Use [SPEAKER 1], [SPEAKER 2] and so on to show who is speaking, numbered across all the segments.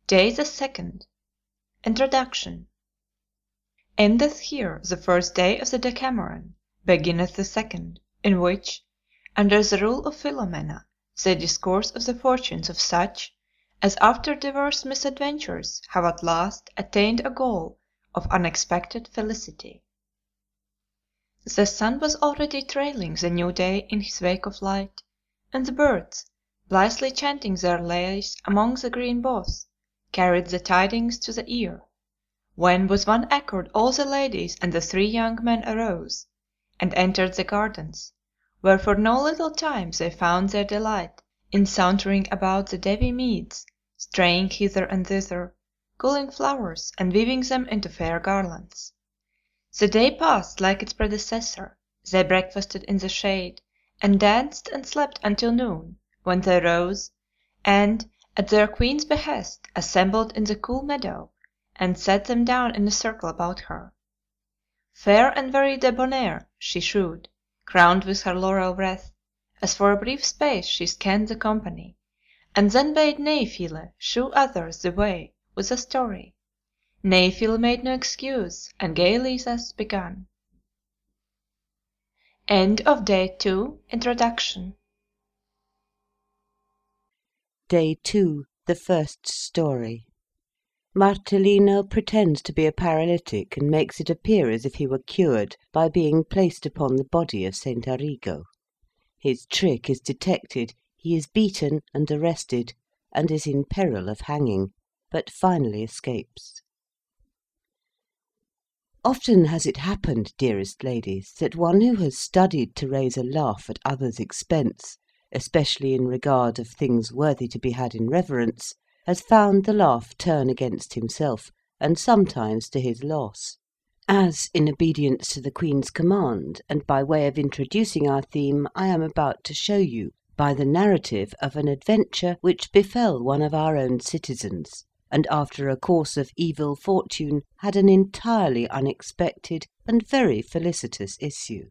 [SPEAKER 1] Day the second. Introduction. Endeth here the first day of the Decameron, beginneth the second, in which, under the rule of Philomela, they discourse of the fortunes of such as after divers misadventures have at last attained a goal of unexpected felicity. The sun was already trailing the new day in his wake of light, and the birds, blithely chanting their lays among the green boughs, carried the tidings to the ear, when with one accord all the ladies and the three young men arose, and entered the gardens, where for no little time they found their delight in sauntering about the dewy meads, straying hither and thither, culling flowers and weaving them into fair garlands. The day passed like its predecessor; they breakfasted in the shade, and danced and slept until noon, when they rose, and, at their queen's behest, assembled in the cool meadow, and sat them down in a circle about her. Fair and very debonair she shewed, crowned with her laurel wreath, as for a brief space she scanned the company, and then bade Neifile shew others the way with a story. Neifile made no excuse, and gaily thus begun. End of Day 2, Introduction.
[SPEAKER 2] Day 2, the First Story. Martellino pretends to be a paralytic and makes it appear as if he were cured by being placed upon the body of Saint Arrigo. His trick is detected, he is beaten and arrested, and is in peril of hanging, but finally escapes. Often has it happened, dearest ladies, that one who has studied to raise a laugh at others' expense, especially in regard of things worthy to be had in reverence, has found the laugh turn against himself, and sometimes to his loss. As, in obedience to the Queen's command, and by way of introducing our theme, I am about to show you, by the narrative of an adventure which befell one of our own citizens, and after a course of evil fortune had an entirely unexpected and very felicitous issue.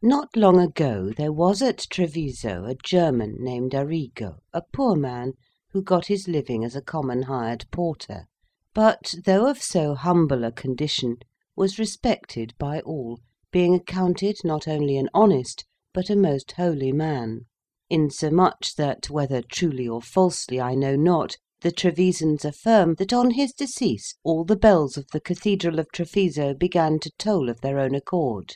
[SPEAKER 2] Not long ago there was at Treviso a German named Arrigo, a poor man, who got his living as a common hired porter, but, though of so humble a condition, was respected by all, being accounted not only an honest, but a most holy man, insomuch that, whether truly or falsely I know not, the Trevisans affirm that on his decease all the bells of the Cathedral of Treviso began to toll of their own accord.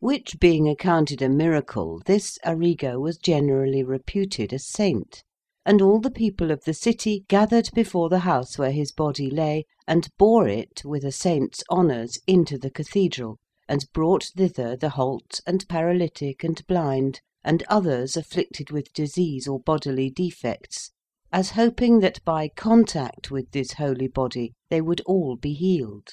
[SPEAKER 2] Which being accounted a miracle, this Arrigo was generally reputed a saint, and all the people of the city gathered before the house where his body lay, and bore it, with a saint's honours, into the cathedral, and brought thither the halt, and paralytic, and blind, and others afflicted with disease or bodily defects, as hoping that by contact with this holy body they would all be healed.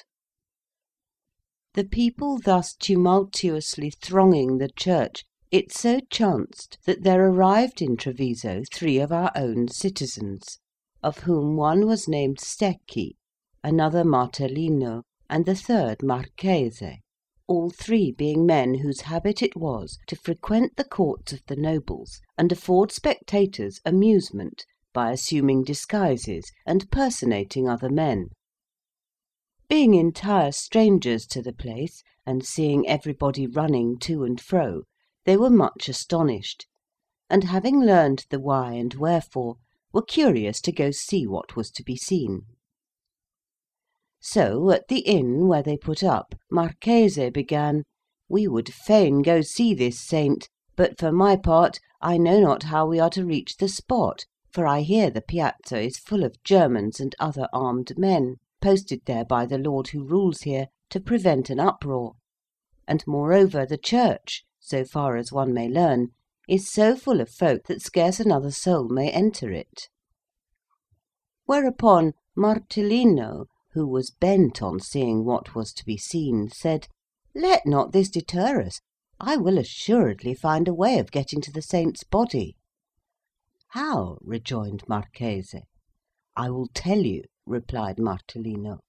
[SPEAKER 2] The people thus tumultuously thronging the church, it so chanced that there arrived in Treviso 3 of our own citizens, of whom one was named Secchi, another Martellino, and the third Marchese, all 3 being men whose habit it was to frequent the courts of the nobles, and afford spectators amusement by assuming disguises and personating other men. Being entire strangers to the place, and seeing everybody running to and fro, they were much astonished, and having learned the why and wherefore, were curious to go see what was to be seen. So, at the inn where they put up, Marchese began, "We would fain go see this saint, but for my part I know not how we are to reach the spot, for I hear the piazza is full of Germans and other armed men, posted there by the lord who rules here, to prevent an uproar, and moreover the church, so far as one may learn, is so full of folk that scarce another soul may enter it." Whereupon Martellino, who was bent on seeing what was to be seen, said, "Let not this deter us. I will assuredly find a way of getting to the saint's body." "How?" rejoined Marchese. "I will tell you," replied Martellino.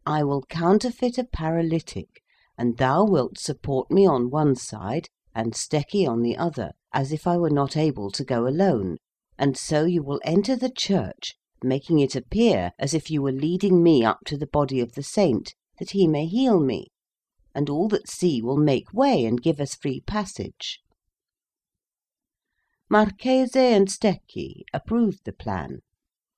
[SPEAKER 2] "I will counterfeit a paralytic, and thou wilt support me on one side, and Stecchi on the other, as if I were not able to go alone, and so you will enter the church, making it appear as if you were leading me up to the body of the saint, that he may heal me, and all that see will make way and give us free passage." Marchese and Stecchi approved the plan,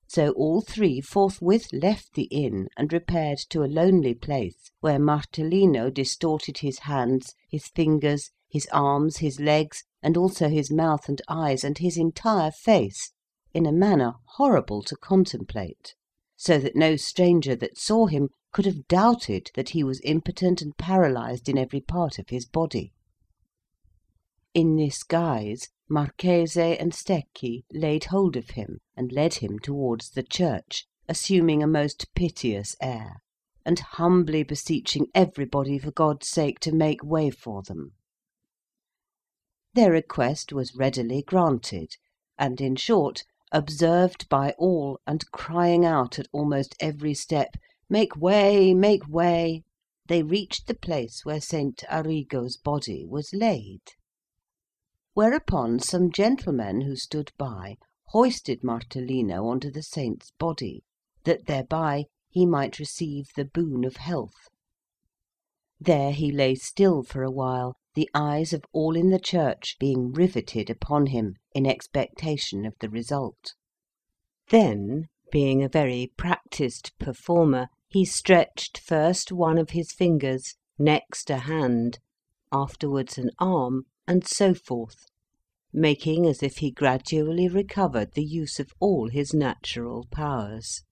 [SPEAKER 2] so all three forthwith left the inn and repaired to a lonely place, where Martellino distorted his hands, his fingers, his arms, his legs, and also his mouth and eyes, and his entire face, in a manner horrible to contemplate, so that no stranger that saw him could have doubted that he was impotent and paralysed in every part of his body. In this guise Marchese and Stecchi laid hold of him and led him towards the church, assuming a most piteous air, and humbly beseeching everybody for God's sake to make way for them. Their request was readily granted, and, in short, observed by all, and crying out at almost every step, "Make way, make way!" they reached the place where St. Arrigo's body was laid. Whereupon some gentlemen who stood by hoisted Martellino onto the saint's body, that thereby he might receive the boon of health. There he lay still for a while, the eyes of all in the church being riveted upon him in expectation of the result. Then, being a very practised performer, he stretched first one of his fingers, next a hand, afterwards an arm, and so forth, making as if he gradually recovered the use of all his natural powers,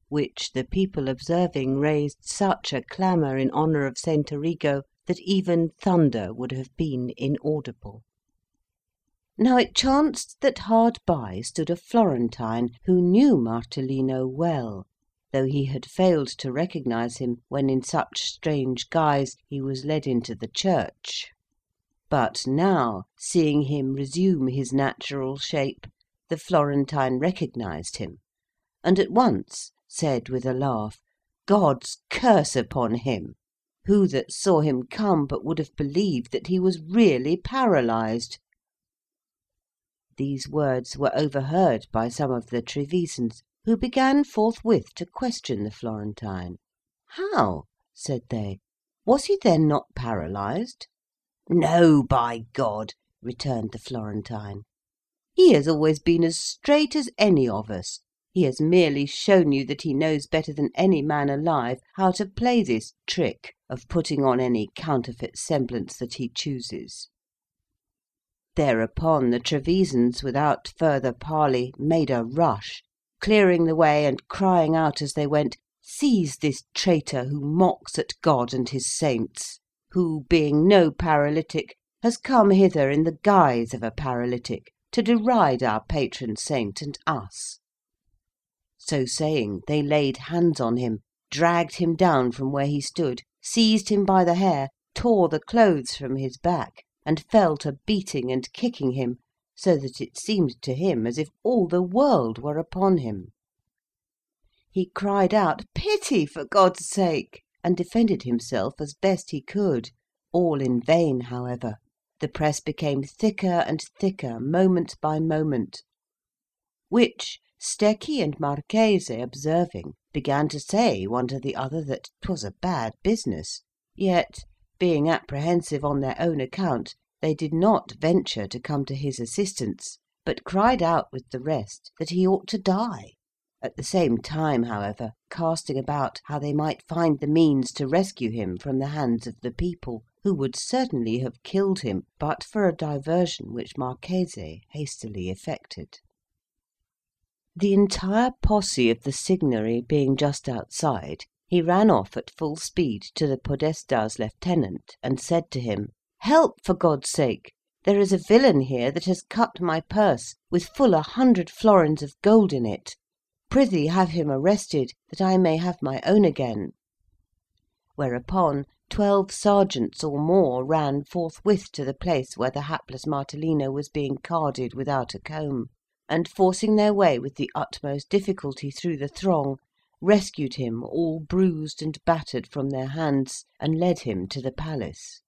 [SPEAKER 2] which the people observing raised such a clamour in honour of St. Arrigo that even thunder would have been inaudible. Now it chanced that hard by stood a Florentine who knew Martellino well, though he had failed to recognise him when in such strange guise he was led into the church. But now, seeing him resume his natural shape, the Florentine recognised him, and at once said with a laugh, "God's curse upon him! Who that saw him come but would have believed that he was really paralysed?" These words were overheard by some of the Trevisans, who began forthwith to question the Florentine. "How?" said they. "Was he then not paralysed?" "No, by God!" returned the Florentine. "He has always been as straight as any of us. He has merely shown you that he knows better than any man alive how to play this trick of putting on any counterfeit semblance that he chooses." Thereupon the Trevisans, without further parley, made a rush, clearing the way and crying out as they went, "Seize this traitor who mocks at God and his saints, who, being no paralytic, has come hither in the guise of a paralytic to deride our patron saint and us." So saying, they laid hands on him, dragged him down from where he stood, seized him by the hair, tore the clothes from his back, and fell to beating and kicking him, so that it seemed to him as if all the world were upon him. He cried out, "Pity, for God's sake!" and defended himself as best he could. All in vain, however. The press became thicker and thicker, moment by moment, which Stecchi and Marchese, observing, began to say one to the other that 'twas a bad business, yet, being apprehensive on their own account, they did not venture to come to his assistance, but cried out with the rest that he ought to die, at the same time, however, casting about how they might find the means to rescue him from the hands of the people, who would certainly have killed him but for a diversion which Marchese hastily effected. The entire posse of the Signory being just outside, he ran off at full speed to the Podesta's lieutenant, and said to him, "Help, for God's sake! There is a villain here that has cut my purse with full 100 florins of gold in it. Prithee have him arrested, that I may have my own again." Whereupon 12 sergeants or more ran forthwith to the place where the hapless Martellino was being carded without a comb, and forcing their way with the utmost difficulty through the throng, rescued him all bruised and battered from their hands, and led him to the palace,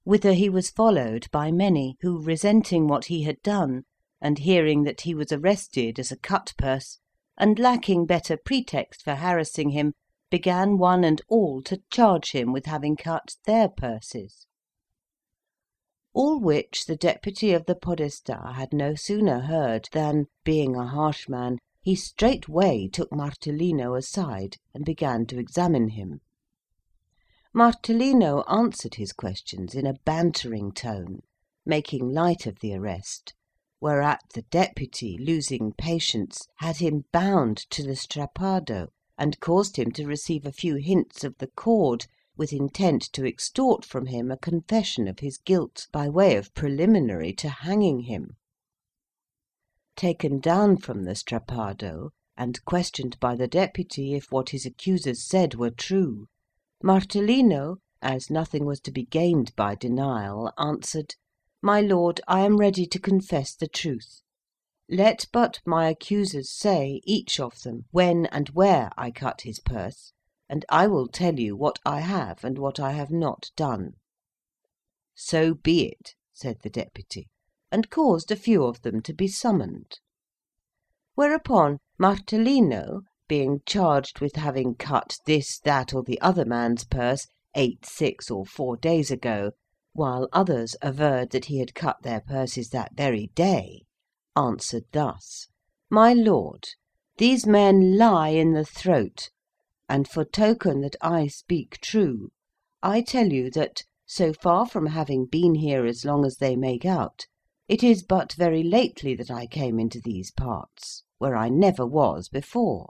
[SPEAKER 2] whither he was followed by many, who, resenting what he had done, and hearing that he was arrested as a cut-purse, and lacking better pretext for harassing him, began one and all to charge him with having cut their purses. All which the deputy of the podesta had no sooner heard than, being a harsh man, he straightway took Martellino aside and began to examine him. Martellino answered his questions in a bantering tone, making light of the arrest, whereat the deputy, losing patience, had him bound to the strappado, and caused him to receive a few hints of the cord, with intent to extort from him a confession of his guilt by way of preliminary to hanging him. Taken down from the strappado, and questioned by the deputy if what his accusers said were true, Martellino, as nothing was to be gained by denial, answered, "My lord, I am ready to confess the truth. Let but my accusers say, each of them, when and where I cut his purse, and I will tell you what I have and what I have not done." "So be it," said the deputy, and caused a few of them to be summoned. Whereupon Martellino, being charged with having cut this, that, or the other man's purse 8, 6, or 4 days ago, while others averred that he had cut their purses that very day, answered thus: "My lord, these men lie in the throat, and for token that I speak true, I tell you that, so far from having been here as long as they make out, it is but very lately that I came into these parts, where I never was before.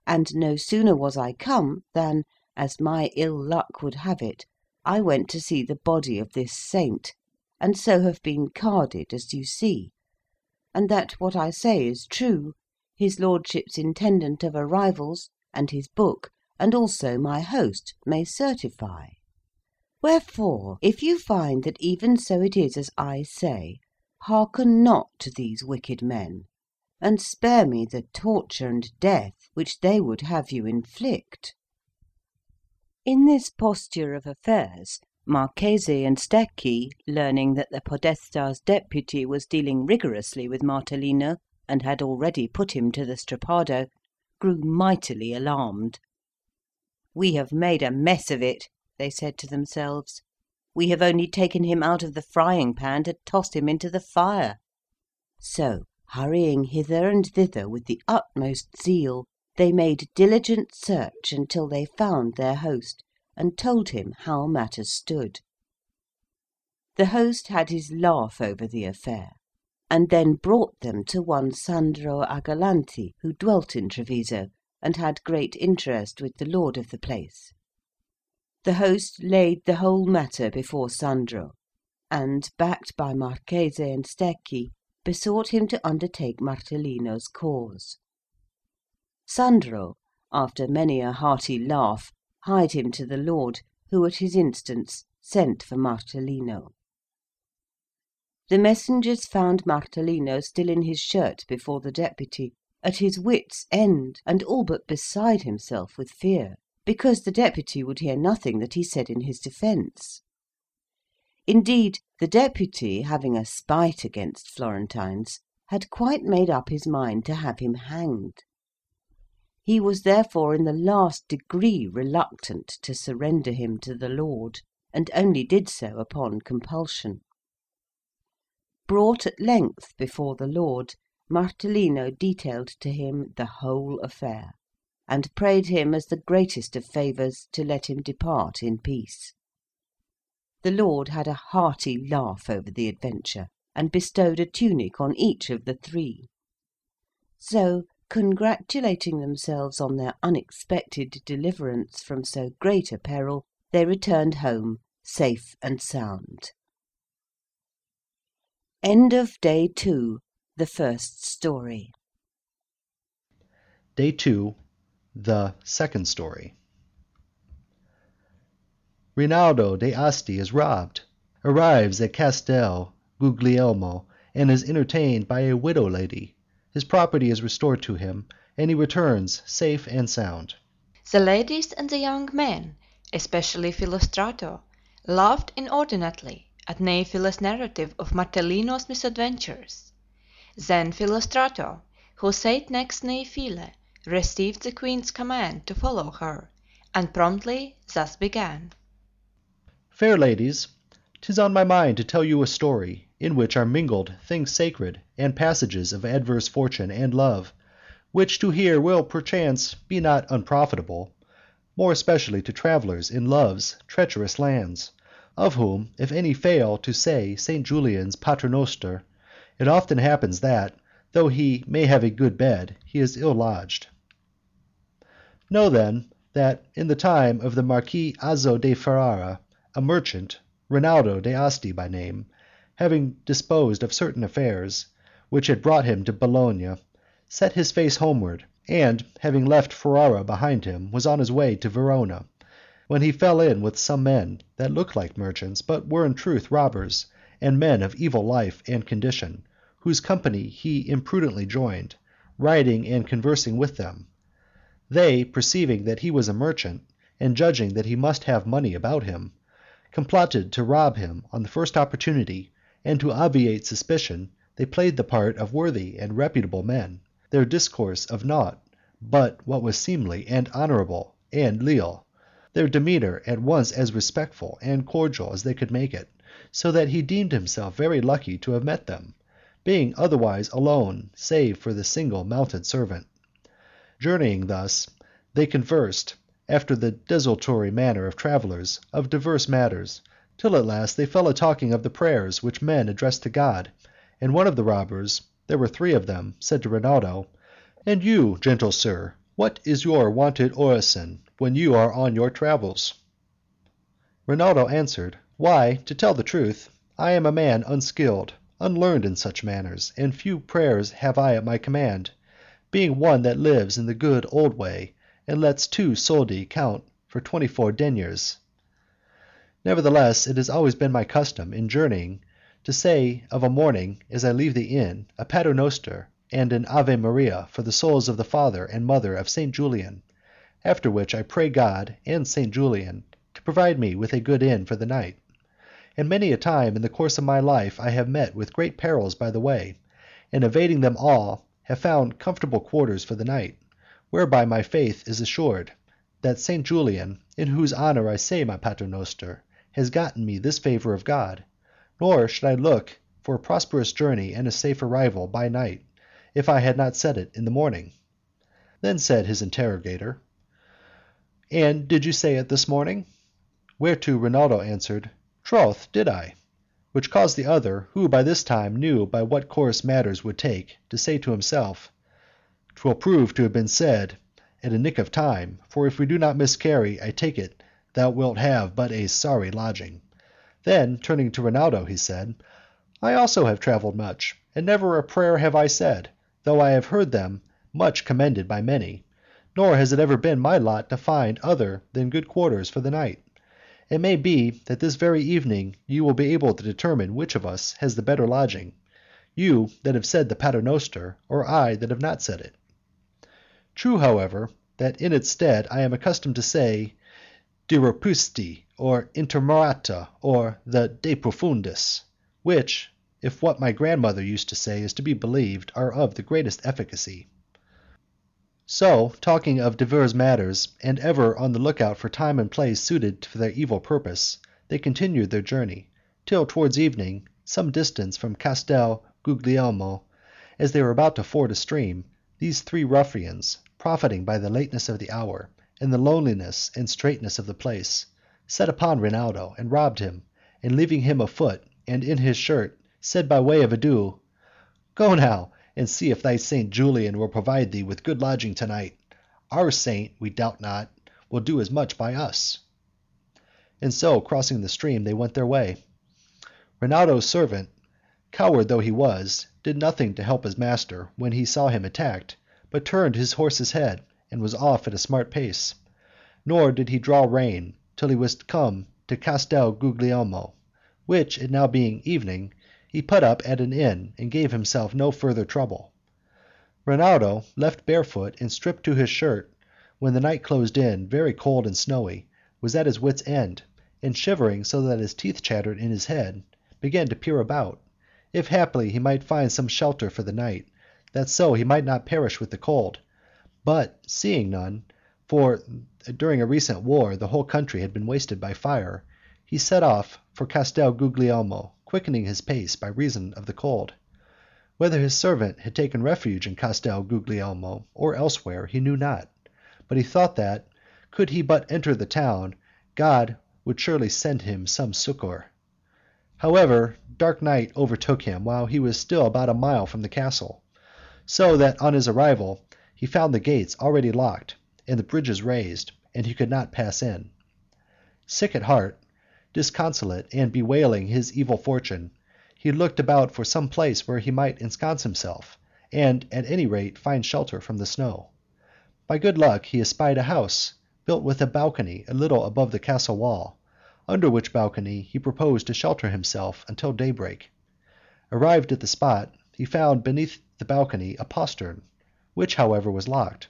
[SPEAKER 2] And no sooner was I come than, as my ill luck would have it, I went to see the body of this saint, and so have been carded as you see, and that what I say is true, his lordship's intendant of arrivals, and his book, and also my host, may certify. Wherefore, if you find that even so it is as I say, hearken not to these wicked men, and spare me the torture and death which they would have you inflict." In this posture of affairs, Marchese and Stecchi, learning that the podesta's deputy was dealing rigorously with Martellino, and had already put him to the strappado, grew mightily alarmed. "We have made a mess of it," they said to themselves. "We have only taken him out of the frying pan to toss him into the fire." So, hurrying hither and thither with the utmost zeal, they made diligent search until they found their host, and told him how matters stood. The host had his laugh over the affair, and then brought them to one Sandro Agalanti, who dwelt in Treviso, and had great interest with the lord of the place. The host laid the whole matter before Sandro, and, backed by Marchese and Stecchi, besought him to undertake Martellino's cause. Sandro, after many a hearty laugh, hied him to the lord, who at his instance sent for Martellino. The messengers found Martellino still in his shirt before the deputy, at his wits' end, and all but beside himself with fear, because the deputy would hear nothing that he said in his defence. Indeed, the deputy, having a spite against Florentines, had quite made up his mind to have him hanged. He was therefore in the last degree reluctant to surrender him to the lord, and only did so upon compulsion. Brought at length before the lord, Martellino detailed to him the whole affair, and prayed him as the greatest of favours to let him depart in peace. The lord had a hearty laugh over the adventure, and bestowed a tunic on each of the three. So, congratulating themselves on their unexpected deliverance from so great a peril, they returned home safe and sound. End of Day 2, the First Story.
[SPEAKER 3] Day 2, the Second Story. Rinaldo de Asti is robbed, arrives at Castel Guglielmo, and is entertained by a widow lady. His property is restored to him, and he returns safe and sound.
[SPEAKER 1] The ladies and the young men, especially Philostrato, laughed inordinately at Neiphile's narrative of Martellino's misadventures. Then Philostrato, who sate next Nephele, received the queen's command to follow her, and promptly thus began:
[SPEAKER 3] Fair ladies, 'tis on my mind to tell you a story, in which are mingled things sacred and passages of adverse fortune and love, which to hear will perchance be not unprofitable, more especially to travellers in love's treacherous lands, of whom if any fail to say St. Julian's Paternoster, it often happens that, though he may have a good bed, he is ill lodged. Know then that in the time of the Marquis Azzo de Ferrara, a merchant, Rinaldo de Asti by name, having disposed of certain affairs which had brought him to Bologna, set his face homeward, and, having left Ferrara behind him, was on his way to Verona, when he fell in with some men that looked like merchants, but were in truth robbers, and men of evil life and condition, whose company he imprudently joined, riding and conversing with them. They, perceiving that he was a merchant, and judging that he must have money about him, complotted to rob him on the first opportunity, and to obviate suspicion they played the part of worthy and reputable men, their discourse of naught but what was seemly and honorable and leal, their demeanor at once as respectful and cordial as they could make it, so that he deemed himself very lucky to have met them, being otherwise alone save for the single mounted servant. Journeying thus, they conversed, after the desultory manner of travellers, of divers matters, till at last they fell a talking of the prayers which men address to God, and one of the robbers, there were three of them, said to Rinaldo, And you, gentle sir, what is your wonted orison when you are on your travels? Rinaldo answered, Why, to tell the truth, I am a man unskilled, unlearned in such matters, and few prayers have I at my command, being one that lives in the good old way, and lets 2 soldi count for 24 deniers. Nevertheless, it has always been my custom, in journeying, to say of a morning, as I leave the inn, a Paternoster and an Ave Maria for the souls of the father and mother of St. Julian, after which I pray God and St. Julian to provide me with a good inn for the night. And many a time in the course of my life I have met with great perils by the way, and evading them all, have found comfortable quarters for the night, whereby my faith is assured that St. Julian, in whose honor I say my Paternoster, has gotten me this favor of God, nor should I look for a prosperous journey and a safe arrival by night, if I had not said it in the morning. Then said his interrogator, And did you say it this morning? Whereto Rinaldo answered, Troth, did I. Which caused the other, who by this time knew by what course matters would take, to say to himself, 'Twill prove to have been said at a nick of time, for if we do not miscarry, I take it thou wilt have but a sorry lodging. Then, turning to Rinaldo, he said, I also have travelled much, and never a prayer have I said, though I have heard them much commended by many, nor has it ever been my lot to find other than good quarters for the night. It may be that this very evening you will be able to determine which of us has the better lodging, you that have said the Paternoster, or I that have not said it. True, however, that in its stead I am accustomed to say De Repusti, or Intermorata, or the De Profundis, which, if what my grandmother used to say is to be believed, are of the greatest efficacy. So, talking of divers matters, and ever on the lookout for time and place suited for their evil purpose, they continued their journey, till towards evening, some distance from Castel Guglielmo, as they were about to ford a stream, these three ruffians, profiting by the lateness of the hour, and the loneliness and straitness of the place, set upon Rinaldo, and robbed him, and leaving him afoot and in his shirt, said by way of adieu, Go now, and see if thy St. Julian will provide thee with good lodging tonight. Our saint, we doubt not, will do as much by us. And so, crossing the stream, they went their way. Rinaldo's servant, coward though he was, did nothing to help his master when he saw him attacked, but turned his horse's head, and was off at a smart pace. Nor did he draw rein till he was come to Castel Guglielmo, which, it now being evening, he put up at an inn, and gave himself no further trouble. Rinaldo, left barefoot and stripped to his shirt, when the night closed in, very cold and snowy, was at his wit's end, and shivering so that his teeth chattered in his head, began to peer about, if haply he might find some shelter for the night, that so he might not perish with the cold. But seeing none, for during a recent war the whole country had been wasted by fire, he set off for Castel Guglielmo, quickening his pace by reason of the cold. Whether his servant had taken refuge in Castel Guglielmo or elsewhere he knew not, but he thought that, could he but enter the town, God would surely send him some succor. However, dark night overtook him while he was still about a mile from the castle, so that on his arrival he found the gates already locked and the bridges raised, and he could not pass in. Sick at heart, disconsolate, and bewailing his evil fortune, he looked about for some place where he might ensconce himself, and at any rate find shelter from the snow. By good luck he espied a house built with a balcony a little above the castle wall, under which balcony he proposed to shelter himself until daybreak. Arrived at the spot, he found beneath the balcony a postern, which however was locked,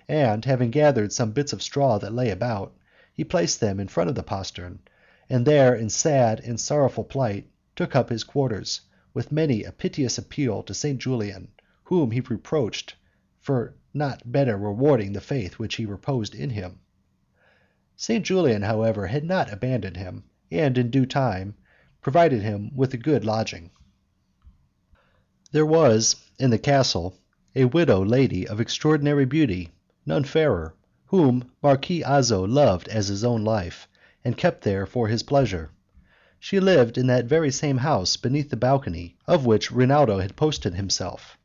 [SPEAKER 3] and having gathered some bits of straw that lay about, he placed them in front of the postern, and there in sad and sorrowful plight took up his quarters, with many a piteous appeal to St. Julian, whom he reproached for not better rewarding the faith which he reposed in him. St. Julian, however, had not abandoned him, and in due time provided him with a good lodging. There was in the castle a widow lady of extraordinary beauty, none fairer, whom Marquis Azzo loved as his own life, and kept there for his pleasure. She lived in that very same house beneath the balcony of which Rinaldo had posted himself.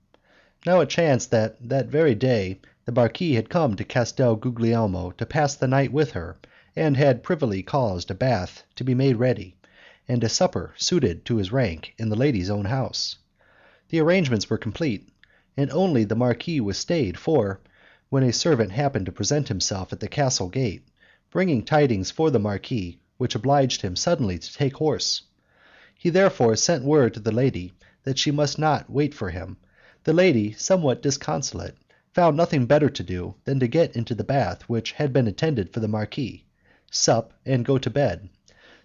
[SPEAKER 3] Now it chanced that that very day the Marquis had come to Castel Guglielmo to pass the night with her, and had privily caused a bath to be made ready, and a supper suited to his rank in the lady's own house. The arrangements were complete, and only the Marquis was stayed for, when a servant happened to present himself at the castle gate, bringing tidings for the Marquis, which obliged him suddenly to take horse. He therefore sent word to the lady that she must not wait for him. The lady, somewhat disconsolate, found nothing better to do than to get into the bath which had been intended for the Marquis, sup, and go to bed.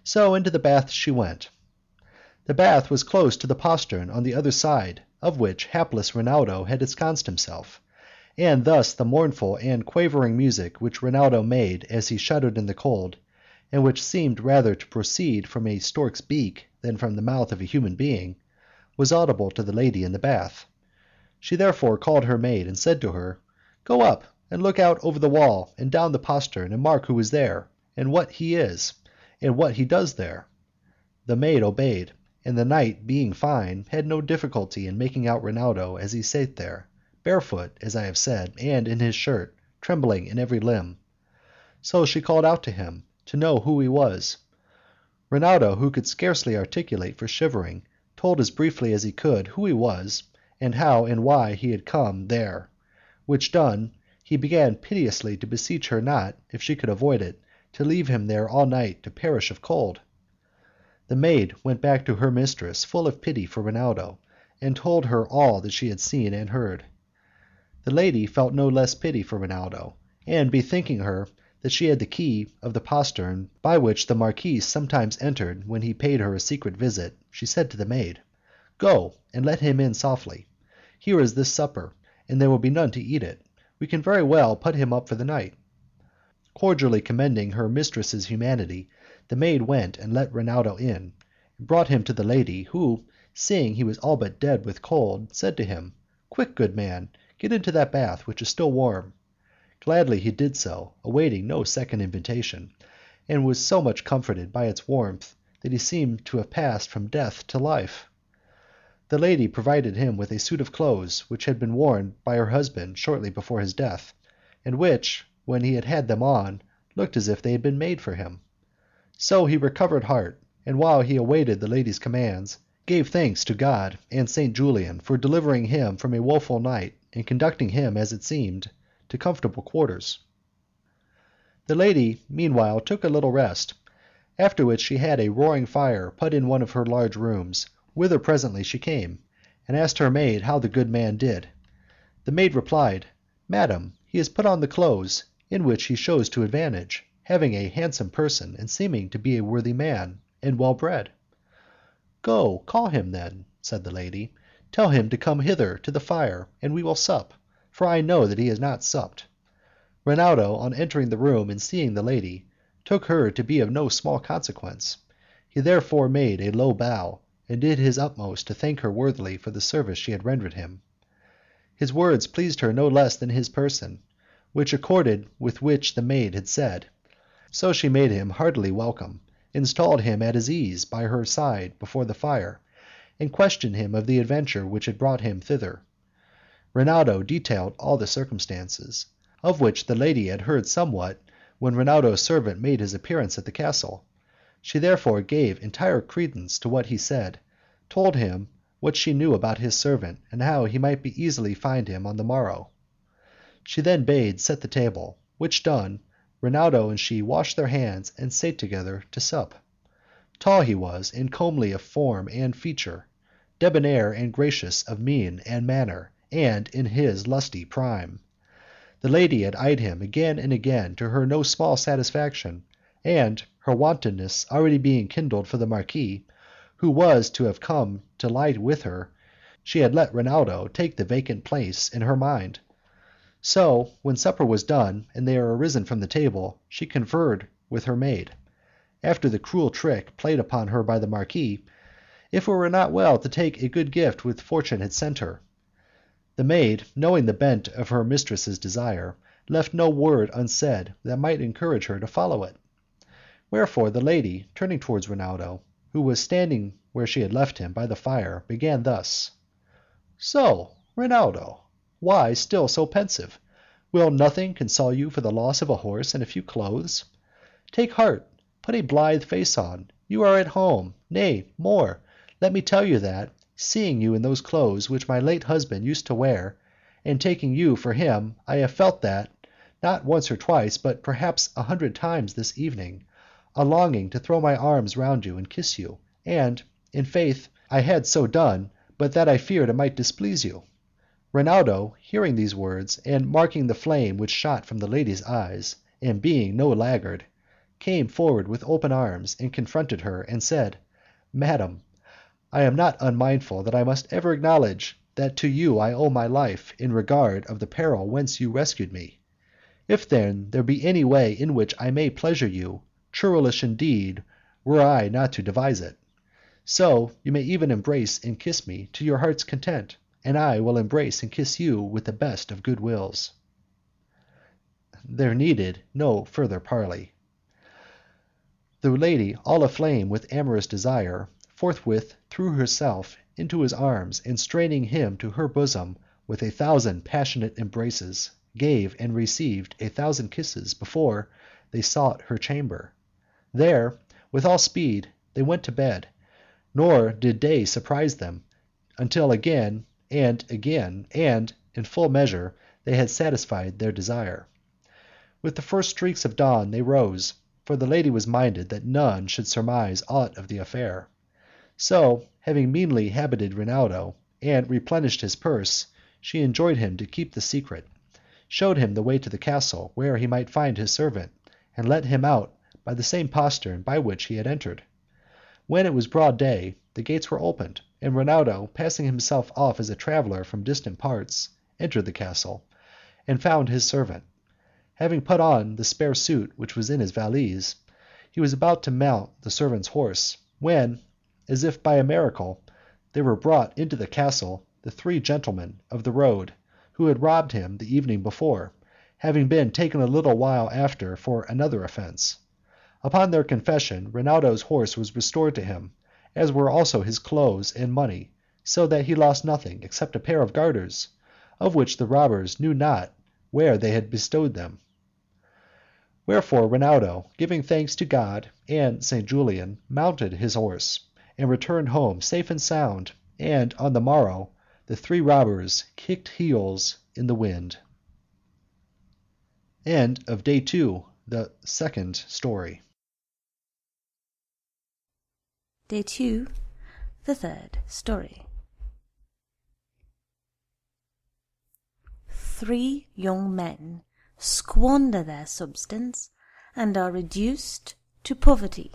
[SPEAKER 3] So into the bath she went. The bath was close to the postern on the other side, of which hapless Rinaldo had ensconced himself, and thus the mournful and quavering music which Rinaldo made as he shuddered in the cold, and which seemed rather to proceed from a stork's beak than from the mouth of a human being, was audible to the lady in the bath. She therefore called her maid, and said to her, "Go up and look out over the wall and down the postern, and mark who is there, and what he is, and what he does there." The maid obeyed, and the night being fine, had no difficulty in making out Rinaldo as he sate there, barefoot, as I have said, and in his shirt, trembling in every limb. So she called out to him, to know who he was. Rinaldo, who could scarcely articulate for shivering, told as briefly as he could who he was, and how and why he had come there, which done, he began piteously to beseech her not, if she could avoid it, to leave him there all night to perish of cold. The maid went back to her mistress full of pity for Rinaldo, and told her all that she had seen and heard. The lady felt no less pity for Rinaldo, and bethinking her that she had the key of the postern by which the Marquis sometimes entered when he paid her a secret visit, she said to the maid, "Go and let him in softly. Here is this supper, and there will be none to eat it. We can very well put him up for the night." Cordially commending her mistress's humanity, the maid went and let Rinaldo in, and brought him to the lady, who, seeing he was all but dead with cold, said to him, "Quick, good man, get into that bath, which is still warm." Gladly he did so, awaiting no second invitation, and was so much comforted by its warmth that he seemed to have passed from death to life. The lady provided him with a suit of clothes which had been worn by her husband shortly before his death, and which, when he had had them on, looked as if they had been made for him. So he recovered heart, and while he awaited the lady's commands, gave thanks to God and St. Julian for delivering him from a woeful night, and conducting him, as it seemed, to comfortable quarters. The lady meanwhile took a little rest, after which she had a roaring fire put in one of her large rooms, whither presently she came, and asked her maid how the good man did. The maid replied, "Madam, he has put on the clothes in which he shows to advantage, having a handsome person, and seeming to be a worthy man, and well bred." "Go, call him then," said the lady, tell him to come hither to the fire, and we will sup, for I know that he has not supped. Rinaldo, on entering the room and seeing the lady, took her to be of no small consequence. He therefore made a low bow, and did his utmost to thank her worthily for the service she had rendered him. His words pleased her no less than his person, which accorded with which the maid had said. So she made him heartily welcome, installed him at his ease by her side before the fire, and questioned him of the adventure which had brought him thither. Rinaldo detailed all the circumstances, of which the lady had heard somewhat when Rinaldo's servant made his appearance at the castle. She therefore gave entire credence to what he said, told him what she knew about his servant, and how he might be easily find him on the morrow. She then bade set the table, which done, Rinaldo and she washed their hands and sate together to sup. Tall he was, and comely of form and feature, debonair and gracious of mien and manner, and in his lusty prime. The lady had eyed him again and again to her no small satisfaction, and, her wantonness already being kindled for the Marquis, who was to have come to lie with her, she had let Rinaldo take the vacant place in her mind. So, when supper was done, and they were arisen from the table, she conferred with her maid, after the cruel trick played upon her by the Marquis, if it were not well to take a good gift which fortune had sent her. The maid, knowing the bent of her mistress's desire, left no word unsaid that might encourage her to follow it. Wherefore the lady, turning towards Rinaldo, who was standing where she had left him by the fire, began thus: "So, Rinaldo, why still so pensive? Will nothing console you for the loss of a horse and a few clothes? Take heart, put a blithe face on, you are at home; nay, more, let me tell you that, seeing you in those clothes which my late husband used to wear, and taking you for him, I have felt that, not once or twice, but perhaps 100 times this evening, a longing to throw my arms round you and kiss you, and, in faith, I had so done, but that I feared it might displease you." Rinaldo, hearing these words, and marking the flame which shot from the lady's eyes, and being no laggard, came forward with open arms, and confronted her, and said, "Madam, I am not unmindful that I must ever acknowledge that to you I owe my life in regard of the peril whence you rescued me. If then there be any way in which I may pleasure you, churlish indeed were I not to devise it. So you may even embrace and kiss me to your heart's content, and I will embrace and kiss you with the best of good wills." There needed no further parley. The lady, all aflame with amorous desire, forthwith threw herself into his arms, and straining him to her bosom with 1,000 passionate embraces, gave and received 1,000 kisses before they sought her chamber. There, with all speed, they went to bed, nor did day surprise them, until again, and in full measure, they had satisfied their desire. With the first streaks of dawn they rose, for the lady was minded that none should surmise aught of the affair. So, having meanly habited Rinaldo, and replenished his purse, she enjoined him to keep the secret, showed him the way to the castle where he might find his servant, and let him out by the same postern by which he had entered. When it was broad day, the gates were opened, and Rinaldo, passing himself off as a traveller from distant parts, entered the castle, and found his servant. Having put on the spare suit which was in his valise, he was about to mount the servant's horse, when, as if by a miracle, there were brought into the castle the 3 gentlemen of the road, who had robbed him the evening before, having been taken a little while after for another offense. Upon their confession, Rinaldo's horse was restored to him, as were also his clothes and money, so that he lost nothing except a pair of garters, of which the robbers knew not where they had bestowed them. Wherefore Rinaldo, giving thanks to God and St. Julian, mounted his horse, and returned home safe and sound, and on the morrow the 3 robbers kicked heels in the wind. End of Day 2, the second story.
[SPEAKER 4] Day 2, the third story. 3 young men squander their substance and are reduced to poverty.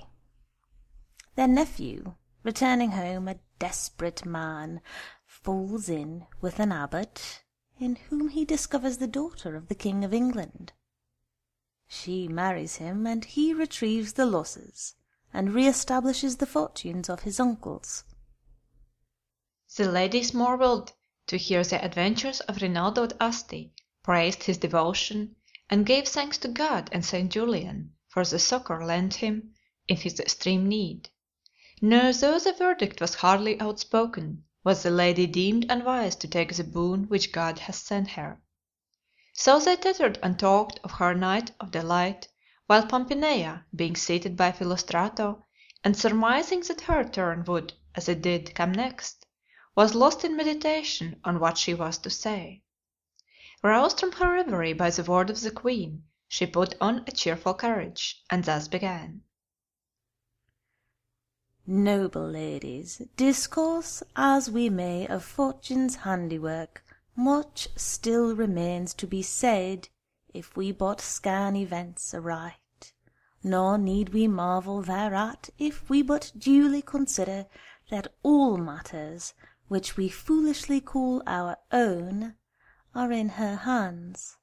[SPEAKER 4] Their nephew, returning home a desperate man falls in with an abbot, in whom he discovers the daughter of the King of England. She marries him, and he retrieves the losses, and re-establishes the fortunes of his uncles.
[SPEAKER 1] The ladies marvelled to hear the adventures of Rinaldo d'Asti, praised his devotion, and gave thanks to God and Saint Julian for the succor lent him in his extreme need. Nor though the verdict was hardly outspoken, was the lady deemed unwise to take the boon which God hath sent her. So they chattered and talked of her night of delight, while Pompineia, being seated by Philostrato, and surmising that her turn would, as it did, come next, was lost in meditation on what she was to say. Roused from her reverie by the word of the Queen, she put on a cheerful courage, and thus began.
[SPEAKER 4] Noble ladies, discourse as we may of fortune's handiwork, much still remains to be said, if we but scan events aright. Nor need we marvel thereat, if we but duly consider that all matters, which we foolishly call our own, are in her hands,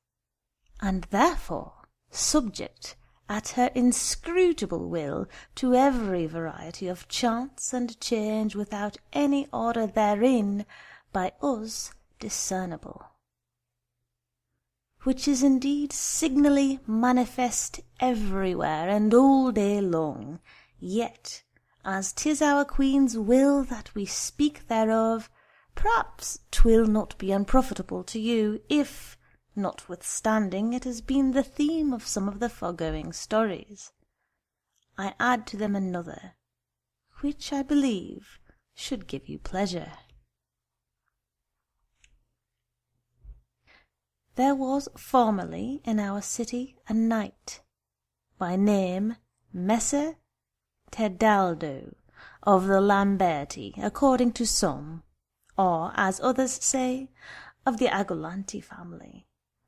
[SPEAKER 4] and therefore subject at her inscrutable will to every variety of chance and change without any order therein by us discernible, which is indeed signally manifest everywhere and all day long, yet as 'tis our Queen's will that we speak thereof, perhaps 'twill not be unprofitable to you, if, notwithstanding it has been the theme of some of the foregoing stories, I add to them another, which I believe should give you pleasure. There was formerly in our city a knight, by name Messer Tebaldo, of the Lamberti, according to some, or, as others say, of the Agolanti family,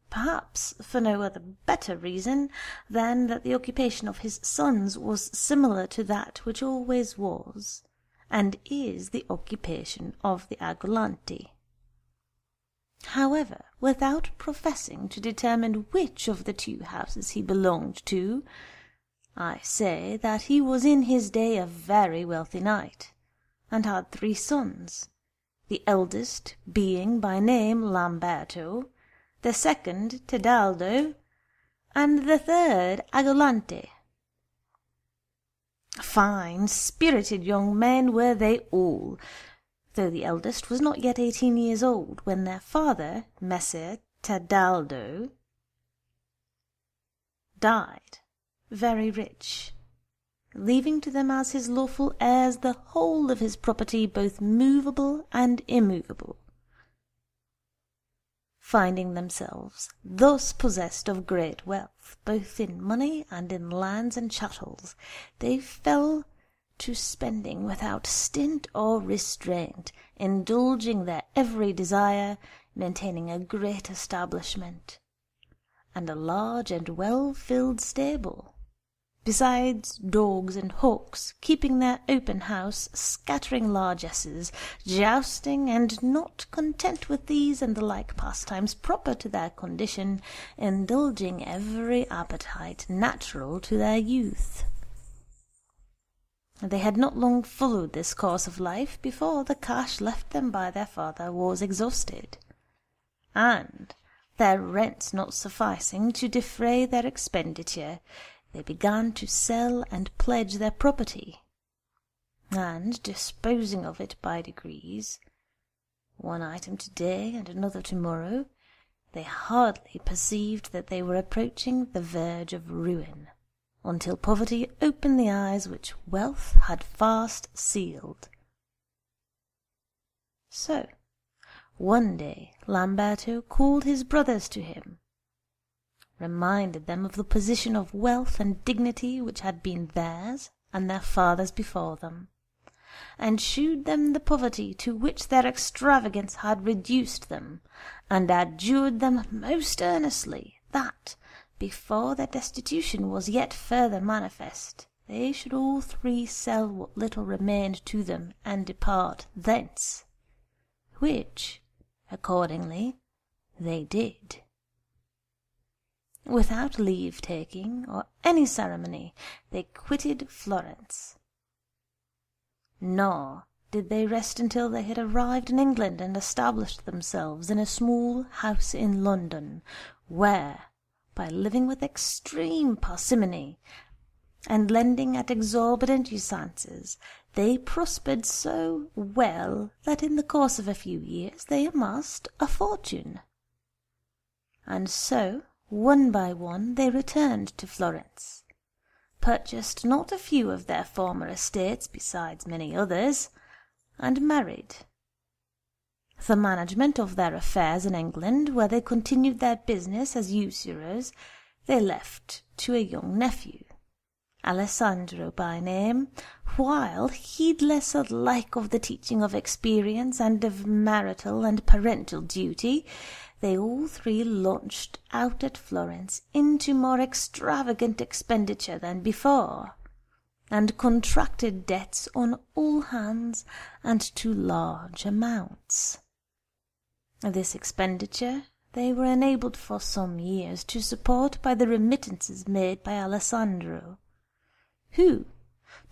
[SPEAKER 4] perhaps for no other better reason than that the occupation of his sons was similar to that which always was, and is the occupation of the Agolanti. However, without professing to determine which of the two houses he belonged to, I say that he was in his day a very wealthy knight, and had 3 sons, the eldest being by name Lamberto, the second Tebaldo, and the third Agolante. Fine, spirited young men were they all, though the eldest was not yet 18 years old when their father, Messer Tebaldo, died, very rich, leaving to them as his lawful heirs the whole of his property, both movable and immovable. Finding themselves thus possessed of great wealth, both in money and in lands and chattels, they fell to spending without stint or restraint, indulging their every desire, maintaining a great establishment, and a large and well-filled stable, besides dogs and hawks, keeping their open house, scattering largesses, jousting, and not content with these and the like pastimes proper to their condition, indulging every appetite natural to their youth. They had not long followed this course of life before the cash left them by their father was exhausted, and, their rents not sufficing to defray their expenditure, they began to sell and pledge their property, and, disposing of it by degrees, one item to-day and another to-morrow, they hardly perceived that they were approaching the verge of ruin, until poverty opened the eyes which wealth had fast sealed. So, one day Lamberto called his brothers to him, reminded them of the position of wealth and dignity which had been theirs and their fathers before them, and shewed them the poverty to which their extravagance had reduced them, and adjured them most earnestly that, before their destitution was yet further manifest, they should all three sell what little remained to them and depart thence, which, accordingly, they did. Without leave-taking or any ceremony, they quitted Florence. Nor did they rest until they had arrived in England and established themselves in a small house in London, where, by living with extreme parsimony, and lending at exorbitant usances, they prospered so well that in the course of a few years they amassed a fortune. And so, one by one, they returned to Florence, purchased not a few of their former estates besides many others, and married. The management of their affairs in England, where they continued their business as usurers, they left to a young nephew, Alessandro by name, while, heedless alike of the teaching of experience and of marital and parental duty, they all three launched out at Florence into more extravagant expenditure than before, and contracted debts on all hands and to large amounts. This expenditure they were enabled for some years to support by the remittances made by Alessandro, who,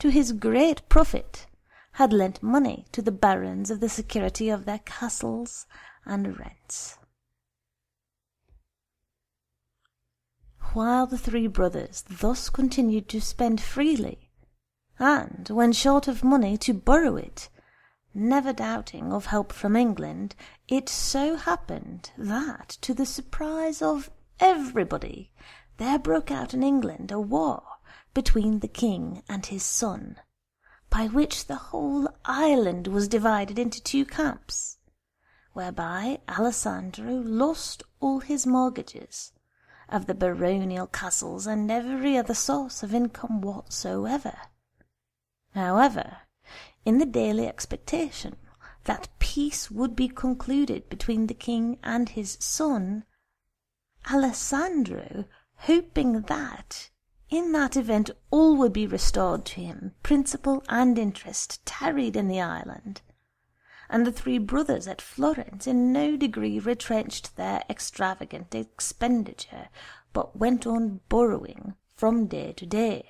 [SPEAKER 4] to his great profit, had lent money to the barons of the security of their castles and rents. While the three brothers thus continued to spend freely, and, when short of money, to borrow it, never doubting of help from England, it so happened that, to the surprise of everybody, there broke out in England a war between the king and his son, by which the whole island was divided into two camps, whereby Alessandro lost all his mortgages of the baronial castles and every other source of income whatsoever. However, in the daily expectation that peace would be concluded between the king and his son, Alessandro, hoping that, in that event, all would be restored to him, principal and interest, tarried in the island, and the three brothers at Florence in no degree retrenched their extravagant expenditure, but went on borrowing from day to day.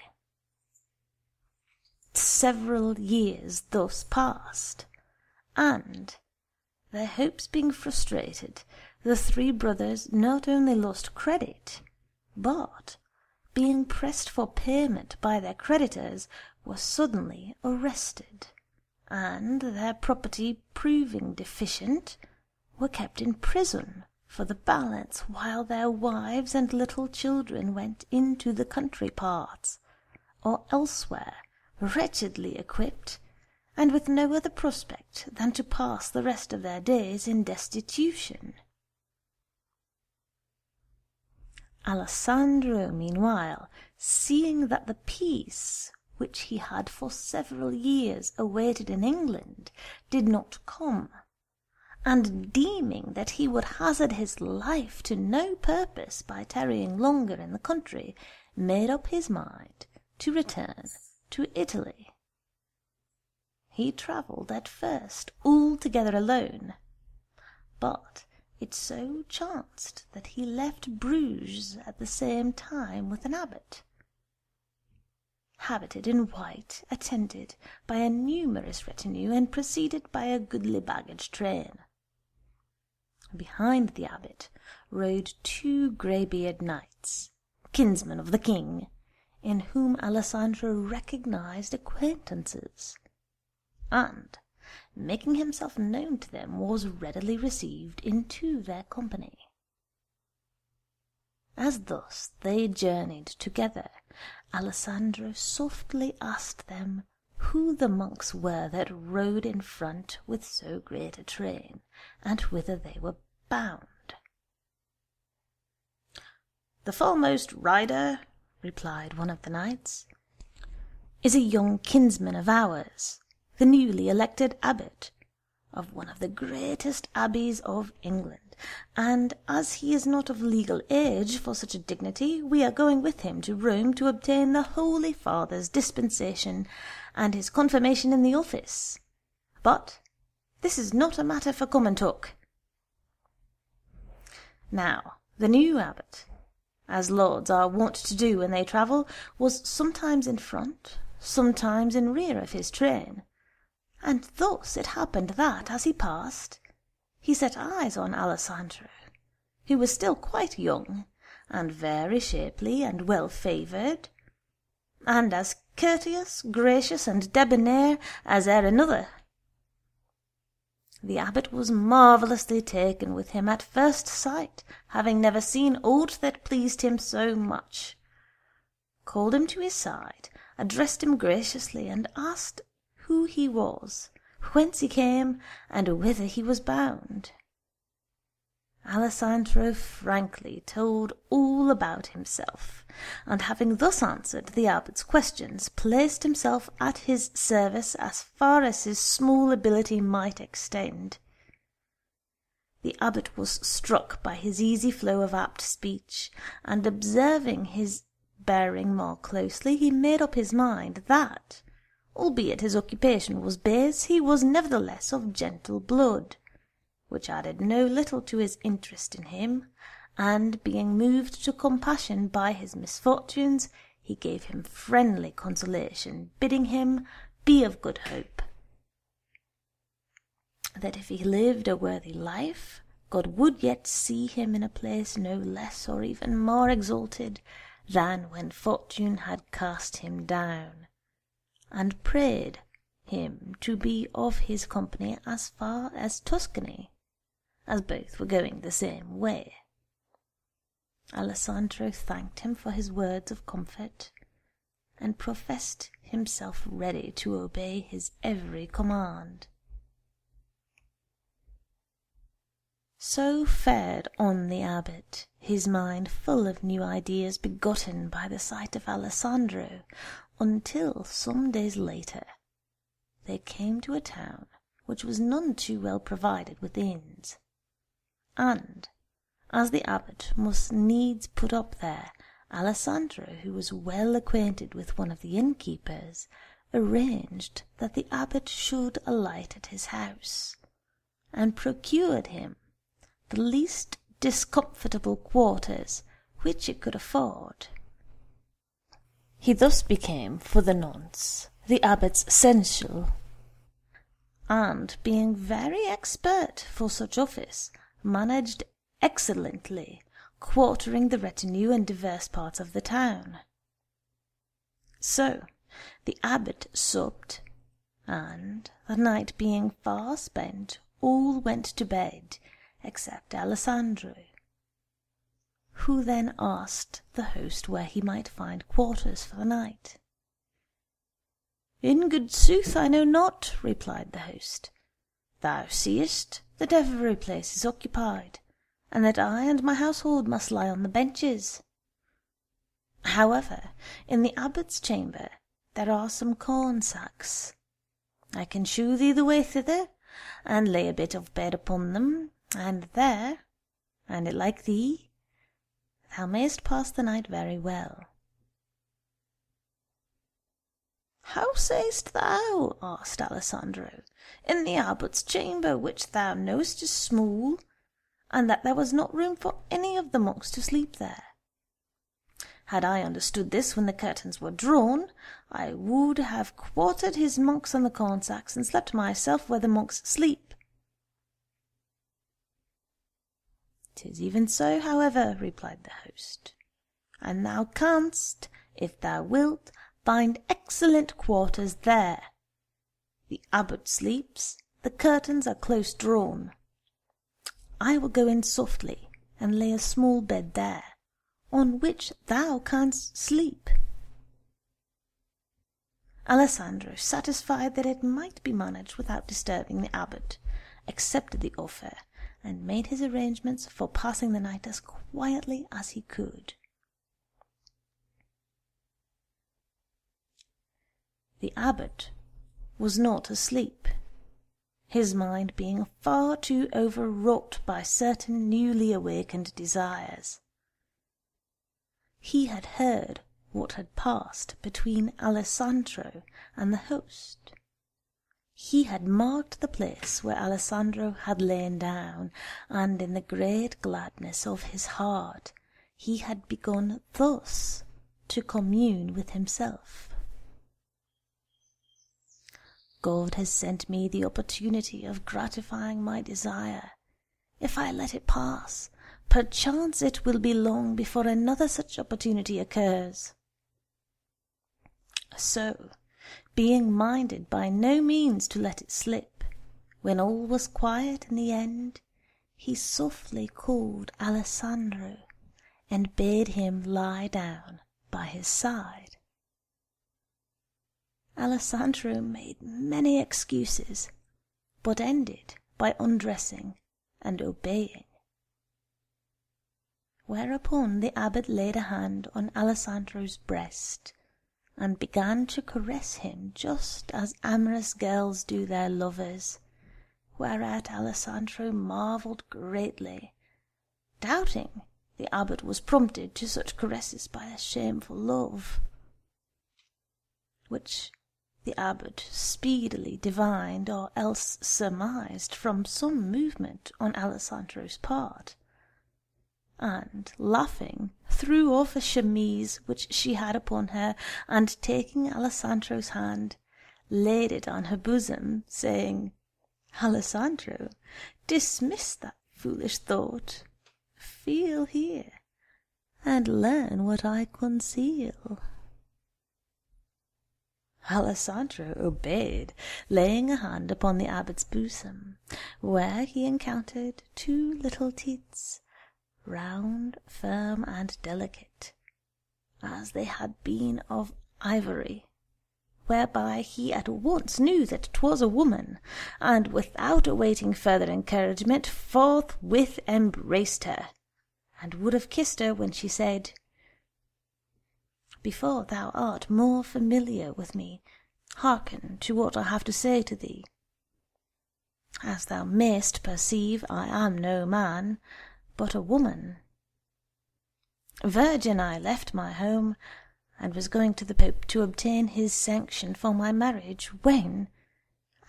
[SPEAKER 4] Several years thus passed, and, their hopes being frustrated, the three brothers not only lost credit, but, being pressed for payment by their creditors, were suddenly arrested, and, their property proving deficient, were kept in prison for the balance, while their wives and little children went into the country parts, or elsewhere, wretchedly equipped, and with no other prospect than to pass the rest of their days in destitution. Alessandro, meanwhile, seeing that the peace which he had for several years awaited in England did not come, and deeming that he would hazard his life to no purpose by tarrying longer in the country, made up his mind to return to Italy. He travelled at first altogether alone, but it so chanced that he left Bruges at the same time with an abbot, habited in white, attended by a numerous retinue, and preceded by a goodly baggage train. Behind the abbot rode two grey-bearded knights, kinsmen of the king, in whom Alessandro recognized acquaintances, and, making himself known to them, was readily received into their company. As thus they journeyed together, Alessandro softly asked them who the monks were that rode in front with so great a train, and whither they were bound. "The foremost rider," replied one of the knights, "is a young kinsman of ours, the newly elected abbot of one of the greatest abbeys of England, and as he is not of legal age for such a dignity, we are going with him to Rome to obtain the Holy Father's dispensation and his confirmation in the office. But this is not a matter for common talk. Now, the new abbot, as lords are wont to do when they travel, was sometimes in front, sometimes in rear of his train, and thus it happened that, as he passed, he set eyes on Alessandro, who was still quite young, and very shapely and well-favoured, and as courteous, gracious, and debonair as e'er another. The abbot was marvellously taken with him at first sight, having never seen aught that pleased him so much, called him to his side, addressed him graciously, and asked who he was, whence he came, and whither he was bound. Alessandro frankly told all about himself, and having thus answered the abbot's questions, placed himself at his service as far as his small ability might extend. The abbot was struck by his easy flow of apt speech, and observing his bearing more closely, he made up his mind that, albeit his occupation was base, he was nevertheless of gentle blood, which added no little to his interest in him, and being moved to compassion by his misfortunes, he gave him friendly consolation, bidding him be of good hope, that if he lived a worthy life, God would yet see him in a place no less or even more exalted than when fortune had cast him down, and prayed him to be of his company as far as Tuscany, as both were going the same way. Alessandro thanked him for his words of comfort, and professed himself ready to obey his every command. So fared on the abbot, his mind full of new ideas begotten by the sight of Alessandro, until some days later they came to a town which was none too well provided with inns, and, as the abbot must needs put up there, Alessandro, who was well acquainted with one of the innkeepers, arranged that the abbot should alight at his house, and procured him the least discomfortable quarters which it could afford. He thus became, for the nonce, the abbot's seneschal, and, being very expert for such office, managed excellently, quartering the retinue in divers parts of the town. So the abbot supped, and, the night being far spent, all went to bed, except Alessandro, who then asked the host where he might find quarters for the night. "In good sooth, I know not," replied the host. "Thou seest that every place is occupied, and that I and my household must lie on the benches. However, in the abbot's chamber there are some corn sacks. I can shew thee the way thither, and lay a bit of bed upon them, and there, an it like thee, thou mayst pass the night very well." "How sayest thou," asked Alessandro, "in the abbot's chamber, which thou knowest is small, and that there was not room for any of the monks to sleep there? Had I understood this when the curtains were drawn, I would have quartered his monks on the corn sacks, and slept myself where the monks sleep." "'Tis even so, however," replied the host, "and thou canst, if thou wilt, find excellent quarters there. The abbot sleeps, the curtains are close drawn. I will go in softly, and lay a small bed there, on which thou canst sleep." Alessandro, satisfied that it might be managed without disturbing the abbot, accepted the offer, and made his arrangements for passing the night as quietly as he could. The abbot was not asleep. his mind being far too overwrought by certain newly awakened desires. He had heard what had passed between Alessandro and the host. He had marked the place where Alessandro had lain down, and in the great gladness of his heart he had begun thus to commune with himself. God has sent me the opportunity of gratifying my desire. If I let it pass, perchance it will be long before another such opportunity occurs. So, being minded by no means to let it slip, when all was quiet in the end, he softly called Alessandro, and bade him lie down by his side. Alessandro made many excuses, but ended by undressing and obeying. Whereupon the abbot laid a hand on Alessandro's breast, and began to caress him just as amorous girls do their lovers, whereat Alessandro marvelled greatly, doubting the abbot was prompted to such caresses by a shameful love, which the abbot speedily divined or else surmised from some movement on Alessandro's part, and, laughing, threw off a chemise which she had upon her, and taking Alessandro's hand, laid it on her bosom, saying, "Alessandro, dismiss that foolish thought. Feel here, and learn what I conceal." Alessandro obeyed, laying a hand upon the abbot's bosom, where he encountered 2 little teats, round, firm, and delicate, as they had been of ivory, whereby he at once knew that 'twas a woman, and without awaiting further encouragement, forthwith embraced her, and would have kissed her when she said, "Before thou art more familiar with me, hearken to what I have to say to thee. As thou mayst perceive, I am no man, but a woman. Virgin I left my home, and was going to the Pope to obtain his sanction for my marriage, when,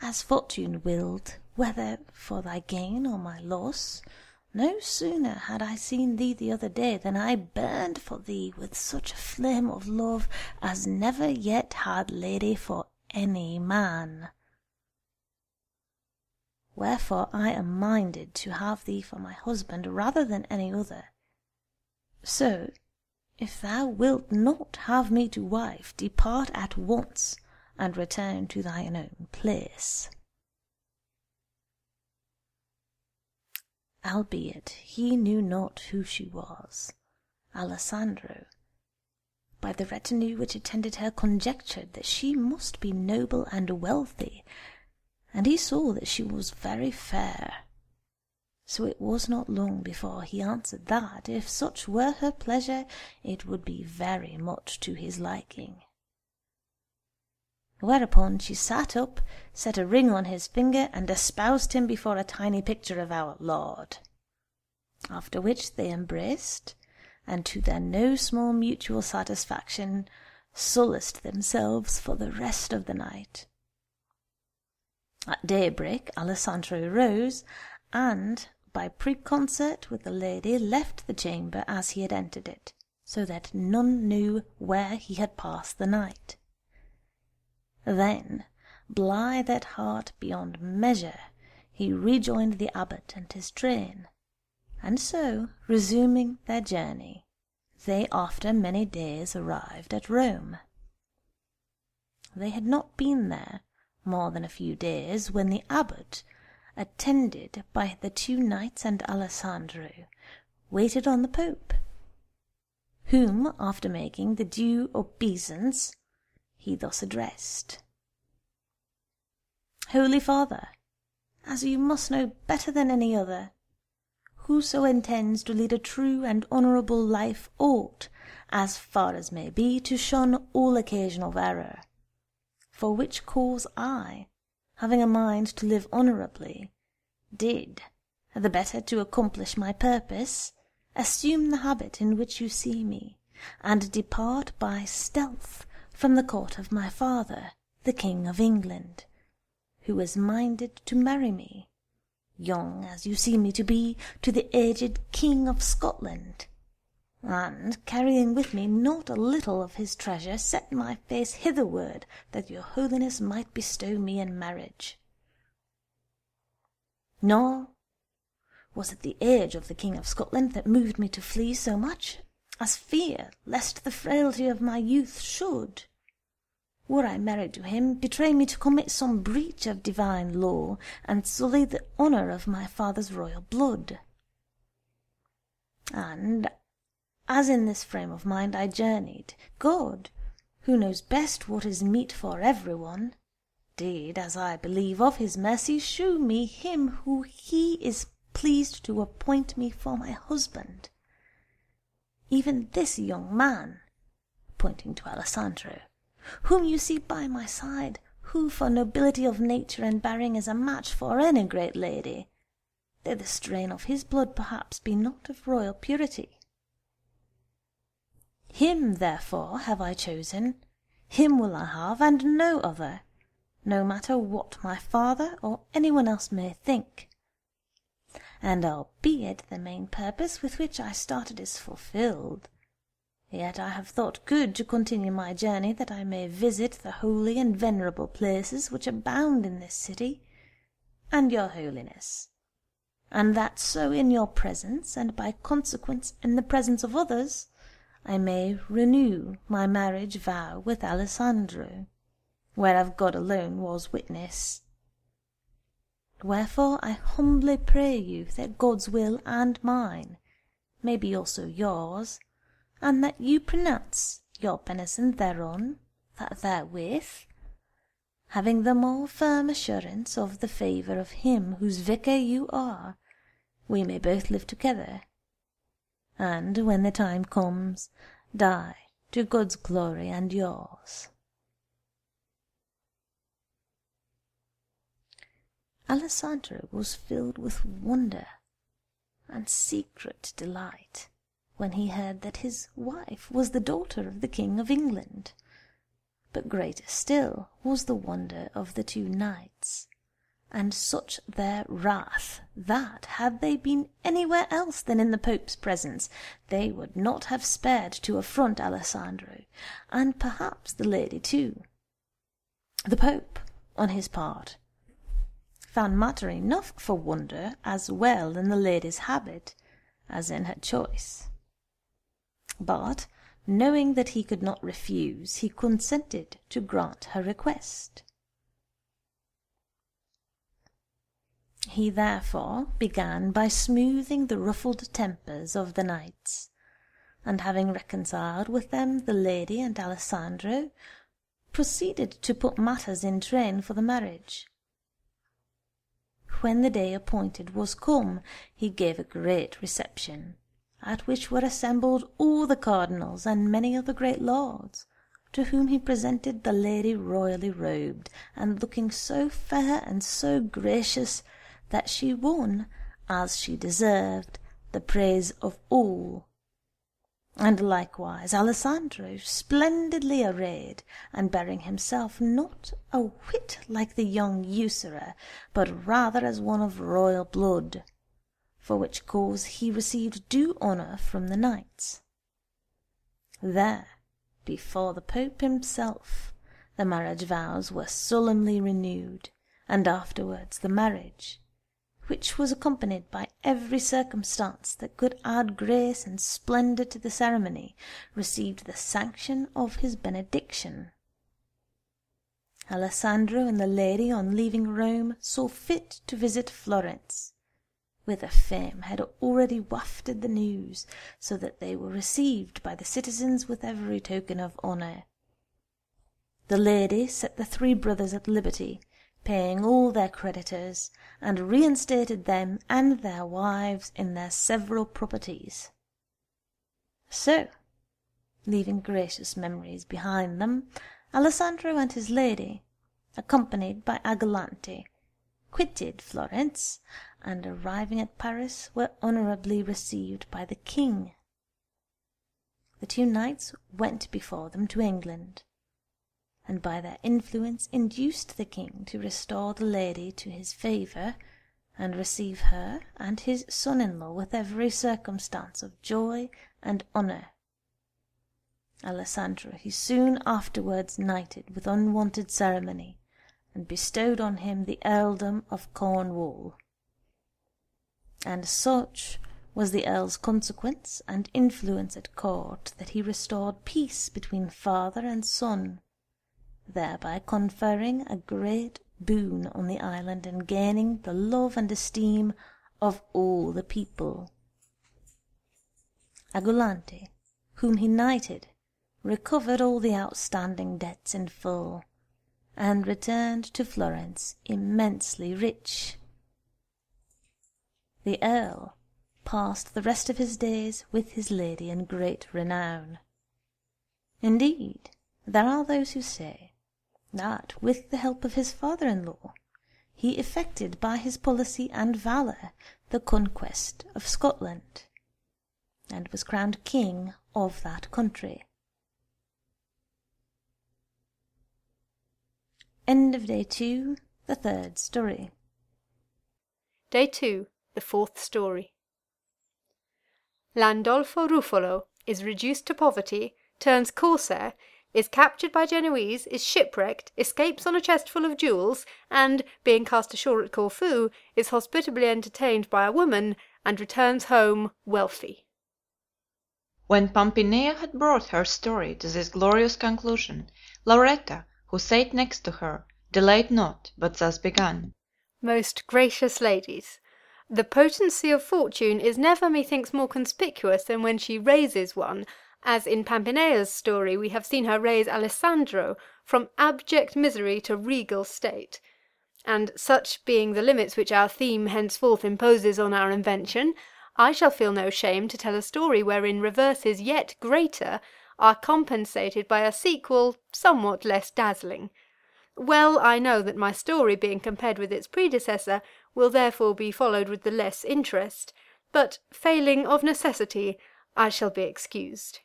[SPEAKER 4] as fortune willed, whether for thy gain or my loss, no sooner had I seen thee the other day than I burned for thee with such a flame of love as never yet had lady for any man. Wherefore I am minded to have thee for my husband rather than any other. So, if thou wilt not have me to wife, depart at once, and return to thine own place." Albeit he knew not who she was, Alessandro, by the retinue which attended her, conjectured that she must be noble and wealthy, and he saw that she was very fair. So it was not long before he answered that, if such were her pleasure, it would be very much to his liking. Whereupon she sat up, set a ring on his finger, and espoused him before a tiny picture of our Lord. After which they embraced, and to their no small mutual satisfaction solaced themselves for the rest of the night. At daybreak Alessandro rose, and, by preconcert with the lady, left the chamber as he had entered it, so that none knew where he had passed the night. Then, blithe at heart beyond measure, he rejoined the abbot and his train, and so, resuming their journey, they after many days arrived at Rome. They had not been there more than a few days when the abbot, attended by the 2 knights and Alessandro, waited on the Pope, whom, after making the due obeisance, he thus addressed: "Holy Father, as you must know better than any other, whoso intends to lead a true and honourable life ought, as far as may be, to shun all occasion of error, for which cause I, having a mind to live honourably, did, the better to accomplish my purpose, assume the habit in which you see me, and depart by stealth from the court of my father, the King of England, who was minded to marry me, young as you see me to be, to the aged King of Scotland, and, carrying with me not a little of his treasure, set my face hitherward, that your holiness might bestow me in marriage. Nor was it the age of the King of Scotland that moved me to flee so much, as fear lest the frailty of my youth should, were I married to him, betray me to commit some breach of divine law, and sully the honour of my father's royal blood. And, as in this frame of mind I journeyed, God, who knows best what is meet for every one, did, as I believe of his mercy, shew me him who he is pleased to appoint me for my husband. Even this young man, pointing to Alessandro, whom you see by my side, who for nobility of nature and bearing is a match for any great lady, though the strain of his blood perhaps be not of royal purity. Him, therefore, have I chosen, him will I have, and no other, no matter what my father or anyone else may think. And albeit the main purpose with which I started is fulfilled, yet I have thought good to continue my journey, that I may visit the holy and venerable places which abound in this city, and your holiness, and that so in your presence, and by consequence in the presence of others, I may renew my marriage vow with Alessandro, whereof God alone was witness. Wherefore I humbly pray you that God's will and mine may be also yours, and that you pronounce your benison thereon, that therewith, having the more firm assurance of the favour of him whose vicar you are, we may both live together, and, when the time comes, die to God's glory and yours. Alessandro was filled with wonder and secret delight when he heard that his wife was the daughter of the King of England, but greater still was the wonder of the two knights, and such their wrath, that, had they been anywhere else than in the Pope's presence, they would not have spared to affront Alessandro, and perhaps the lady too. The Pope, on his part, found matter enough for wonder as well in the lady's habit as in her choice. But, knowing that he could not refuse, he consented to grant her request. He therefore began by smoothing the ruffled tempers of the knights, and having reconciled with them the lady and Alessandro, proceeded to put matters in train for the marriage. When the day appointed was come, he gave a great reception, at which were assembled all the cardinals and many of the great lords, to whom he presented the lady royally robed, and looking so fair and so gracious that she won, as she deserved, the praise of all. And likewise Alessandro, splendidly arrayed, and bearing himself not a whit like the young usurer, but rather as one of royal blood, for which cause he received due honour from the knights. There, before the Pope himself, the marriage vows were solemnly renewed, and afterwards the marriage, which was accompanied by every circumstance that could add grace and splendour to the ceremony, received the sanction of his benediction. Alessandro and the lady, on leaving Rome, saw fit to visit Florence, whither fame had already wafted the news, so that they were received by the citizens with every token of honour. The lady set the three brothers at liberty, paying all their creditors, and reinstated them and their wives in their several properties. So, leaving gracious memories behind them, Alessandro and his lady, accompanied by Agolante, quitted Florence, and arriving at Paris were honourably received by the king. The two knights went before them to England, and by their influence induced the king to restore the lady to his favour, and receive her and his son-in-law with every circumstance of joy and honour. Alessandro he soon afterwards knighted with unwonted ceremony, and bestowed on him the earldom of Cornwall. And such was the earl's consequence and influence at court that he restored peace between father and son, thereby conferring a great boon on the island and gaining the love and esteem of all the people. Agolante, whom he knighted, recovered all the outstanding debts in full, and returned to Florence immensely rich. The earl passed the rest of his days with his lady in great renown. Indeed, there are those who say that, with the help of his father-in-law, he effected by his policy and valour the conquest of Scotland, and was crowned king of that country. End of Day 2, the Third Story.
[SPEAKER 5] Day 2, the Fourth Story. Landolfo Ruffolo is reduced to poverty, turns corsair, is captured by Genoese, is shipwrecked, escapes on a chest full of jewels, and, being cast ashore at Corfu, is hospitably entertained by a woman, and returns home wealthy.
[SPEAKER 1] When Pampinea had brought her story to this glorious conclusion, Lauretta, who sate next to her, delayed not, but thus began.
[SPEAKER 5] Most gracious ladies, the potency of fortune is never, methinks, more conspicuous than when she raises one, as in Pampinea's story we have seen her raise Alessandro from abject misery to regal state. And such being the limits which our theme henceforth imposes on our invention, I shall feel no shame to tell a story wherein reverses yet greater are compensated by a sequel somewhat less dazzling. Well I know that my story, being compared with its predecessor, will therefore be followed with the less interest, but, failing of necessity, I shall be excused.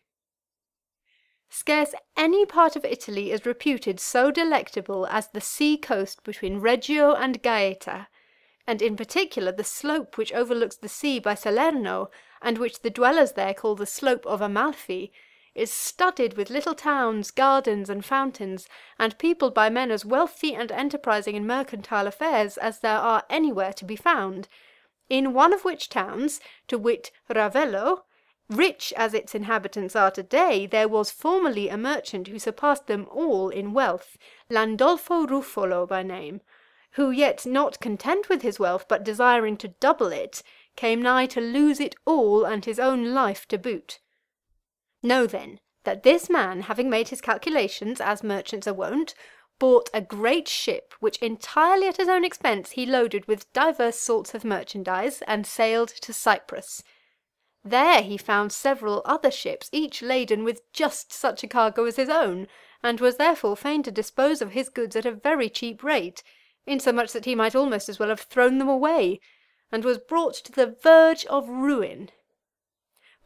[SPEAKER 5] Scarce any part of Italy is reputed so delectable as the sea coast between Reggio and Gaeta, and in particular the slope which overlooks the sea by Salerno, and which the dwellers there call the slope of Amalfi, is studded with little towns, gardens, and fountains, and peopled by men as wealthy and enterprising in mercantile affairs as there are anywhere to be found, in one of which towns, to wit Ravello, rich as its inhabitants are today, there was formerly a merchant who surpassed them all in wealth, Landolfo Ruffolo by name, who yet not content with his wealth, but desiring to double it, came nigh to lose it all and his own life to boot. Know then, that this man, having made his calculations, as merchants are wont, bought a great ship, which entirely at his own expense he loaded with divers sorts of merchandise, and sailed to Cyprus. There he found several other ships, each laden with just such a cargo as his own, and was therefore fain to dispose of his goods at a very cheap rate, insomuch that he might almost as well have thrown them away, and was brought to the verge of ruin.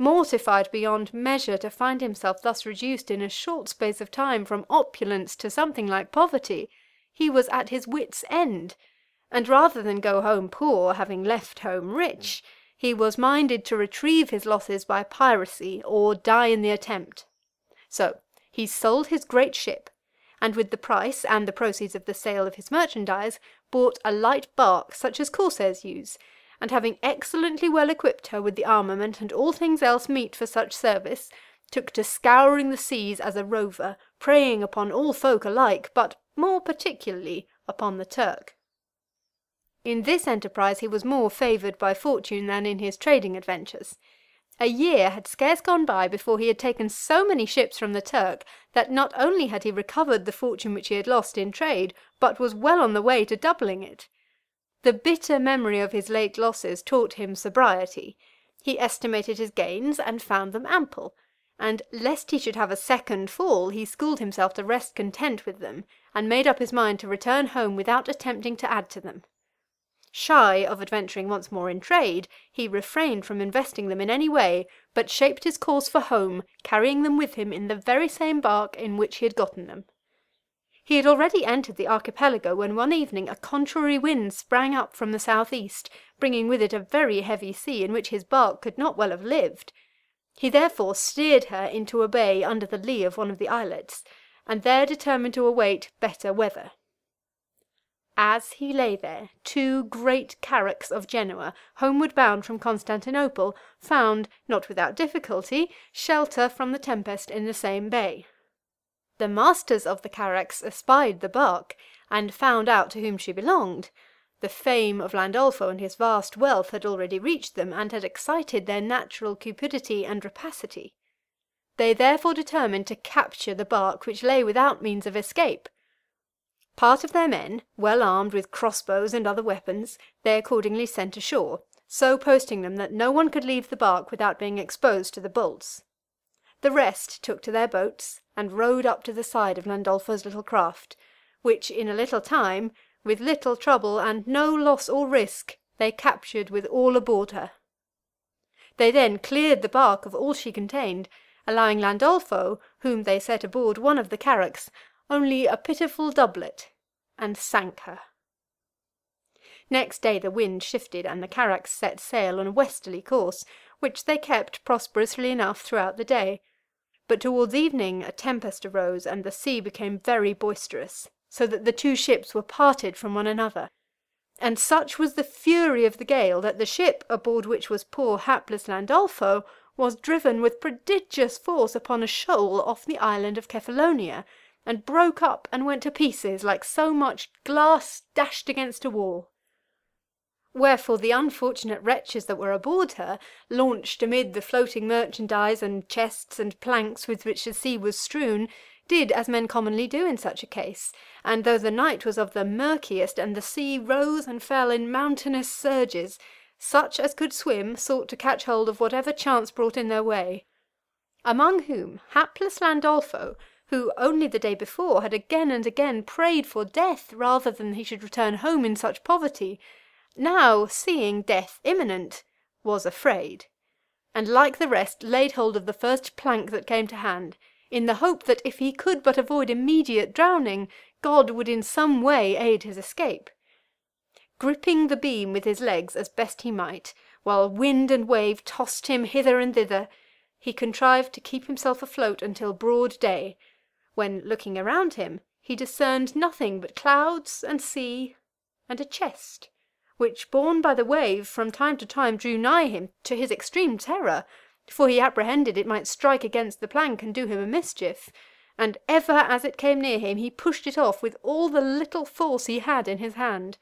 [SPEAKER 5] Mortified beyond measure to find himself thus reduced in a short space of time from opulence to something like poverty, he was at his wits' end, and rather than go home poor, having left home rich, he was minded to retrieve his losses by piracy, or die in the attempt. So he sold his great ship, and with the price and the proceeds of the sale of his merchandise, bought a light bark such as corsairs use, and having excellently well equipped her with the armament and all things else meet for such service, took to scouring the seas as a rover, preying upon all folk alike, but more particularly upon the Turk. In this enterprise he was more favoured by fortune than in his trading adventures. A year had scarce gone by before he had taken so many ships from the Turk, that not only had he recovered the fortune which he had lost in trade, but was well on the way to doubling it. The bitter memory of his late losses taught him sobriety. He estimated his gains, and found them ample, and lest he should have a second fall, he schooled himself to rest content with them, and made up his mind to return home without attempting to add to them. Shy of adventuring once more in trade, he refrained from investing them in any way, but shaped his course for home, carrying them with him in the very same bark in which he had gotten them. He had already entered the archipelago when one evening a contrary wind sprang up from the southeast, bringing with it a very heavy sea in which his bark could not well have lived. He therefore steered her into a bay under the lee of one of the islets, and there determined to await better weather. As he lay there, 2 great carracks of Genoa, homeward bound from Constantinople, found, not without difficulty, shelter from the tempest in the same bay. The masters of the carracks espied the bark, and found out to whom she belonged. The fame of Landolfo and his vast wealth had already reached them, and had excited their natural cupidity and rapacity. They therefore determined to capture the bark, which lay without means of escape. Part of their men, well armed with crossbows and other weapons, they accordingly sent ashore, so posting them that no one could leave the bark without being exposed to the bolts. The rest took to their boats, and rowed up to the side of Landolfo's little craft, which in a little time, with little trouble and no loss or risk, they captured with all aboard her. They then cleared the bark of all she contained, allowing Landolfo, whom they set aboard one of the carracks, only a pitiful doublet, and sank her. Next day the wind shifted, and the carracks set sail on a westerly course, which they kept prosperously enough throughout the day. But towards evening a tempest arose, and the sea became very boisterous, so that the 2 ships were parted from one another. And such was the fury of the gale, that the ship, aboard which was poor hapless Landolfo, was driven with prodigious force upon a shoal off the island of Cephalonia, and broke up and went to pieces like so much glass dashed against a wall. Wherefore the unfortunate wretches that were aboard her, launched amid the floating merchandise and chests and planks with which the sea was strewn, did as men commonly do in such a case, and though the night was of the murkiest, and the sea rose and fell in mountainous surges, such as could swim sought to catch hold of whatever chance brought in their way. Among whom hapless Landolfo, who only the day before had again and again prayed for death rather than he should return home in such poverty, now, seeing death imminent, was afraid, and like the rest laid hold of the first plank that came to hand, in the hope that if he could but avoid immediate drowning, God would in some way aid his escape. Gripping the beam with his legs as best he might, while wind and wave tossed him hither and thither, he contrived to keep himself afloat until broad day, when, looking around him, he discerned nothing but clouds and sea and a chest, which, borne by the wave, from time to time drew nigh him, to his extreme terror, for he apprehended it might strike against the plank and do him a mischief, and ever as it came near him he pushed it off with all the little force he had in his hand.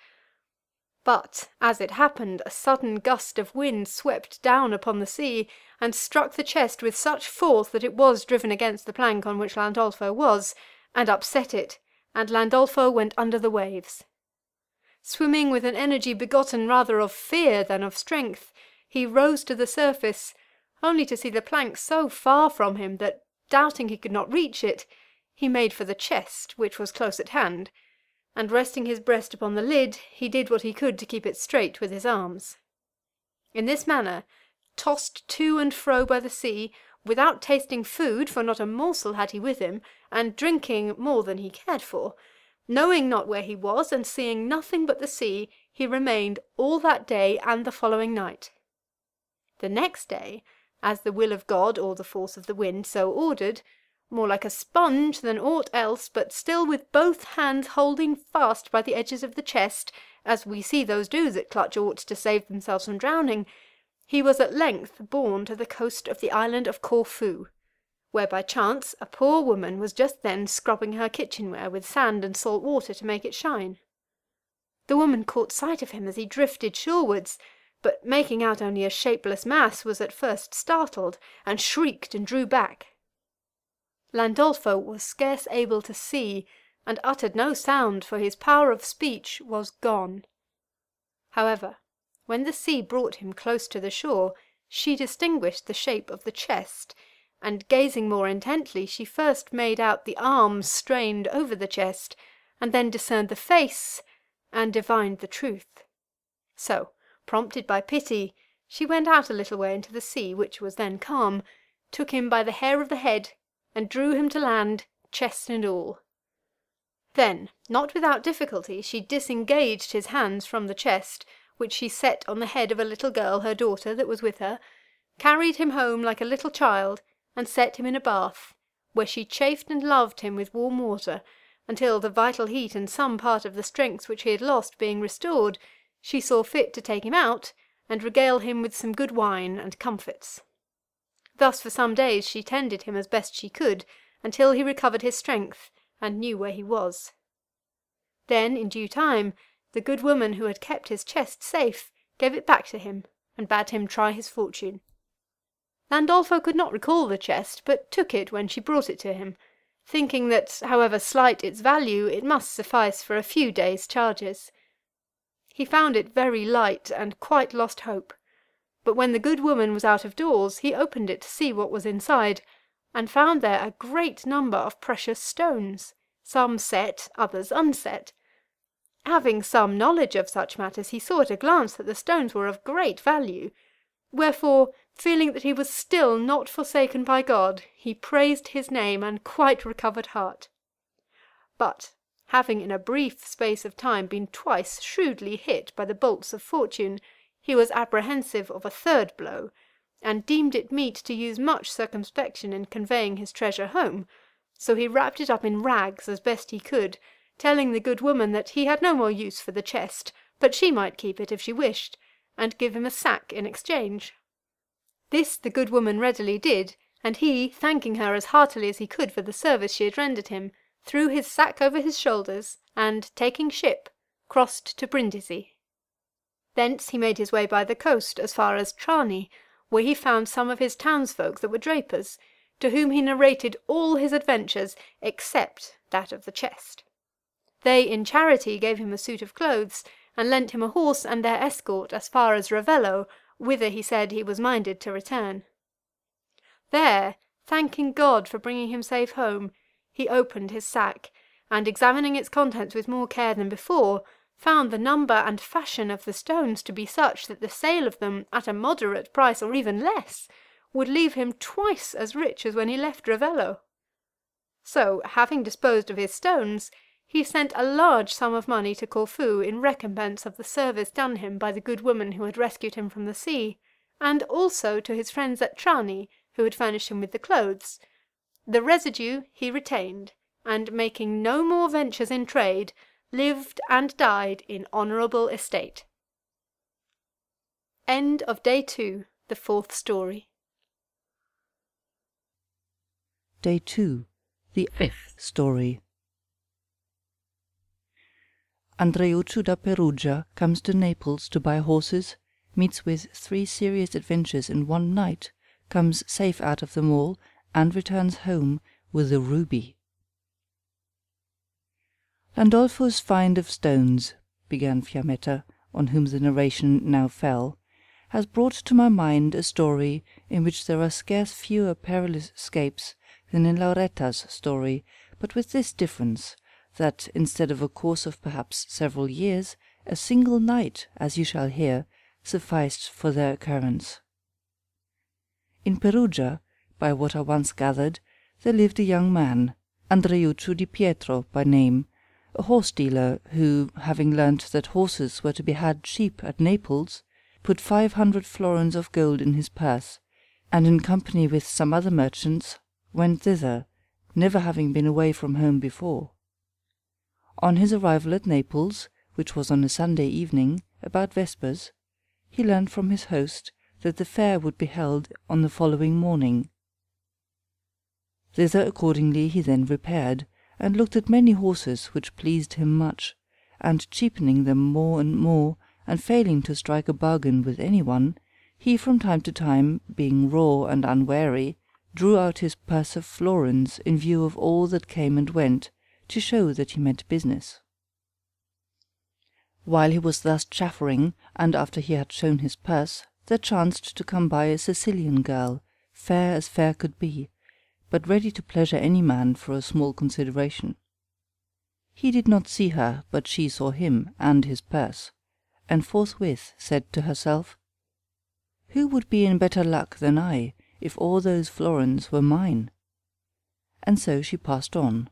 [SPEAKER 5] But, as it happened, a sudden gust of wind swept down upon the sea, and struck the chest with such force that it was driven against the plank on which Landolfo was, and upset it, and Landolfo went under the waves. Swimming with an energy begotten rather of fear than of strength, he rose to the surface, only to see the plank so far from him that, doubting he could not reach it, he made for the chest, which was close at hand, and resting his breast upon the lid, he did what he could to keep it straight with his arms. In this manner, tossed to and fro by the sea, without tasting food, for not a morsel had he with him, and drinking more than he cared for, knowing not where he was, and seeing nothing but the sea, he remained all that day and the following night. The next day, as the will of God or the force of the wind so ordered, more like a sponge than aught else, but still with both hands holding fast by the edges of the chest, as we see those do that clutch aught to save themselves from drowning, he was at length borne to the coast of the island of Corfu, where by chance a poor woman was just then scrubbing her kitchenware with sand and salt water to make it shine. The woman caught sight of him as he drifted shorewards, but making out only a shapeless mass, was at first startled, and shrieked and drew back. Landolfo was scarce able to see, and uttered no sound, for his power of speech was gone. However, when the sea brought him close to the shore, she distinguished the shape of the chest, and gazing more intently, she first made out the arms strained over the chest, and then discerned the face, and divined the truth. So, prompted by pity, she went out a little way into the sea, which was then calm, took him by the hair of the head, and drew him to land, chest and all. Then, not without difficulty, she disengaged his hands from the chest, which she set on the head of a little girl, her daughter, that was with her, carried him home like a little child, and set him in a bath, where she chafed and laved him with warm water, until the vital heat and some part of the strength which he had lost being restored, she saw fit to take him out, and regale him with some good wine and comforts. Thus for some days she tended him as best she could, until he recovered his strength, and knew where he was. Then, in due time, the good woman who had kept his chest safe gave it back to him, and bade him try his fortune. Landolfo could not recall the chest, but took it when she brought it to him, thinking that, however slight its value, it must suffice for a few days' charges. He found it very light, and quite lost hope. But when the good woman was out of doors, he opened it to see what was inside, and found there a great number of precious stones, some set, others unset. Having some knowledge of such matters, he saw at a glance that the stones were of great value. Wherefore, feeling that he was still not forsaken by God, he praised his name and quite recovered heart. But, having in a brief space of time been twice shrewdly hit by the bolts of fortune, he was apprehensive of a third blow, and deemed it meet to use much circumspection in conveying his treasure home, so he wrapped it up in rags as best he could, telling the good woman that he had no more use for the chest, but she might keep it if she wished, and give him a sack in exchange. This the good woman readily did, and he, thanking her as heartily as he could for the service she had rendered him, threw his sack over his shoulders, and, taking ship, crossed to Brindisi. Thence he made his way by the coast as far as Trani, where he found some of his townsfolk that were drapers, to whom he narrated all his adventures except that of the chest. They in charity gave him a suit of clothes, and lent him a horse and their escort as far as Ravello, whither he said he was minded to return. There, thanking God for bringing him safe home, he opened his sack, and examining its contents with more care than before, found the number and fashion of the stones to be such that the sale of them at a moderate price, or even less, would leave him twice as rich as when he left Ravello. So, having disposed of his stones, he sent a large sum of money to Corfu in recompense of the service done him by the good woman who had rescued him from the sea, and also to his friends at Trani, who had furnished him with the clothes. The residue he retained, and making no more ventures in trade, lived and died in honourable estate. End of Day 2, the Fourth Story.
[SPEAKER 2] Day 2, the Fifth Story. Andreuccio da Perugia comes to Naples to buy horses, meets with 3 serious adventures in one night, comes safe out of them all, and returns home with a ruby. Landolfo's find of stones, began Fiammetta, on whom the narration now fell, has brought to my mind a story in which there are scarce fewer perilous escapes than in Lauretta's story, but with this difference, that, instead of a course of perhaps several years, a single night, as you shall hear, sufficed for their occurrence. In Perugia, by what I once gathered, there lived a young man, Andreuccio di Pietro by name, a horse-dealer, who, having learnt that horses were to be had cheap at Naples, put 500 florins of gold in his purse, and in company with some other merchants went thither, never having been away from home before. On his arrival at Naples, which was on a Sunday evening, about vespers, he learned from his host that the fair would be held on the following morning. Thither accordingly he then repaired, and looked at many horses which pleased him much, and cheapening them more and more, and failing to strike a bargain with any one, he from time to time, being raw and unwary, drew out his purse of florins in view of all that came and went, to show that he meant business. While he was thus chaffering, and after he had shown his purse, there chanced to come by a Sicilian girl,
[SPEAKER 6] fair as fair could be, but ready to pleasure any man for a small consideration. He did not see her, but she saw him and his purse, and forthwith said to herself, "Who would be in better luck than I, if all those florins were mine?" And so she passed on.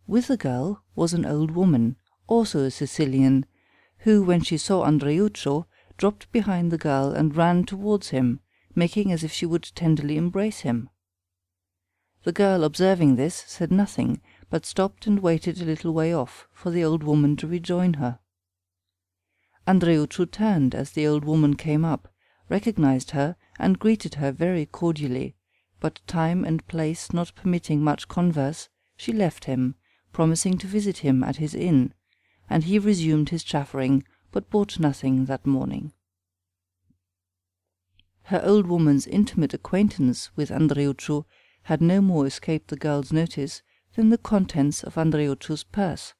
[SPEAKER 6] With the girl was an old woman, also a Sicilian, who, when she saw Andreuccio, dropped behind the girl and ran towards him, making as if she would tenderly embrace him. The girl, observing this, said nothing, but stopped and waited a little way off for the old woman to rejoin her. Andreuccio turned as the old woman came up, recognized her, and greeted her very cordially, but time and place not permitting much converse, she left him, promising to visit him at his inn, and he resumed his chaffering, but bought nothing that morning. Her old woman's intimate acquaintance with Andreuccio had no more escaped the girl's notice than the contents of Andreuccio's purse,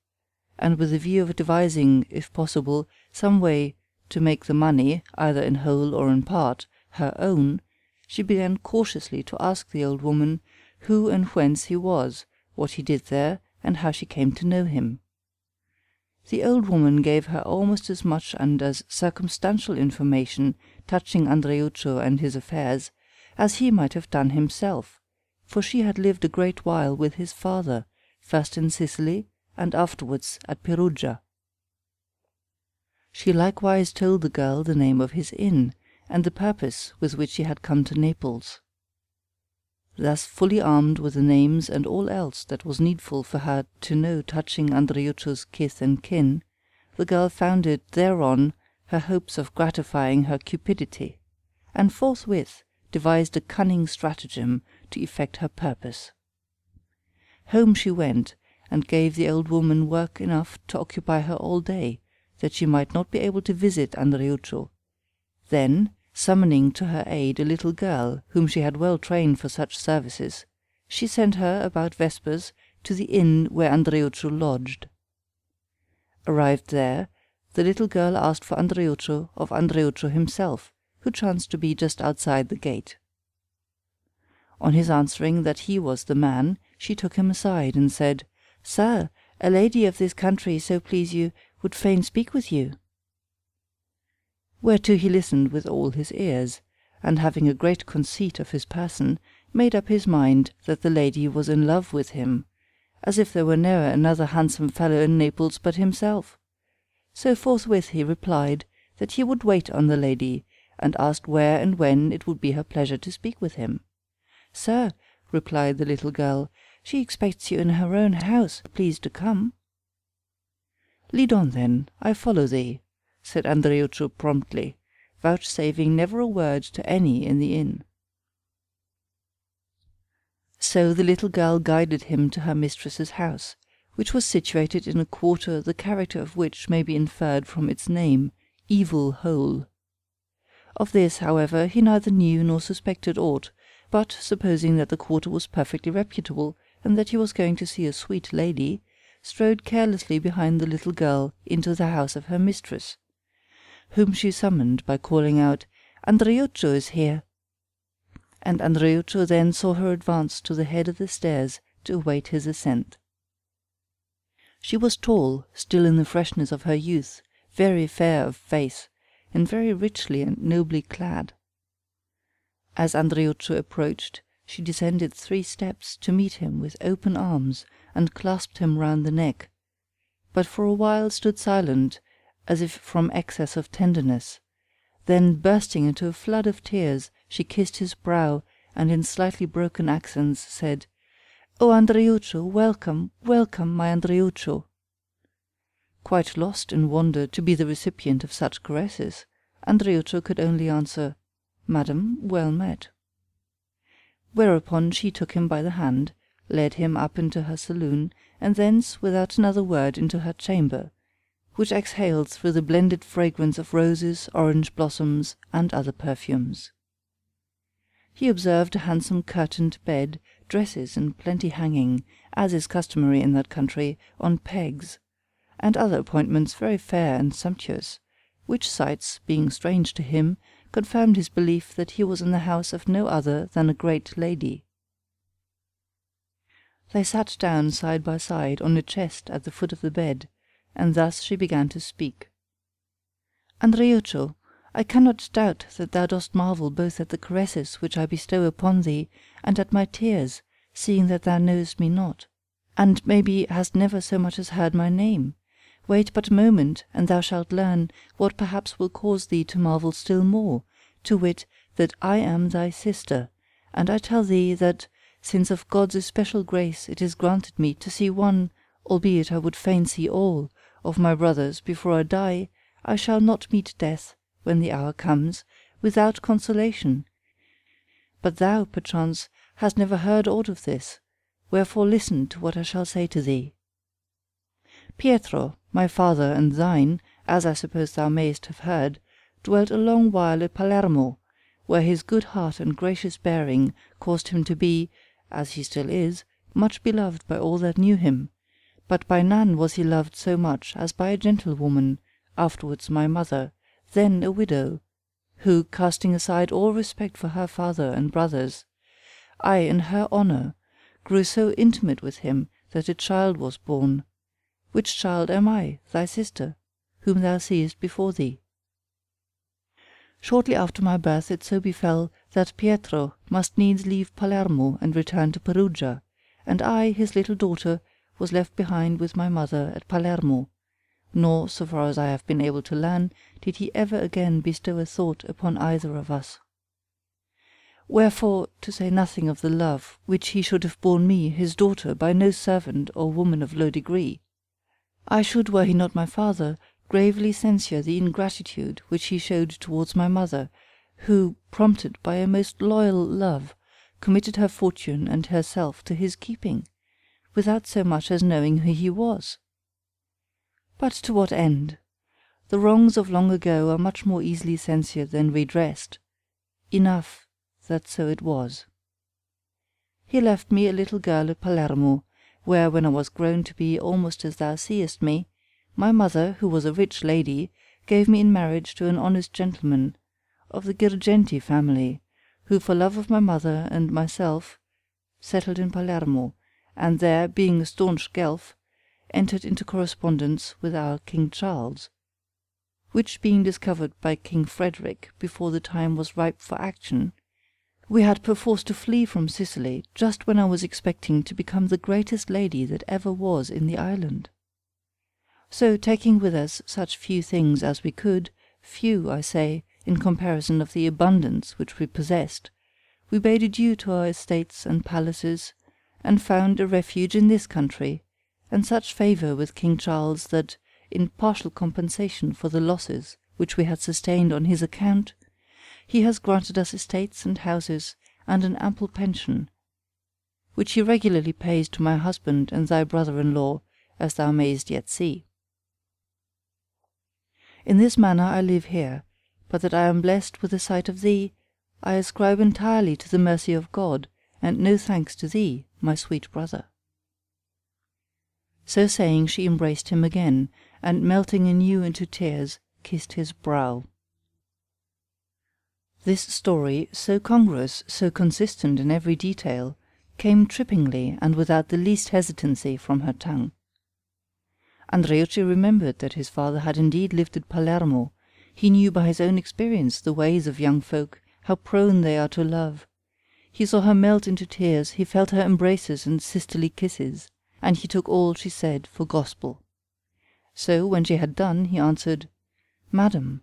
[SPEAKER 6] and with the view of devising, if possible, some way to make the money, either in whole or in part, her own, she began cautiously to ask the old woman who and whence he was, what he did there, and how she came to know him. The old woman gave her almost as much and as circumstantial information touching Andreuccio and his affairs as he might have done himself, for she had lived a great while with his father, first in Sicily and afterwards at Perugia. She likewise told the girl the name of his inn, and the purpose with which she had come to Naples. Thus fully armed with the names and all else that was needful for her to know touching Andreuccio's kith and kin, the girl founded thereon her hopes of gratifying her cupidity, and forthwith devised a cunning stratagem to effect her purpose. Home she went, and gave the old woman work enough to occupy her all day, that she might not be able to visit Andreuccio. Then, summoning to her aid a little girl whom she had well trained for such services, she sent her about vespers to the inn where Andreuccio lodged. Arrived there, the little girl asked for Andreuccio of Andreuccio himself, who chanced to be just outside the gate. On his answering that he was the man, she took him aside and said, "Sir, a lady of this country, so please you, would fain speak with you." Whereto he listened with all his ears, and having a great conceit of his person, made up his mind that the lady was in love with him, as if there were ne'er another handsome fellow in Naples but himself. So forthwith he replied that he would wait on the lady, and asked where and when it would be her pleasure to speak with him. "Sir," replied the little girl, "she expects you in her own house, please to come." "Lead on, then, I follow thee," said Andreuccio promptly, vouchsafing never a word to any in the inn. So the little girl guided him to her mistress's house, which was situated in a quarter the character of which may be inferred from its name, Evil Hole. Of this, however, he neither knew nor suspected aught, but, supposing that the quarter was perfectly reputable, and that he was going to see a sweet lady, strode carelessly behind the little girl into the house of her mistress, whom she summoned by calling out, "Andreuccio is here." And Andreuccio then saw her advance to the head of the stairs to await his ascent. She was tall, still in the freshness of her youth, very fair of face, and very richly and nobly clad. As Andreuccio approached, she descended 3 steps to meet him with open arms, and clasped him round the neck, but for a while stood silent, as if from excess of tenderness. Then, bursting into a flood of tears, she kissed his brow, and in slightly broken accents said, "O Andreuccio, welcome, welcome, my Andreuccio!" Quite lost in wonder to be the recipient of such caresses, Andreuccio could only answer, "Madam, well met." Whereupon she took him by the hand, led him up into her saloon, and thence without another word into her chamber, which exhaled through the blended fragrance of roses, orange blossoms, and other perfumes. He observed a handsome curtained bed, dresses in plenty hanging, as is customary in that country, on pegs, and other appointments very fair and sumptuous, which sights, being strange to him, confirmed his belief that he was in the house of no other than a great lady. They sat down side by side on a chest at the foot of the bed, and thus she began to speak. "Andriuccio, I cannot doubt that thou dost marvel both at the caresses which I bestow upon thee, and at my tears, seeing that thou knowest me not, and maybe hast never so much as heard my name. Wait but a moment, and thou shalt learn what perhaps will cause thee to marvel still more, to wit, that I am thy sister, and I tell thee that, since of God's especial grace it is granted me to see one, albeit I would fain see all, of my brothers before I die, I shall not meet death, when the hour comes, without consolation. But thou, perchance, hast never heard aught of this, wherefore listen to what I shall say to thee. Pietro, my father and thine, as I suppose thou mayest have heard, dwelt a long while at Palermo, where his good heart and gracious bearing caused him to be, as he still is, much beloved by all that knew him, but by none was he loved so much as by a gentlewoman, afterwards my mother, then a widow, who, casting aside all respect for her father and brothers, I, in her honour, grew so intimate with him that a child was born, which child am I, thy sister, whom thou seest before thee. Shortly after my birth it so befell that Pietro must needs leave Palermo and return to Perugia, and I, his little daughter, was left behind with my mother at Palermo, nor, so far as I have been able to learn, did he ever again bestow a thought upon either of us. Wherefore, to say nothing of the love which he should have borne me, his daughter, by no servant or woman of low degree, I should, were he not my father, gravely censure the ingratitude which he showed towards my mother, who, prompted by a most loyal love, committed her fortune and herself to his keeping, without so much as knowing who he was. But to what end? The wrongs of long ago are much more easily censured than redressed. Enough that so it was. He left me a little girl at Palermo, where, when I was grown to be almost as thou seest me, my mother, who was a rich lady, gave me in marriage to an honest gentleman, of the Girgenti family, who, for love of my mother and myself, settled in Palermo, and there, being a staunch Guelph, entered into correspondence with our King Charles, which being discovered by King Frederick before the time was ripe for action, we had perforce to flee from Sicily just when I was expecting to become the greatest lady that ever was in the island. So, taking with us such few things as we could, few, I say, in comparison of the abundance which we possessed, we bade adieu to our estates and palaces, and found a refuge in this country, and such favour with King Charles that, in partial compensation for the losses which we had sustained on his account, he has granted us estates and houses and an ample pension, which he regularly pays to my husband and thy brother-in-law, as thou mayest yet see. In this manner I live here, but that I am blessed with the sight of thee, I ascribe entirely to the mercy of God, and no thanks to thee, my sweet brother. So saying, she embraced him again, and melting anew into tears, kissed his brow. This story, so congruous, so consistent in every detail, came trippingly and without the least hesitancy from her tongue. Andreucci remembered that his father had indeed lived at Palermo. He knew by his own experience the ways of young folk, how prone they are to love. He saw her melt into tears, he felt her embraces and sisterly kisses, and he took all she said for gospel. So, when she had done, he answered, "Madam,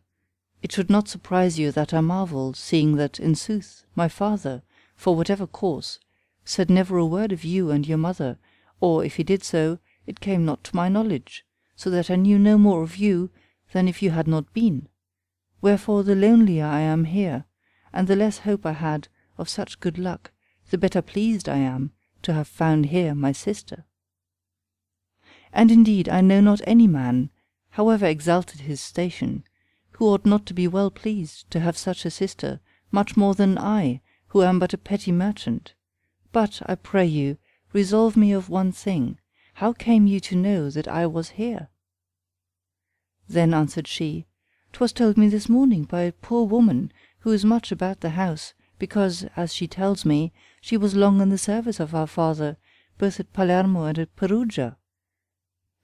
[SPEAKER 6] it should not surprise you that I marvel, seeing that, in sooth, my father, for whatever cause, said never a word of you and your mother, or, if he did so, it came not to my knowledge, so that I knew no more of you than if you had not been. Wherefore the lonelier I am here, and the less hope I had of such good luck, the better pleased I am to have found here my sister. And indeed I know not any man, however exalted his station, who ought not to be well pleased to have such a sister, much more than I, who am but a petty merchant. But, I pray you, resolve me of one thing, how came you to know that I was here?" Then answered she, "'Twas told me this morning by a poor woman, who is much about the house, because, as she tells me, she was long in the service of our father, both at Palermo and at Perugia,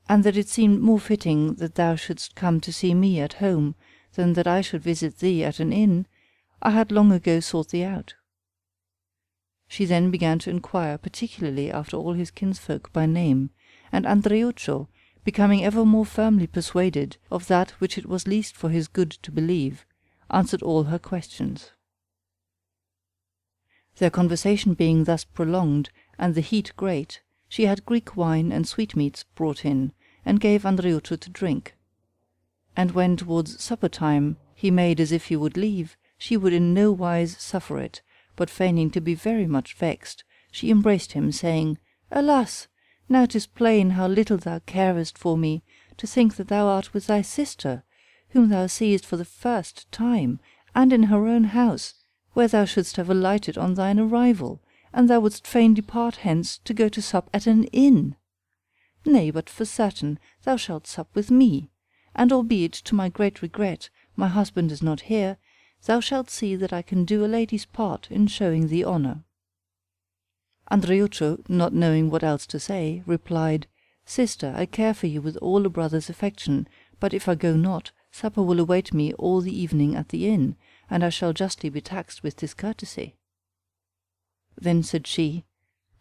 [SPEAKER 6] and that it seemed more fitting that thou shouldst come to see me at home than that I should visit thee at an inn, I had long ago sought thee out. She then began to inquire particularly after all his kinsfolk by name, and Andreuccio, becoming ever more firmly persuaded of that which it was least for his good to believe, answered all her questions. Their conversation being thus prolonged, and the heat great, she had Greek wine and sweetmeats brought in, and gave Andreuccio to drink. And when towards supper time he made as if he would leave, she would in no wise suffer it, but feigning to be very much vexed, she embraced him, saying, Alas! now 'tis plain how little thou carest for me, to think that thou art with thy sister, whom thou seest for the first time, and in her own house, where thou shouldst have alighted on thine arrival, and thou wouldst fain depart hence to go to sup at an inn. Nay, but for certain thou shalt sup with me, and albeit to my great regret my husband is not here, thou shalt see that I can do a lady's part in showing thee honour. Andreuccio, not knowing what else to say, replied, Sister, I care for you with all a brother's affection, but if I go not, supper will await me all the evening at the inn, and I shall justly be taxed with discourtesy. Then said she,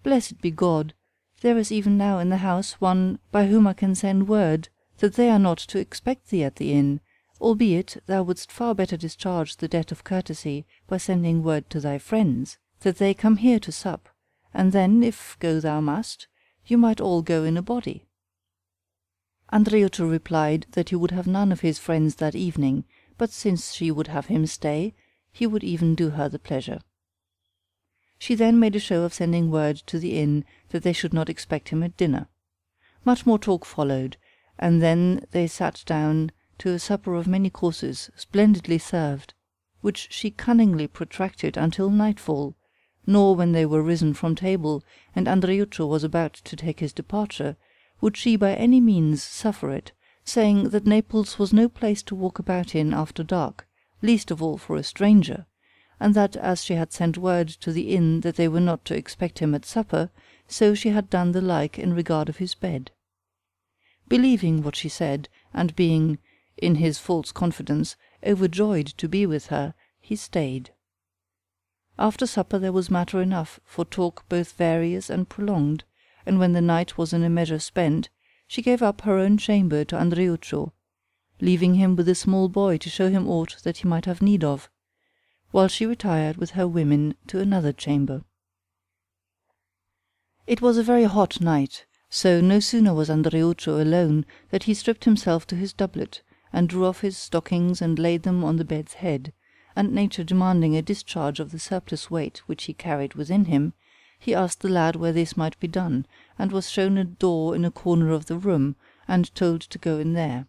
[SPEAKER 6] Blessed be God, there is even now in the house one by whom I can send word that they are not to expect thee at the inn, albeit thou wouldst far better discharge the debt of courtesy by sending word to thy friends, that they come here to sup, and then, if go thou must, you might all go in a body. Andreuccio replied that he would have none of his friends that evening, but since she would have him stay, he would even do her the pleasure. She then made a show of sending word to the inn that they should not expect him at dinner. Much more talk followed, and then they sat down to a supper of many courses, splendidly served, which she cunningly protracted until nightfall, nor when they were risen from table, and Andreuccio was about to take his departure, would she by any means suffer it, saying that Naples was no place to walk about in after dark, least of all for a stranger, and that as she had sent word to the inn that they were not to expect him at supper, so she had done the like in regard of his bed. Believing what she said, and being, in his false confidence, overjoyed to be with her, he stayed. After supper there was matter enough for talk both various and prolonged, and when the night was in a measure spent, she gave up her own chamber to Andreuccio, leaving him with a small boy to show him aught that he might have need of, while she retired with her women to another chamber. It was a very hot night, so no sooner was Andreuccio alone that he stripped himself to his doublet, and drew off his stockings and laid them on the bed's head, and nature demanding a discharge of the surplus weight which he carried within him, he asked the lad where this might be done, and was shown a door in a corner of the room, and told to go in there.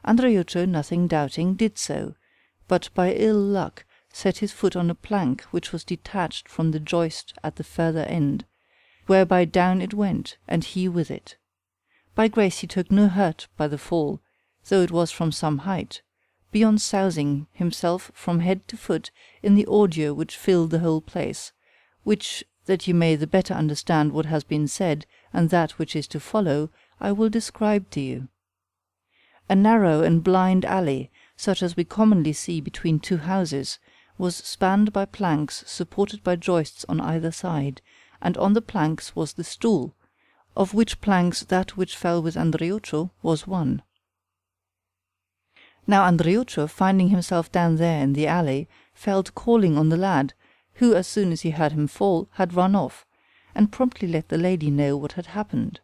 [SPEAKER 6] Andreuccio, nothing doubting, did so, but by ill luck set his foot on a plank which was detached from the joist at the further end, whereby down it went, and he with it. By grace he took no hurt by the fall, though it was from some height, beyond sousing himself from head to foot in the ordure which filled the whole place, which, that you may the better understand what has been said, and that which is to follow, I will describe to you. A narrow and blind alley, such as we commonly see between two houses, was spanned by planks supported by joists on either side, and on the planks was the stool, of which planks that which fell with Andreuccio was one. Now Andreuccio, finding himself down there in the alley, fell to calling on the lad, who, as soon as he heard him fall, had run off, and promptly let the lady know what had happened.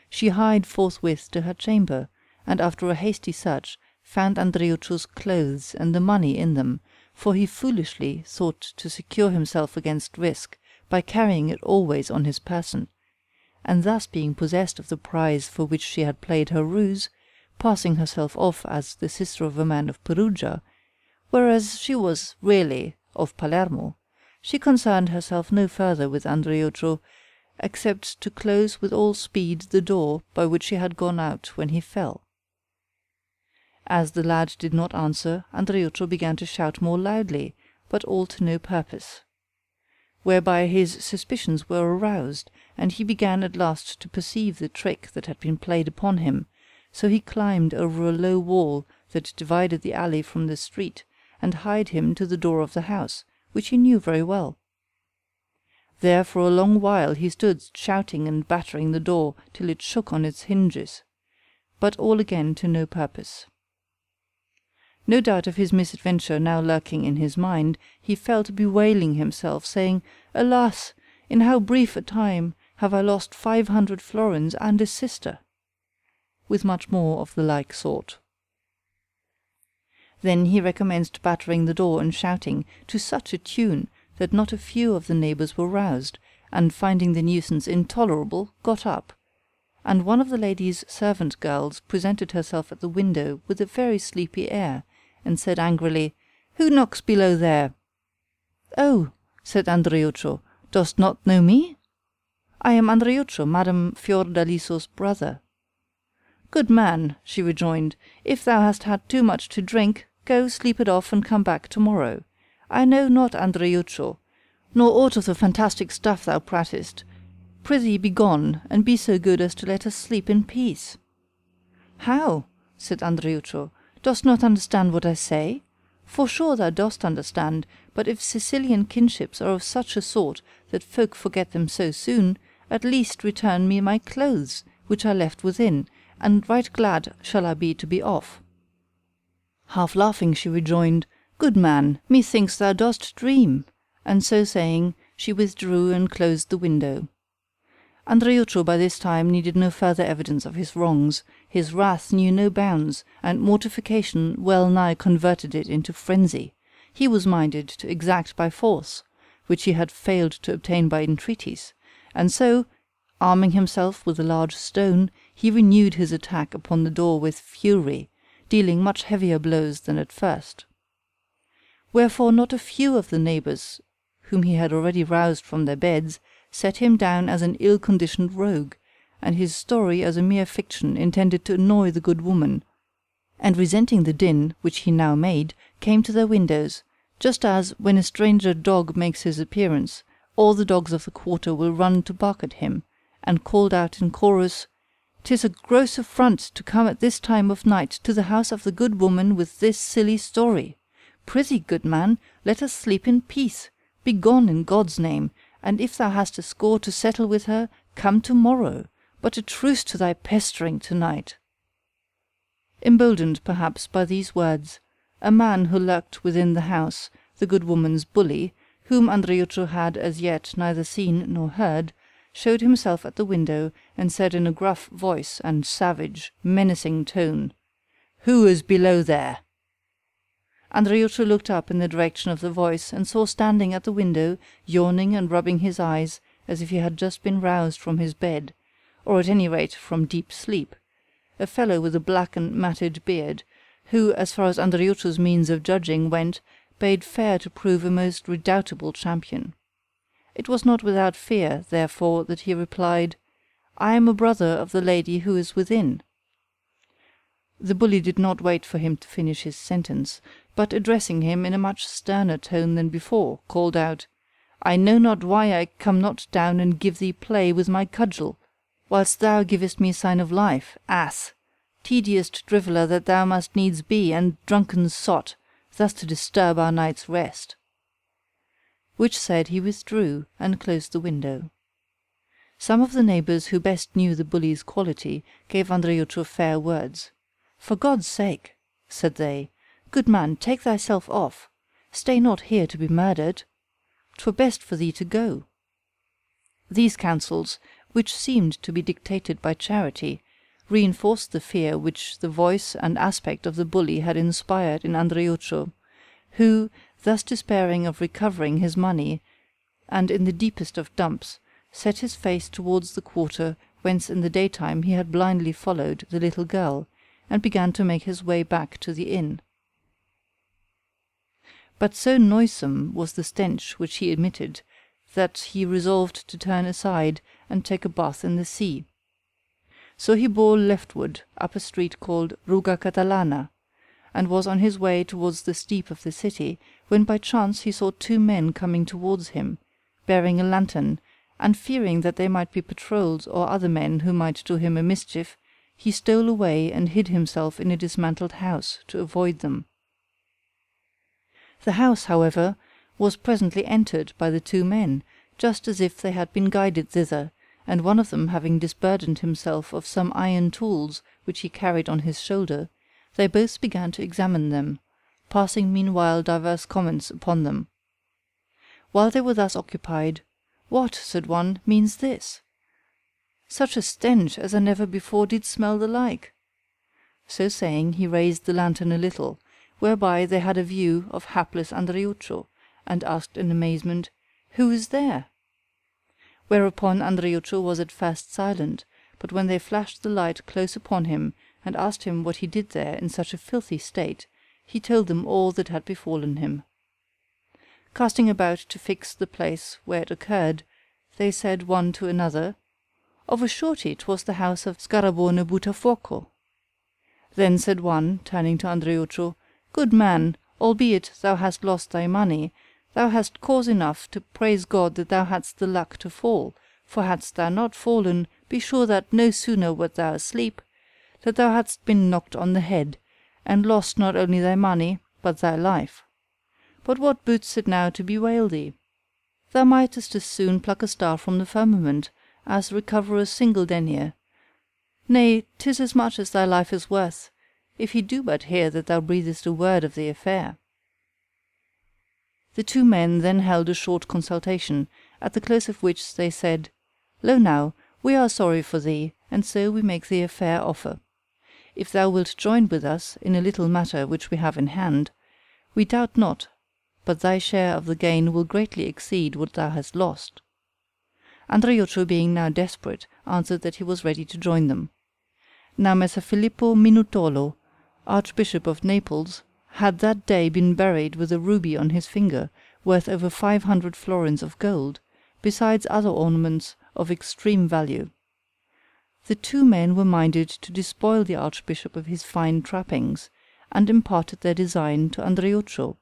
[SPEAKER 6] She hied forthwith to her chamber, and after a hasty search found Andreuccio's clothes and the money in them, for he foolishly thought to secure himself against risk by carrying it always on his person, and thus being possessed of the prize for which she had played her ruse, passing herself off as the sister of a man of Perugia, whereas she was really of Palermo, she concerned herself no further with Andreuccio, except to close with all speed the door by which she had gone out when he fell. As the lad did not answer, Andriuccio began to shout more loudly, but all to no purpose. Whereby his suspicions were aroused, and he began at last to perceive the trick that had been played upon him, so he climbed over a low wall that divided the alley from the street, and hied him to the door of the house, which he knew very well. There for a long while he stood shouting and battering the door till it shook on its hinges, but all again to no purpose. No doubt of his misadventure now lurking in his mind, he fell to bewailing himself, saying, "Alas! in how brief a time have I lost 500 florins and a sister!" with much more of the like sort. Then he recommenced battering the door and shouting, to such a tune that not a few of the neighbours were roused, and finding the nuisance intolerable, got up, and one of the lady's servant girls presented herself at the window with a very sleepy air, and said angrily, "Who knocks below there?" "Oh," said Andriuccio, "dost not know me? I am Andriuccio, Madame Fiordaliso's brother." "Good man," she rejoined, "if thou hast had too much to drink, go sleep it off and come back to-morrow. I know not Andriuccio, nor aught of the fantastic stuff thou pratest. Prithee be gone, and be so good as to let us sleep in peace." "How?" said Andriuccio, "dost not understand what I say? For sure thou dost understand, but if Sicilian kinships are of such a sort that folk forget them so soon, at least return me my clothes, which I left within, and right glad shall I be to be off." Half laughing she rejoined, "Good man, methinks thou dost dream," and so saying, she withdrew and closed the window. Andriuccio by this time needed no further evidence of his wrongs, his wrath knew no bounds, and mortification well nigh converted it into frenzy. He was minded to exact by force, which he had failed to obtain by entreaties, and so, arming himself with a large stone, he renewed his attack upon the door with fury, dealing much heavier blows than at first. Wherefore not a few of the neighbours, whom he had already roused from their beds, set him down as an ill-conditioned rogue, and his story as a mere fiction intended to annoy the good woman, and resenting the din which he now made, came to their windows, just as, when a stranger dog makes his appearance, all the dogs of the quarter will run to bark at him, and called out in chorus, "'Tis a gross affront to come at this time of night to the house of the good woman with this silly story. Prithee, good man, let us sleep in peace. Be gone in God's name, and if thou hast a score to settle with her, come to-morrow, but a truce to thy pestering to-night." Emboldened, perhaps, by these words, a man who lurked within the house, the good woman's bully, whom Andriuccio had as yet neither seen nor heard, showed himself at the window, and said in a gruff voice and savage, menacing tone, "Who is below there?" Andriuccio looked up in the direction of the voice, and saw standing at the window, yawning and rubbing his eyes, as if he had just been roused from his bed, or at any rate from deep sleep, a fellow with a black and matted beard, who, as far as Andriuccio's means of judging went, bade fair to prove a most redoubtable champion. It was not without fear, therefore, that he replied, "I am a brother of the lady who is within." The bully did not wait for him to finish his sentence, but addressing him in a much sterner tone than before, called out, "I know not why I come not down and give thee play with my cudgel, whilst thou givest me sign of life, ass! Tedious driveller that thou must needs be, and drunken sot, thus to disturb our night's rest." Which said, he withdrew, and closed the window. Some of the neighbours who best knew the bully's quality gave Andriuccio fair words. "For God's sake," said they, "good man, take thyself off. Stay not here to be murdered. 'Twere best for thee to go." These counsels, which seemed to be dictated by charity, reinforced the fear which the voice and aspect of the bully had inspired in Andriuccio, who, thus despairing of recovering his money, and in the deepest of dumps, set his face towards the quarter whence in the daytime he had blindly followed the little girl, and began to make his way back to the inn. But so noisome was the stench which he emitted, that he resolved to turn aside and take a bath in the sea. So he bore leftward up a street called Ruga Catalana, and was on his way towards the steep of the city, when by chance he saw two men coming towards him, bearing a lantern, and fearing that they might be patrols or other men who might do him a mischief, he stole away and hid himself in a dismantled house to avoid them. The house, however, was presently entered by the two men, just as if they had been guided thither, and one of them having disburdened himself of some iron tools which he carried on his shoulder, they both began to examine them, passing meanwhile divers comments upon them. While they were thus occupied, "What," said one, "means this? Such a stench as I never before did smell the like." So saying, he raised the lantern a little, whereby they had a view of hapless Andreuccio, and asked in amazement, "Who is there?" Whereupon Andreuccio was at first silent, but when they flashed the light close upon him, and asked him what he did there in such a filthy state, he told them all that had befallen him. Casting about to fix the place where it occurred, they said one to another, "Of a surety 'twas the house of Scarabone Buttafuoco." Then said one, turning to Andreuccio, "Good man, albeit thou hast lost thy money, thou hast cause enough to praise God that thou hadst the luck to fall, for hadst thou not fallen, be sure that no sooner wert thou asleep, that thou hadst been knocked on the head, and lost not only thy money, but thy life. But what boots it now to bewail thee? Thou mightest as soon pluck a star from the firmament, as recover a single denier. Nay, 'tis as much as thy life is worth, if he do but hear that thou breathest a word of the affair." The two men then held a short consultation, at the close of which they said, "Lo now, we are sorry for thee, and so we make thee a fair offer. If thou wilt join with us in a little matter which we have in hand, we doubt not but thy share of the gain will greatly exceed what thou hast lost." Andreuccio, being now desperate, answered that he was ready to join them. Now Messer Filippo Minutolo, Archbishop of Naples, had that day been buried with a ruby on his finger, worth over 500 florins of gold, besides other ornaments of extreme value. The two men were minded to despoil the Archbishop of his fine trappings, and imparted their design to Andreuccio,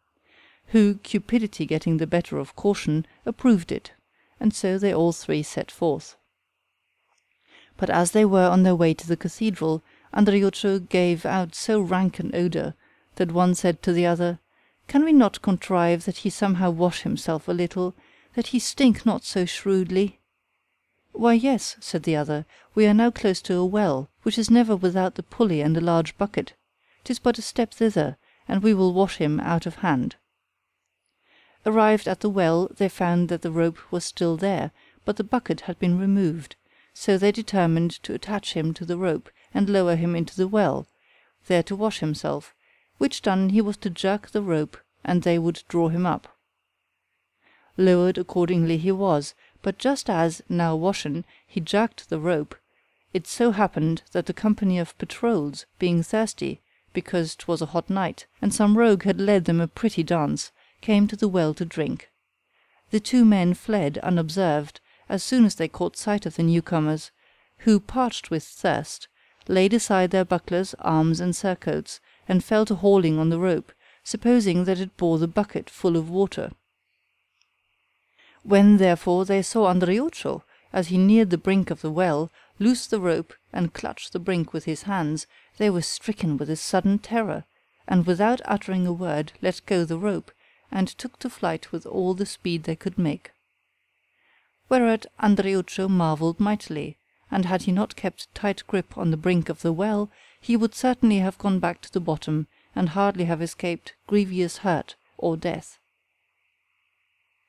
[SPEAKER 6] who, cupidity getting the better of caution, approved it, and so they all three set forth. But as they were on their way to the cathedral, Andreuccio gave out so rank an odour that one said to the other, "Can we not contrive that he somehow wash himself a little, that he stink not so shrewdly?" "Why, yes," said the other, "we are now close to a well, which is never without the pulley and a large bucket. 'Tis but a step thither, and we will wash him out of hand." Arrived at the well, they found that the rope was still there, but the bucket had been removed, so they determined to attach him to the rope and lower him into the well, there to wash himself, which done he was to jerk the rope, and they would draw him up. Lowered accordingly he was, but just as, now washen, he jerked the rope, it so happened that the company of patrols, being thirsty, because 'twas a hot night, and some rogue had led them a pretty dance, came to the well to drink. The two men fled unobserved, as soon as they caught sight of the newcomers, who, parched with thirst, laid aside their bucklers, arms, and surcoats, and fell to hauling on the rope, supposing that it bore the bucket full of water. When, therefore, they saw Andreuccio, as he neared the brink of the well, loose the rope and clutch the brink with his hands, they were stricken with a sudden terror, and without uttering a word let go the rope, and took to flight with all the speed they could make. Whereat Andreuccio marvelled mightily, and had he not kept tight grip on the brink of the well, he would certainly have gone back to the bottom, and hardly have escaped grievous hurt or death.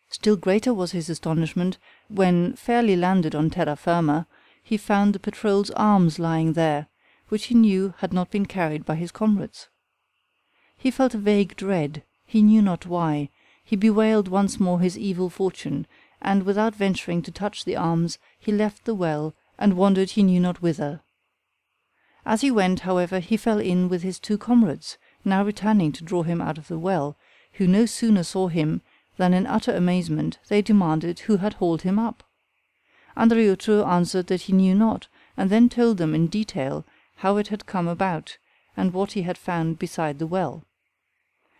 [SPEAKER 6] Still greater was his astonishment, when, fairly landed on terra firma, he found the patrol's arms lying there, which he knew had not been carried by his comrades. He felt a vague dread, he knew not why, he bewailed once more his evil fortune, and without venturing to touch the arms, he left the well, and wandered he knew not whither. As he went, however, he fell in with his two comrades, now returning to draw him out of the well, who no sooner saw him than in utter amazement they demanded who had hauled him up. Andreuccio answered that he knew not, and then told them in detail how it had come about, and what he had found beside the well.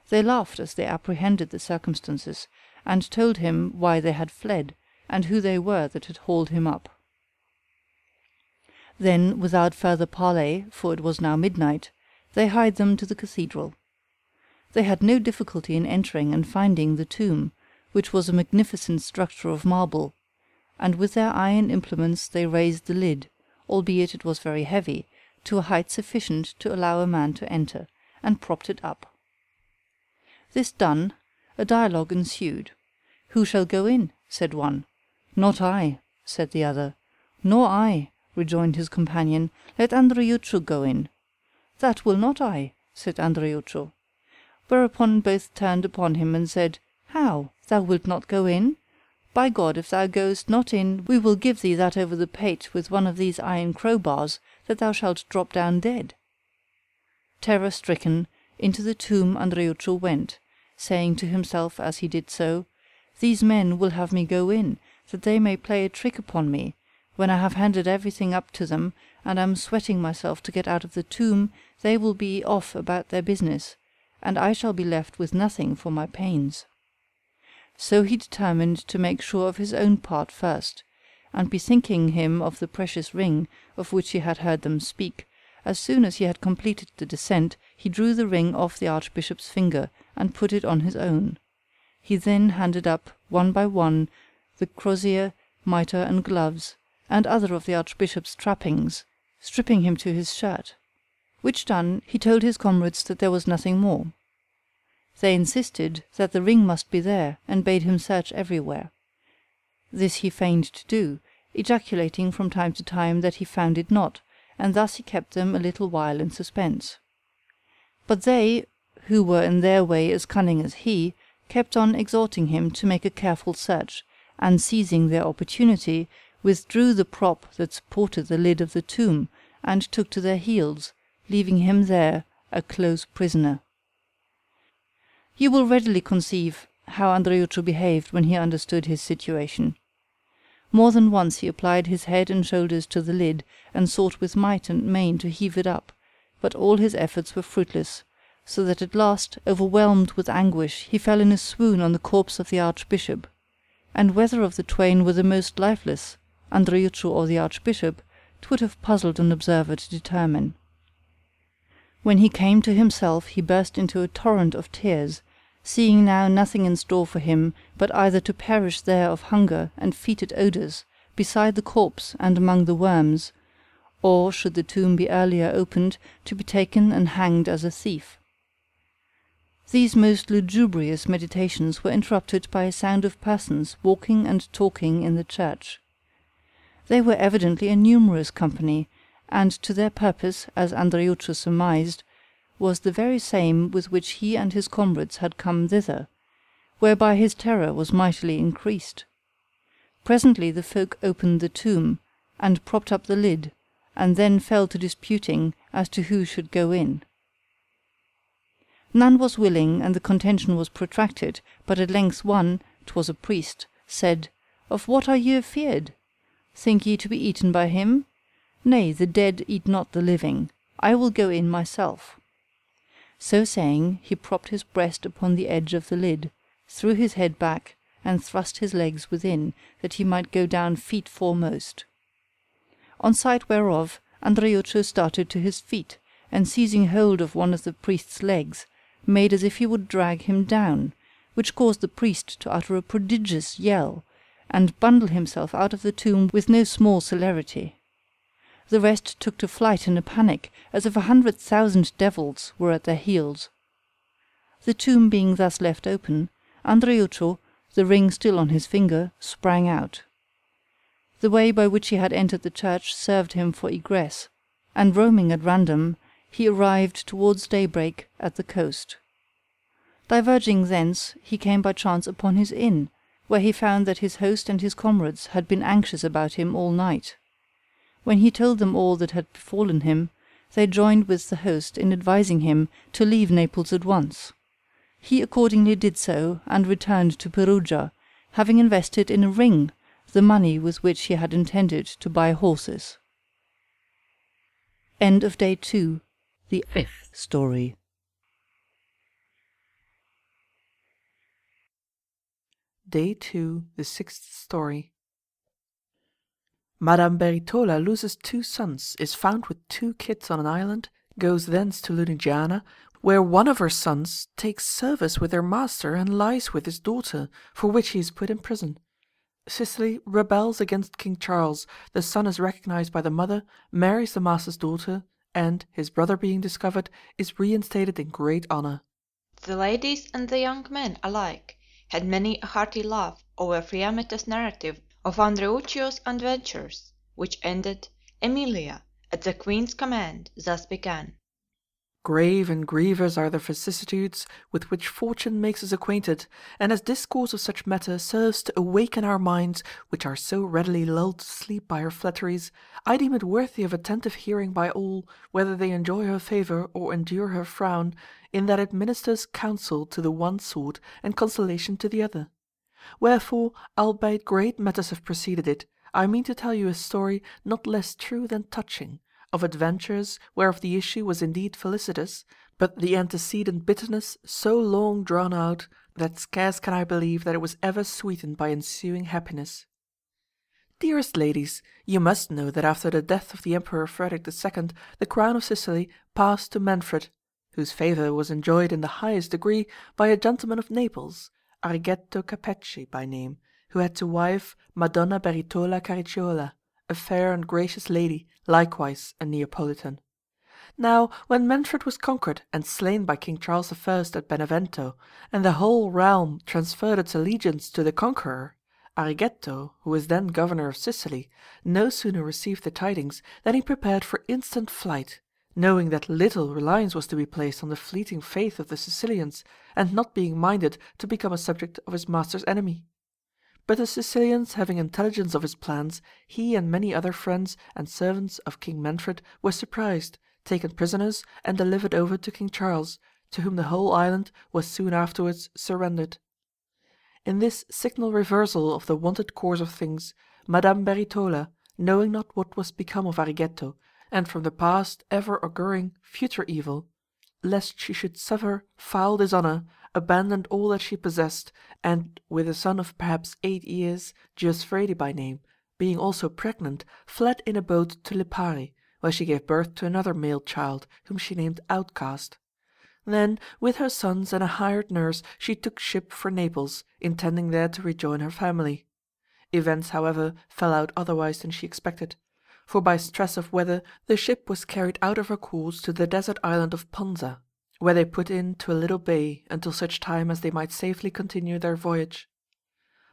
[SPEAKER 6] They laughed as they apprehended the circumstances, and told him why they had fled, and who they were that had hauled him up. Then, without further parley, for it was now midnight, they hied them to the cathedral. They had no difficulty in entering and finding the tomb, which was a magnificent structure of marble, and with their iron implements they raised the lid, albeit it was very heavy, to a height sufficient to allow a man to enter, and propped it up. This done, a dialogue ensued. "Who shall go in?" said one. "Not I," said the other. "Nor I," rejoined his companion. "Let Andriuccio go in." "That will not I," said Andriuccio. Whereupon both turned upon him and said, "How, thou wilt not go in? By God, if thou goest not in, we will give thee that over the pate with one of these iron crowbars, that thou shalt drop down dead." Terror-stricken, into the tomb Andriuccio went, saying to himself as he did so, "These men will have me go in, that they may play a trick upon me. When I have handed everything up to them, and am sweating myself to get out of the tomb, they will be off about their business, and I shall be left with nothing for my pains." So he determined to make sure of his own part first, and bethinking him of the precious ring of which he had heard them speak, as soon as he had completed the descent, he drew the ring off the Archbishop's finger and put it on his own. He then handed up, one by one, the crozier, mitre, and gloves, and other of the Archbishop's trappings, stripping him to his shirt. Which done, he told his comrades that there was nothing more. They insisted that the ring must be there, and bade him search everywhere. This he feigned to do, ejaculating from time to time that he found it not, and thus he kept them a little while in suspense. But they, who were in their way as cunning as he, kept on exhorting him to make a careful search, and seizing their opportunity, withdrew the prop that supported the lid of the tomb, and took to their heels, leaving him there a close prisoner. You will readily conceive how Andriuccio behaved when he understood his situation. More than once he applied his head and shoulders to the lid, and sought with might and main to heave it up, but all his efforts were fruitless, so that at last, overwhelmed with anguish, he fell in a swoon on the corpse of the Archbishop. And whether of the twain were the most lifeless, Andriuccio or the Archbishop, 'twould have puzzled an observer to determine. When he came to himself he burst into a torrent of tears, seeing now nothing in store for him but either to perish there of hunger and fetid odours, beside the corpse and among the worms, or, should the tomb be earlier opened, to be taken and hanged as a thief. These most lugubrious meditations were interrupted by a sound of persons walking and talking in the church. They were evidently a numerous company, and to their purpose, as Andriuccio surmised, was the very same with which he and his comrades had come thither, whereby his terror was mightily increased. Presently the folk opened the tomb, and propped up the lid, and then fell to disputing as to who should go in. None was willing, and the contention was protracted, but at length one, 'twas a priest, said, "Of what are ye afeard? Think ye to be eaten by him? Nay, the dead eat not the living. I will go in myself." So saying, he propped his breast upon the edge of the lid, threw his head back, and thrust his legs within, that he might go down feet foremost. On sight whereof, Andriuccio started to his feet, and seizing hold of one of the priest's legs, made as if he would drag him down, which caused the priest to utter a prodigious yell, and bundle himself out of the tomb with no small celerity. The rest took to flight in a panic, as if 100,000 devils were at their heels. The tomb being thus left open, Andriuccio, the ring still on his finger, sprang out. The way by which he had entered the church served him for egress, and roaming at random, he arrived towards daybreak at the coast. Diverging thence, he came by chance upon his inn, where he found that his host and his comrades had been anxious about him all night. When he told them all that had befallen him, they joined with the host in advising him to leave Naples at once. He accordingly did so, and returned to Perugia, having invested in a ring the money with which he had intended to buy horses. End of Day 2. The Fifth Story.
[SPEAKER 7] Day 2, the Sixth Story. Madame Beritola loses 2 sons, is found with 2 kids on an island, goes thence to Luigina, where one of her sons takes service with her master and lies with his daughter, for which he is put in prison. Sicily rebels against King Charles, the son is recognized by the mother, marries the master's daughter, and, his brother being discovered, is reinstated in great honor.
[SPEAKER 1] The ladies and the young men alike had many a hearty laugh over Fiammetta's narrative of Andreucci's adventures, which ended, Emilia, at the Queen's command, thus began.
[SPEAKER 7] Grave and grievous are the vicissitudes with which fortune makes us acquainted, and as discourse of such matter serves to awaken our minds, which are so readily lulled to sleep by her flatteries, I deem it worthy of attentive hearing by all, whether they enjoy her favour or endure her frown, in that it ministers counsel to the one sort and consolation to the other. Wherefore, albeit great matters have preceded it, I mean to tell you a story not less true than touching, of adventures whereof the issue was indeed felicitous, but the antecedent bitterness so long drawn out, that scarce can I believe that it was ever sweetened by ensuing happiness. Dearest ladies, you must know that after the death of the Emperor Frederick II, the crown of Sicily passed to Manfred, whose favour was enjoyed in the highest degree by a gentleman of Naples, Arrighetto Capecci by name, who had to wife Madonna Beritola Caricciola, a fair and gracious lady, likewise a Neapolitan. Now, when Manfred was conquered and slain by King Charles I at Benevento, and the whole realm transferred its allegiance to the conqueror, Arrighetto, who was then governor of Sicily, no sooner received the tidings than he prepared for instant flight, knowing that little reliance was to be placed on the fleeting faith of the Sicilians, and not being minded to become a subject of his master's enemy. But the Sicilians having intelligence of his plans, he and many other friends and servants of King Manfred were surprised, taken prisoners, and delivered over to King Charles, to whom the whole island was soon afterwards surrendered. In this signal reversal of the wonted course of things, Madame Beritola, knowing not what was become of Arrighetto, and from the past ever auguring future evil, lest she should suffer foul dishonour, abandoned all that she possessed, and with a son of perhaps 8 years, Giovanni by name, being also pregnant, fled in a boat to Lipari, where she gave birth to another male child, whom she named Outcast. Then, with her sons and a hired nurse, she took ship for Naples, intending there to rejoin her family. Events, however, fell out otherwise than she expected, for by stress of weather the ship was carried out of her course to the desert island of Ponza, where they put in to a little bay until such time as they might safely continue their voyage.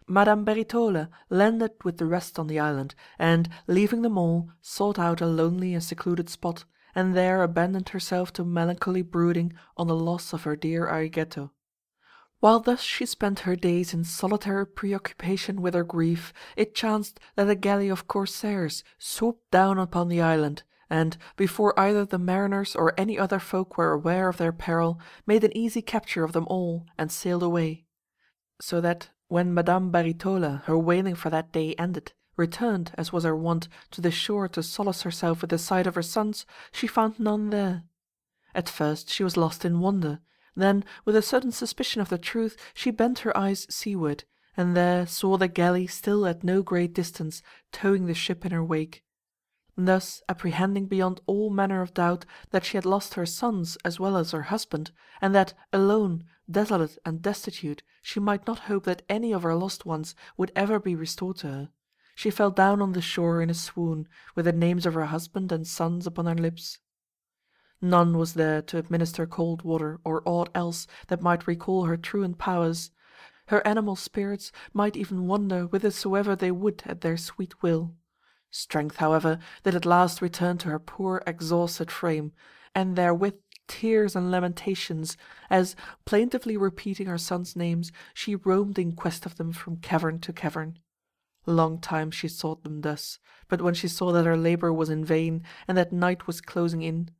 [SPEAKER 7] Madame Beritola landed with the rest on the island, and, leaving them all, sought out a lonely and secluded spot, and there abandoned herself to melancholy brooding on the loss of her dear Arrighetto. While thus she spent her days in solitary preoccupation with her grief, it chanced that a galley of corsairs swooped down upon the island, and, before either the mariners or any other folk were aware of their peril, made an easy capture of them all, and sailed away. So that, when Madame Beritola, her wailing for that day ended, returned, as was her wont, to the shore to solace herself with the sight of her sons, she found none there. At first she was lost in wonder, then, with a sudden suspicion of the truth, she bent her eyes seaward, and there saw the galley still at no great distance, towing the ship in her wake. Thus, apprehending beyond all manner of doubt that she had lost her sons as well as her husband, and that, alone, desolate and destitute, she might not hope that any of her lost ones would ever be restored to her, she fell down on the shore in a swoon, with the names of her husband and sons upon her lips. None was there to administer cold water or aught else that might recall her truant powers. Her animal spirits might even wander whithersoever they would at their sweet will. Strength, however, did at last return to her poor exhausted frame, and therewith tears and lamentations, as, plaintively repeating her sons' names, she roamed in quest of them from cavern to cavern. Long time she sought them thus, but when she saw that her labour was in vain, and that night was closing in,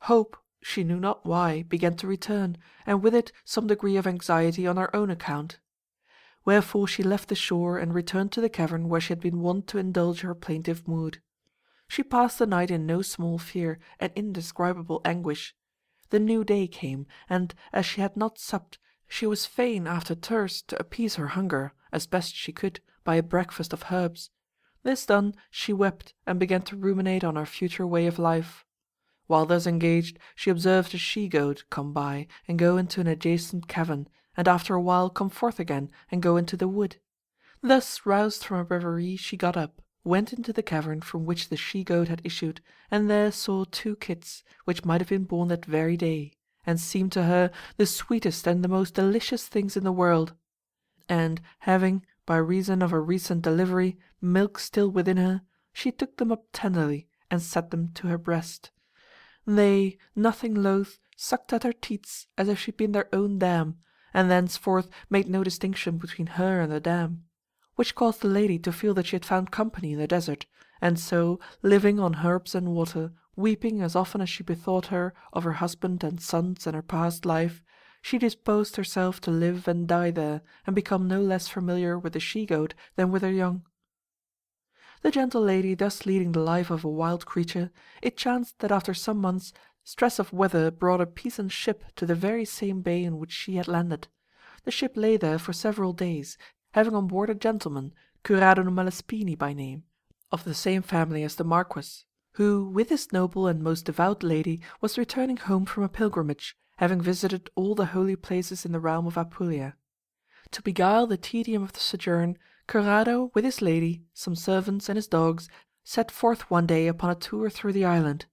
[SPEAKER 7] hope, she knew not why, began to return, and with it some degree of anxiety on her own account. Wherefore she left the shore and returned to the cavern where she had been wont to indulge her plaintive mood. She passed the night in no small fear and indescribable anguish, the new day came, and, as she had not supped, she was fain after thirst to appease her hunger, as best she could, by a breakfast of herbs. This done, she wept, and began to ruminate on her future way of life. While thus engaged, she observed a she-goat come by and go into an adjacent cavern, and after a while come forth again and go into the wood. Thus roused from her reverie, she got up, went into the cavern from which the she-goat had issued, and there saw 2 kits, which might have been born that very day, and seemed to her the sweetest and the most delicious things in the world. And having, by reason of her recent delivery, milk still within her, she took them up tenderly, and set them to her breast. They, nothing loath, sucked at her teats as if she'd been their own dam, and thenceforth made no distinction between her and the dam, which caused the lady to feel that she had found company in the desert, and so, living on herbs and water, weeping as often as she bethought her of her husband and sons and her past life, she disposed herself to live and die there, and become no less familiar with the she-goat than with her young. The gentle lady thus leading the life of a wild creature, it chanced that after some months stress of weather brought a peasant ship to the very same bay in which she had landed. The ship lay there for several days, having on board a gentleman, Curado Malespini by name, of the same family as the Marquis, who with his noble and most devout lady was returning home from a pilgrimage, having visited all the holy places in the realm of Apulia. To beguile the tedium of the sojourn, Curado, with his lady, some servants, and his dogs, set forth one day upon a tour through the island.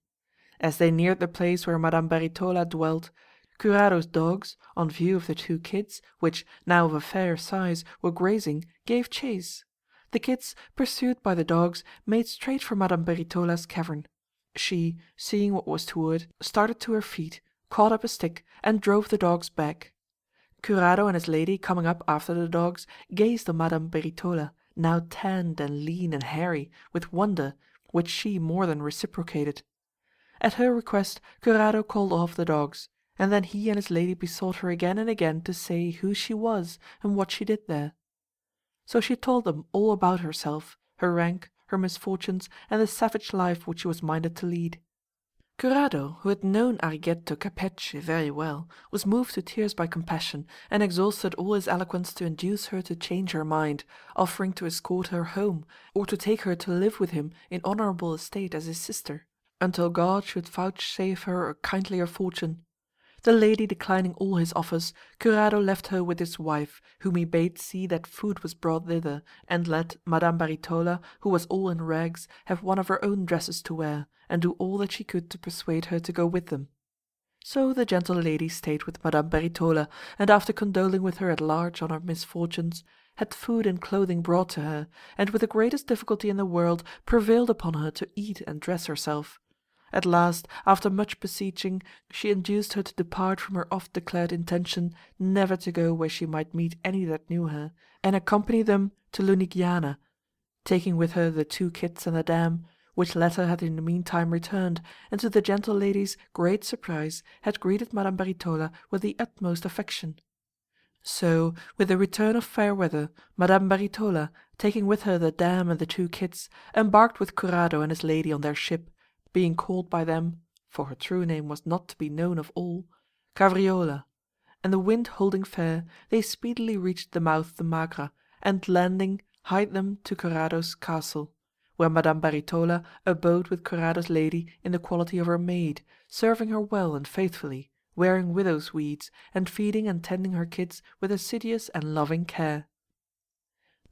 [SPEAKER 7] As they neared the place where Madame Baritola dwelt, Curado's dogs, on view of the 2 kids, which, now of a fair size, were grazing, gave chase. The kids, pursued by the dogs, made straight for Madame Baritola's cavern. She, seeing what was toward, started to her feet, caught up a stick, and drove the dogs back. Curado and his lady, coming up after the dogs, gazed on Madame Baritola, now tanned and lean and hairy, with wonder, which she more than reciprocated. At her request, Curado called off the dogs, and then he and his lady besought her again and again to say who she was and what she did there. So she told them all about herself, her rank, her misfortunes, and the savage life which she was minded to lead. Curado, who had known Arrighetto Capece very well, was moved to tears by compassion, and exhausted all his eloquence to induce her to change her mind, offering to escort her home, or to take her to live with him in honourable estate as his sister, until God should vouchsafe her a kindlier fortune. The lady declining all his offers, Curado left her with his wife, whom he bade see that food was brought thither, and let Madame Baritola, who was all in rags, have one of her own dresses to wear, and do all that she could to persuade her to go with them. So the gentle lady stayed with Madame Baritola, and after condoling with her at large on her misfortunes, had food and clothing brought to her, and with the greatest difficulty in the world prevailed upon her to eat and dress herself. At last, after much beseeching, she induced her to depart from her oft-declared intention never to go where she might meet any that knew her, and accompany them to Luigina, taking with her the 2 kits and the dam, which latter had in the meantime returned, and to the gentle lady's great surprise had greeted Madame Baritola with the utmost affection. So, with the return of fair weather, Madame Baritola, taking with her the dam and the 2 kits, embarked with Curado and his lady on their ship, being called by them, for her true name was not to be known of all, Cavriola, and the wind holding fair, they speedily reached the mouth of the Magra, and landing, hied them to Curado's castle, where Madame Baritola abode with Curado's lady in the quality of her maid, serving her well and faithfully, wearing widow's weeds, and feeding and tending her kids with assiduous and loving care.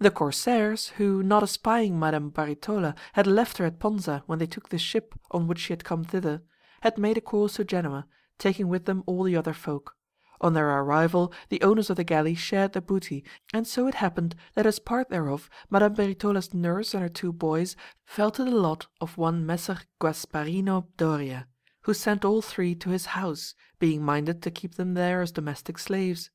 [SPEAKER 7] The corsairs, who, not espying Madame Baritola, had left her at Ponza when they took the ship on which she had come thither, had made a course to Genoa, taking with them all the other folk. On their arrival, the owners of the galley shared the booty, and so it happened that as part thereof, Madame Baritola's nurse and her 2 boys fell to the lot of one Messer Gasparino Doria, who sent all 3 to his house, being minded to keep them there as domestic slaves.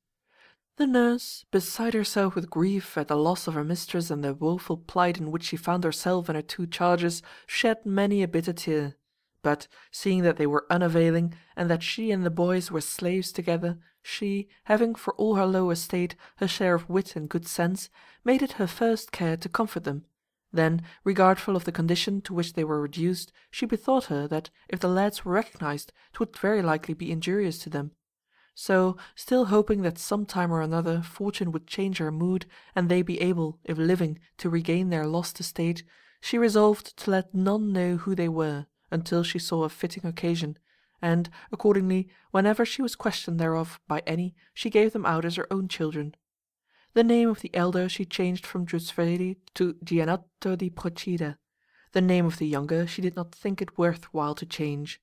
[SPEAKER 7] The nurse, beside herself with grief at the loss of her mistress and the woeful plight in which she found herself and her 2 charges, shed many a bitter tear. But, seeing that they were unavailing, and that she and the boys were slaves together, she, having for all her low estate her share of wit and good sense, made it her first care to comfort them. Then, regardful of the condition to which they were reduced, she bethought her that, if the lads were recognized, it would very likely be injurious to them. So, still hoping that some time or another fortune would change her mood, and they be able, if living, to regain their lost estate, she resolved to let none know who they were, until she saw a fitting occasion, and, accordingly, whenever she was questioned thereof by any, she gave them out as her own children. The name of the elder she changed from Giusfredi to Gianotto di Procida. The name of the younger she did not think it worth while to change.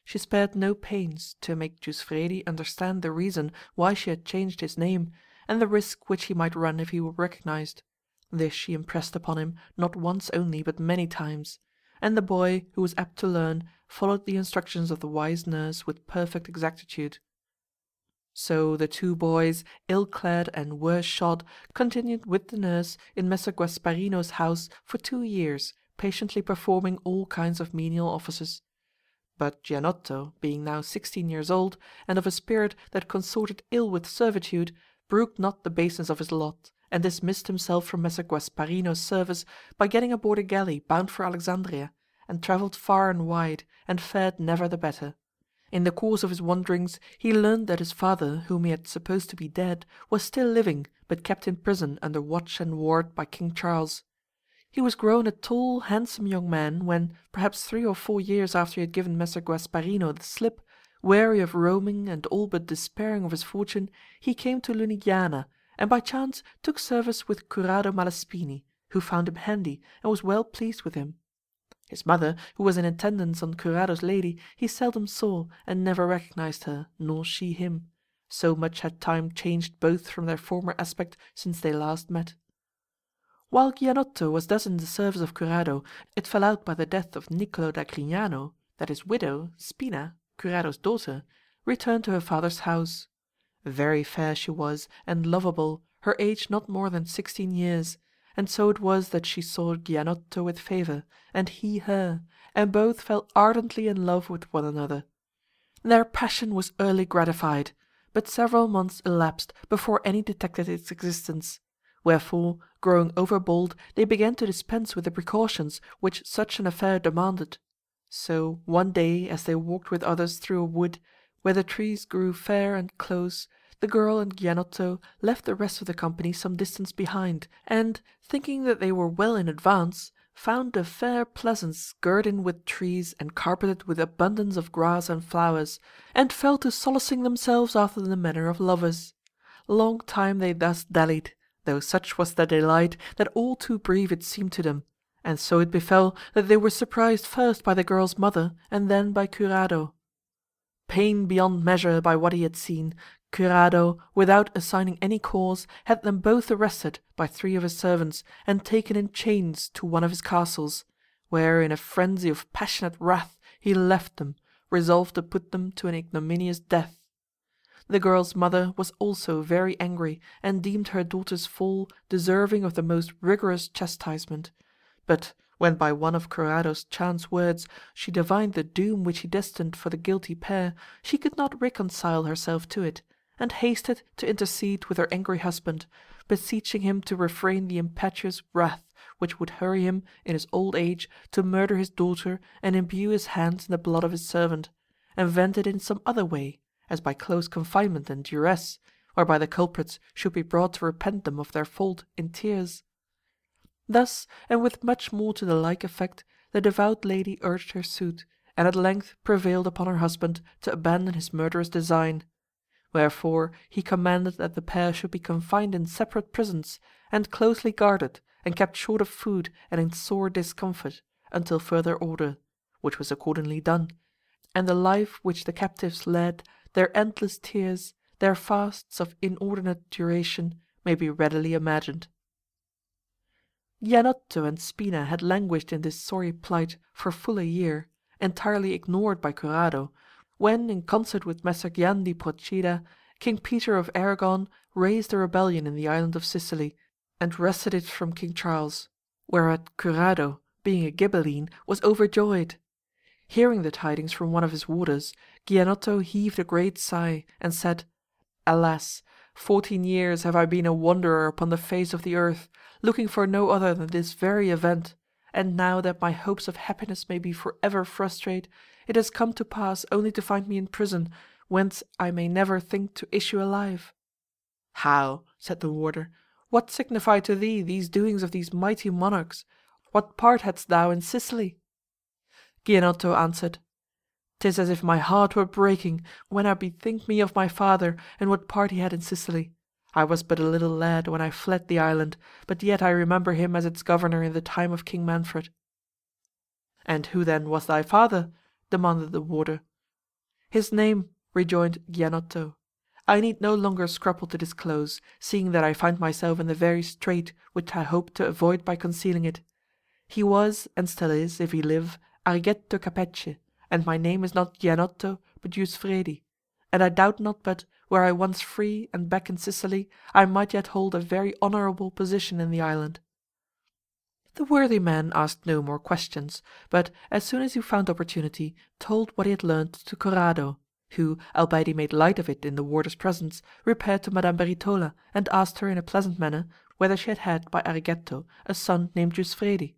[SPEAKER 7] She spared no pains to make Giusfredi understand the reason why she had changed his name, and the risk which he might run if he were recognized. This she impressed upon him not once only but many times, and the boy, who was apt to learn, followed the instructions of the wise nurse with perfect exactitude. So the two boys, ill-clad and worse shod, continued with the nurse in Messer Gasparino's house for 2 years, patiently performing all kinds of menial offices. But Gianotto, being now 16 years old, and of a spirit that consorted ill with servitude, brooked not the baseness of his lot, and dismissed himself from Messer Gasparino's service by getting aboard a galley bound for Alexandria, and travelled far and wide, and fared never the better. In the course of his wanderings he learned that his father, whom he had supposed to be dead, was still living, but kept in prison under watch and ward by King Charles. He was grown a tall, handsome young man when, perhaps 3 or 4 years after he had given Messer Gasparino the slip, weary of roaming and all but despairing of his fortune, he came to Luigina, and by chance took service with Curado Malaspini, who found him handy and was well pleased with him. His mother, who was in attendance on Curado's lady, he seldom saw, and never recognized her, nor she him. So much had time changed both from their former aspect since they last met. While Gianotto was thus in the service of Curado, it fell out by the death of Niccolo da Grignano that his widow, Spina, Curado's daughter, returned to her father's house. Very fair she was, and lovable, her age not more than 16 years, and so it was that she saw Gianotto with favour, and he her, and both fell ardently in love with one another. Their passion was early gratified, but several months elapsed before any detected its existence, wherefore, growing overbold, they began to dispense with the precautions which such an affair demanded. So one day, as they walked with others through a wood, where the trees grew fair and close, the girl and Gianotto left the rest of the company some distance behind, and, thinking that they were well in advance, found a fair pleasance girt in with trees and carpeted with abundance of grass and flowers, and fell to solacing themselves after the manner of lovers. Long time they thus dallied, though such was their delight that all too brief it seemed to them, and so it befell that they were surprised first by the girl's mother and then by Curado. Pained beyond measure by what he had seen, Curado, without assigning any cause, had them both arrested by 3 of his servants and taken in chains to one of his castles, where in a frenzy of passionate wrath he left them, resolved to put them to an ignominious death. The girl's mother was also very angry, and deemed her daughter's fall deserving of the most rigorous chastisement, but when by one of Curado's chance words she divined the doom which he destined for the guilty pair, she could not reconcile herself to it, and hasted to intercede with her angry husband, beseeching him to refrain the impetuous wrath which would hurry him in his old age to murder his daughter and imbue his hands in the blood of his servant, and vent it in some other way, as by close confinement and duress, whereby the culprits should be brought to repent them of their fault in tears. Thus, and with much more to the like effect, the devout lady urged her suit, and at length prevailed upon her husband to abandon his murderous design. Wherefore he commanded that the pair should be confined in separate prisons, and closely guarded, and kept short of food and in sore discomfort, until further order, which was accordingly done, and the life which the captives led, their endless tears, their fasts of inordinate duration, may be readily imagined. Gianotto and Spina had languished in this sorry plight for full a year, entirely ignored by Curado, when, in concert with Messer Gian di Procida, King Peter of Aragon raised a rebellion in the island of Sicily, and wrested it from King Charles, whereat Curado, being a Ghibelline, was overjoyed. Hearing the tidings from one of his warders, Gianotto heaved a great sigh, and said, "Alas! 14 years have I been a wanderer upon the face of the earth, looking for no other than this very event, and now that my hopes of happiness may be for ever frustrate, it has come to pass only to find me in prison, whence I may never think to issue alive." "How?" said the warder. "What signify to thee these doings of these mighty monarchs? What part hadst thou in Sicily?" Gianotto answered, "'Tis as if my heart were breaking, when I bethink me of my father, and what part he had in Sicily. I was but a little lad when I fled the island, but yet I remember him as its governor in the time of King Manfred." "And who then was thy father?" demanded the warder. "His name," rejoined Gianotto, "I need no longer scruple to disclose, seeing that I find myself in the very strait which I hope to avoid by concealing it. He was, and still is, if he live, Argetto Capece, and my name is not Gianotto but Giusfredi, and I doubt not but, were I once free and back in Sicily, I might yet hold a very honourable position in the island." The worthy man asked no more questions, but, as soon as he found opportunity, told what he had learned to Corrado, who, albeit he made light of it in the warder's presence, repaired to Madame Beritola, and asked her in a pleasant manner whether she had had by Argetto a son named Giusfredi.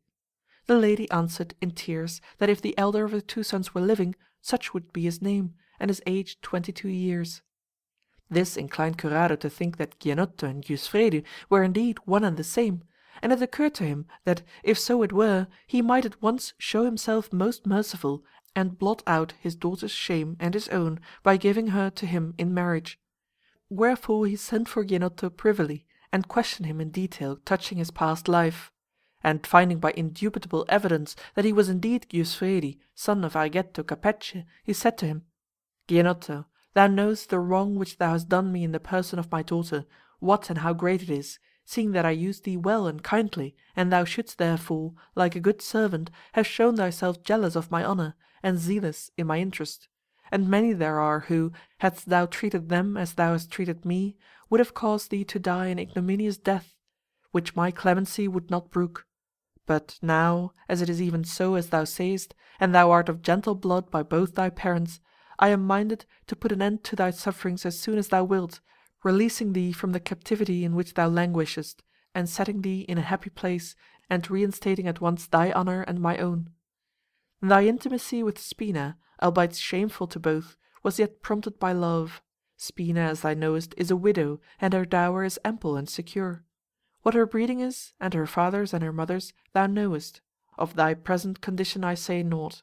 [SPEAKER 7] The lady answered in tears that if the elder of the two sons were living, such would be his name, and his age 22 years. This inclined Corrado to think that Gianotto and Giusfredi were indeed one and the same, and it occurred to him that, if so it were, he might at once show himself most merciful, and blot out his daughter's shame and his own by giving her to him in marriage. Wherefore he sent for Gianotto privily, and questioned him in detail touching his past life. And finding by indubitable evidence that he was indeed Giusfredi, son of Argetto Capece, he said to him, "Gianotto, thou knowest the wrong which thou hast done me in the person of my daughter, what and how great it is, seeing that I used thee well and kindly, and thou shouldst therefore, like a good servant, have shown thyself jealous of my honour, and zealous in my interest. And many there are who, hadst thou treated them as thou hast treated me, would have caused thee to die an ignominious death, which my clemency would not brook. But now, as it is even so as thou sayest, and thou art of gentle blood by both thy parents, I am minded to put an end to thy sufferings as soon as thou wilt, releasing thee from the captivity in which thou languishest, and setting thee in a happy place, and reinstating at once thy honour and my own. Thy intimacy with Spina, albeit shameful to both, was yet prompted by love. Spina, as thou knowest, is a widow, and her dower is ample and secure. What her breeding is, and her father's and her mother's, thou knowest. Of thy present condition I say naught.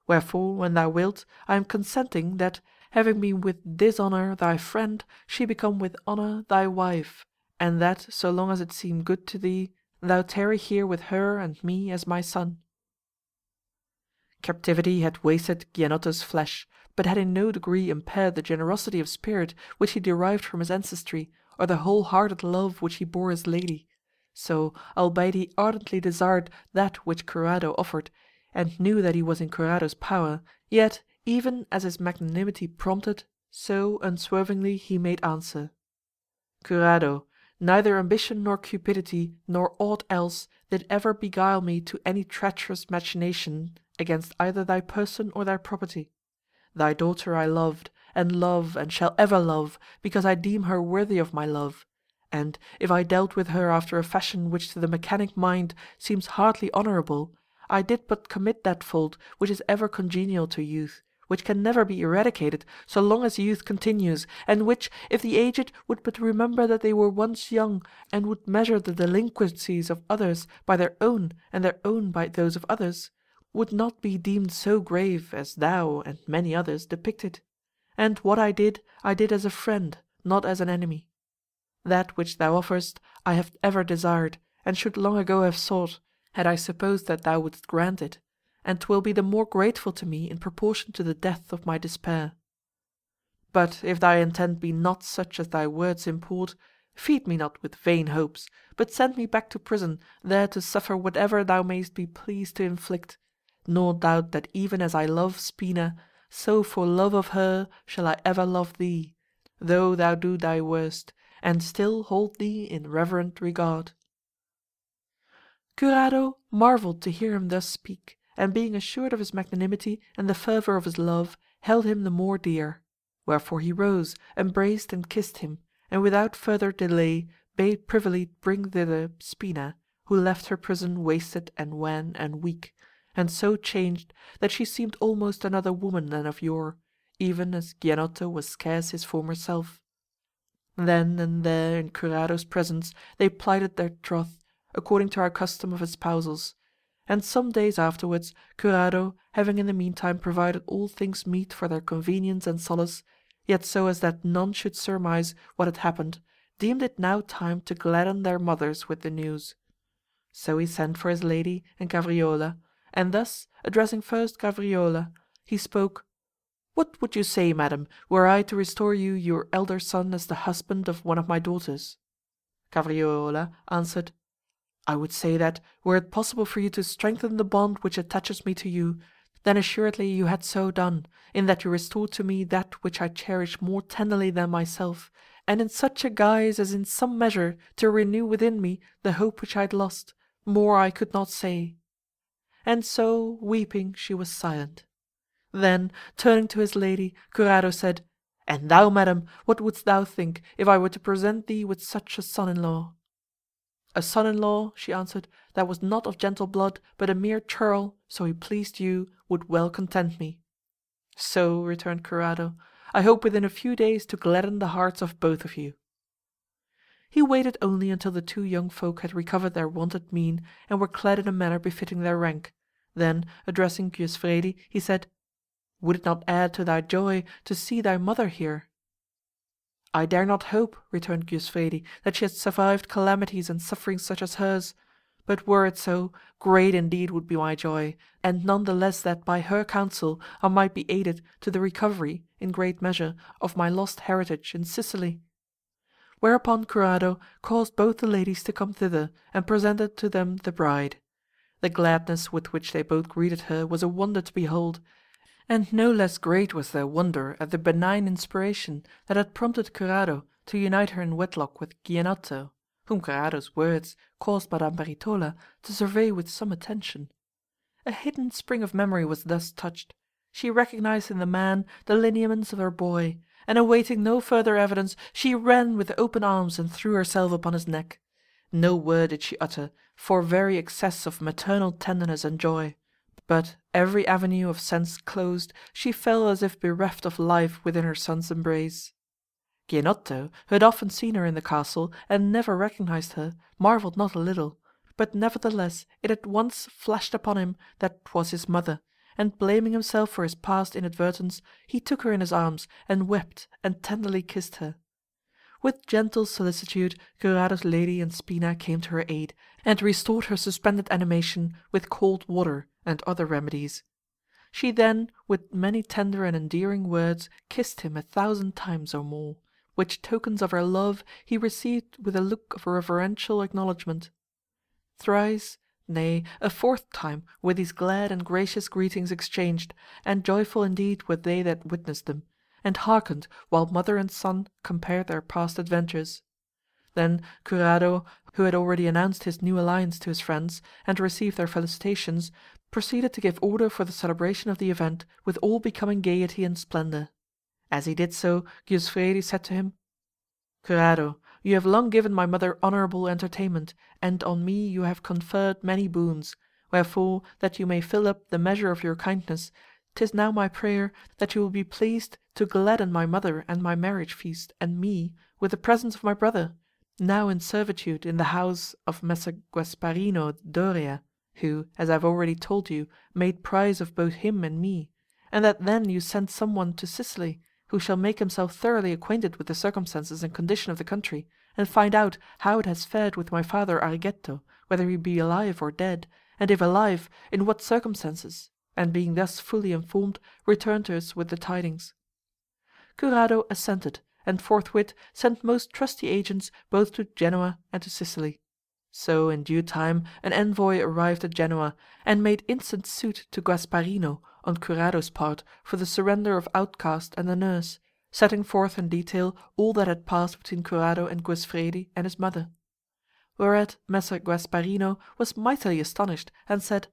[SPEAKER 7] Wherefore, when thou wilt, I am consenting that, having been with dishonour thy friend, she become with honour thy wife, and that, so long as it seem good to thee, thou tarry here with her and me as my son." Captivity had wasted Gianotto's flesh, but had in no degree impaired the generosity of spirit which he derived from his ancestry, or the whole-hearted love which he bore his lady. So, albeit he ardently desired that which Corrado offered, and knew that he was in Corrado's power, yet, even as his magnanimity prompted, so unswervingly he made answer, "Corrado, neither ambition nor cupidity nor aught else did ever beguile me to any treacherous machination against either thy person or thy property. Thy daughter I loved, and love and shall ever love, because I deem her worthy of my love, and if I dealt with her after a fashion which to the mechanic mind seems hardly honourable, I did but commit that fault which is ever congenial to youth, which can never be eradicated so long as youth continues, and which, if the aged would but remember that they were once young, and would measure the delinquencies of others by their own and their own by those of others, would not be deemed so grave as thou and many others depict it. And what I did as a friend, not as an enemy. That which thou offerest I have ever desired, and should long ago have sought, had I supposed that thou wouldst grant it, and 'twill be the more grateful to me in proportion to the depth of my despair. But if thy intent be not such as thy words import, feed me not with vain hopes, but send me back to prison, there to suffer whatever thou mayst be pleased to inflict, nor doubt that even as I love Spina, so for love of her shall I ever love thee, though thou do thy worst, and still hold thee in reverent regard." Corrado marvelled to hear him thus speak, and being assured of his magnanimity and the fervour of his love, held him the more dear. Wherefore he rose, embraced and kissed him, and without further delay bade privily bring thither Spina, who left her prison wasted and wan and weak, and so changed that she seemed almost another woman than of yore, even as Gianotto was scarce his former self. Then and there in Curado's presence they plighted their troth, according to our custom of espousals, and some days afterwards Curado, having in the meantime provided all things meet for their convenience and solace, yet so as that none should surmise what had happened, deemed it now time to gladden their mothers with the news. So he sent for his lady and Gavriola, and thus, addressing first Gavriola, he spoke: "What would you say, madam, were I to restore you your elder son as the husband of one of my daughters?" Gavriola answered: "I would say that, were it possible for you to strengthen the bond which attaches me to you, then assuredly you had so done, in that you restored to me that which I cherish more tenderly than myself, and in such a guise as in some measure to renew within me the hope which I had lost. More I could not say." And so, weeping, she was silent. Then, turning to his lady, Curado said, "And thou, madam, what wouldst thou think, if I were to present thee with such a son-in-law?" "A son-in-law," she answered, "that was not of gentle blood, but a mere churl, so he pleased you, would well content me." "So," returned Curado, "I hope within a few days to gladden the hearts of both of you." He waited only until the two young folk had recovered their wonted mien and were clad in a manner befitting their rank. Then, addressing Gjusvredi, he said, "Would it not add to thy joy to see thy mother here?" "I dare not hope," returned Gjusvredi, "that she has survived calamities and sufferings such as hers. But were it so, great indeed would be my joy, and none the less that by her counsel I might be aided to the recovery, in great measure, of my lost heritage in Sicily." Whereupon Curado caused both the ladies to come thither, and presented to them the bride. The gladness with which they both greeted her was a wonder to behold, and no less great was their wonder at the benign inspiration that had prompted Curado to unite her in wedlock with Gianotto, whom Curado's words caused Madame Beritola to survey with some attention. A hidden spring of memory was thus touched. She recognized in the man the lineaments of her boy, and awaiting no further evidence, she ran with open arms and threw herself upon his neck. No word did she utter, for very excess of maternal tenderness and joy. But, every avenue of sense closed, she fell as if bereft of life within her son's embrace. Gianotto, who had often seen her in the castle, and never recognized her, marvelled not a little, but nevertheless it at once flashed upon him that 'twas his mother, and blaming himself for his past inadvertence, he took her in his arms, and wept, and tenderly kissed her. With gentle solicitude Curado's lady and Spina came to her aid, and restored her suspended animation with cold water and other remedies. She then, with many tender and endearing words, kissed him 1,000 times or more, which tokens of her love he received with a look of reverential acknowledgment. Thrice, nay, a fourth time, were these glad and gracious greetings exchanged, and joyful indeed were they that witnessed them, and hearkened while mother and son compared their past adventures. Then Curado, who had already announced his new alliance to his friends, and received their felicitations, proceeded to give order for the celebration of the event with all becoming gaiety and splendor. As he did so, Gjusvredi said to him, "Curado, you have long given my mother honourable entertainment, and on me you have conferred many boons, wherefore, that you may fill up the measure of your kindness, 'tis now my prayer that you will be pleased to gladden my mother and my marriage feast and me with the presence of my brother, now in servitude in the house of Messer Gasparino Doria, who, as I have already told you, made prize of both him and me, and that then you send some one to Sicily, who shall make himself thoroughly acquainted with the circumstances and condition of the country, and find out how it has fared with my father Arrighetto, whether he be alive or dead, and if alive, in what circumstances, and being thus fully informed, return to us with the tidings." Curado assented, and forthwith sent most trusty agents both to Genoa and to Sicily. So in due time an envoy arrived at Genoa, and made instant suit to Gasparino on Curado's part for the surrender of Outcast and the nurse, setting forth in detail all that had passed between Curado and Gjusvredi and his mother. Whereat Messer Gasparino was mightily astonished, and said,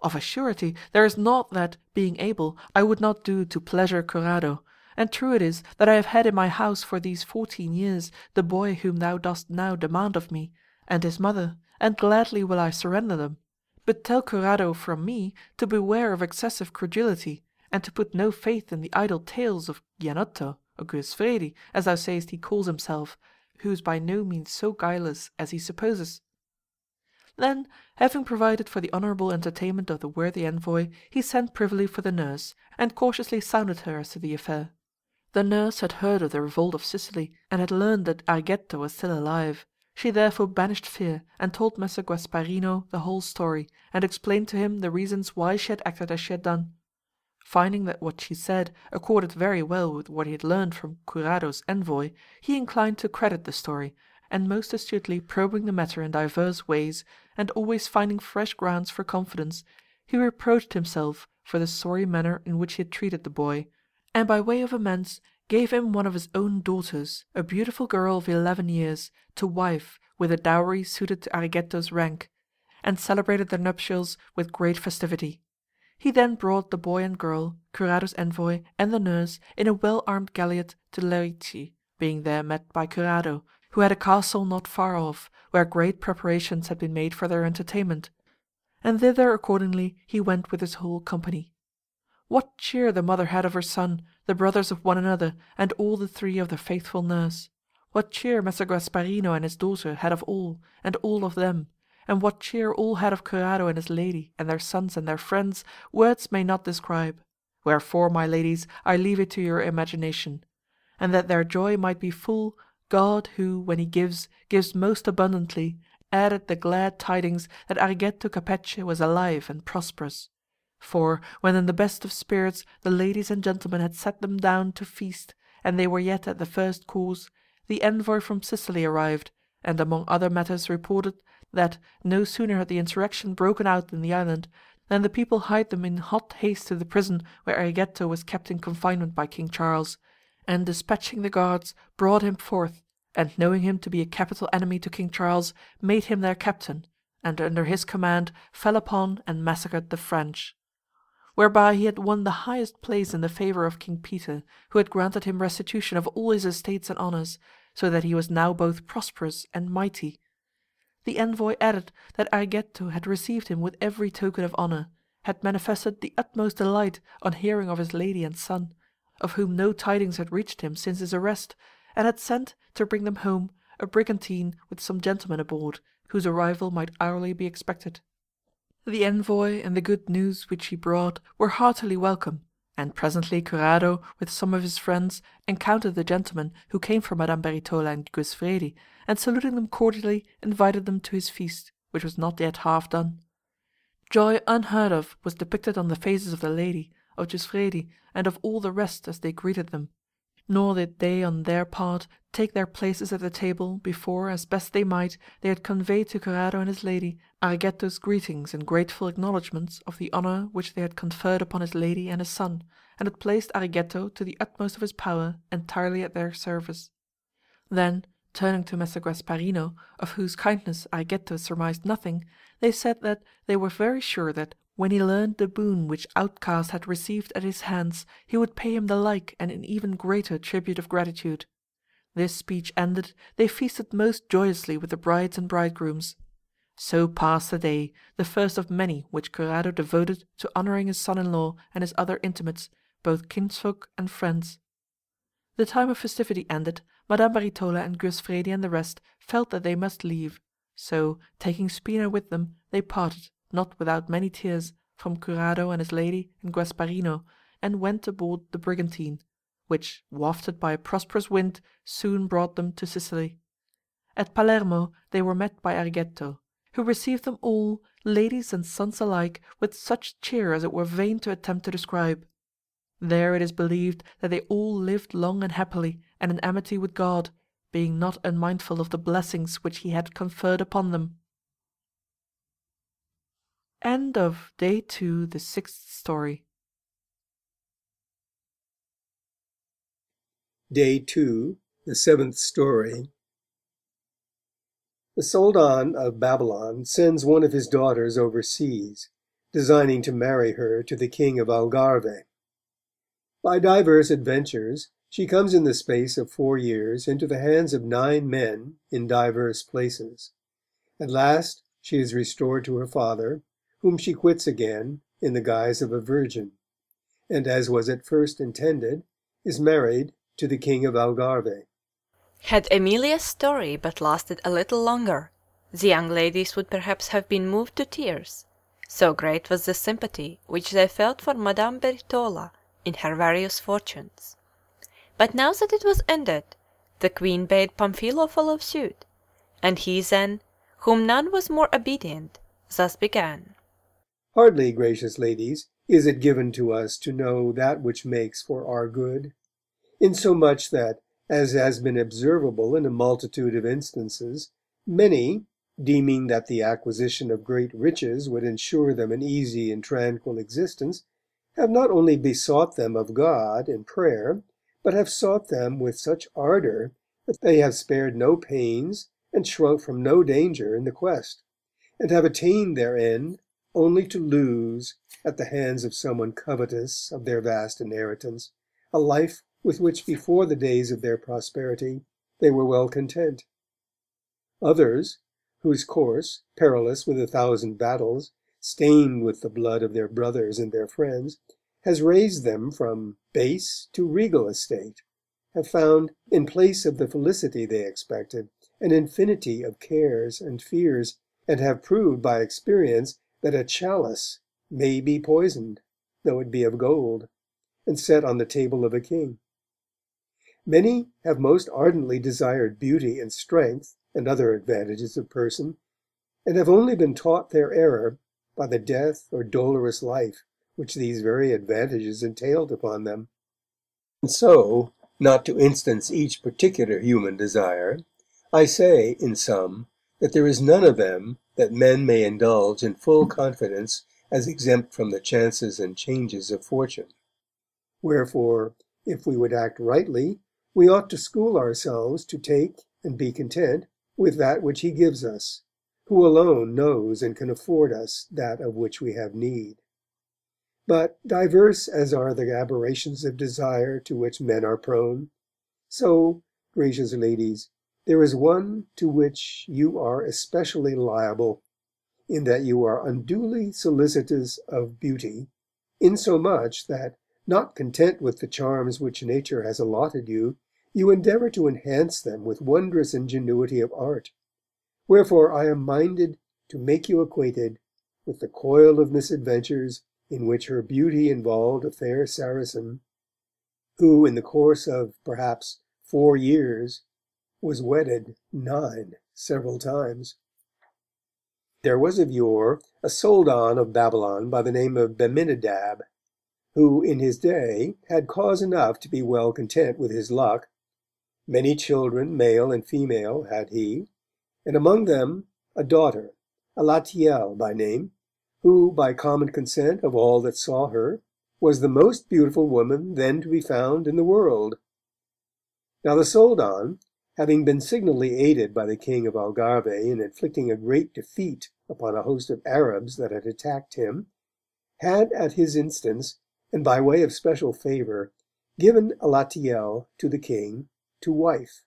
[SPEAKER 7] "Of a surety there is naught that, being able, I would not do to pleasure Curado, and true it is that I have had in my house for these 14 years the boy whom thou dost now demand of me, and his mother, and gladly will I surrender them. But tell Curado from me to beware of excessive credulity, and to put no faith in the idle tales of Gianotto, or Guisfredi, as thou sayest he calls himself, who is by no means so guileless as he supposes." Then, having provided for the honourable entertainment of the worthy envoy, he sent privily for the nurse, and cautiously sounded her as to the affair. The nurse had heard of the revolt of Sicily, and had learned that Argetto was still alive. She therefore banished fear, and told Messer Gasparino the whole story, and explained to him the reasons why she had acted as she had done. Finding that what she said accorded very well with what he had learned from Curado's envoy, he inclined to credit the story, and most astutely probing the matter in divers ways, and always finding fresh grounds for confidence, he reproached himself for the sorry manner in which he had treated the boy, and by way of amends gave him one of his own daughters, a beautiful girl of 11 years, to wife with a dowry suited to Arigetto's rank, and celebrated their nuptials with great festivity. He then brought the boy and girl, Curado's envoy, and the nurse in a well-armed galliot to Lerici, being there met by Curado, who had a castle not far off, where great preparations had been made for their entertainment, and thither accordingly he went with his whole company. What cheer the mother had of her son, the brothers of one another, and all the three of the faithful nurse! What cheer Messer Gasparino and his daughter had of all, and all of them! And what cheer all had of Curado and his lady, and their sons and their friends, words may not describe. Wherefore, my ladies, I leave it to your imagination. And that their joy might be full, God, who, when he gives most abundantly, added the glad tidings that Arigetto Capece was alive and prosperous. For, when in the best of spirits the ladies and gentlemen had sat them down to feast, and they were yet at the first course, the envoy from Sicily arrived, and among other matters reported that no sooner had the insurrection broken out in the island than the people hied them in hot haste to the prison where Arigetto was kept in confinement by King Charles, and dispatching the guards brought him forth, and knowing him to be a capital enemy to King Charles, made him their captain, and under his command fell upon and massacred the French. Whereby he had won the highest place in the favour of King Peter, who had granted him restitution of all his estates and honours, so that he was now both prosperous and mighty. The envoy added that Arigetto had received him with every token of honour, had manifested the utmost delight on hearing of his lady and son, of whom no tidings had reached him since his arrest, and had sent, to bring them home, a brigantine with some gentlemen aboard, whose arrival might hourly be expected. The envoy and the good news which he brought were heartily welcome, and presently Curado, with some of his friends, encountered the gentlemen who came from Madame Beritola and Guisfredi, and saluting them cordially, invited them to his feast, which was not yet half done. Joy unheard of was depicted on the faces of the lady, of Guisfredi, and of all the rest as they greeted them. Nor did they on their part take their places at the table before, as best they might, they had conveyed to Curado and his lady Arigetto's greetings and grateful acknowledgments of the honour which they had conferred upon his lady and his son, and had placed Arigetto to the utmost of his power entirely at their service. Then, turning to Messer Gasparino, of whose kindness Arigetto surmised nothing, they said that they were very sure that, when he learned the boon which Outcast had received at his hands, he would pay him the like and an even greater tribute of gratitude. This speech ended, they feasted most joyously with the brides and bridegrooms. So passed the day, the first of many which Curado devoted to honouring his son-in-law and his other intimates, both kinsfolk and friends. The time of festivity ended, Madame Beritola and Guisfredi and the rest felt that they must leave, so, taking Spina with them, they parted, not without many tears, from Curado and his lady and Gasparino, and went aboard the brigantine, which, wafted by a prosperous wind, soon brought them to Sicily. At Palermo they were met by Arigetto, who received them all, ladies and sons alike, with such cheer as it were vain to attempt to describe. There it is believed that they all lived long and happily, and in amity with God, being not unmindful of the blessings which he had conferred upon them. End of Day 2, the 6th Story.
[SPEAKER 8] Day 2, the 7th Story. The Soldan of Babylon sends one of his daughters overseas, designing to marry her to the king of Algarve. By diverse adventures she comes in the space of 4 years into the hands of 9 men in diverse places. At last she is restored to her father, whom she quits again in the guise of a virgin, and, as was at first intended, is married to the King of Algarve.
[SPEAKER 1] Had Emilia's story but lasted a little longer, the young ladies would perhaps have been moved to tears, so great was the sympathy which they felt for Madame Bertola in her various fortunes. But now that it was ended, the queen bade Pamphilo follow suit, and he then, whom none was more obedient, thus began.
[SPEAKER 8] Hardly, gracious ladies, is it given to us to know that which makes for our good, insomuch that, as has been observable in a multitude of instances, many, deeming that the acquisition of great riches would ensure them an easy and tranquil existence, have not only besought them of God in prayer, but have sought them with such ardour that they have spared no pains and shrunk from no danger in the quest, and have attained their end only to lose, at the hands of someone covetous of their vast inheritance, a life with which before the days of their prosperity they were well content. Others, whose course, perilous with 1,000 battles, stained with the blood of their brothers and their friends, has raised them from base to regal estate, have found, in place of the felicity they expected, an infinity of cares and fears, and have proved by experience that a chalice may be poisoned, though it be of gold, and set on the table of a king. Many have most ardently desired beauty and strength and other advantages of person, and have only been taught their error by the death or dolorous life which these very advantages entailed upon them. And so, not to instance each particular human desire, I say, in sum, that there is none of them that men may indulge in full confidence as exempt from the chances and changes of fortune. Wherefore, if we would act rightly, we ought to school ourselves to take and be content with that which he gives us, who alone knows and can afford us that of which we have need. But diverse as are the aberrations of desire to which men are prone, so, gracious ladies, there is one to which you are especially liable, in that you are unduly solicitous of beauty, insomuch that, not content with the charms which nature has allotted you, you endeavour to enhance them with wondrous ingenuity of art. Wherefore I am minded to make you acquainted with the coil of misadventures in which her beauty involved a fair Saracen, who, in the course of, perhaps, 4 years, was wedded 9 several times. There was of yore a Soldan of Babylon by the name of Beminadab, who in his day had cause enough to be well content with his luck. Many children, male and female, had he, and among them a daughter, Alatiel by name, who, by common consent of all that saw her, was the most beautiful woman then to be found in the world. Now the Soldan, having been signally aided by the king of Algarve in inflicting a great defeat upon a host of Arabs that had attacked him, had at his instance, and by way of special favour, given Alatiel to the king to wife.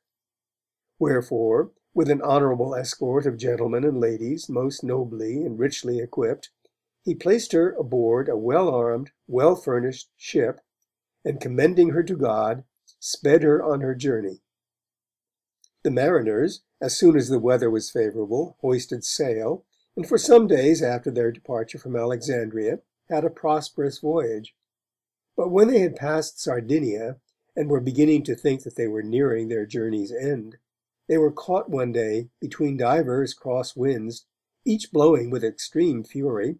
[SPEAKER 8] Wherefore, with an honourable escort of gentlemen and ladies most nobly and richly equipped, he placed her aboard a well-armed, well-furnished ship, and commending her to God, sped her on her journey. The mariners, as soon as the weather was favourable, hoisted sail, and for some days after their departure from Alexandria had a prosperous voyage. But when they had passed Sardinia, and were beginning to think that they were nearing their journey's end, they were caught one day between divers cross winds, each blowing with extreme fury,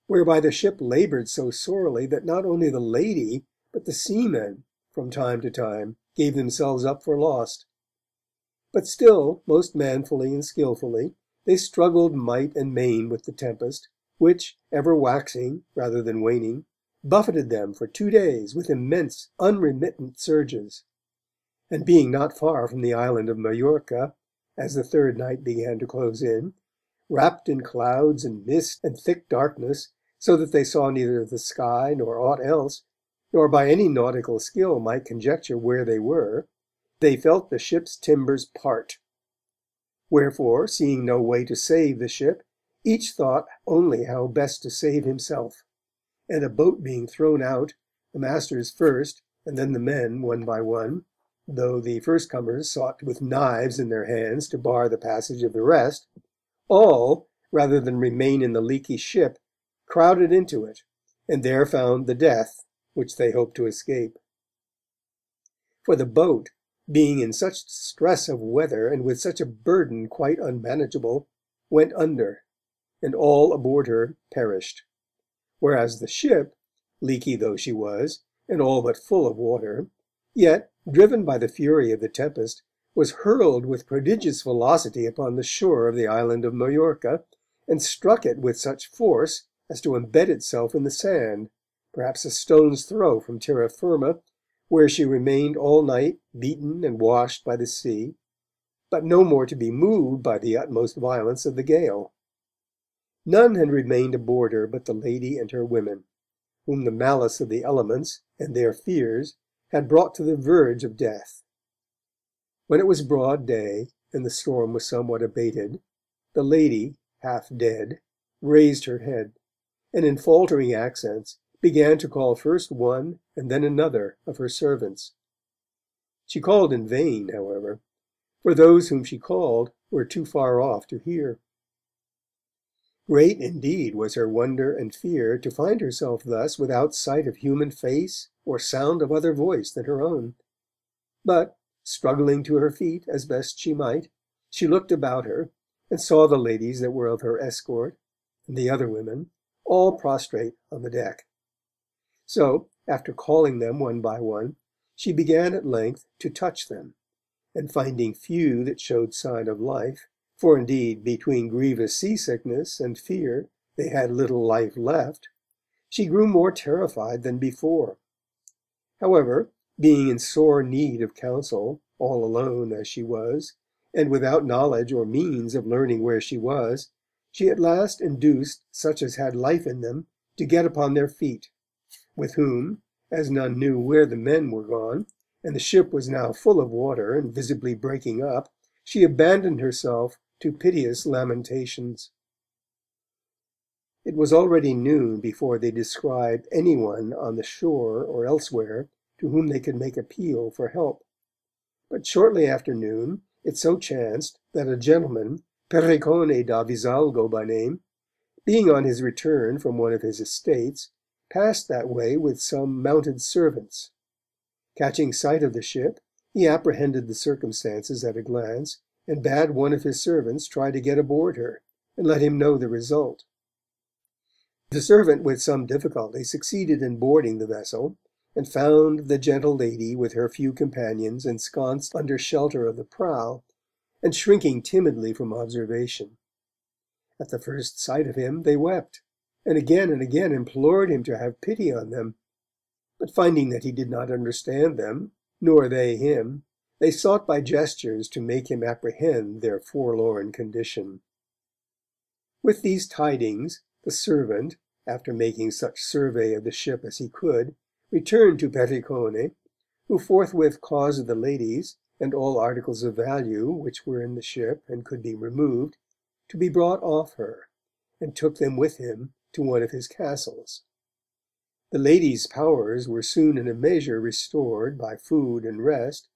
[SPEAKER 8] whereby the ship laboured so sorely that not only the lady, but the seamen, from time to time, gave themselves up for lost. But still, most manfully and skilfully, they struggled might and main with the tempest, which, ever waxing rather than waning, buffeted them for 2 days with immense unremittent surges. And being not far from the island of Majorca, as the third night began to close in, wrapped in clouds and mist and thick darkness, so that they saw neither the sky nor aught else, nor by any nautical skill might conjecture where they were, they felt the ship's timbers part. Wherefore, seeing no way to save the ship, each thought only how best to save himself, and a boat being thrown out, the masters first, and then the men one by one, though the first comers sought with knives in their hands to bar the passage of the rest, all, rather than remain in the leaky ship, crowded into it, and there found the death which they hoped to escape. For the boat, being in such stress of weather and with such a burden quite unmanageable, went under, and all aboard her perished, whereas the ship, leaky though she was, and all but full of water, yet, driven by the fury of the tempest, was hurled with prodigious velocity upon the shore of the island of Majorca, and struck it with such force as to embed itself in the sand, perhaps a stone's throw from terra firma, where she remained all night, beaten and washed by the sea, but no more to be moved by the utmost violence of the gale. None had remained aboard her but the lady and her women, whom the malice of the elements, and their fears, had brought to the verge of death. When it was broad day, and the storm was somewhat abated, the lady, half dead, raised her head, and in faltering accents began to call first one and then another of her servants. She called in vain, however, for those whom she called were too far off to hear. Great indeed was her wonder and fear to find herself thus without sight of human face or sound of other voice than her own. But, struggling to her feet as best she might, she looked about her, and saw the ladies that were of her escort, and the other women, all prostrate on the deck. So, after calling them one by one, she began at length to touch them, and finding few that showed sign of life, for indeed between grievous seasickness and fear they had little life left, she grew more terrified than before. However, being in sore need of counsel, all alone as she was, and without knowledge or means of learning where she was, she at last induced such as had life in them to get upon their feet, with whom, as none knew where the men were gone, and the ship was now full of water and visibly breaking up, she abandoned herself to piteous lamentations. It was already noon before they descried any one on the shore or elsewhere to whom they could make appeal for help. But shortly after noon it so chanced that a gentleman, Perricone da Visalgo by name, being on his return from one of his estates, passed that way with some mounted servants. Catching sight of the ship, he apprehended the circumstances at a glance, and bade one of his servants try to get aboard her, and let him know the result. The servant with some difficulty succeeded in boarding the vessel, and found the gentle lady with her few companions ensconced under shelter of the prow, and shrinking timidly from observation. At the first sight of him they wept, and again implored him to have pity on them, but finding that he did not understand them, nor they him, they sought by gestures to make him apprehend their forlorn condition. With these tidings, the servant, after making such survey of the ship as he could, returned to Perricone, who forthwith caused the ladies, and all articles of value which were in the ship and could be removed, to be brought off her, and took them with him to one of his castles. The ladies' powers were soon in a measure restored by food and rest,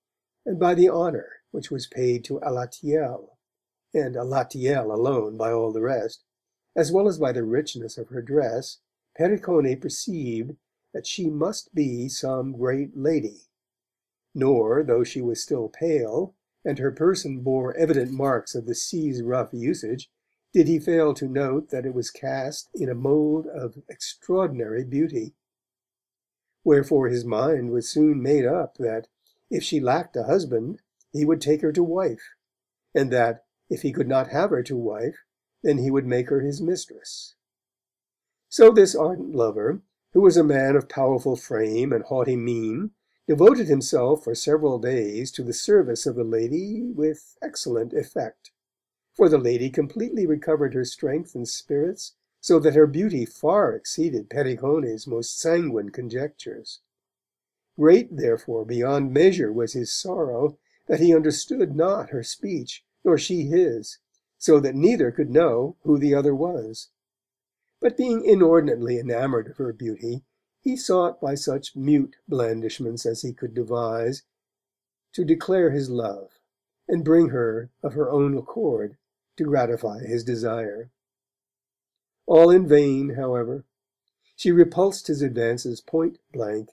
[SPEAKER 8] and by the honour which was paid to Alatiel, and Alatiel alone by all the rest, as well as by the richness of her dress. Perricone perceived that she must be some great lady, nor, though she was still pale, and her person bore evident marks of the sea's rough usage, did he fail to note that it was cast in a mould of extraordinary beauty. Wherefore his mind was soon made up that, if she lacked a husband, he would take her to wife, and that, if he could not have her to wife, then he would make her his mistress. So this ardent lover, who was a man of powerful frame and haughty mien, devoted himself for several days to the service of the lady with excellent effect, for the lady completely recovered her strength and spirits, so that her beauty far exceeded Perricone's most sanguine conjectures. Great, therefore, beyond measure was his sorrow, that he understood not her speech, nor she his, so that neither could know who the other was. But being inordinately enamoured of her beauty, he sought by such mute blandishments as he could devise to declare his love, and bring her of her own accord to gratify his desire. All in vain, however. She repulsed his advances point blank,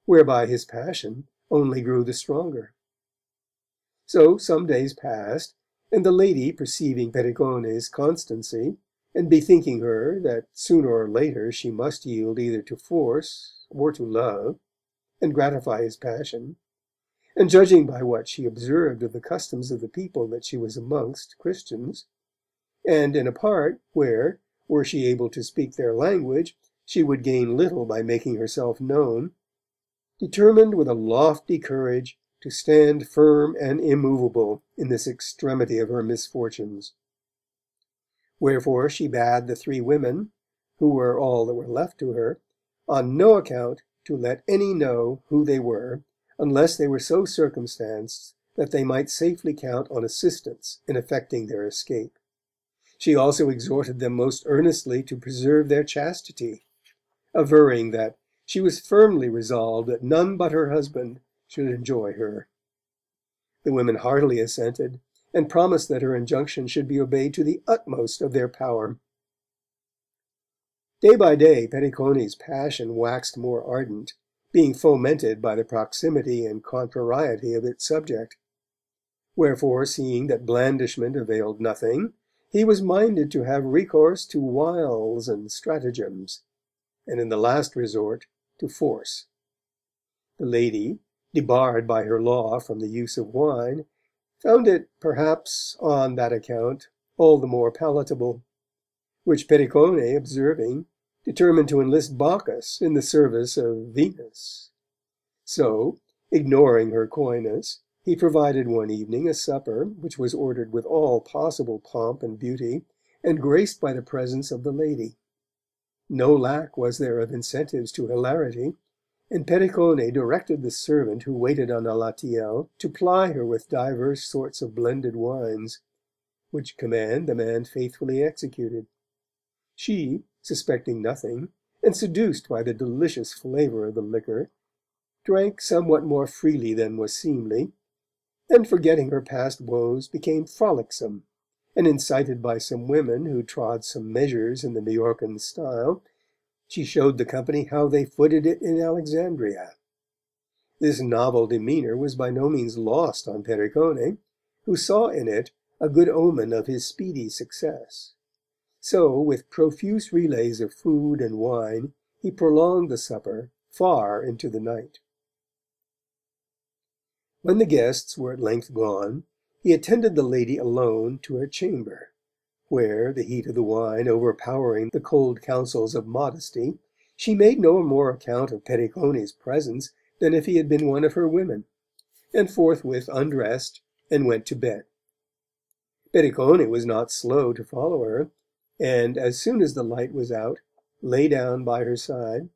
[SPEAKER 8] whereby his passion only grew the stronger. So some days passed, and the lady, perceiving Pericone's constancy, and bethinking her that sooner or later she must yield either to force or to love, and gratify his passion, and judging by what she observed of the customs of the people that she was amongst, Christians, and in a part where, were she able to speak their language, she would gain little by making herself known, determined with a lofty courage to stand firm and immovable in this extremity of her misfortunes. Wherefore she bade the 3 women, who were all that were left to her, on no account to let any know who they were, unless they were so circumstanced that they might safely count on assistance in effecting their escape. She also exhorted them most earnestly to preserve their chastity, averring that she was firmly resolved that none but her husband should enjoy her. The women heartily assented, and promised that her injunction should be obeyed to the utmost of their power. Day by day Pericone's passion waxed more ardent, being fomented by the proximity and contrariety of its subject. Wherefore, seeing that blandishment availed nothing, he was minded to have recourse to wiles and stratagems, and in the last resort to force. The lady, debarred by her law from the use of wine, found it, perhaps, on that account, all the more palatable, which Pericone, observing, determined to enlist Bacchus in the service of Venus. So, ignoring her coyness, he provided one evening a supper which was ordered with all possible pomp and beauty, and graced by the presence of the lady. No lack was there of incentives to hilarity, and Pericone directed the servant who waited on Alatiel to ply her with divers sorts of blended wines, which command the man faithfully executed. She, suspecting nothing, and seduced by the delicious flavour of the liquor, drank somewhat more freely than was seemly, and forgetting her past woes, became frolicsome, and incited by some women who trod some measures in the Majorcan style, she showed the company how they footed it in Alexandria. This novel demeanour was by no means lost on Pericone, who saw in it a good omen of his speedy success. So, with profuse relays of food and wine, he prolonged the supper far into the night. When the guests were at length gone, he attended the lady alone to her chamber, where, the heat of the wine overpowering the cold counsels of modesty, she made no more account of Pericone's presence than if he had been one of her women, and forthwith undressed and went to bed. Pericone was not slow to follow her, and, as soon as the light was out, lay down by her side,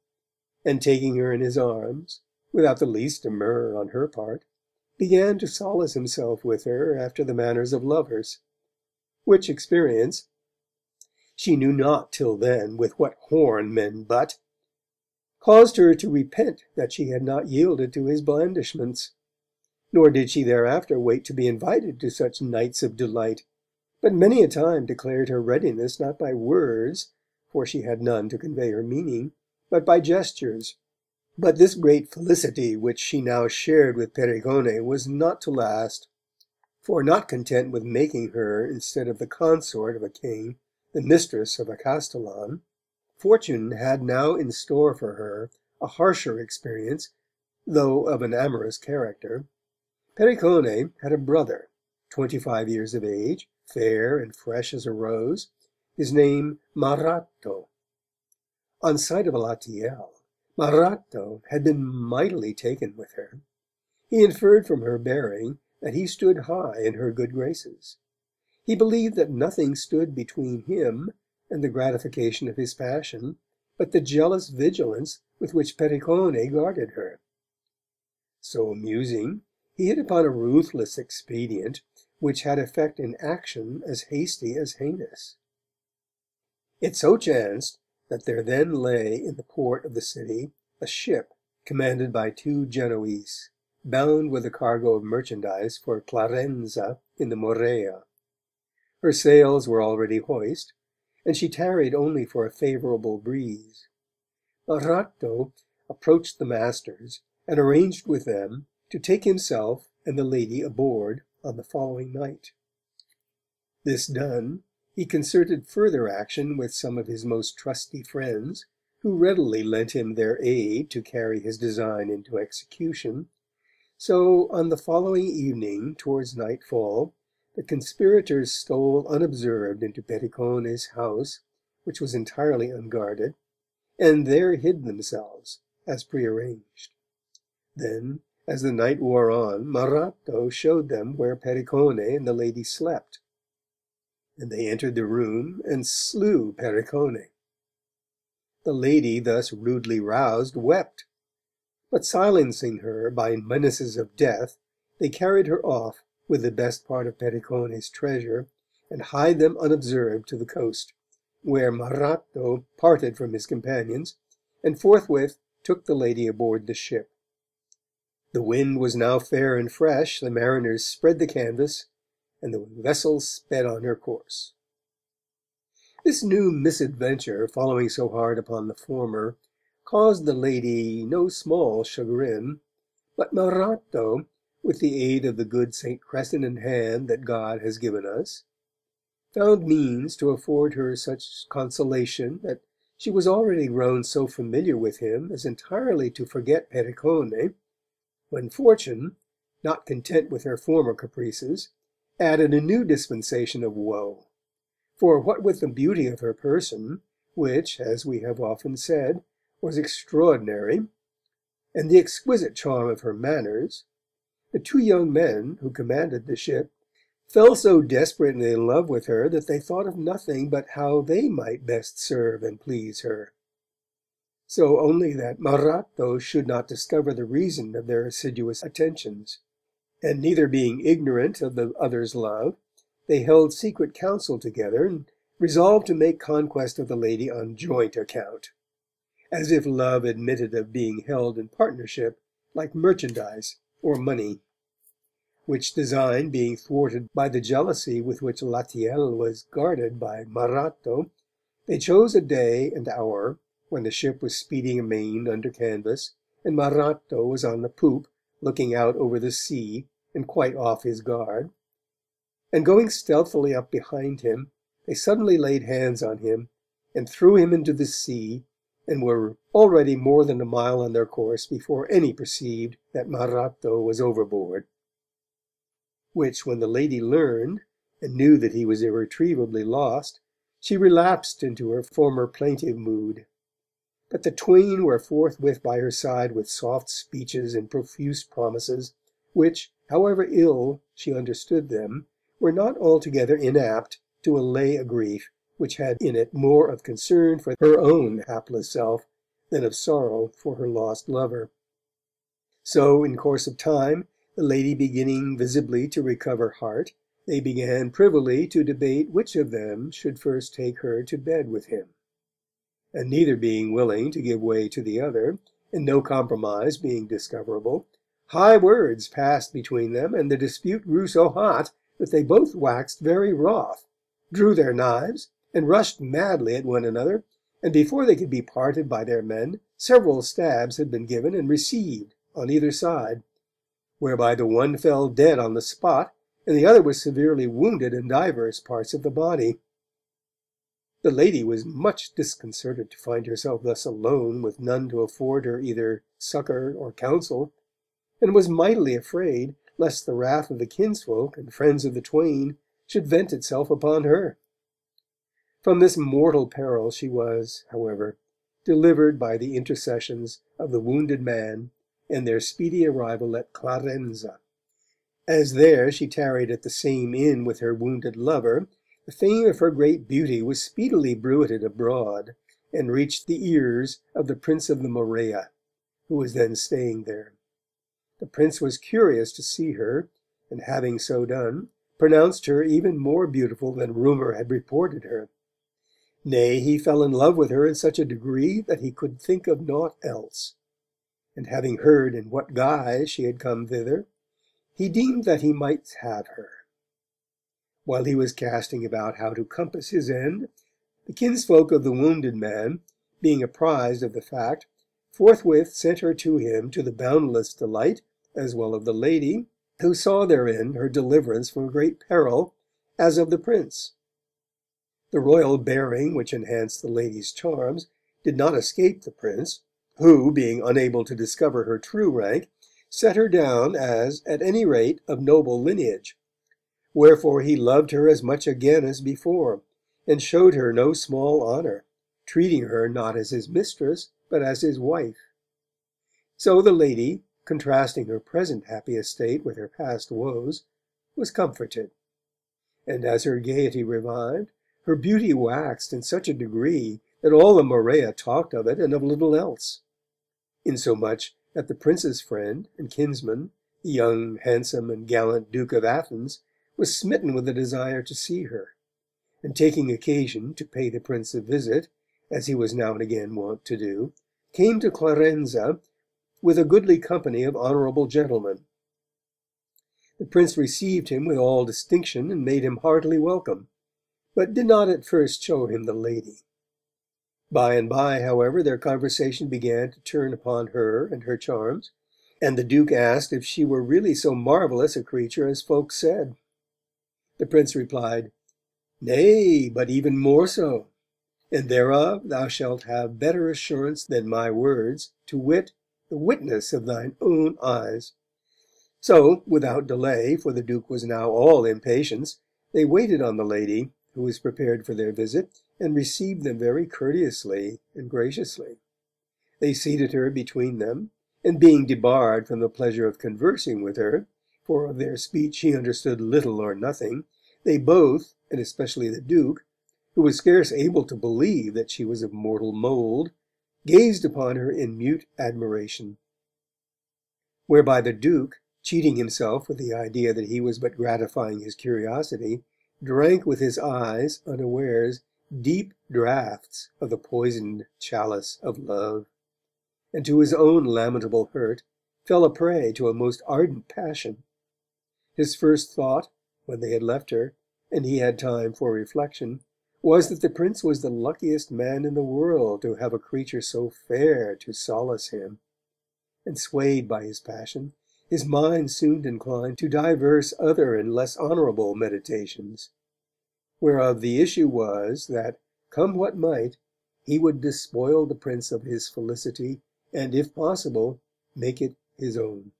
[SPEAKER 8] and taking her in his arms, without the least demur on her part, began to solace himself with her after the manners of lovers, which experience, she knew not till then with what horn men butt, caused her to repent that she had not yielded to his blandishments, nor did she thereafter wait to be invited to such nights of delight, but many a time declared her readiness not by words, for she had none to convey her meaning, but by gestures. But this great felicity which she now shared with Pericone was not to last, for not content with making her, instead of the consort of a king, the mistress of a castellan, fortune had now in store for her a harsher experience, though of an amorous character. Pericone had a brother, 25 years of age, fair and fresh as a rose, his name Maratto. On sight of Alatiel, Maratto had been mightily taken with her. He inferred from her bearing that he stood high in her good graces. He believed that nothing stood between him and the gratification of his passion but the jealous vigilance with which Pericone guarded her. So musing, he hit upon a ruthless expedient which had effect in action as hasty as heinous. It so chanced that there then lay in the port of the city a ship commanded by 2 Genoese, bound with a cargo of merchandise for Clarenza in the Morea. Her sails were already hoist, and she tarried only for a favourable breeze. Maratto approached the masters, and arranged with them to take himself and the lady aboard on the following night. This done, he concerted further action with some of his most trusty friends, who readily lent him their aid to carry his design into execution. So, on the following evening, towards nightfall, the conspirators stole unobserved into Pericone's house, which was entirely unguarded, and there hid themselves, as prearranged. Then, as the night wore on, Maratto showed them where Pericone and the lady slept, and they entered the room and slew Pericone. The lady, thus rudely roused, wept, but silencing her by menaces of death, they carried her off with the best part of Pericone's treasure, and hied them unobserved to the coast, where Maratto parted from his companions, and forthwith took the lady aboard the ship. The wind was now fair and fresh, the mariners spread the canvas, and the vessel sped on her course. This new misadventure, following so hard upon the former, caused the lady no small chagrin, but Maratto, with the aid of the good St. Crescent in hand that God has given us, found means to afford her such consolation that she was already grown so familiar with him as entirely to forget Pericone, when Fortune, not content with her former caprices, added a new dispensation of woe. For what with the beauty of her person, which, as we have often said, was extraordinary, and the exquisite charm of her manners, the 2 young men who commanded the ship fell so desperately in love with her that they thought of nothing but how they might best serve and please her. So only that Maratto should not discover the reason of their assiduous attentions, and neither being ignorant of the other's love, they held secret counsel together, and resolved to make conquest of the lady on joint account, as if love admitted of being held in partnership, like merchandise or money; which design being thwarted by the jealousy with which Latiel was guarded by Maratto, they chose a day and hour when the ship was speeding amain under canvas, and Maratto was on the poop, looking out over the sea, and quite off his guard, and going stealthily up behind him, they suddenly laid hands on him, and threw him into the sea, and were already more than a mile on their course before any perceived that Maratto was overboard. Which when the lady learned, and knew that he was irretrievably lost, she relapsed into her former plaintive mood. But the twain were forthwith by her side with soft speeches and profuse promises, which, however ill she understood them, were not altogether inapt to allay a grief which had in it more of concern for her own hapless self than of sorrow for her lost lover. So, in course of time, the lady beginning visibly to recover heart, they began privily to debate which of them should first take her to bed with him. And neither being willing to give way to the other, and no compromise being discoverable, high words passed between them, and the dispute grew so hot that they both waxed very wroth, drew their knives, and rushed madly at one another, and before they could be parted by their men, several stabs had been given and received on either side, whereby the one fell dead on the spot, and the other was severely wounded in divers parts of the body. The lady was much disconcerted to find herself thus alone, with none to afford her either succour or counsel, and was mightily afraid lest the wrath of the kinsfolk and friends of the twain should vent itself upon her. From this mortal peril she was, however, delivered by the intercessions of the wounded man and their speedy arrival at Clarenza. As there she tarried at the same inn with her wounded lover, the fame of her great beauty was speedily bruited abroad, and reached the ears of the Prince of the Morea, who was then staying there. The prince was curious to see her, and having so done, pronounced her even more beautiful than rumour had reported her. Nay, he fell in love with her in such a degree that he could think of naught else. And having heard in what guise she had come thither, he deemed that he might have her. While he was casting about how to compass his end, the kinsfolk of the wounded man, being apprised of the fact, forthwith sent her to him, to the boundless delight as well of the lady, who saw therein her deliverance from great peril, as of the prince. The royal bearing which enhanced the lady's charms did not escape the prince, who, being unable to discover her true rank, set her down as, at any rate, of noble lineage. Wherefore he loved her as much again as before, and showed her no small honour, treating her not as his mistress, but as his wife. So the lady, contrasting her present happy estate with her past woes, was comforted. And as her gaiety revived, her beauty waxed in such a degree that all the Morea talked of it and of little else. Insomuch that the prince's friend and kinsman, the young, handsome, and gallant Duke of Athens, was smitten with a desire to see her, and taking occasion to pay the prince a visit, as he was now and again wont to do, came to Clarenza with a goodly company of honourable gentlemen. The prince received him with all distinction and made him heartily welcome, but did not at first show him the lady. By and by, however, their conversation began to turn upon her and her charms, and the Duke asked if she were really so marvellous a creature as folks said. The prince replied, "Nay, but even more so, and thereof thou shalt have better assurance than my words, to wit, the witness of thine own eyes." So, without delay, for the Duke was now all impatience, they waited on the lady, who was prepared for their visit, and received them very courteously and graciously. They seated her between them, and being debarred from the pleasure of conversing with her, for of their speech she understood little or nothing, they both, and especially the Duke, who was scarce able to believe that she was of mortal mould, gazed upon her in mute admiration. Whereby the Duke, cheating himself with the idea that he was but gratifying his curiosity, drank with his eyes, unawares, deep draughts of the poisoned chalice of love, and to his own lamentable hurt fell a prey to a most ardent passion. His first thought, when they had left her, and he had time for reflection, was that the prince was the luckiest man in the world to have a creature so fair to solace him, and swayed by his passion, his mind soon inclined to divers other and less honourable meditations, whereof the issue was that, come what might, he would despoil the prince of his felicity, and, if possible, make it his own.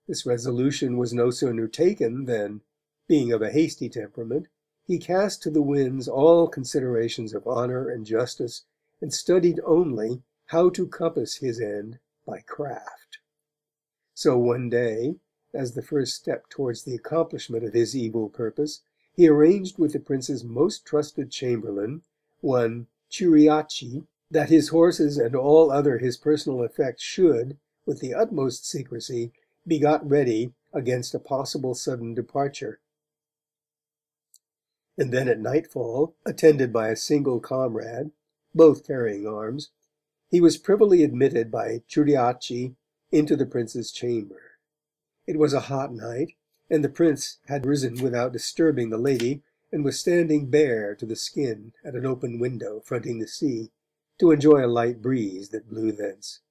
[SPEAKER 8] This resolution was no sooner taken than, being of a hasty temperament, he cast to the winds all considerations of honour and justice, and studied only how to compass his end by craft. So one day, as the first step towards the accomplishment of his evil purpose, he arranged with the prince's most trusted chamberlain, one Curiaci, that his horses and all other his personal effects should, with the utmost secrecy, be got ready against a possible sudden departure. And then at nightfall, attended by a single comrade, both carrying arms, he was privily admitted by Curiaci into the prince's chamber. It was a hot night, and the prince had risen without disturbing the lady, and was standing bare to the skin at an open window fronting the sea, to enjoy a light breeze that blew thence.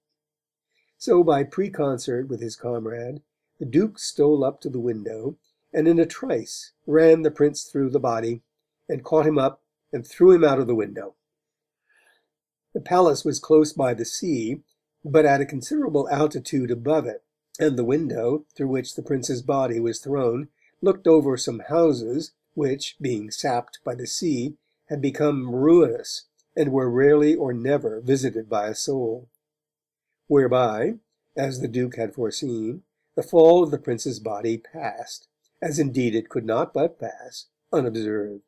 [SPEAKER 8] So, by preconcert with his comrade, the Duke stole up to the window, and in a trice ran the prince through the body, and caught him up and threw him out of the window. The palace was close by the sea, but at a considerable altitude above it, and the window, through which the prince's body was thrown, looked over some houses, which, being sapped by the sea, had become ruinous, and were rarely or never visited by a soul. Whereby, as the Duke had foreseen, the fall of the prince's body passed, as indeed it could not but pass, unobserved.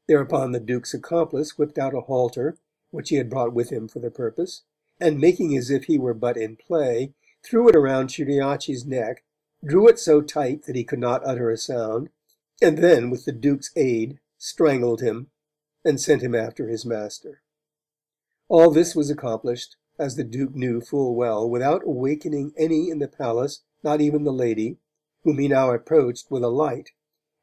[SPEAKER 8] Thereupon the Duke's accomplice whipped out a halter, which he had brought with him for the purpose, and making as if he were but in play, threw it around Ciuriaci's neck, drew it so tight that he could not utter a sound, and then, with the Duke's aid, strangled him, and sent him after his master. All this was accomplished, as the Duke knew full well, without awakening any in the palace, not even the lady, whom he now approached with a light,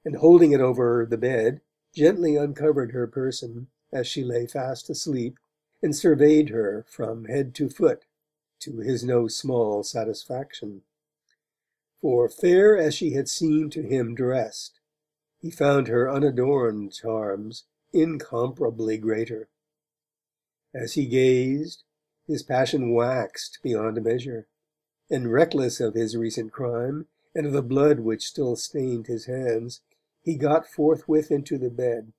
[SPEAKER 8] and holding it over the bed, gently uncovered her person as she lay fast asleep, and surveyed her from head to foot, to his no small satisfaction. For, fair as she had seemed to him dressed, he found her unadorned charms incomparably greater. As he gazed, his passion waxed beyond measure, and reckless of his recent crime, and of the blood which still stained his hands, he got forthwith into the bed,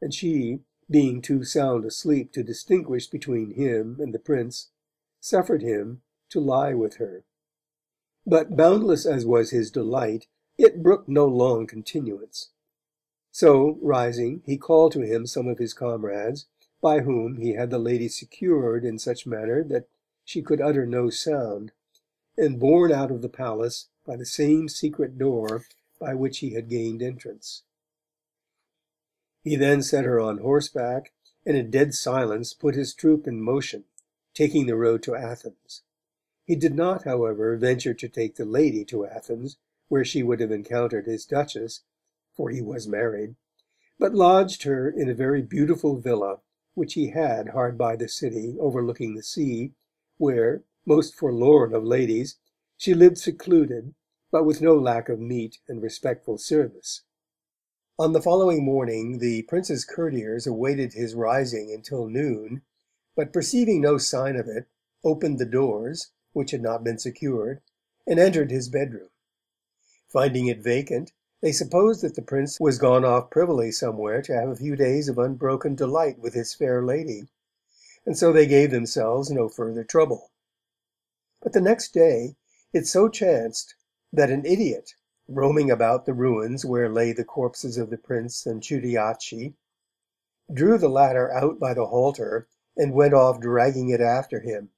[SPEAKER 8] and she, being too sound asleep to distinguish between him and the prince, suffered him to lie with her. But boundless as was his delight, it brooked no long continuance. So, rising, he called to him some of his comrades, by whom he had the lady secured in such manner that she could utter no sound, and borne out of the palace by the same secret door by which he had gained entrance. He then set her on horseback, and in dead silence put his troop in motion, taking the road to Athens. He did not, however, venture to take the lady to Athens, where she would have encountered his duchess, for he was married, but lodged her in a very beautiful villa which he had hard by the city, overlooking the sea, where, most forlorn of ladies, she lived secluded, but with no lack of meat and respectful service. On the following morning the prince's courtiers awaited his rising until noon, but perceiving no sign of it, opened the doors, which had not been secured, and entered his bedroom. Finding it vacant, they supposed that the prince was gone off privily somewhere to have a few days of unbroken delight with his fair lady, and so they gave themselves no further trouble. But the next day it so chanced that an idiot, roaming about the ruins where lay the corpses of the prince and Ciuriaci, drew the latter out by the halter and went off dragging it after him.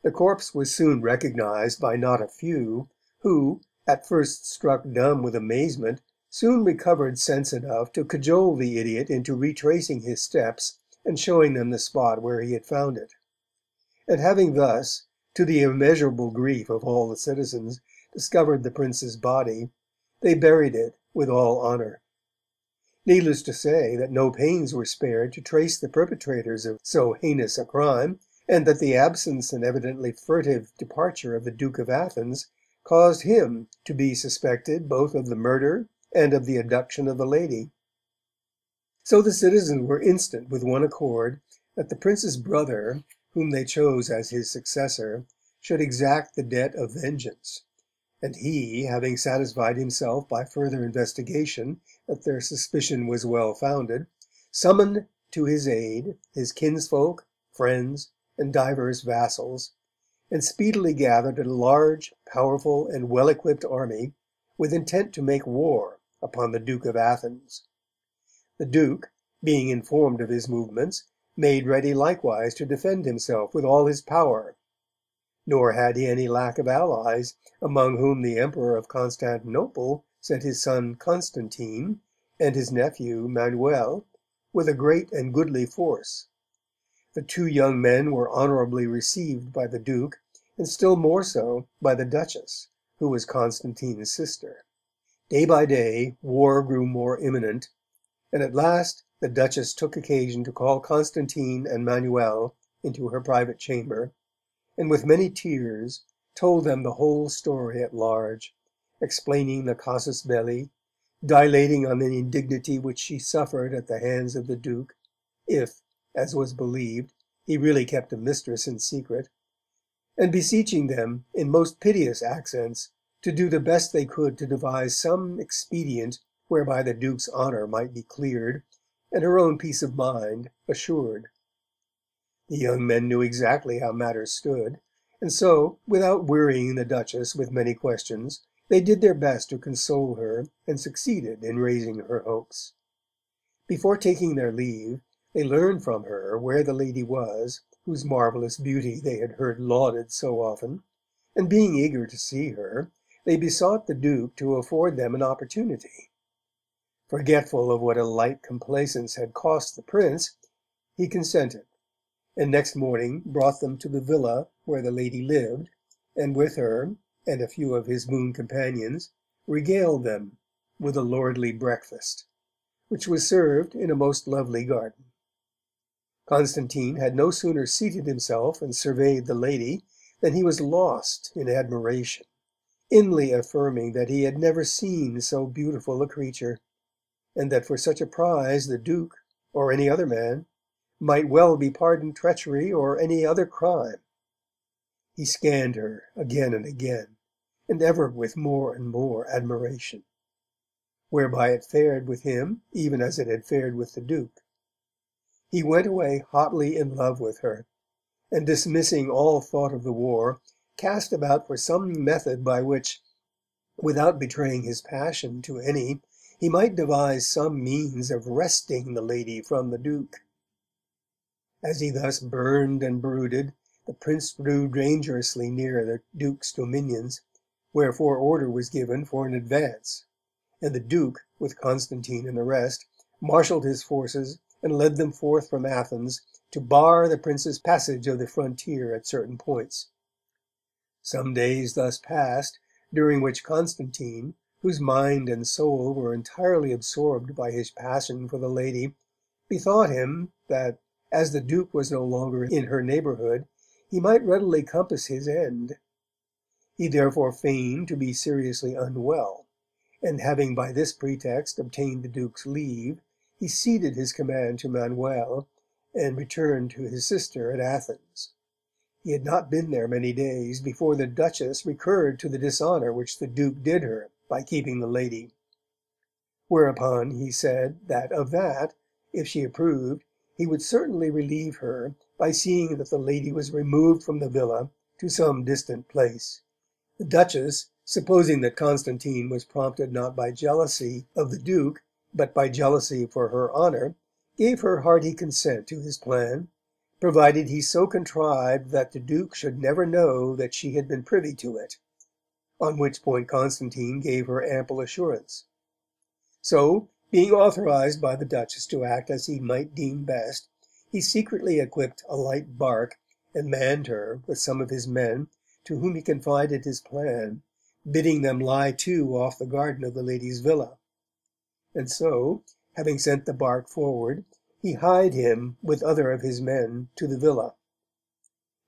[SPEAKER 8] The corpse was soon recognized by not a few, who, at first struck dumb with amazement, soon recovered sense enough to cajole the idiot into retracing his steps and showing them the spot where he had found it. And having thus, to the immeasurable grief of all the citizens, discovered the prince's body, they buried it with all honour. Needless to say that no pains were spared to trace the perpetrators of so heinous a crime, and that the absence and evidently furtive departure of the Duke of Athens caused him to be suspected both of the murder and of the abduction of the lady. So the citizens were instant with one accord that the prince's brother, whom they chose as his successor, should exact the debt of vengeance, and he, having satisfied himself by further investigation that their suspicion was well founded, summoned to his aid his kinsfolk, friends, and divers vassals, and speedily gathered a large, powerful, and well-equipped army, with intent to make war upon the Duke of Athens. The Duke, being informed of his movements, made ready likewise to defend himself with all his power, nor had he any lack of allies, among whom the Emperor of Constantinople sent his son Constantine, and his nephew Manuel, with a great and goodly force. The two young men were honourably received by the Duke, and still more so by the Duchess, who was Constantine's sister. Day by day war grew more imminent, and at last the Duchess took occasion to call Constantine and Manuel into her private chamber, and with many tears told them the whole story at large, explaining the casus belli, dilating on the indignity which she suffered at the hands of the Duke, if, as was believed, he really kept a mistress in secret, and beseeching them in most piteous accents to do the best they could to devise some expedient whereby the Duke's honour might be cleared, and her own peace of mind assured. The young men knew exactly how matters stood, and so, without wearying the Duchess with many questions, they did their best to console her, and succeeded in raising her hopes. Before taking their leave, they learned from her where the lady was, whose marvellous beauty they had heard lauded so often, and being eager to see her, they besought the Duke to afford them an opportunity. Forgetful of what a light complaisance had cost the Prince, he consented, and next morning brought them to the villa where the lady lived, and with her, and a few of his boon companions, regaled them with a lordly breakfast, which was served in a most lovely garden. Constantine had no sooner seated himself and surveyed the lady than he was lost in admiration, inly affirming that he had never seen so beautiful a creature, and that for such a prize the Duke, or any other man, might well be pardoned treachery or any other crime. He scanned her again and again, and ever with more and more admiration, whereby it fared with him even as it had fared with the Duke. He went away hotly in love with her, and dismissing all thought of the war, cast about for some method by which, without betraying his passion to any, he might devise some means of wresting the lady from the Duke. As he thus burned and brooded, the Prince drew dangerously near the Duke's dominions, wherefore order was given for an advance, and the Duke, with Constantine and the rest, marshalled his forces and led them forth from Athens to bar the Prince's passage of the frontier at certain points. Some days thus passed, during which Constantine, whose mind and soul were entirely absorbed by his passion for the lady, bethought him that, as the Duke was no longer in her neighbourhood, he might readily compass his end. He therefore feigned to be seriously unwell, and having by this pretext obtained the Duke's leave, he ceded his command to Manuel, and returned to his sister at Athens. He had not been there many days before the Duchess recurred to the dishonour which the Duke did her by keeping the lady, whereupon he said that of that, if she approved, he would certainly relieve her by seeing that the lady was removed from the villa to some distant place. The Duchess, supposing that Constantine was prompted not by jealousy of the Duke, but by jealousy for her honour, gave her hearty consent to his plan, provided he so contrived that the Duke should never know that she had been privy to it, on which point Constantine gave her ample assurance. So, being authorized by the Duchess to act as he might deem best, he secretly equipped a light bark and manned her with some of his men, to whom he confided his plan, bidding them lie to off the garden of the lady's villa. And so, having sent the bark forward, he hied him with other of his men to the villa.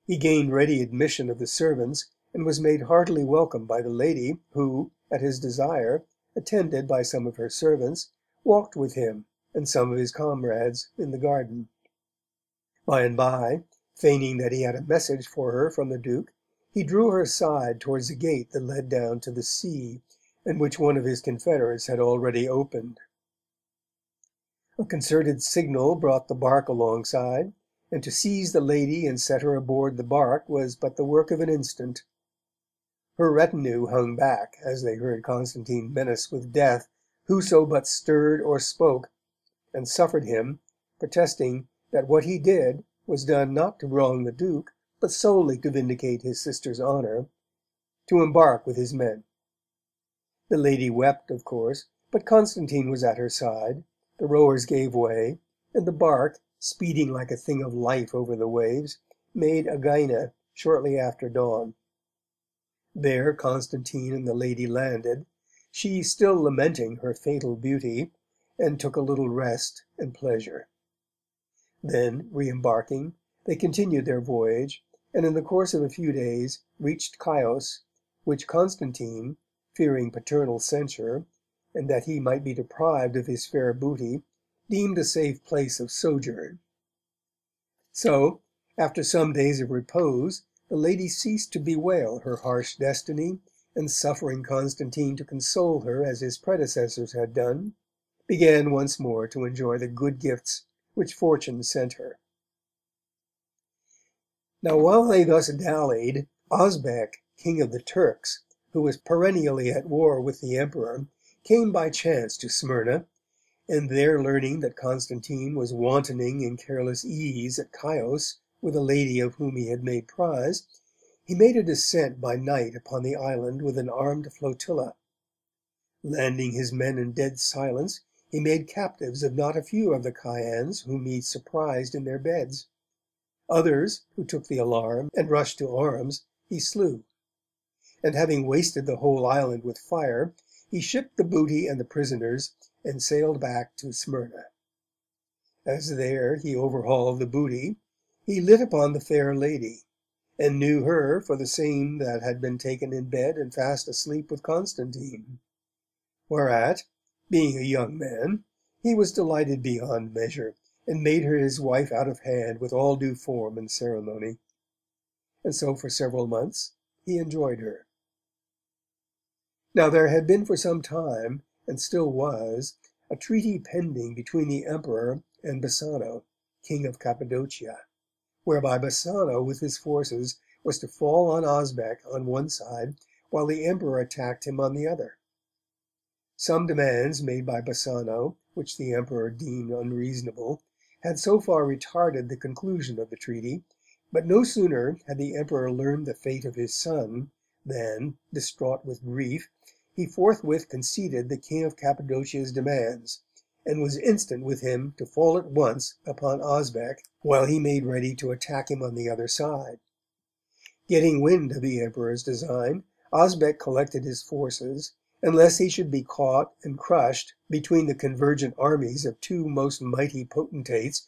[SPEAKER 8] He gained ready admission of the servants, and was made heartily welcome by the lady, who, at his desire, attended by some of her servants, walked with him and some of his comrades in the garden. By and by, feigning that he had a message for her from the Duke, he drew her aside towards the gate that led down to the sea, and which one of his confederates had already opened. A concerted signal brought the bark alongside, and to seize the lady and set her aboard the bark was but the work of an instant. Her retinue hung back as they heard Constantine menace with death whoso but stirred or spoke, and suffered him, protesting that what he did was done not to wrong the Duke, but solely to vindicate his sister's honour, to embark with his men. The lady wept, of course, but Constantine was at her side, the rowers gave way, and the bark, speeding like a thing of life over the waves, made Aegina shortly after dawn. There Constantine and the lady landed, she still lamenting her fatal beauty, and took a little rest and pleasure. Then, re-embarking, they continued their voyage, and in the course of a few days reached Chios, which Constantine, fearing paternal censure, and that he might be deprived of his fair booty, deemed a safe place of sojourn. So, after some days of repose, the lady ceased to bewail her harsh destiny, and suffering Constantine to console her as his predecessors had done, began once more to enjoy the good gifts which fortune sent her. Now while they thus dallied, Osbec, king of the Turks, who was perennially at war with the emperor, came by chance to Smyrna, and there learning that Constantine was wantoning in careless ease at Chios with a lady of whom he had made prize, he made a descent by night upon the island with an armed flotilla. Landing his men in dead silence, he made captives of not a few of the Kyans whom he surprised in their beds. Others, who took the alarm and rushed to arms, he slew. And having wasted the whole island with fire, he shipped the booty and the prisoners, and sailed back to Smyrna. As there he overhauled the booty, he lit upon the fair lady, and knew her for the same that had been taken in bed and fast asleep with Constantine. Whereat, being a young man, he was delighted beyond measure, and made her his wife out of hand with all due form and ceremony. And so for several months he enjoyed her. Now there had been for some time, and still was, a treaty pending between the emperor and Bassano, king of Cappadocia, whereby Bassano with his forces was to fall on Osbec on one side, while the emperor attacked him on the other. Some demands made by Bassano, which the emperor deemed unreasonable, had so far retarded the conclusion of the treaty, but no sooner had the emperor learned the fate of his son than, distraught with grief, he forthwith conceded the king of Cappadocia's demands, and was instant with him to fall at once upon Osbec, while he made ready to attack him on the other side. Getting wind of the emperor's design, Osbec collected his forces, and lest he should be caught and crushed between the convergent armies of two most mighty potentates,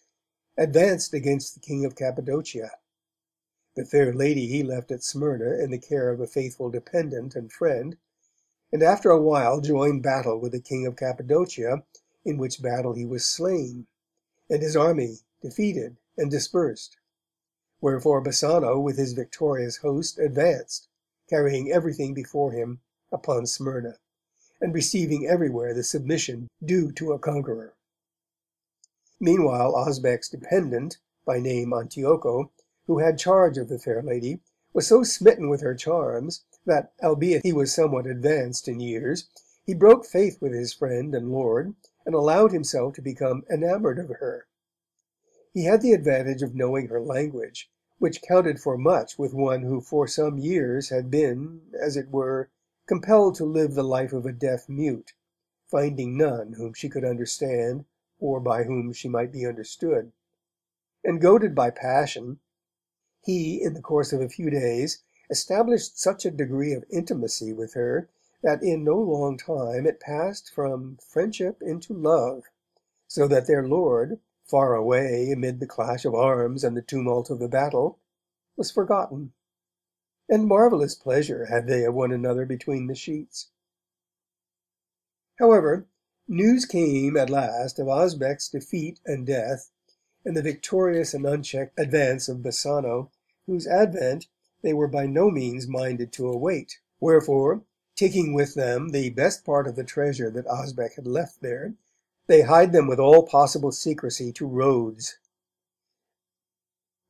[SPEAKER 8] advanced against the king of Cappadocia. The fair lady he left at Smyrna in the care of a faithful dependent and friend, and after a while joined battle with the king of Cappadocia, in which battle he was slain, and his army defeated and dispersed. Wherefore Bassano with his victorious host advanced, carrying everything before him, upon Smyrna, and receiving everywhere the submission due to a conqueror. Meanwhile Osbec's dependent, by name Antioco, who had charge of the fair lady, was so smitten with her charms that, albeit he was somewhat advanced in years, he broke faith with his friend and lord, and allowed himself to become enamoured of her. He had the advantage of knowing her language, which counted for much with one who for some years had been, as it were, compelled to live the life of a deaf mute, finding none whom she could understand or by whom she might be understood. And goaded by passion, he, in the course of a few days, established such a degree of intimacy with her that in no long time it passed from friendship into love, so that their lord, far away amid the clash of arms and the tumult of the battle, was forgotten, and marvellous pleasure had they of one another between the sheets. However, news came at last of Osbec's defeat and death, and the victorious and unchecked advance of Bassano, whose advent they were by no means minded to await. Wherefore, taking with them the best part of the treasure that Osbec had left there, they hied them with all possible secrecy to Rhodes.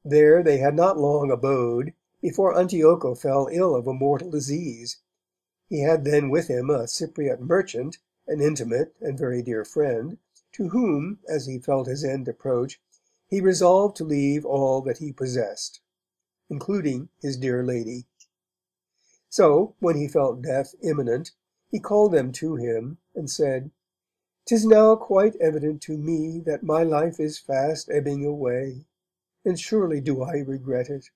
[SPEAKER 8] There they had not long abode before Antioco fell ill of a mortal disease. He had then with him a Cypriot merchant, an intimate and very dear friend, to whom, as he felt his end approach, he resolved to leave all that he possessed, including his dear lady. So, when he felt death imminent, he called them to him, and said, "'Tis now quite evident to me that my life is fast ebbing away, and surely do I regret it,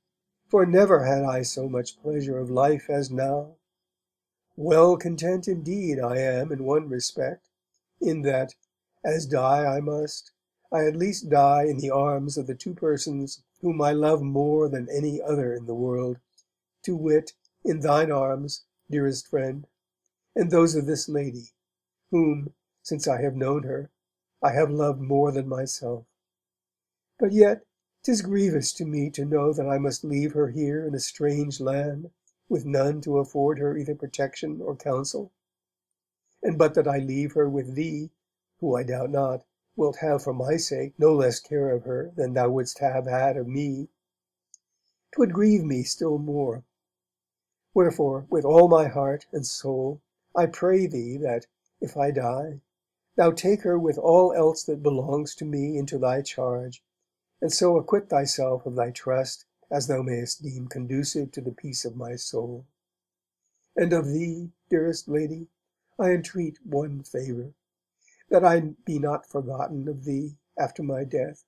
[SPEAKER 8] for never had I so much pleasure of life as now. Well content indeed I am in one respect, in that, as die I must, I at least die in the arms of the two persons whom I love more than any other in the world, to wit, in thine arms, dearest friend, and those of this lady, whom, since I have known her, I have loved more than myself. But yet 'tis grievous to me to know that I must leave her here in a strange land, with none to afford her either protection or counsel. And but that I leave her with thee, who I doubt not wilt have for my sake no less care of her than thou wouldst have had of me, 'twould grieve me still more. Wherefore, with all my heart and soul, I pray thee that, if I die, thou take her with all else that belongs to me into thy charge, and so acquit thyself of thy trust as thou mayest deem conducive to the peace of my soul. And of thee, dearest lady, I entreat one favour, that I be not forgotten of thee after my death,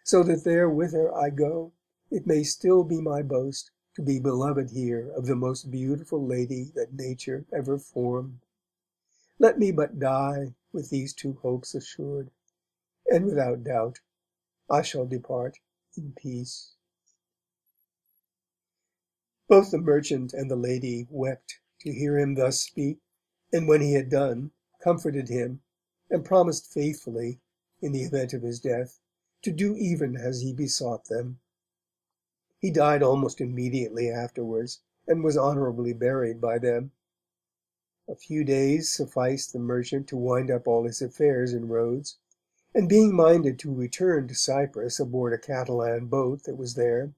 [SPEAKER 8] so that there whither I go, it may still be my boast to be beloved here of the most beautiful lady that nature ever formed. Let me but die with these two hopes assured, and without doubt I shall depart in peace. Both the merchant and the lady wept to hear him thus speak, and when he had done, comforted him, and promised faithfully, in the event of his death, to do even as he besought them. He died almost immediately afterwards, and was honourably buried by them. A few days sufficed the merchant to wind up all his affairs in Rhodes, and being minded to return to Cyprus aboard a Catalan boat that was there,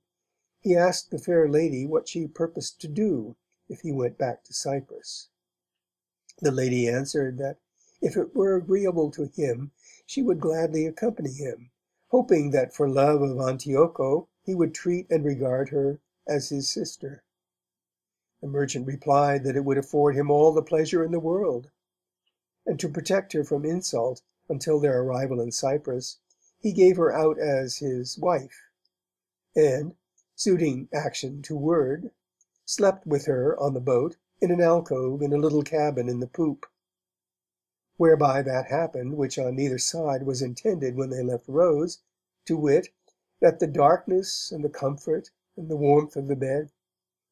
[SPEAKER 8] he asked the fair lady what she purposed to do if he went back to Cyprus. The lady answered that if it were agreeable to him, she would gladly accompany him, hoping that for love of Antioco he would treat and regard her as his sister. The merchant replied that it would afford him all the pleasure in the world, and to protect her from insult until their arrival in Cyprus, he gave her out as his wife, and, suiting action to word, slept with her on the boat in an alcove in a little cabin in the poop. Whereby that happened which on neither side was intended when they left Rhodes, to wit, that the darkness and the comfort and the warmth of the bed,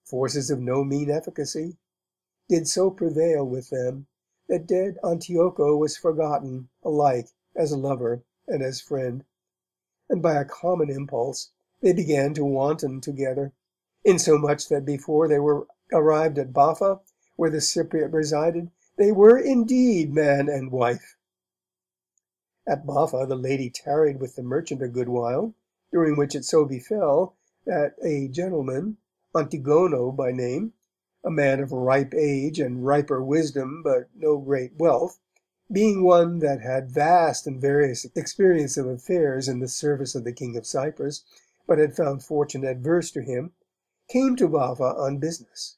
[SPEAKER 8] forces of no mean efficacy, did so prevail with them that dead Antioco was forgotten alike as lover and as friend, and by a common impulse they began to wanton together, insomuch that before they were arrived at Baffa, where the Cypriot resided, they were indeed man and wife. At Baffa the lady tarried with the merchant a good while, during which it so befell that a gentleman, Antigono by name, a man of ripe age and riper wisdom but no great wealth, being one that had vast and various experience of affairs in the service of the King of Cyprus, but had found fortune adverse to him, came to Baffa on business,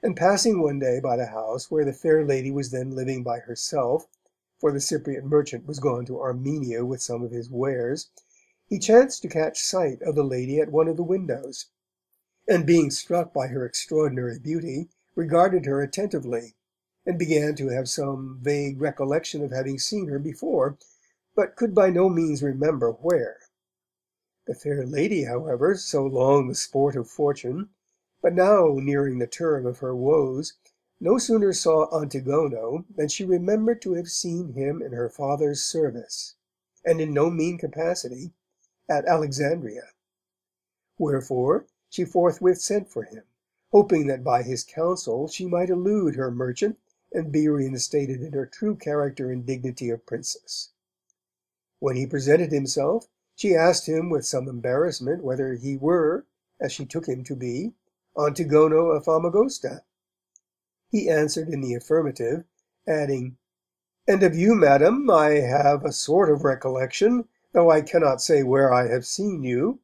[SPEAKER 8] and passing one day by the house where the fair lady was then living by herself, for the Cypriot merchant was gone to Armenia with some of his wares, he chanced to catch sight of the lady at one of the windows, and being struck by her extraordinary beauty, regarded her attentively, and began to have some vague recollection of having seen her before, but could by no means remember where. The fair lady, however, so long the sport of fortune, but now nearing the term of her woes, no sooner saw Antigono than she remembered to have seen him in her father's service, and in no mean capacity, at Alexandria. Wherefore she forthwith sent for him, hoping that by his counsel she might elude her merchant and be reinstated in her true character and dignity of princess. When he presented himself, she asked him with some embarrassment whether he were, as she took him to be, Antigono of Famagosta. He answered in the affirmative, adding, "And of you, madam, I have a sort of recollection, though I cannot say where I have seen you.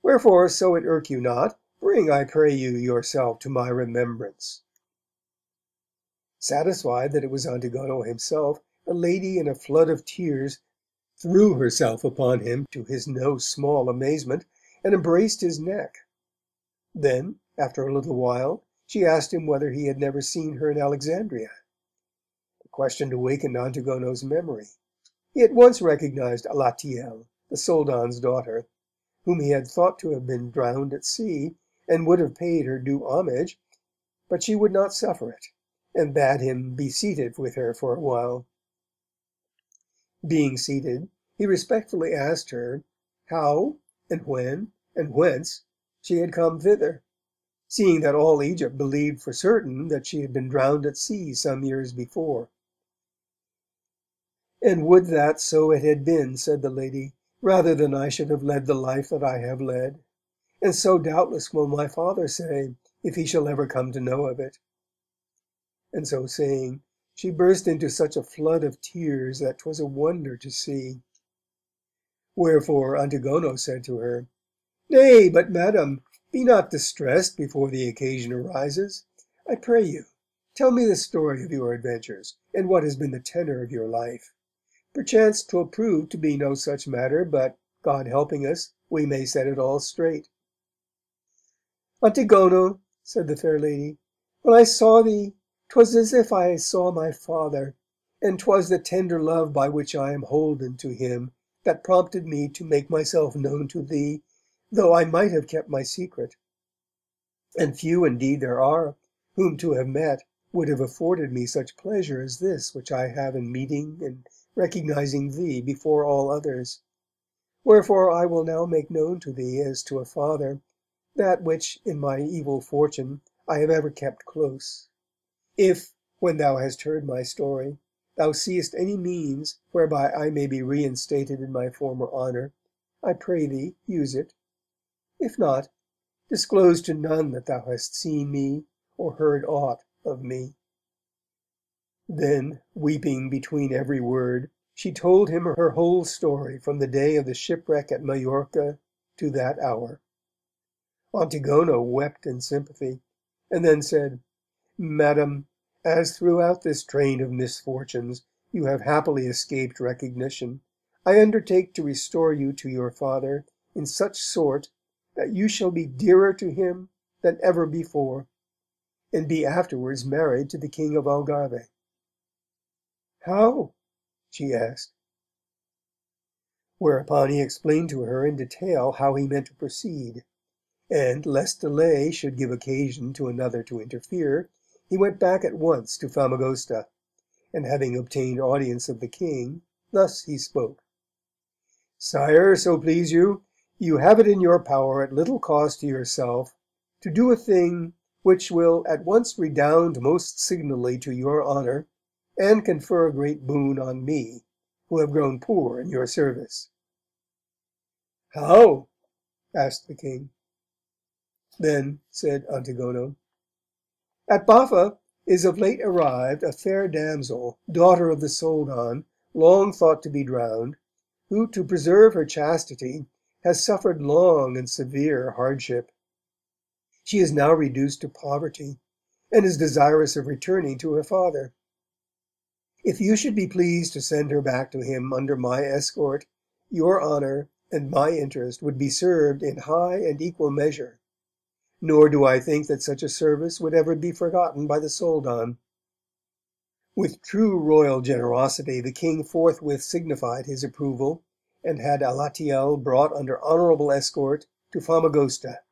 [SPEAKER 8] Wherefore, so it irk you not, bring, I pray you, yourself to my remembrance." Satisfied that it was Antigono himself, the lady in a flood of tears threw herself upon him to his no small amazement, and embraced his neck. Then, after a little while, she asked him whether he had never seen her in Alexandria. The question awakened Antigono's memory. He at once recognized Alatiel, the Soldan's daughter, whom he had thought to have been drowned at sea, and would have paid her due homage, but she would not suffer it, and bade him be seated with her for a while. Being seated, he respectfully asked her how, and when, and whence she had come thither, seeing that all Egypt believed for certain that she had been drowned at sea some years before. "And would that so it had been," said the lady, "rather than I should have led the life that I have led, and so doubtless will my father say, if he shall ever come to know of it." And so saying, she burst into such a flood of tears that 'twas a wonder to see. Wherefore Antigono said to her, "Nay, but madam, Be not distressed before the occasion arises. I pray you, tell me the story of your adventures, and what has been the tenor of your life. Perchance 'twill prove to be no such matter, but, God helping us, we may set it all straight." "Antigono," said the fair lady, "when I saw thee, 'twas as if I saw my father, and 'twas the tender love by which I am holden to him that prompted me to make myself known to thee, though I might have kept my secret. And few indeed there are, whom to have met would have afforded me such pleasure as this which I have in meeting and recognizing thee before all others. Wherefore I will now make known to thee, as to a father, that which in my evil fortune I have ever kept close. If, when thou hast heard my story, thou seest any means whereby I may be reinstated in my former honour, I pray thee use it. If not, disclose to none that thou hast seen me or heard aught of me." Then, weeping between every word, she told him her whole story from the day of the shipwreck at Majorca to that hour. Antigono wept in sympathy, and then said, "Madam, as throughout this train of misfortunes you have happily escaped recognition, I undertake to restore you to your father in such sort that you shall be dearer to him than ever before, and be afterwards married to the King of Algarve." "How?" she asked. Whereupon he explained to her in detail how he meant to proceed, and, lest delay should give occasion to another to interfere, he went back at once to Famagosta, and having obtained audience of the king, thus he spoke: "Sire, so please you, you have it in your power at little cost to yourself to do a thing which will at once redound most signally to your honour, and confer a great boon on me, who have grown poor in your service." "How?" asked the king. Then said Antigono, "At Baffa is of late arrived a fair damsel, daughter of the Soldan, long thought to be drowned, who, to preserve her chastity, has suffered long and severe hardship. She is now reduced to poverty, and is desirous of returning to her father. If you should be pleased to send her back to him under my escort, your honour and my interest would be served in high and equal measure, nor do I think that such a service would ever be forgotten by the Soldan." With true royal generosity the king forthwith signified his approval, and had Alatiel brought under honourable escort to Famagosta,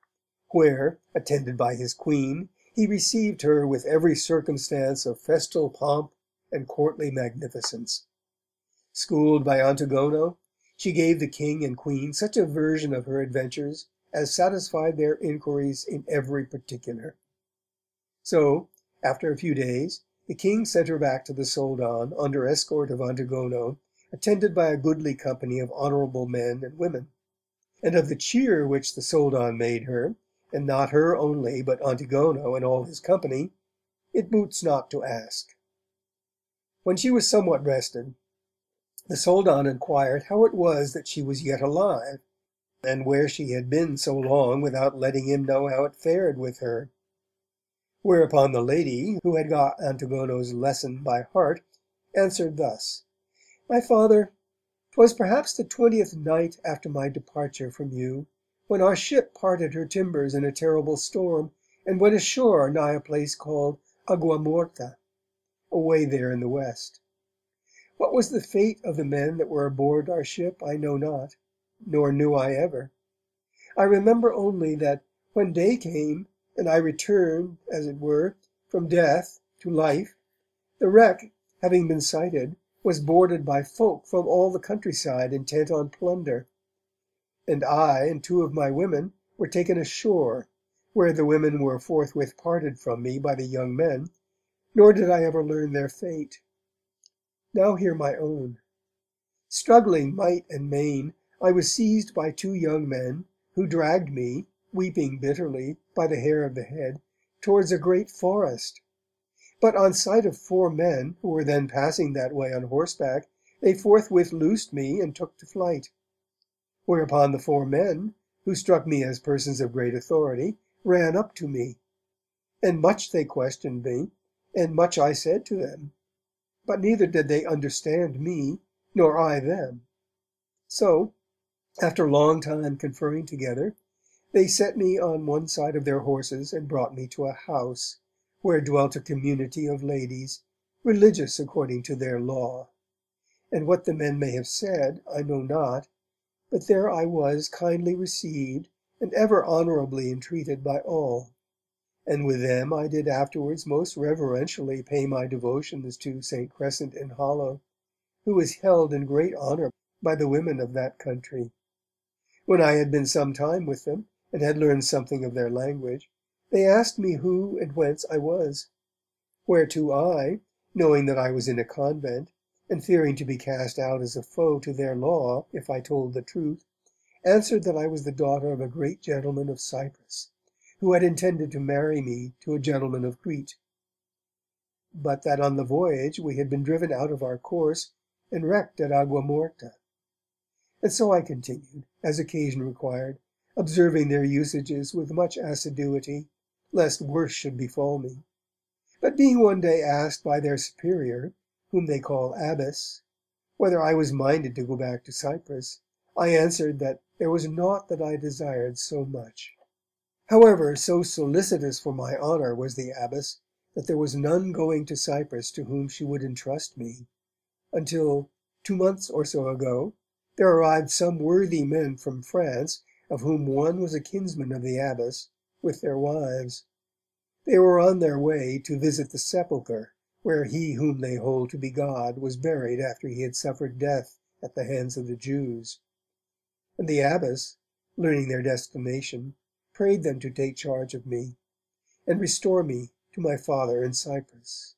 [SPEAKER 8] where, attended by his queen, he received her with every circumstance of festal pomp and courtly magnificence. Schooled by Antigono, she gave the king and queen such a version of her adventures as satisfied their inquiries in every particular. So, after a few days, the king sent her back to the Soldan under escort of Antigono, attended by a goodly company of honourable men and women. And of the cheer which the Soldan made her, and not her only, but Antigono and all his company, it boots not to ask. When she was somewhat rested, the Soldan inquired how it was that she was yet alive, and where she had been so long without letting him know how it fared with her. Whereupon the lady, who had got Antigono's lesson by heart, answered thus: "My father, 'twas perhaps the 20th night after my departure from you, when our ship parted her timbers in a terrible storm, and went ashore nigh a place called Aguamorta, away there in the west. What was the fate of the men that were aboard our ship I know not, nor knew I ever. I remember only that when day came, and I returned, as it were, from death to life, the wreck, having been sighted, was boarded by folk from all the countryside intent on plunder, and I and 2 of my women were taken ashore, where the women were forthwith parted from me by the young men, nor did I ever learn their fate. Now hear my own. Struggling might and main, I was seized by 2 young men, who dragged me, weeping bitterly, by the hair of the head, towards a great forest. But on sight of 4 men, who were then passing that way on horseback, they forthwith loosed me and took to flight. Whereupon the 4 men, who struck me as persons of great authority, ran up to me, and much they questioned me, and much I said to them, but neither did they understand me, nor I them. So, after long time conferring together, they set me on one side of their horses and brought me to a house, where dwelt a community of ladies, religious according to their law. And what the men may have said, I know not, but there I was kindly received, and ever honourably entreated by all. And with them I did afterwards most reverentially pay my devotions to St. Crescent in Hollow, who is held in great honour by the women of that country. When I had been some time with them, and had learned something of their language, they asked me who and whence I was, whereto I, knowing that I was in a convent, and fearing to be cast out as a foe to their law if I told the truth, answered that I was the daughter of a great gentleman of Cyprus, who had intended to marry me to a gentleman of Crete, but that on the voyage we had been driven out of our course and wrecked at Agua Morta. And so I continued, as occasion required, observing their usages with much assiduity, lest worse should befall me. But being one day asked by their superior, whom they call abbess, whether I was minded to go back to Cyprus, I answered that there was naught that I desired so much. However, so solicitous for my honour was the abbess, that there was none going to Cyprus to whom she would entrust me, until, 2 months or so ago, there arrived some worthy men from France, of whom one was a kinsman of the abbess, with their wives. They were on their way to visit the sepulchre, where he whom they hold to be God was buried after he had suffered death at the hands of the Jews. And the abbess, learning their destination, prayed them to take charge of me, and restore me to my father in Cyprus.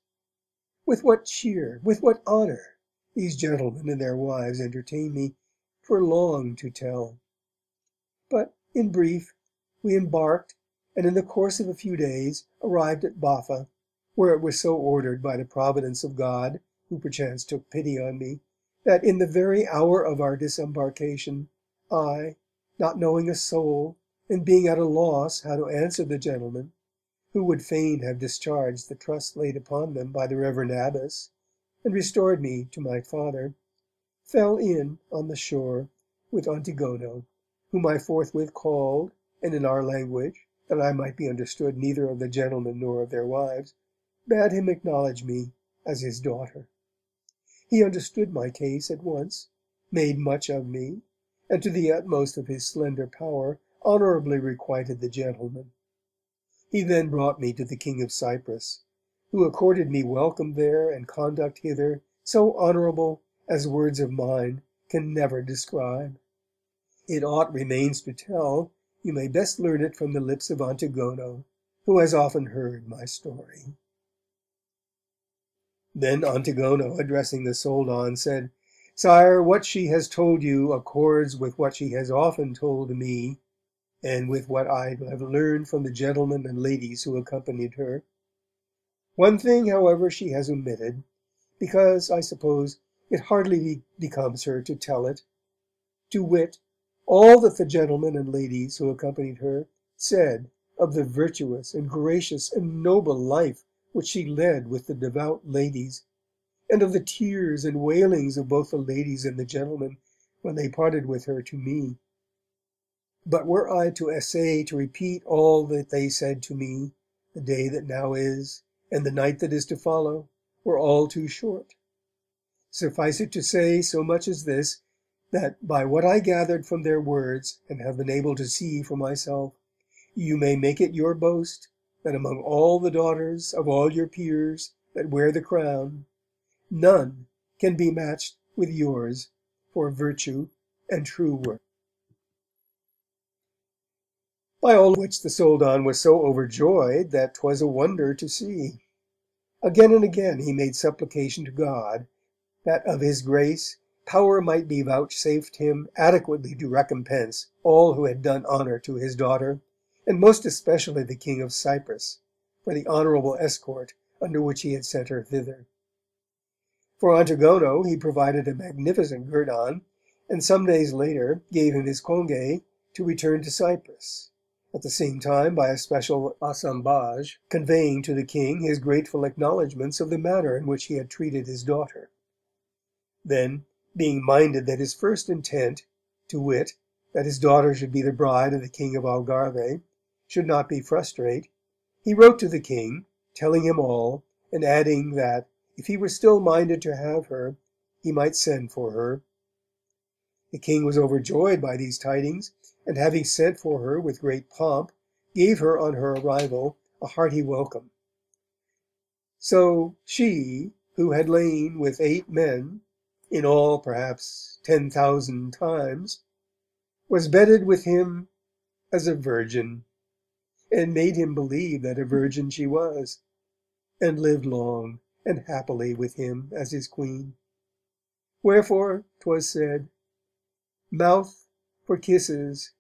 [SPEAKER 8] With what cheer, with what honour, these gentlemen and their wives entertained me, for long to tell. But, in brief, we embarked, and in the course of a few days arrived at Baffa, where it was so ordered by the providence of God, who perchance took pity on me, that in the very hour of our disembarkation, I, not knowing a soul, and being at a loss how to answer the gentlemen, who would fain have discharged the trust laid upon them by the Reverend Abbess, and restored me to my father, fell in on the shore with Antigono, whom I forthwith called, and in our language, that I might be understood neither of the gentlemen nor of their wives, bade him acknowledge me as his daughter. He understood my case at once, made much of me, and to the utmost of his slender power honourably requited the gentleman. He then brought me to the King of Cyprus, who accorded me welcome there and conduct hither so honourable as words of mine can never describe. It aught remains to tell, you may best learn it from the lips of Antigono, who has often heard my story. Then Antigono, addressing the Soldan, said, Sire, what she has told you accords with what she has often told me, and with what I have learned from the gentlemen and ladies who accompanied her. One thing, however, she has omitted, because, I suppose, it hardly becomes her to tell it, to wit, all that the gentlemen and ladies who accompanied her said of the virtuous and gracious and noble life which she led with the devout ladies, and of the tears and wailings of both the ladies and the gentlemen when they parted with her to me. But were I to essay to repeat all that they said to me, the day that now is, and the night that is to follow, were all too short. Suffice it to say so much as this, that by what I gathered from their words, and have been able to see for myself, you may make it your boast that among all the daughters of all your peers that wear the crown, none can be matched with yours for virtue and true worth. By all which the Soldan was so overjoyed that 'twas a wonder to see. Again and again he made supplication to God, that of his grace power might be vouchsafed him adequately to recompense all who had done honour to his daughter, and most especially the King of Cyprus, for the honourable escort under which he had sent her thither. For Antigono he provided a magnificent guerdon, and some days later gave him his conge to return to Cyprus, at the same time by a special assemblage conveying to the king his grateful acknowledgments of the manner in which he had treated his daughter. Then, being minded that his first intent, to wit, that his daughter should be the bride of the king of Algarve, should not be frustrate, he wrote to the king, telling him all, and adding that, if he were still minded to have her, he might send for her. The king was overjoyed by these tidings, and having sent for her with great pomp, gave her on her arrival a hearty welcome. So she, who had lain with 8 men, in all perhaps 10,000 times, was bedded with him as a virgin, and made him believe that a virgin she was, and lived long and happily with him as his queen. Wherefore, 'twas said, mouth for kisses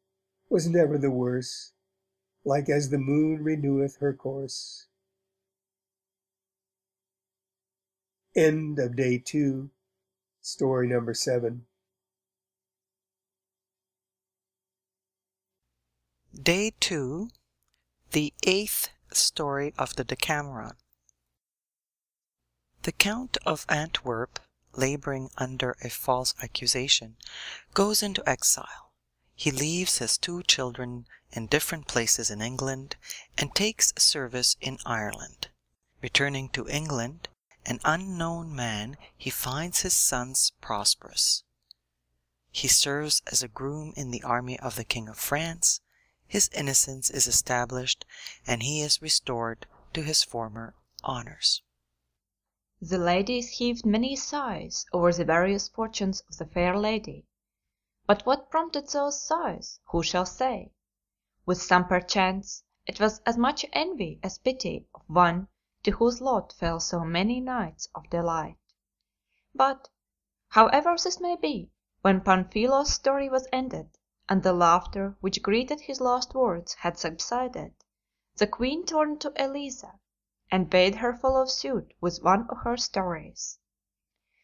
[SPEAKER 8] was never the worse, like as the moon reneweth her course. End of Day 2, Story number 7.
[SPEAKER 9] Day 2, the 8th story of the Decameron. The Count of Antwerp, laboring under a false accusation, goes into exile. He leaves his 2 children in different places in England, and takes service in Ireland. Returning to England, an unknown man, he finds his sons prosperous. He serves as a groom in the army of the King of France. His innocence is established, and he is restored to his former honors.
[SPEAKER 1] The ladies heaved many sighs over the various fortunes of the fair lady. But what prompted those sighs, who shall say? With some perchance it was as much envy as pity of one to whose lot fell so many nights of delight. But, however this may be, when Pamphilos's story was ended, and the laughter which greeted his last words had subsided, the queen turned to Eliza, and bade her follow suit with one of her stories.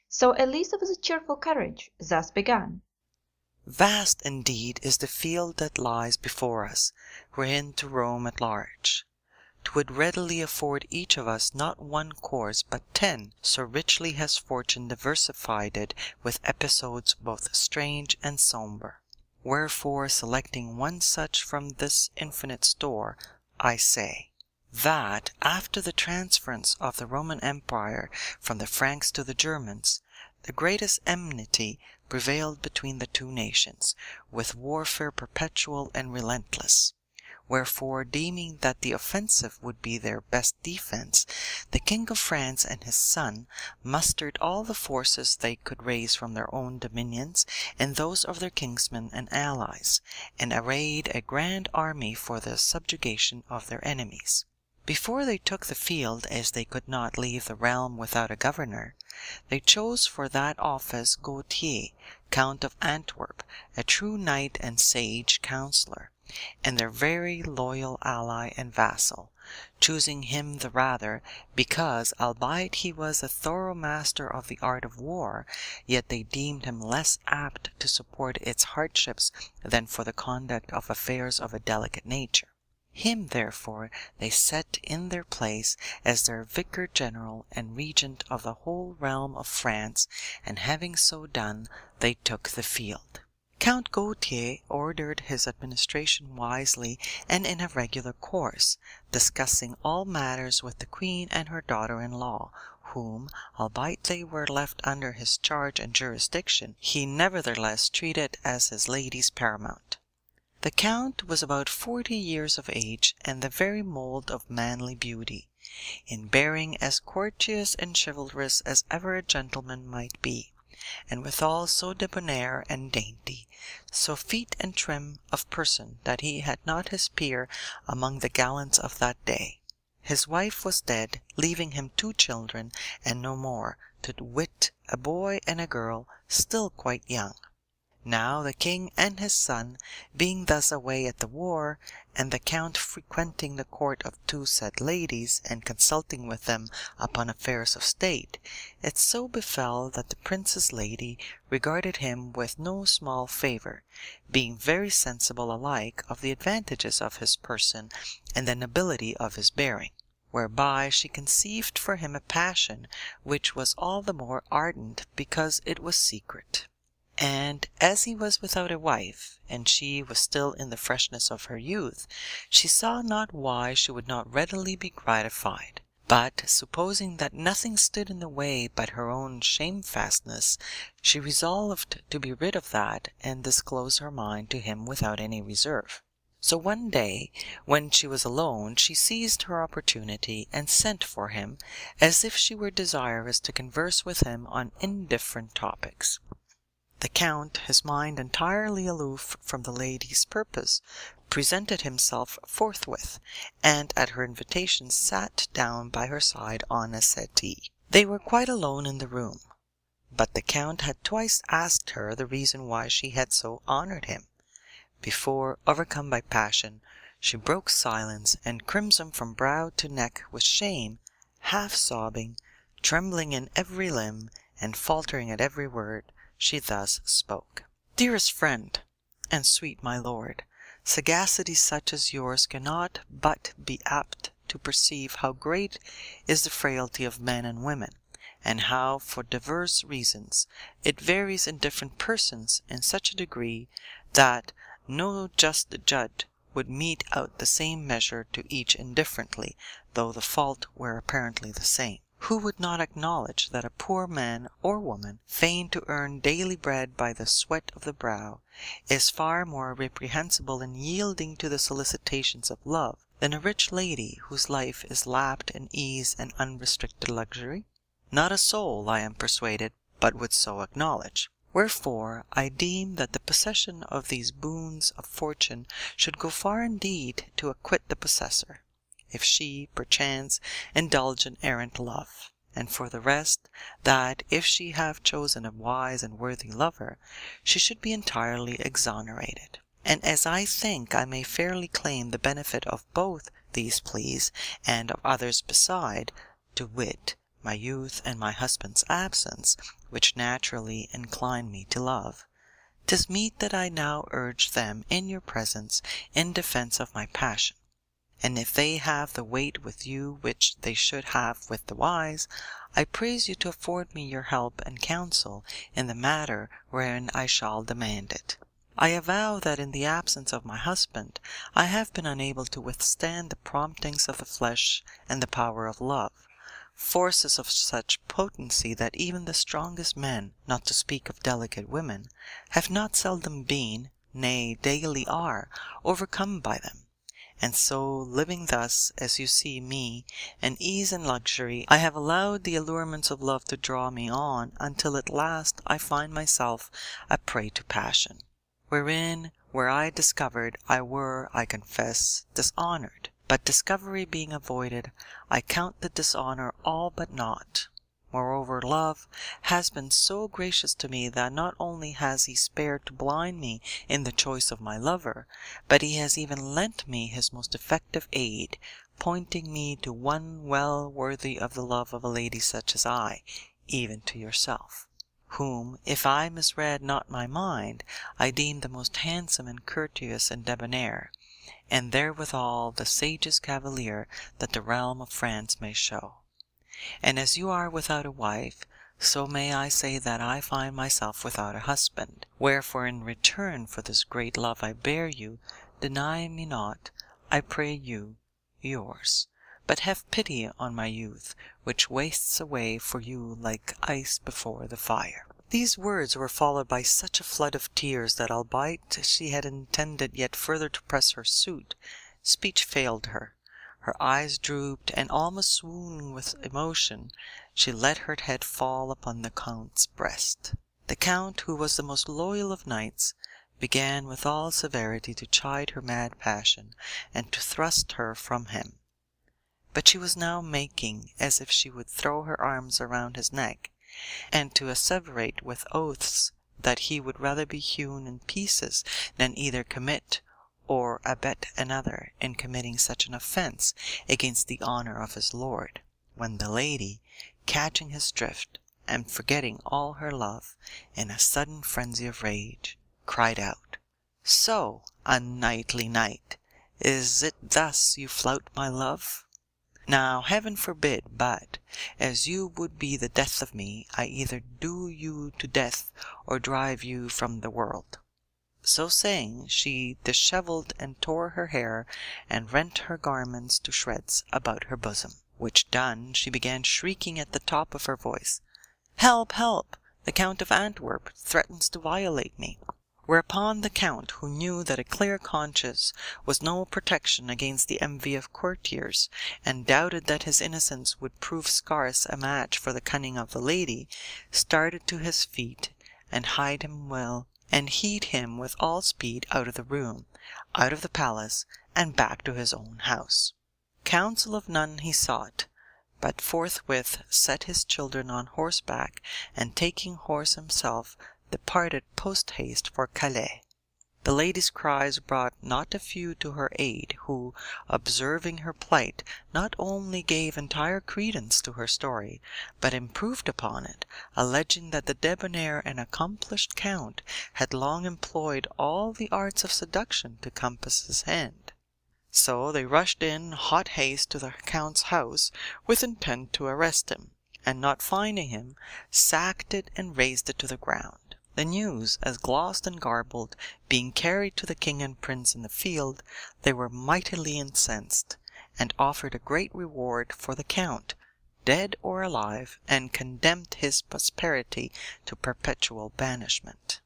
[SPEAKER 1] So Eliza with a cheerful courage thus began.
[SPEAKER 9] Vast indeed is the field that lies before us, wherein to roam at large. 'Twould readily afford each of us not 1 course but 10, so richly has fortune diversified it with episodes both strange and sombre. Wherefore, selecting one such from this infinite store, I say, that after the transference of the Roman Empire from the Franks to the Germans, the greatest enmity prevailed between the 2 nations, with warfare perpetual and relentless. Wherefore, deeming that the offensive would be their best defense, the King of France and his son mustered all the forces they could raise from their own dominions and those of their kinsmen and allies, and arrayed a grand army for the subjugation of their enemies. Before they took the field, as they could not leave the realm without a governor, they chose for that office Gautier, Count of Antwerp, a true knight and sage counsellor, and their very loyal ally and vassal, choosing him the rather, because, albeit he was a thorough master of the art of war, yet they deemed him less apt to support its hardships than for the conduct of affairs of a delicate nature. Him, therefore, they set in their place as their vicar general and regent of the whole realm of France, and having so done, they took the field. Count Gautier ordered his administration wisely and in a regular course, discussing all matters with the queen and her daughter-in-law, whom, albeit they were left under his charge and jurisdiction, he nevertheless treated as his ladies paramount. The count was about 40 years of age, and the very mould of manly beauty, in bearing as courteous and chivalrous as ever a gentleman might be, and withal so debonair and dainty, so feat and trim of person that he had not his peer among the gallants of that day. His wife was dead, leaving him 2 children, and no more, to wit, a boy and a girl, still quite young. Now the king and his son being thus away at the war, and the count frequenting the court of two said ladies, and consulting with them upon affairs of state, it so befell that the prince's lady regarded him with no small favor, being very sensible alike of the advantages of his person and the nobility of his bearing, whereby she conceived for him a passion which was all the more ardent because it was secret. And as he was without a wife, and she was still in the freshness of her youth, she saw not why she would not readily be gratified. But, supposing that nothing stood in the way but her own shamefastness, she resolved to be rid of that, and disclose her mind to him without any reserve. So one day, when she was alone, she seized her opportunity, and sent for him, as if she were desirous to converse with him on indifferent topics. The count, his mind entirely aloof from the lady's purpose, presented himself forthwith, and at her invitation sat down by her side on a settee. They were quite alone in the room, but the count had twice asked her the reason why she had so honored him, before, overcome by passion, she broke silence, and crimson from brow to neck with shame, half sobbing, trembling in every limb, and faltering at every word, she thus spoke: "Dearest friend, and sweet my lord, sagacity such as yours cannot but be apt to perceive how great is the frailty of men and women, and how, for diverse reasons, it varies in different persons in such a degree that no just judge would mete out the same measure to each indifferently, though the fault were apparently the same. Who would not acknowledge that a poor man or woman, fain to earn daily bread by the sweat of the brow, is far more reprehensible in yielding to the solicitations of love than a rich lady whose life is lapped in ease and unrestricted luxury? Not a soul, I am persuaded, but would so acknowledge. Wherefore I deem that the possession of these boons of fortune should go far indeed to acquit the possessor, if she, perchance, indulge in errant love; and for the rest, that if she have chosen a wise and worthy lover, she should be entirely exonerated. And as I think I may fairly claim the benefit of both these pleas, and of others beside, to wit, my youth and my husband's absence, which naturally incline me to love, 'tis meet that I now urge them in your presence in defence of my passion. And if they have the weight with you which they should have with the wise, I praise you to afford me your help and counsel in the matter wherein I shall demand it. I avow that in the absence of my husband I have been unable to withstand the promptings of the flesh and the power of love, forces of such potency that even the strongest men, not to speak of delicate women, have not seldom been, nay daily are, overcome by them. And so, living thus, as you see me, in ease and luxury, I have allowed the allurements of love to draw me on, until at last I find myself a prey to passion, wherein were I discovered, I were, I confess, dishonored. But discovery being avoided, I count the dishonor all but naught. Moreover, love has been so gracious to me that not only has he spared to blind me in the choice of my lover, but he has even lent me his most effective aid, pointing me to one well worthy of the love of a lady such as I, even to yourself, whom, if I misread not my mind, I deem the most handsome and courteous and debonair, and therewithal the sagest cavalier that the realm of France may show. And as you are without a wife, so may I say that I find myself without a husband. Wherefore in return for this great love I bear you, deny me not, I pray you, yours. But have pity on my youth, which wastes away for you like ice before the fire." These words were followed by such a flood of tears that albeit she had intended yet further to press her suit, speech failed her. Her eyes drooped, and almost swooning with emotion, she let her head fall upon the count's breast. The count, who was the most loyal of knights, began with all severity to chide her mad passion, and to thrust her from him. But she was now making as if she would throw her arms around his neck, and to asseverate with oaths that he would rather be hewn in pieces than either commit or abet another in committing such an offence against the honour of his lord, when the lady, catching his drift, and forgetting all her love, in a sudden frenzy of rage, cried out, "So, unknightly knight, is it thus you flout my love? Now heaven forbid, but, as you would be the death of me, I either do you to death or drive you from the world." So saying, she dishevelled and tore her hair, and rent her garments to shreds about her bosom, which done, she began shrieking at the top of her voice, "Help, help! The Count of Antwerp threatens to violate me." Whereupon the Count, who knew that a clear conscience was no protection against the envy of courtiers, and doubted that his innocence would prove scarce a match for the cunning of the lady, started to his feet, and hied him with all speed out of the room, out of the palace, and back to his own house. Counsel of none he sought, but forthwith set his children on horseback, and taking horse himself, departed post-haste for Calais. The lady's cries brought not a few to her aid, who, observing her plight, not only gave entire credence to her story, but improved upon it, alleging that the debonair and accomplished Count had long employed all the arts of seduction to compass his end. So they rushed in hot haste to the Count's house, with intent to arrest him, and not finding him, sacked it and razed it to the ground. The news, as glossed and garbled, being carried to the king and prince in the field, they were mightily incensed, and offered a great reward for the Count, dead or alive, and condemned his posterity to perpetual banishment.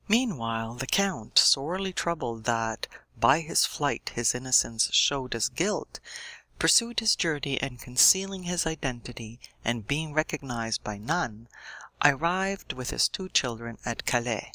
[SPEAKER 9] Meanwhile the Count, sorely troubled that by his flight his innocence showed as guilt, pursued his journey, and concealing his identity, and being recognized by none, arrived with his 2 children at Calais.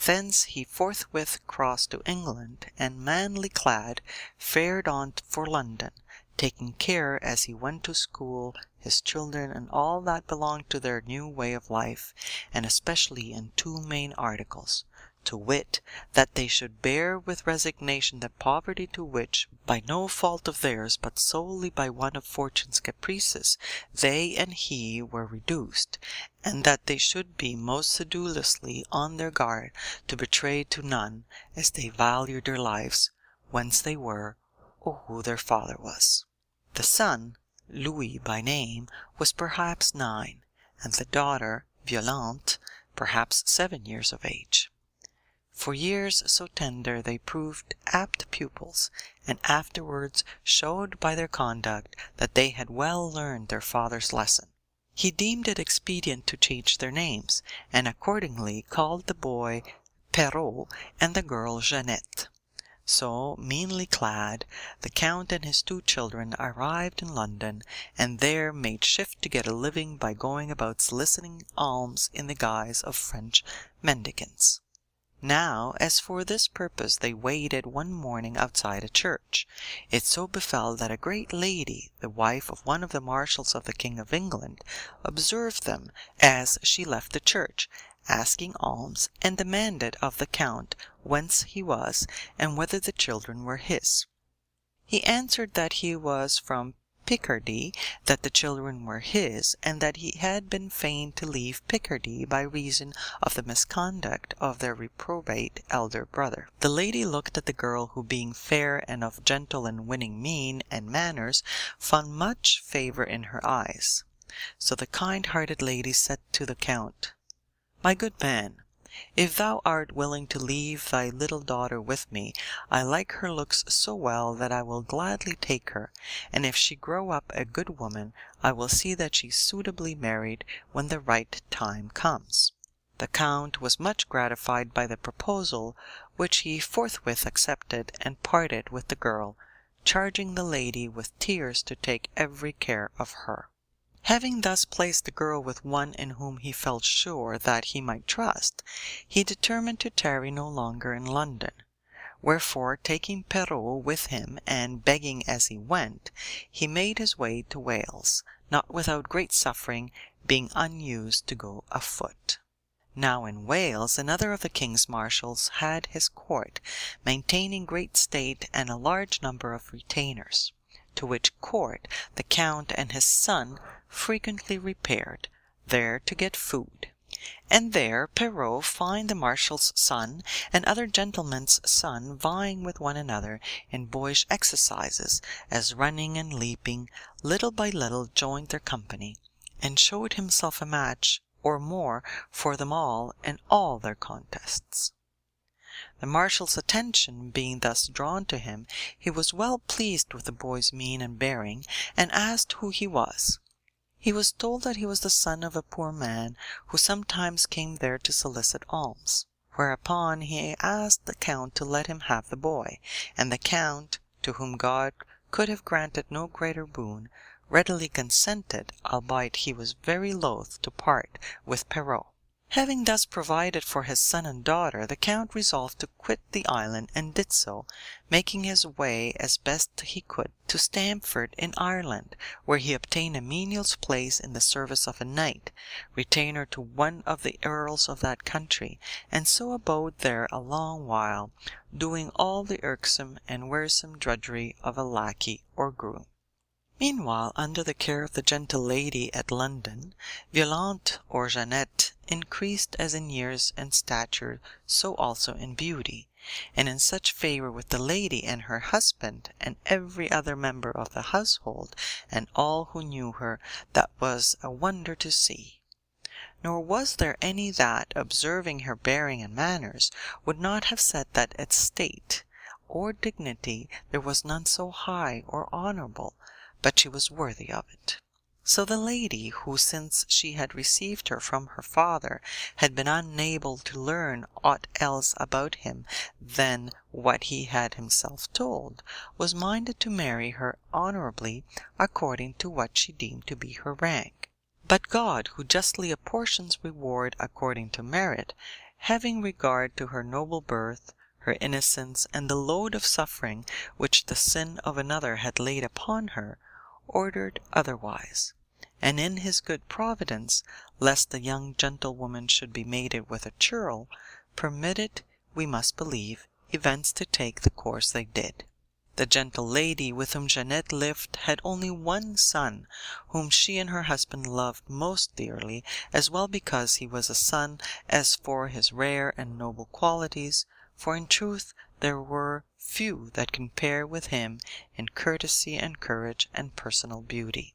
[SPEAKER 9] Thence he forthwith crossed to England, and manly clad, fared on for London, taking care as he went to school his children and all that belonged to their new way of life, and especially in 2 main articles, to wit, that they should bear with resignation the poverty to which, by no fault of theirs, but solely by one of fortune's caprices, they and he were reduced, and that they should be most sedulously on their guard to betray to none, as they valued their lives, whence they were, or who their father was. The son, Louis by name, was perhaps 9, and the daughter, Violante, perhaps 7 years of age. For years so tender they proved apt pupils, and afterwards showed by their conduct that they had well learned their father's lesson. He deemed it expedient to change their names, and accordingly called the boy Perrault and the girl Jeannette. So, meanly clad, the Count and his 2 children arrived in London, and there made shift to get a living by going about soliciting alms in the guise of French mendicants. Now, as for this purpose they waited one morning outside a church, it so befell that a great lady, the wife of one of the marshals of the King of England, observed them as she left the church, asking alms, and demanded of the Count whence he was, and whether the children were his. He answered that he was from Picardy, that the children were his, and that he had been fain to leave Picardy by reason of the misconduct of their reprobate elder brother. The lady looked at the girl, who, being fair and of gentle and winning mien and manners, found much favour in her eyes. So the kind-hearted lady said to the Count, "My good man, if thou art willing to leave thy little daughter with me, I like her looks so well that I will gladly take her, and if she grow up a good woman, I will see that she is suitably married when the right time comes." The Count was much gratified by the proposal, which he forthwith accepted, and parted with the girl, charging the lady with tears to take every care of her. Having thus placed the girl with one in whom he felt sure that he might trust, he determined to tarry no longer in London, wherefore, taking Perrault with him, and begging as he went, he made his way to Wales, not without great suffering, being unused to go afoot. Now in Wales another of the king's marshals had his court, maintaining great state and a large number of retainers, to which court the count and his son frequently repaired, there to get food. And there Perrault find the marshal's son and other gentlemen's son vying with one another in boyish exercises, as running and leaping, little by little joined their company, and showed himself a match or more for them all in all their contests. The marshal's attention being thus drawn to him, he was well pleased with the boy's mien and bearing, and asked who he was. He was told that he was the son of a poor man who sometimes came there to solicit alms, whereupon he asked the count to let him have the boy, and the count, to whom God could have granted no greater boon, readily consented, albeit he was very loath to part with Perrault. Having thus provided for his son and daughter, the count resolved to quit the island, and did so, making his way as best he could to Stamford in Ireland, where he obtained a menial's place in the service of a knight, retainer to one of the earls of that country, and so abode there a long while, doing all the irksome and wearisome drudgery of a lackey or groom. Meanwhile, under the care of the gentle lady at London, Violante or Jeannette increased as in years and stature, so also in beauty, and in such favor with the lady and her husband and every other member of the household and all who knew her, that was a wonder to see. Nor was there any that, observing her bearing and manners, would not have said that at state or dignity there was none so high or honorable, but she was worthy of it. So the lady, who since she had received her from her father had been unable to learn aught else about him than what he had himself told, was minded to marry her honorably according to what she deemed to be her rank. But God, who justly apportions reward according to merit, having regard to her noble birth, her innocence, and the load of suffering which the sin of another had laid upon her, ordered otherwise, and in his good providence, lest the young gentlewoman should be mated with a churl, permitted, we must believe, events to take the course they did. The gentle lady with whom Jeannette lived had only one son, whom she and her husband loved most dearly, as well because he was a son as for his rare and noble qualities, for in truth there were few that compare with him in courtesy and courage and personal beauty.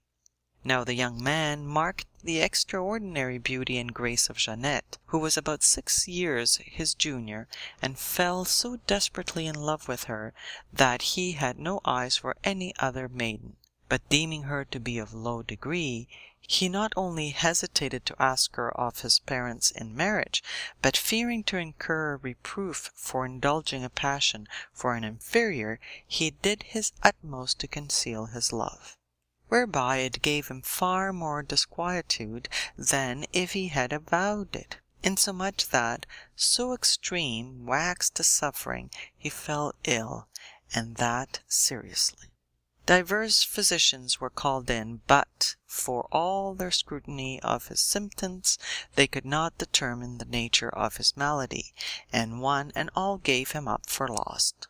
[SPEAKER 9] Now the young man marked the extraordinary beauty and grace of Jeannette, who was about 6 years his junior, and fell so desperately in love with her that he had no eyes for any other maiden. But deeming her to be of low degree, he not only hesitated to ask her of his parents in marriage, but fearing to incur reproof for indulging a passion for an inferior, he did his utmost to conceal his love, whereby it gave him far more disquietude than if he had avowed it, insomuch that, so extreme waxed the suffering, he fell ill, and that seriously. Divers physicians were called in, but, for all their scrutiny of his symptoms, they could not determine the nature of his malady, and one and all gave him up for lost.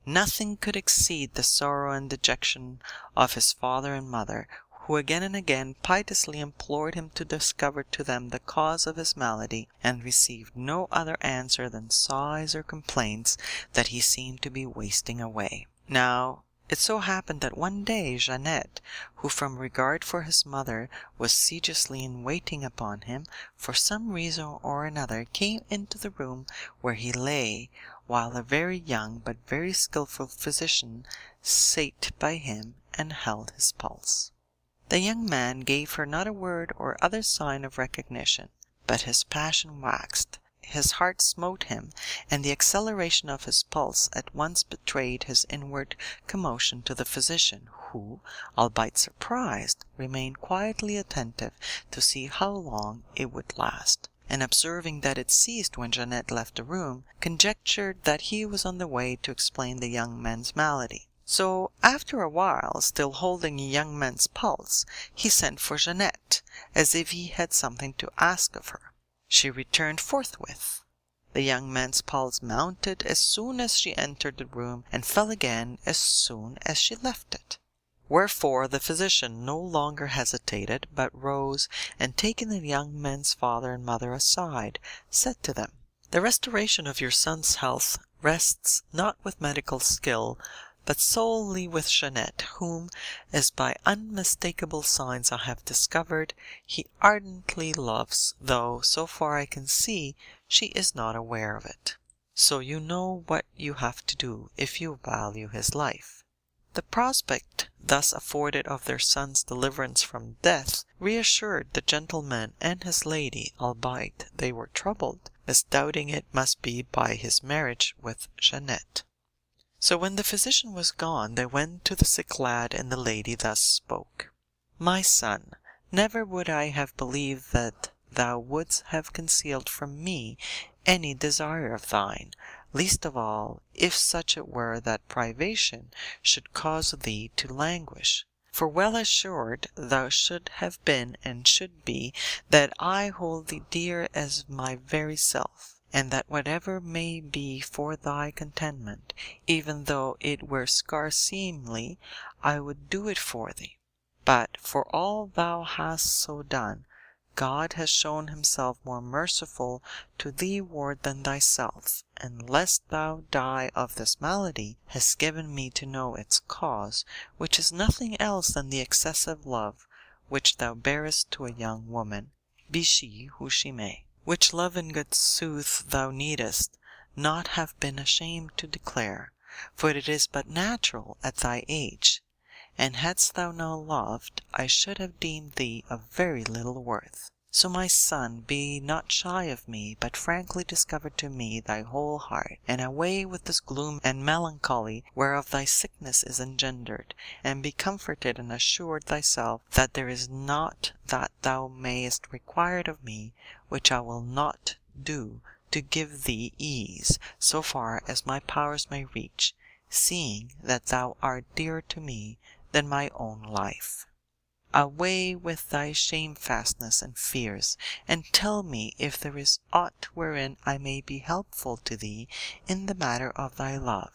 [SPEAKER 9] Nothing could exceed the sorrow and dejection of his father and mother, who again and again piteously implored him to discover to them the cause of his malady, and received no other answer than sighs or complaints that he seemed to be wasting away. Now, it so happened that one day Jeannette, who from regard for his mother was sedulously in waiting upon him, for some reason or another came into the room where he lay, while a very young but very skilful physician sate by him and held his pulse. The young man gave her not a word or other sign of recognition, but his passion waxed, his heart smote him, and the acceleration of his pulse at once betrayed his inward commotion to the physician, who, albeit surprised, remained quietly attentive to see how long it would last, and observing that it ceased when Jeannette left the room, conjectured that he was on the way to explain the young man's malady. So, after a while, still holding the young man's pulse, he sent for Jeannette, as if he had something to ask of her. She returned forthwith. The young man's pulse mounted as soon as she entered the room, and fell again as soon as she left it. Wherefore the physician no longer hesitated, but rose, and taking the young man's father and mother aside, said to them, "The restoration of your son's health rests not with medical skill, but solely with Jeanette, whom, as by unmistakable signs I have discovered, he ardently loves, though, so far I can see, she is not aware of it. So you know what you have to do, if you value his life." The prospect thus afforded of their son's deliverance from death reassured the gentleman and his lady, albeit they were troubled, misdoubting it must be by his marriage with Jeanette. So when the physician was gone, they went to the sick lad, and the lady thus spoke: "My son, never would I have believed that thou wouldst have concealed from me any desire of thine, least of all if such it were that privation should cause thee to languish. For well assured thou should have been and should be that I hold thee dear as my very self, and that whatever may be for thy contentment, even though it were scarce seemly, I would do it for thee. But for all thou hast so done, God has shown himself more merciful to thee ward than thyself, and lest thou die of this malady, has given me to know its cause, which is nothing else than the excessive love which thou bearest to a young woman, be she who she may, which love in good sooth thou needest not have been ashamed to declare, for it is but natural at thy age, and hadst thou no loved, I should have deemed thee of very little worth. So, my son, be not shy of me, but frankly discover to me thy whole heart, and away with this gloom and melancholy whereof thy sickness is engendered, and be comforted and assured thyself that there is naught that thou mayest require of me which I will not do to give thee ease, so far as my powers may reach, seeing that thou art dearer to me than my own life. Away with thy shamefastness and fears, and tell me if there is aught wherein I may be helpful to thee in the matter of thy love,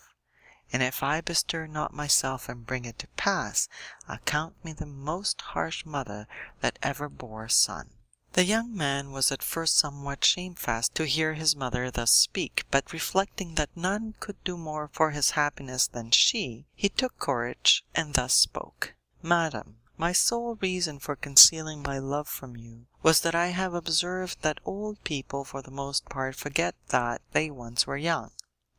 [SPEAKER 9] and if I bestir not myself and bring it to pass, account me the most harsh mother that ever bore a son." The young man was at first somewhat shamefast to hear his mother thus speak, but reflecting that none could do more for his happiness than she, he took courage and thus spoke: "Madam, my sole reason for concealing my love from you was that I have observed that old people for the most part forget that they once were young.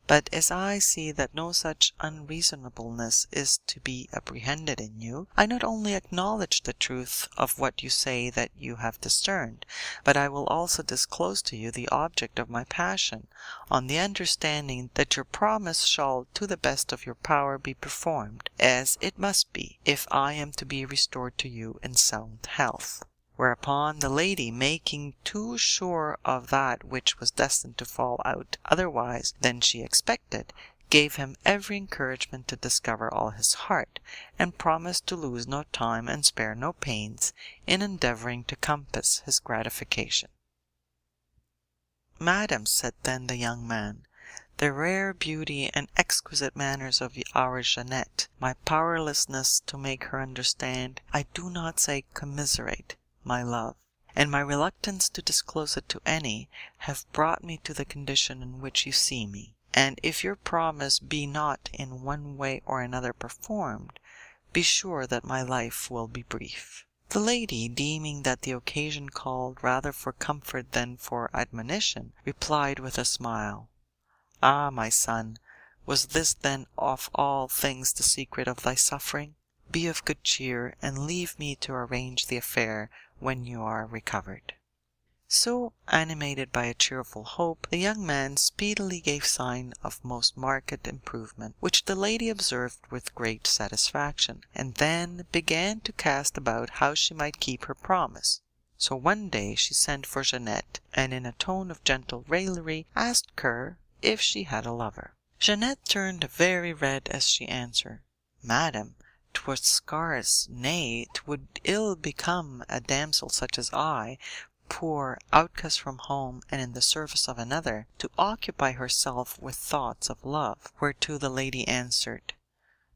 [SPEAKER 9] But as I see that no such unreasonableness is to be apprehended in you, I not only acknowledge the truth of what you say that you have discerned, but I will also disclose to you the object of my passion, on the understanding that your promise shall to the best of your power be performed, as it must be, if I am to be restored to you in sound health." Whereupon the lady, making too sure of that which was destined to fall out otherwise than she expected, gave him every encouragement to discover all his heart, and promised to lose no time and spare no pains in endeavouring to compass his gratification. "Madam," said then the young man, "the rare beauty and exquisite manners of our Jeanette, my powerlessness to make her understand, I do not say commiserate, my love, and my reluctance to disclose it to any, have brought me to the condition in which you see me, and if your promise be not in one way or another performed, be sure that my life will be brief." The lady, deeming that the occasion called rather for comfort than for admonition, replied with a smile: "Ah, my son, was this then of all things the secret of thy suffering? Be of good cheer, and leave me to arrange the affair when you are recovered." So, animated by a cheerful hope, the young man speedily gave sign of most marked improvement, which the lady observed with great satisfaction, and then began to cast about how she might keep her promise. So one day she sent for Jeanette, and in a tone of gentle raillery asked her if she had a lover. Jeanette turned very red as she answered: "Madam, 'twould scarce, nay, 'twould ill become a damsel such as I, poor, outcast from home and in the service of another, to occupy herself with thoughts of love, whereto the lady answered,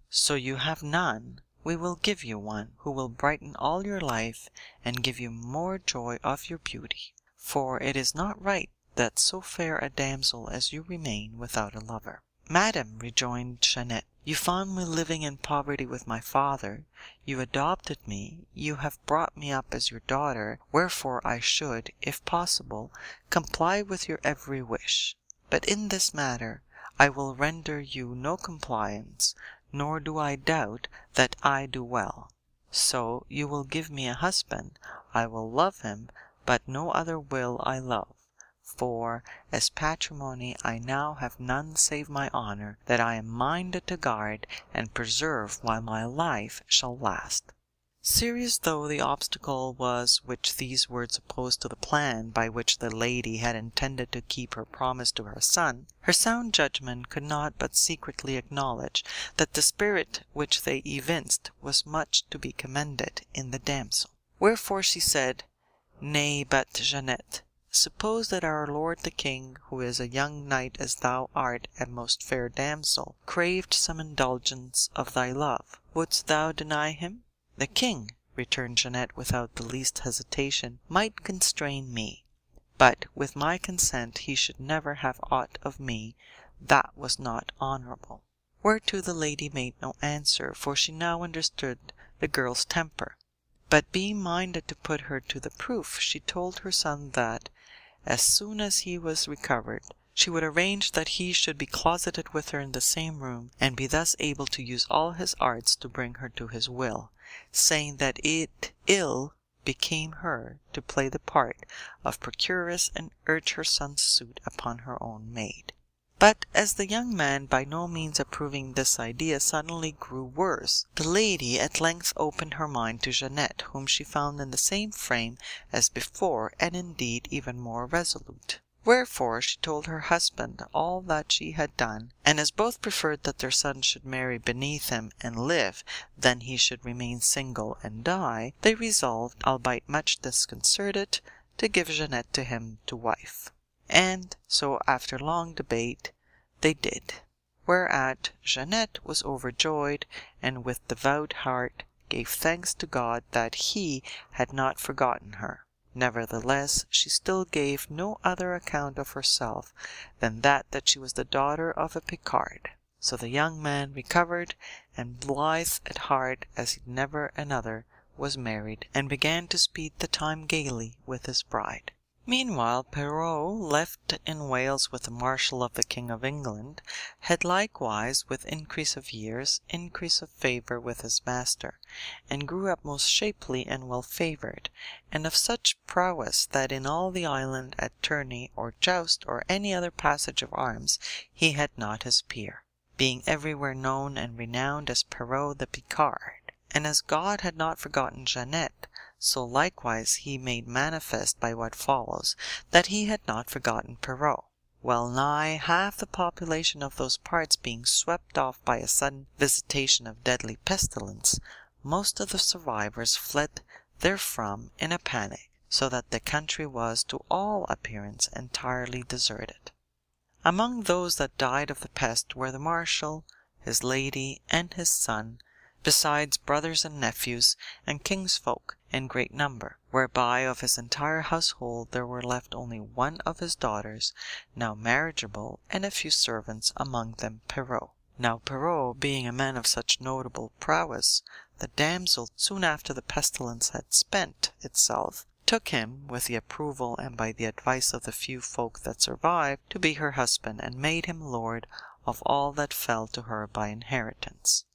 [SPEAKER 9] "So you have none? We will give you one, who will brighten all your life and give you more joy of your beauty, for it is not right that so fair a damsel as you remain without a lover." "Madam," rejoined Jeanette, "you found me living in poverty with my father, you adopted me, you have brought me up as your daughter, wherefore I should, if possible, comply with your every wish. But in this matter I will render you no compliance, nor do I doubt that I do well. So you will give me a husband, I will love him, but no other will I love, for as patrimony I now have none save my honor, that I am minded to guard and preserve while my life shall last." Serious though the obstacle was which these words opposed to the plan by which the lady had intended to keep her promise to her son, her sound judgment could not but secretly acknowledge that the spirit which they evinced was much to be commended in the damsel. Wherefore she said, "Nay, but, Jeanette, suppose that our lord the king, who is a young knight as thou art a most fair damsel, craved some indulgence of thy love, wouldst thou deny him?" "The king," returned Jeanette without the least hesitation, "might constrain me, but with my consent he should never have aught of me that was not honorable." Whereto the lady made no answer, for she now understood the girl's temper, but being minded to put her to the proof, she told her son that, as soon as he was recovered, she would arrange that he should be closeted with her in the same room, and be thus able to use all his arts to bring her to his will, saying that it ill became her to play the part of procuress and urge her son's suit upon her own maid. But as the young man, by no means approving this idea, suddenly grew worse, the lady at length opened her mind to Jeanette, whom she found in the same frame as before, and indeed even more resolute. Wherefore she told her husband all that she had done, and as both preferred that their son should marry beneath him and live than he should remain single and die, they resolved, albeit much disconcerted, to give Jeanette to him to wife. And so after long debate they did, whereat Jeanette was overjoyed, and with devout heart gave thanks to God that he had not forgotten her. Nevertheless, she still gave no other account of herself than that she was the daughter of a Picard. So the young man recovered, and blithe at heart as never another, was married, and began to speed the time gaily with his bride. Meanwhile Perrault, left in Wales with the Marshal of the King of England, had likewise, with increase of years, increase of favour with his master, and grew up most shapely and well favoured, and of such prowess that in all the island at tourney or joust or any other passage of arms he had not his peer, being everywhere known and renowned as Perrault the Picard. And as God had not forgotten Jeanette, so likewise he made manifest by what follows that he had not forgotten Perrault. Well nigh half the population of those parts being swept off by a sudden visitation of deadly pestilence, most of the survivors fled therefrom in a panic, so that the country was to all appearance entirely deserted. Among those that died of the pest were the Marshal, his lady, and his son, besides brothers and nephews, and kinsfolk in great number, whereby of his entire household there were left only one of his daughters, now marriageable, and a few servants, among them Perrault. Now Perrault, being a man of such notable prowess, the damsel, soon after the pestilence had spent itself, took him, with the approval and by the advice of the few folk that survived, to be her husband, and made him lord of all that fell to her by inheritance.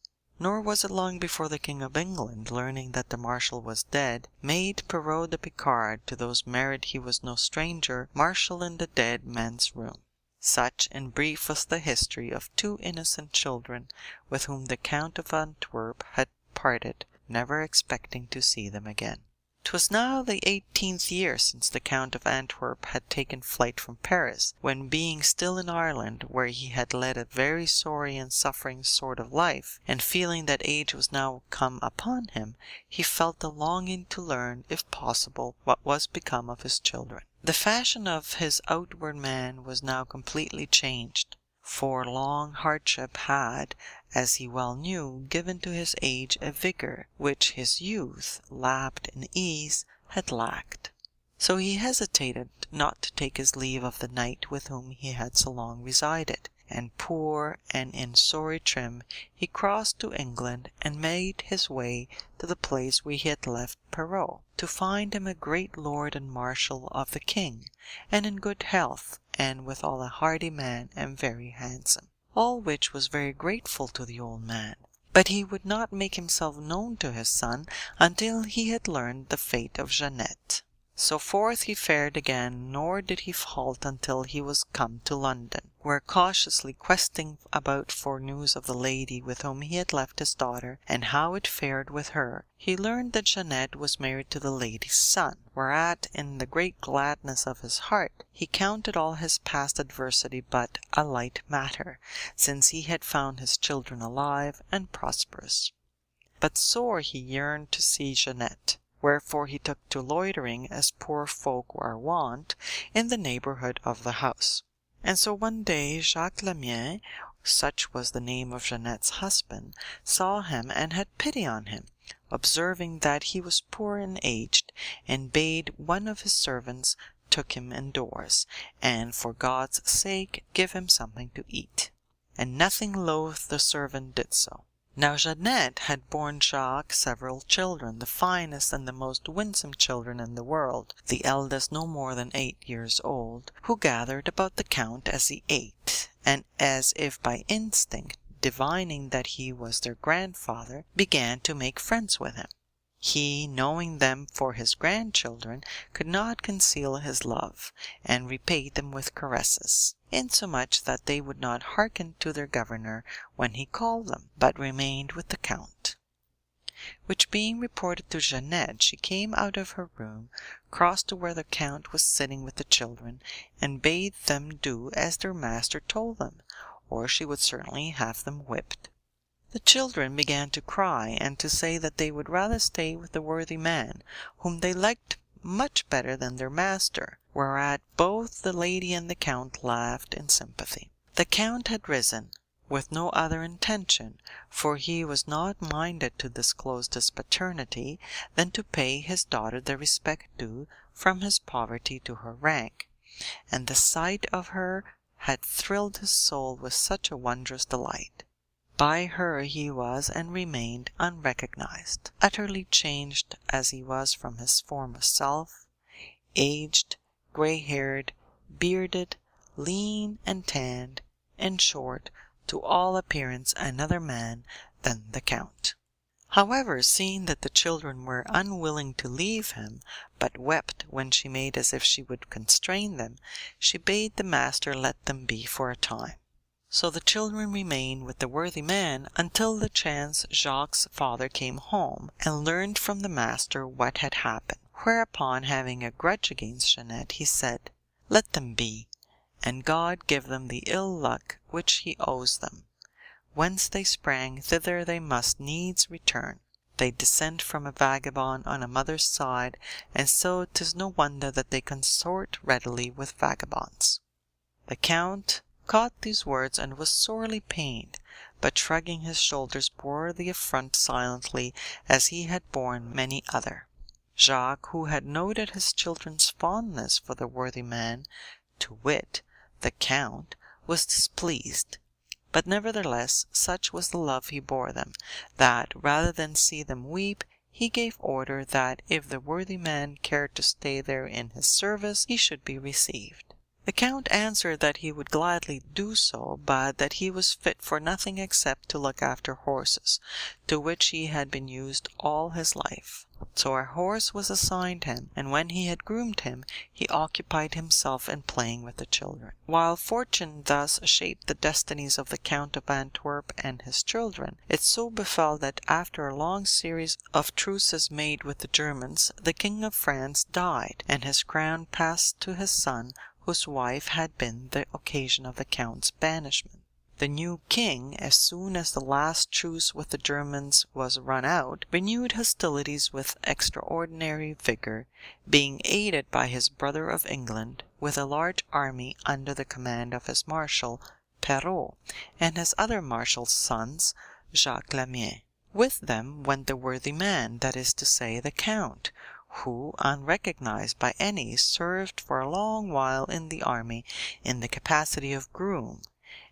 [SPEAKER 9] Nor was it long before the King of England, learning that the Marshal was dead, made Perrault the Picard, to those married he was no stranger, Marshal in the dead man's room. Such, in brief, was the history of two innocent children with whom the Count of Antwerp had parted, never expecting to see them again. 'Twas now the 18th year since the Count of Antwerp had taken flight from Paris, when, being still in Ireland, where he had led a very sorry and suffering sort of life, and feeling that age was now come upon him, he felt a longing to learn, if possible, what was become of his children. The fashion of his outward man was now completely changed, for long hardship had, as he well knew, given to his age a vigour which his youth, lapped in ease, had lacked. So he hesitated not to take his leave of the knight with whom he had so long resided, and poor and in sorry trim he crossed to England and made his way to the place where he had left Perrault, to find him a great lord and marshal of the king, and in good health, and withal a hardy man and very handsome. All which was very grateful to the old man, but he would not make himself known to his son until he had learned the fate of Jeannette. So forth he fared again, nor did he halt until he was come to London, where, cautiously questing about for news of the lady with whom he had left his daughter, and how it fared with her, he learned that Jeannette was married to the lady's son, whereat, in the great gladness of his heart, he counted all his past adversity but a light matter, since he had found his children alive and prosperous. But sore he yearned to see Jeannette, wherefore he took to loitering, as poor folk are wont, in the neighbourhood of the house. And so one day Jacques Lamier, such was the name of Jeannette's husband, saw him and had pity on him, observing that he was poor and aged, and bade one of his servants took him indoors, and for God's sake give him something to eat. And nothing loath the servant did so. Now Jeannette had borne Jacques several children, the finest and the most winsome children in the world, the eldest no more than 8 years old, who gathered about the count as he ate, and as if by instinct, divining that he was their grandfather, began to make friends with him. He, knowing them for his grandchildren, could not conceal his love, and repaid them with caresses, insomuch that they would not hearken to their governor when he called them, but remained with the count. Which being reported to Jeannette, she came out of her room, crossed to where the count was sitting with the children, and bade them do as their master told them, or she would certainly have them whipped. The children began to cry, and to say that they would rather stay with the worthy man, whom they liked much better than their master, whereat both the lady and the count laughed in sympathy. The count had risen, with no other intention, for he was not minded to disclose his paternity, than to pay his daughter the respect due from his poverty to her rank, and the sight of her had thrilled his soul with such a wondrous delight. By her he was and remained unrecognized, utterly changed as he was from his former self, aged, grey-haired, bearded, lean and tanned, in short, to all appearance another man than the count. However, seeing that the children were unwilling to leave him, but wept when she made as if she would constrain them, she bade the master let them be for a time. So the children remained with the worthy man until the chance Jacques' father came home, and learned from the master what had happened, whereupon, having a grudge against Jeannette, he said, "Let them be, and God give them the ill luck which he owes them. Whence they sprang, thither they must needs return. They descend from a vagabond on a mother's side, and so 'tis no wonder that they consort readily with vagabonds." The count caught these words and was sorely pained, but shrugging his shoulders bore the affront silently, as he had borne many other. Jacques, who had noted his children's fondness for the worthy man, to wit, the count, was displeased, but nevertheless such was the love he bore them, that, rather than see them weep, he gave order that if the worthy man cared to stay there in his service, he should be received. The count answered that he would gladly do so, but that he was fit for nothing except to look after horses, to which he had been used all his life. So a horse was assigned him, and when he had groomed him, he occupied himself in playing with the children. While fortune thus shaped the destinies of the Count of Antwerp and his children, it so befell that after a long series of truces made with the Germans, the King of France died, and his crown passed to his son, whose wife had been the occasion of the Count's banishment. The new king, as soon as the last truce with the Germans was run out, renewed hostilities with extraordinary vigor, being aided by his brother of England, with a large army under the command of his marshal, Perrault, and his other marshal's sons, Jacques Lamier. With them went the worthy man, that is to say, the Count, who, unrecognized by any, served for a long while in the army in the capacity of groom,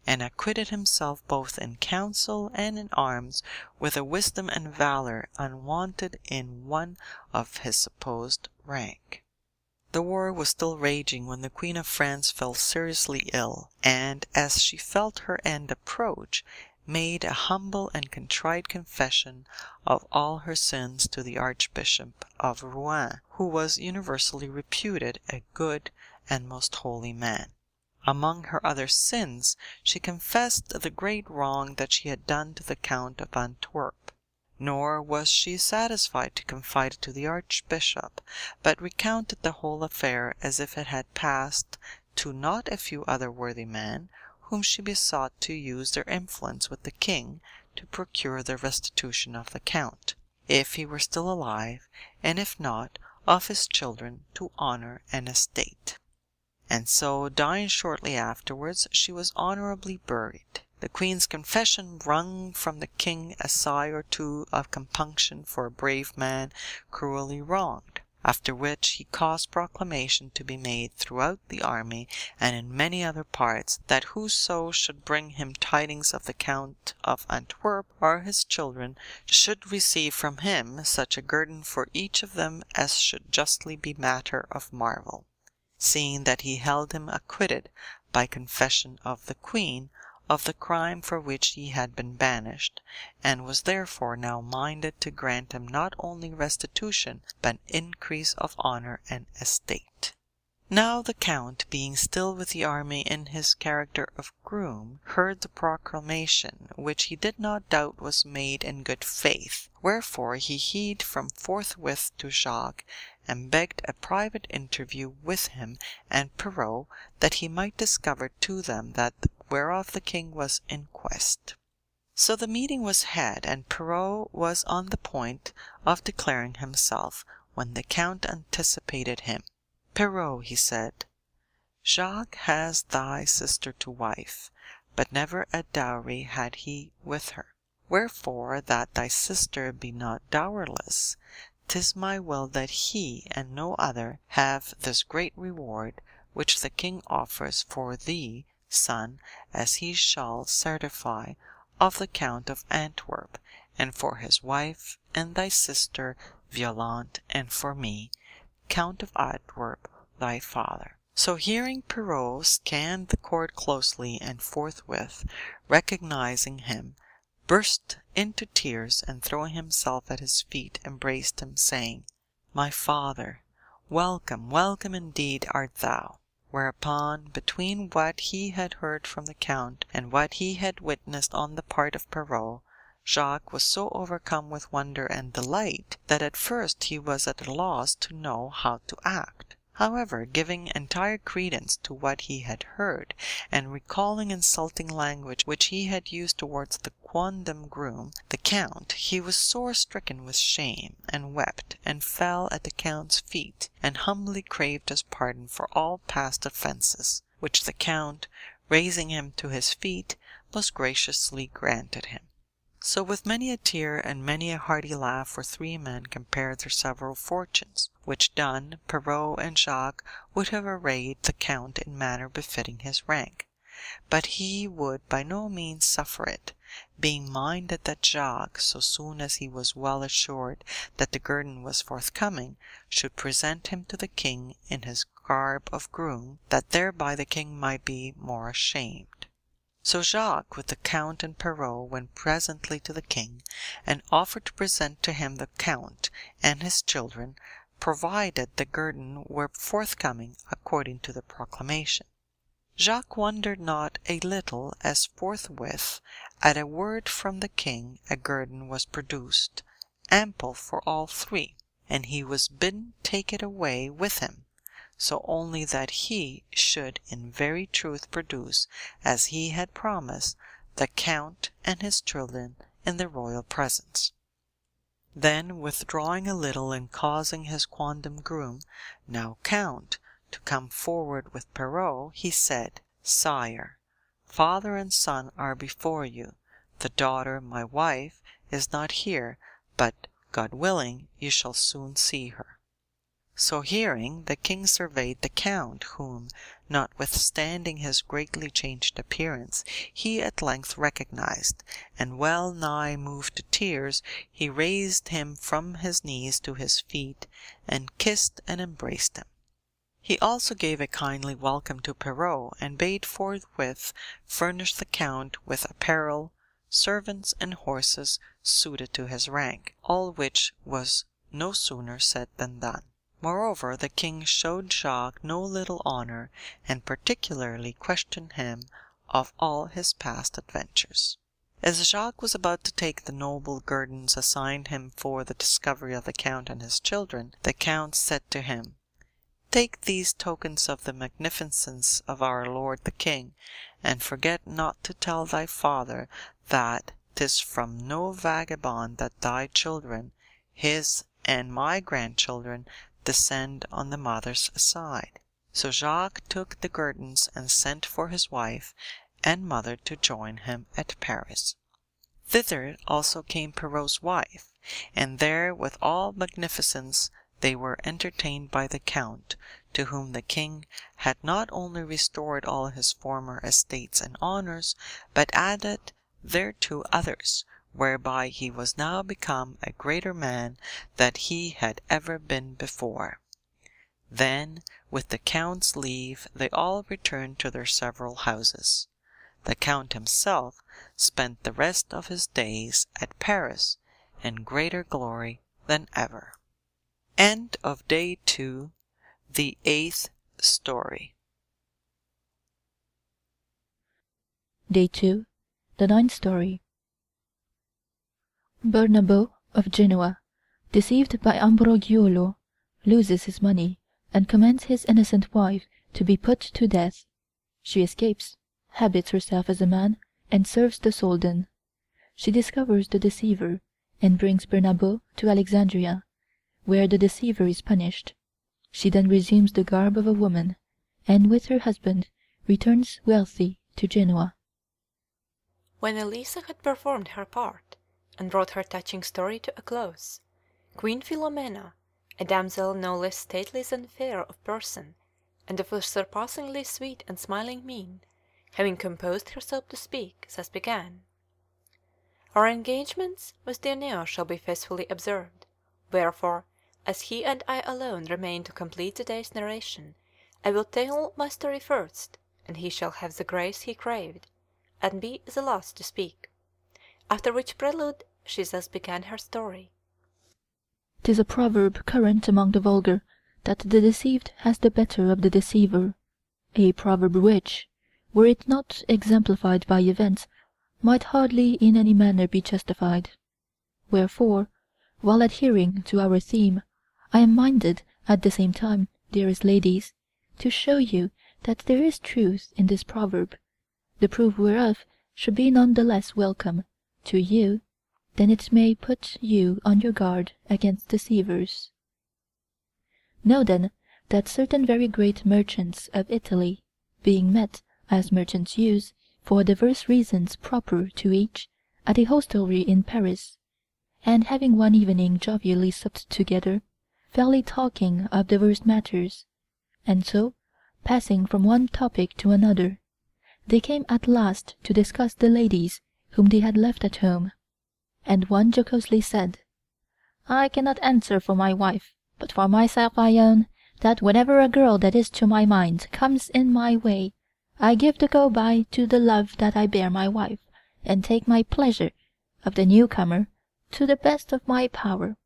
[SPEAKER 9] and acquitted himself both in council and in arms with a wisdom and valor unwonted in one of his supposed rank. The war was still raging when the Queen of France fell seriously ill, and, as she felt her end approach, made a humble and contrite confession of all her sins to the Archbishop of Rouen, who was universally reputed a good and most holy man. Among her other sins, she confessed the great wrong that she had done to the Count of Antwerp. Nor was she satisfied to confide it to the Archbishop, but recounted the whole affair as if it had passed to not a few other worthy men, whom she besought to use their influence with the king to procure the restitution of the Count, if he were still alive, and if not, of his children to honor and estate. And so, dying shortly afterwards, she was honorably buried. The queen's confession wrung from the king a sigh or two of compunction for a brave man cruelly wronged, after which he caused proclamation to be made throughout the army and in many other parts, that whoso should bring him tidings of the Count of Antwerp or his children should receive from him such a guerdon for each of them as should justly be matter of marvel, seeing that he held him acquitted by confession of the queen of the crime for which he had been banished, and was therefore now minded to grant him not only restitution, but increase of honor and estate. Now the Count, being still with the army in his character of groom, heard the proclamation, which he did not doubt was made in good faith, wherefore he hied from forthwith to Jacques, and begged a private interview with him and Perrault, that he might discover to them that whereof the king was in quest. So the meeting was had, and Perrault was on the point of declaring himself, when the Count anticipated him. "Perrault," he said, "Jacques has thy sister to wife, but never a dowry had he with her. Wherefore, that thy sister be not dowerless, 'tis my will that he, and no other, have this great reward, which the king offers for thee, son, as he shall certify, of the Count of Antwerp, and for his wife, and thy sister Violante, and for me, Count of Antwerp, thy father." So hearing Perrault scanned the court closely, and forthwith, recognizing him, burst into tears, and throwing himself at his feet, embraced him, saying, "My father, welcome, welcome indeed art thou." Whereupon, between what he had heard from the Count and what he had witnessed on the part of Perrault, Jacques was so overcome with wonder and delight that at first he was at a loss to know how to act. However, giving entire credence to what he had heard, and recalling insulting language which he had used towards the quondam groom, the Count, he was sore stricken with shame, and wept, and fell at the Count's feet, and humbly craved his pardon for all past offences, which the Count, raising him to his feet, most graciously granted him. So with many a tear and many a hearty laugh the three men compared their several fortunes, which done, Perrault and Jacques would have arrayed the Count in manner befitting his rank, but he would by no means suffer it, being minded that Jacques, so soon as he was well assured that the guerdon was forthcoming, should present him to the king in his garb of groom, that thereby the king might be more ashamed. So Jacques, with the count and Perrault, went presently to the king, and offered to present to him the count and his children, provided the guerdon were forthcoming according to the proclamation. Jacques wondered not a little, as forthwith, at a word from the king, a guerdon was produced, ample for all three, and he was bidden take it away with him, so only that he should in very truth produce, as he had promised, the count and his children in the royal presence. Then, withdrawing a little and causing his quondam groom, now count, to come forward with Perrault, he said, "Sire, father and son are before you. The daughter, my wife, is not here, but, God willing, you shall soon see her." So hearing, the king surveyed the count, whom, notwithstanding his greatly changed appearance, he at length recognized, and well nigh moved to tears, he raised him from his knees to his feet, and kissed and embraced him. He also gave a kindly welcome to Perrault, and bade forthwith furnish the count with apparel, servants, and horses suited to his rank, all which was no sooner said than done. Moreover, the king showed Jacques no little honor, and particularly questioned him of all his past adventures. As Jacques was about to take the noble guerdons assigned him for the discovery of the count and his children, the count said to him, "Take these tokens of the magnificence of our lord the king, and forget not to tell thy father that 'tis from no vagabond that thy children, his and my grandchildren, descend on the mother's side." So Jacques took the guerdons and sent for his wife and mother to join him at Paris. Thither also came Perrault's wife, and there with all magnificence they were entertained by the count, to whom the king had not only restored all his former estates and honors, but added thereto others, whereby he was now become a greater man than he had ever been before. Then, with the count's leave, they all returned to their several houses. The count himself spent the rest of his days at Paris in greater glory than ever. End of Day 2, the 8th Story.
[SPEAKER 6] Day 2, the 9th Story. Bernabo of Genoa, deceived by Ambrogiolo, loses his money, and commands his innocent wife to be put to death. She escapes, habits herself as a man, and serves the Soldan. She discovers the deceiver, and brings Bernabo to Alexandria, where the deceiver is punished. She then resumes the garb of a woman, and with her husband returns wealthy to Genoa.
[SPEAKER 10] When Elisa had performed her part, and brought her touching story to a close, Queen Philomena, a damsel no less stately than fair of person, and of a surpassingly sweet and smiling mien, having composed herself to speak, thus began: "Our engagements with Dioneo shall be faithfully observed, wherefore, as he and I alone remain to complete the day's narration, I will tell my story first, and he shall have the grace he craved, and be the last to speak." After which prelude she thus began her story.
[SPEAKER 6] "'Tis a proverb current among the vulgar, that the deceived has the better of the deceiver, a proverb which, were it not exemplified by events, might hardly in any manner be justified. Wherefore, while adhering to our theme, I am minded, at the same time, dearest ladies, to show you that there is truth in this proverb, the proof whereof should be none the less welcome to you than it may put you on your guard against deceivers. Know then that certain very great merchants of Italy, being met, as merchants use, for divers reasons proper to each, at a hostelry in Paris, and having one evening jovially supped together, fell a talking of divers matters, and so, passing from one topic to another, they came at last to discuss the ladies
[SPEAKER 11] whom they had left at home, and one jocosely said, "I cannot answer for my wife, but for myself I own that whenever a girl that is to my mind comes in my way, I give the go-by to the love that I bear my wife, and take my pleasure of the newcomer to the best of my power."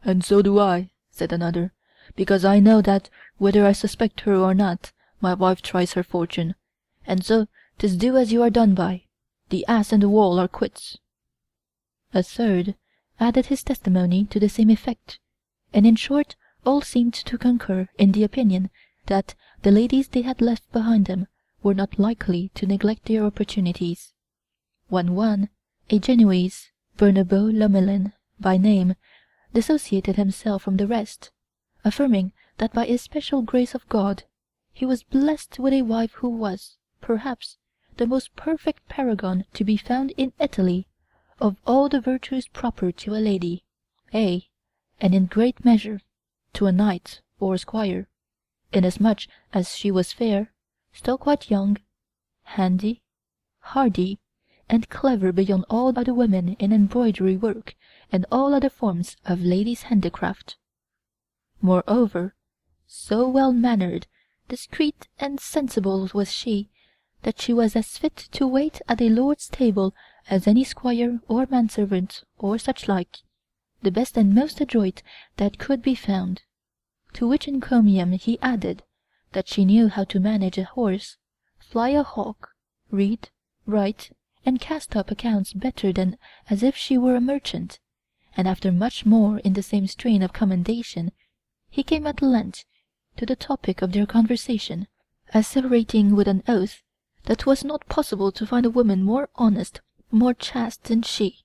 [SPEAKER 6] "And so do I," said another, "because I know that, whether I suspect her or not, my wife tries her fortune, and so 'tis do as you are done by. The ass and the wall are quits."
[SPEAKER 11] A third added his testimony to the same effect, and in short all seemed to concur in the opinion that the ladies they had left behind them were not likely to neglect their opportunities. When one, a Genoese, Bernabo Lomelin by name, dissociated himself from the rest, affirming that by a special grace of God he was blessed with a wife who was, perhaps, the most perfect paragon to be found in Italy of all the virtues proper to a lady, and in great measure to a knight or squire, inasmuch as she was fair, still quite young, handy, hardy, and clever beyond all other women in embroidery work and all other forms of ladies' handicraft. Moreover, so well-mannered, discreet, and sensible was she, that she was as fit to wait at a lord's table as any squire or manservant or such like, the best and most adroit that could be found. To which encomium he added that she knew how to manage a horse, fly a hawk, read, write, and cast up accounts better than as if she were a merchant, and after much more in the same strain of commendation, he came at length to the topic of their conversation, asseverating with an oath that 'twas not possible to find a woman more honest, more chaste than she.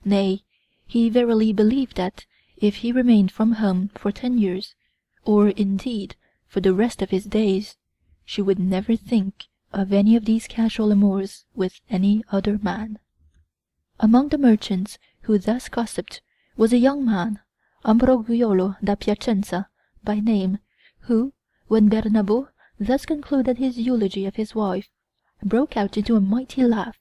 [SPEAKER 11] Nay, he verily believed that, if he remained from home for 10 years, or indeed for the rest of his days, she would never think of any of these casual amours with any other man. Among the merchants who thus gossiped was a young man, Ambrogiolo da Piacenza by name, who, when Bernabo thus concluded his eulogy of his wife, broke out into a mighty laugh,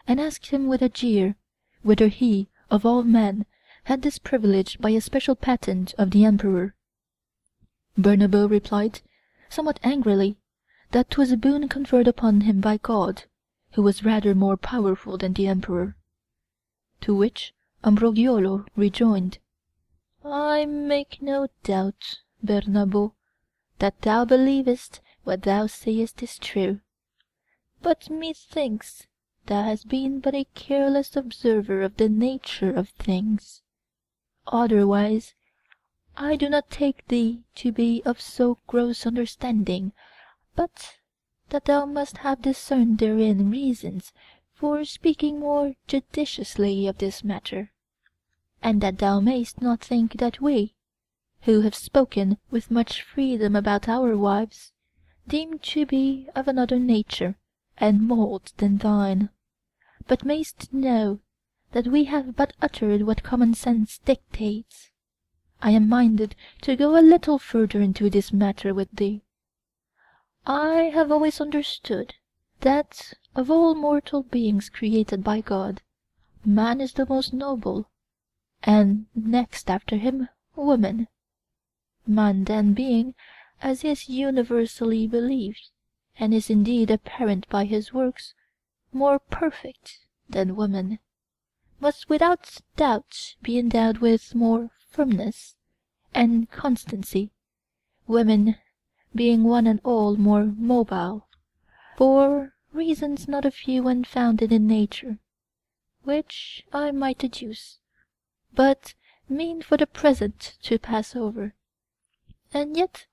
[SPEAKER 11] and asked him with a jeer whether he, of all men, had this privilege by a special patent of the emperor. Bernabo replied, somewhat angrily, that 'twas a boon conferred upon him by God, who was rather more powerful than the emperor. To which Ambrogiolo rejoined, "I make no doubt, Bernabo, that thou believest what thou sayest is true, but methinks thou hast been but a careless observer of the nature of things. Otherwise, I do not take thee to be of so gross understanding, but that thou must have discerned therein reasons for speaking more judiciously of this matter, and that thou mayst not think that we, who have spoken with much freedom about our wives, deem to be of another nature and mould than thine, but mayst know that we have but uttered what common sense dictates. I am minded to go a little further into this matter with thee. I have always understood that of all mortal beings created by God, man is the most noble, and next after him woman, man then being, as is universally believed, and is indeed apparent by his works, more perfect than woman, must without doubt be endowed with more firmness and constancy, women being one and all more mobile, for reasons not a few and founded in nature, which I might adduce, but mean for the present to pass over. And yet,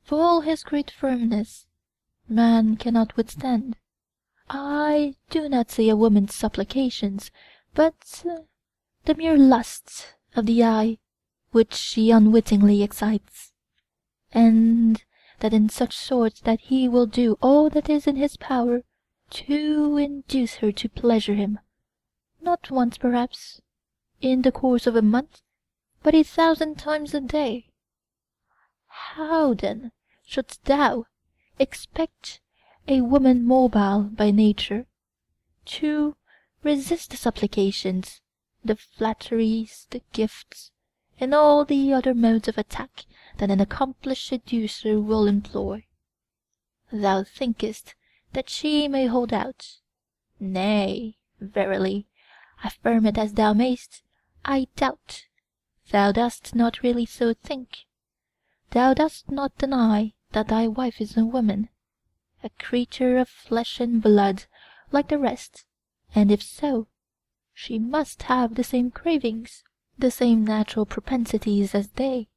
[SPEAKER 11] for all his great firmness, man cannot withstand, I do not say a woman's supplications, but the mere lusts of the eye which she unwittingly excites, and that in such sort that he will do all that is in his power to induce her to pleasure him, not once perhaps, in the course of a month, but 1,000 times a day. How, then, shouldst thou expect a woman mobile by nature to resist the supplications, the flatteries, the gifts, and all the other modes of attack that an accomplished seducer will employ. Thou thinkest that she may hold out. Nay, verily, affirm it as thou mayst, I doubt. Thou dost not really so think. Thou dost not deny that thy wife is a woman, a creature of flesh and blood like the rest, and if so, she must have the same cravings, the same natural propensities as they,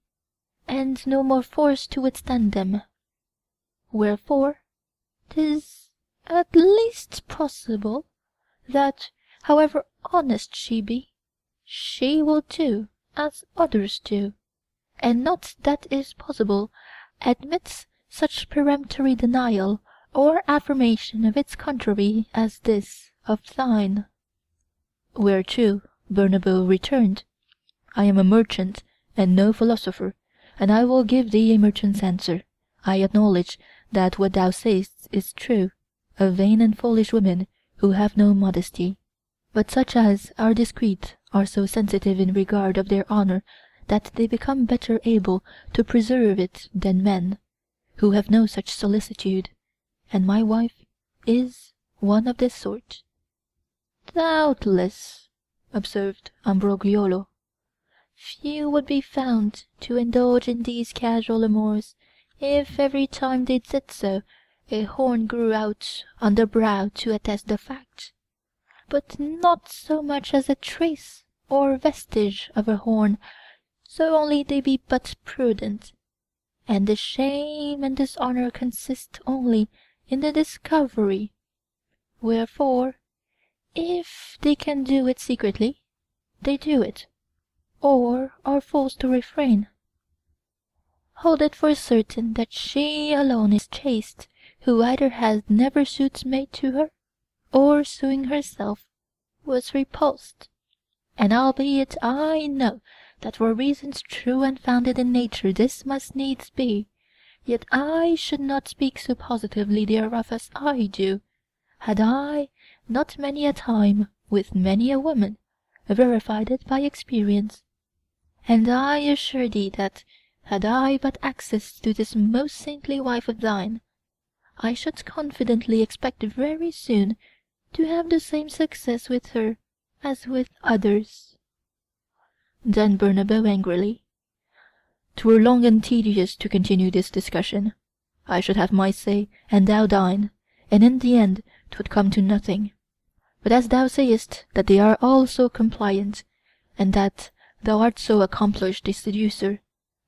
[SPEAKER 11] and no more force to withstand them. Wherefore, 'tis at least possible that, however honest she be, she will do as others do, and not that is possible admits such peremptory denial or affirmation of its contrary as this of thine. Whereto Barnabo returned, I am a merchant and no philosopher, and I will give thee a merchant's answer. I acknowledge that what thou sayest is true, of vain and foolish women who have no modesty, but such as are discreet are so sensitive in regard of their honour that they become better able to preserve it than men, who have no such solicitude, and my wife is one of this sort. Doubtless, observed Ambrogiolo, few would be found to indulge in these casual amours, if every time they did so a horn grew out on the brow to attest the fact, but not so much as a trace or vestige of a horn, so only they be but prudent, and the shame and dishonour consist only in the discovery. Wherefore, if they can do it secretly, they do it, or are forced to refrain. Hold it for certain that she alone is chaste, who either has never suits made to her, or suing herself, was repulsed. And albeit I know that for reasons true and founded in nature this must needs be, yet I should not speak so positively thereof as I do, had I not many a time, with many a woman, verified it by experience. And I assure thee that, had I but access to this most saintly wife of thine, I should confidently expect very soon to have the same success with her as with others. Then Barnabo angrily, 'Twere long and tedious to continue this discussion. I should have my say, and thou thine, and in the end 'twould come to nothing. But as thou sayest that they are all so compliant, and that thou art so accomplished a seducer,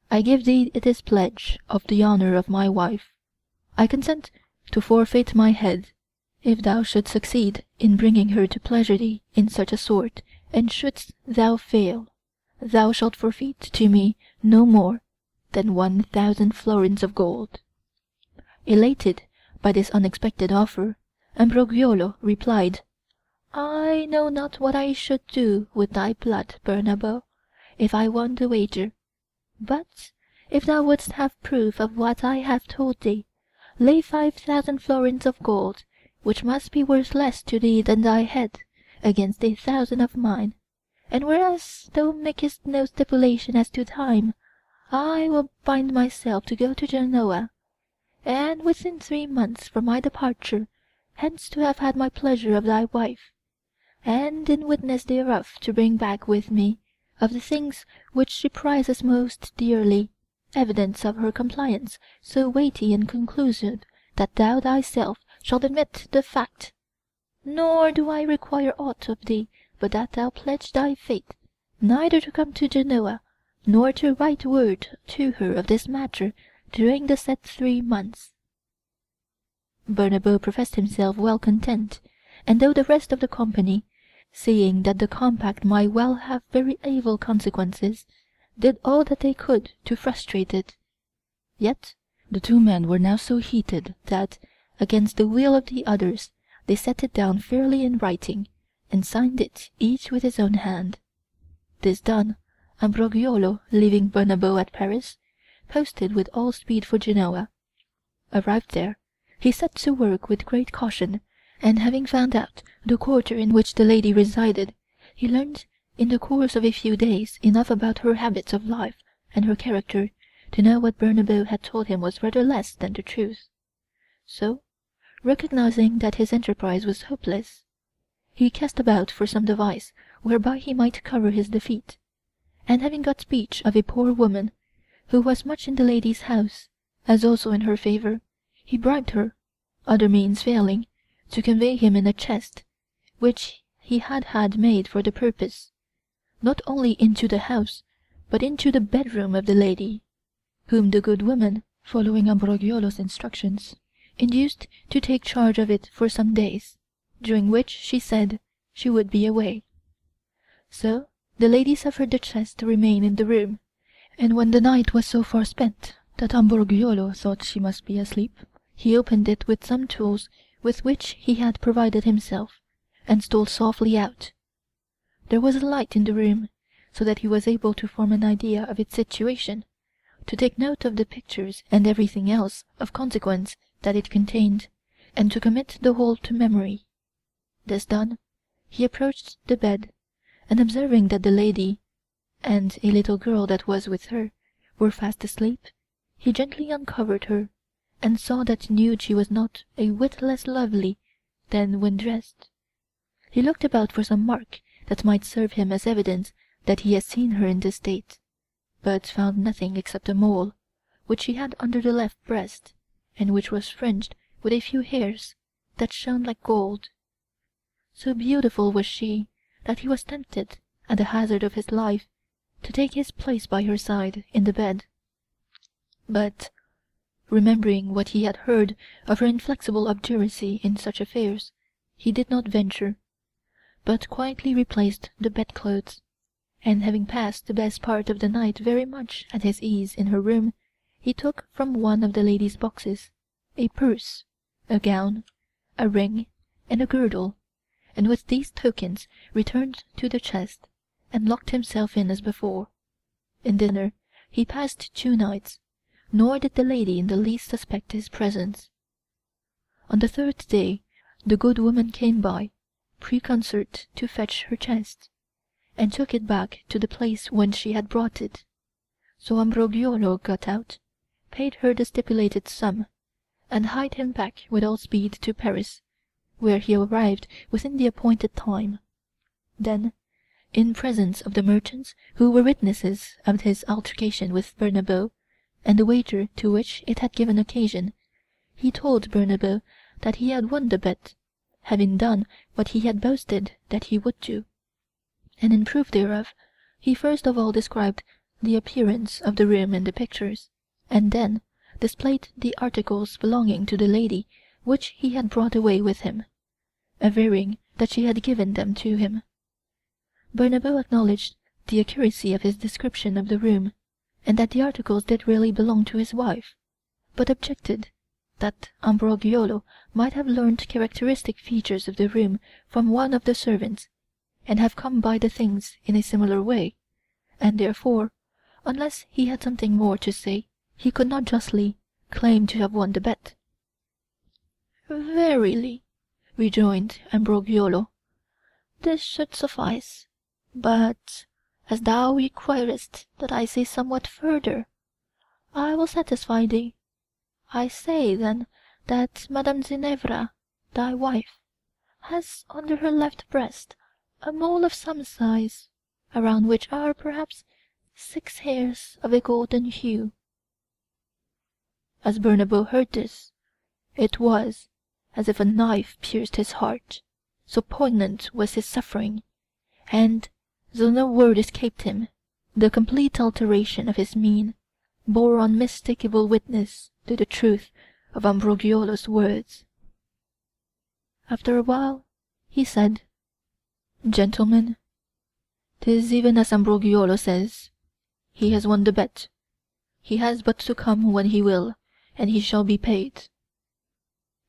[SPEAKER 11] I give thee this pledge of the honour of my wife. I consent to forfeit my head, if thou shouldst succeed in bringing her to pleasure thee in such a sort, and shouldst thou fail, thou shalt forfeit to me no more than 1,000 florins of gold. Elated by this unexpected offer, Ambrogiolo replied, I know not what I should do with thy blood, Barnabo, if I won the wager. But if thou wouldst have proof of what I have told thee, lay 5,000 florins of gold, which must be worth less to thee than thy head, against 1,000 of mine, and whereas thou makest no stipulation as to time, I will bind myself to go to Genoa, and within 3 months from my departure hence to have had my pleasure of thy wife, and in witness thereof to bring back with me, of the things which she prizes most dearly, evidence of her compliance so weighty and conclusive that thou thyself shalt admit the fact. Nor do I require aught of thee but that thou pledge thy faith, neither to come to Genoa, nor to write word to her of this matter during the said 3 months. Barnabo professed himself well content, and though the rest of the company, seeing that the compact might well have very evil consequences, did all that they could to frustrate it, yet the 2 men were now so heated that, against the will of the others, they set it down fairly in writing, and signed it each with his own hand. This done, Ambrogiolo, leaving Barnabo at Paris, posted with all speed for Genoa. Arrived there, he set to work with great caution, and having found out the quarter in which the lady resided, he learned in the course of a few days enough about her habits of life and her character to know what Barnabo had told him was rather less than the truth. So, recognizing that his enterprise was hopeless, he cast about for some device whereby he might cover his defeat, and having got speech of a poor woman, who was much in the lady's house, as also in her favour, he bribed her, other means failing, to convey him in a chest, which he had made for the purpose, not only into the house, but into the bedroom of the lady, whom the good woman, following Ambrogiolo's instructions, induced to take charge of it for some days, during which she said she would be away. So the lady suffered the chest to remain in the room, and when the night was so far spent that Ambrogiolo thought she must be asleep, he opened it with some tools with which he had provided himself, and stole softly out. There was a light in the room, so that he was able to form an idea of its situation, to take note of the pictures and everything else of consequence that it contained, and to commit the whole to memory. This done, he approached the bed, and observing that the lady and a little girl that was with her were fast asleep, he gently uncovered her, and saw that nude she was not a whit less lovely than when dressed. He looked about for some mark that might serve him as evidence that he had seen her in this state, but found nothing except a mole, which she had under the left breast, and which was fringed with a few hairs that shone like gold. So beautiful was she that he was tempted, at the hazard of his life, to take his place by her side in the bed. But, remembering what he had heard of her inflexible obduracy in such affairs, he did not venture, but quietly replaced the bedclothes, and having passed the best part of the night very much at his ease in her room, he took from one of the lady's boxes a purse, a gown, a ring, and a girdle, and with these tokens returned to the chest, and locked himself in as before. In dinner he passed 2 nights, nor did the lady in the least suspect his presence. On the 3rd day the good woman came by, preconcert to fetch her chest, and took it back to the place whence she had brought it. So Ambrogiolo got out, paid her the stipulated sum, and hied him back with all speed to Paris, where he arrived within the appointed time. Then, in presence of the merchants who were witnesses of his altercation with Barnabo, and the wager to which it had given occasion, he told Barnabo that he had won the bet, having done what he had boasted that he would do. And in proof thereof, he first of all described the appearance of the room and the pictures, and then displayed the articles belonging to the lady which he had brought away with him, averring that she had given them to him. Barnabo acknowledged the accuracy of his description of the room, and that the articles did really belong to his wife, but objected that Ambrogiolo might have learnt characteristic features of the room from one of the servants, and have come by the things in a similar way, and therefore, unless he had something more to say, he could not justly claim to have won the bet. "Verily," rejoined Ambrogiolo, "this should suffice, but as thou requirest that I say somewhat further, I will satisfy thee. I say, then, that Madame Ginevra, thy wife, has under her left breast a mole of some size, around which are perhaps 6 hairs of a golden hue." As Barnabo heard this, it was as if a knife pierced his heart, so poignant was his suffering, and, though no word escaped him, the complete alteration of his mien bore unmistakable witness to the truth of Ambrogiolo's words. After a while he said, "Gentlemen, 'tis even as Ambrogiolo says. He has won the bet. He has but to come when he will, and he shall be paid."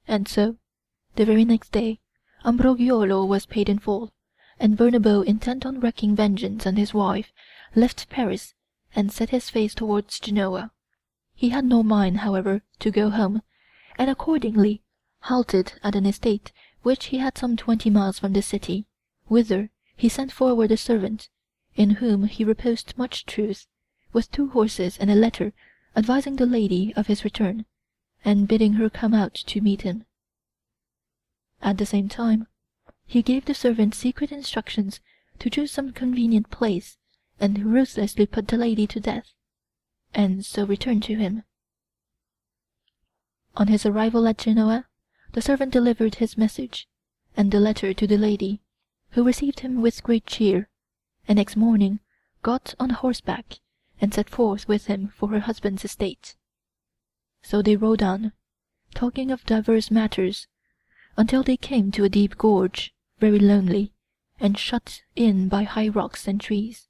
[SPEAKER 11] And so, the very next day, Ambrogiolo was paid in full, and Barnabo, intent on wreaking vengeance on his wife, left Paris and set his face towards Genoa. He had no mind, however, to go home, and accordingly halted at an estate which he had some 20 miles from the city, whither he sent forward a servant, in whom he reposed much truth, with 2 horses and a letter advising the lady of his return, and bidding her come out to meet him. At the same time, he gave the servant secret instructions to choose some convenient place, and ruthlessly put the lady to death, and so returned to him. On his arrival at Genoa, the servant delivered his message and the letter to the lady, who received him with great cheer, and next morning got on horseback and set forth with him for her husband's estate. So they rode on, talking of divers matters, until they came to a deep gorge, very lonely, and shut in by high rocks and trees.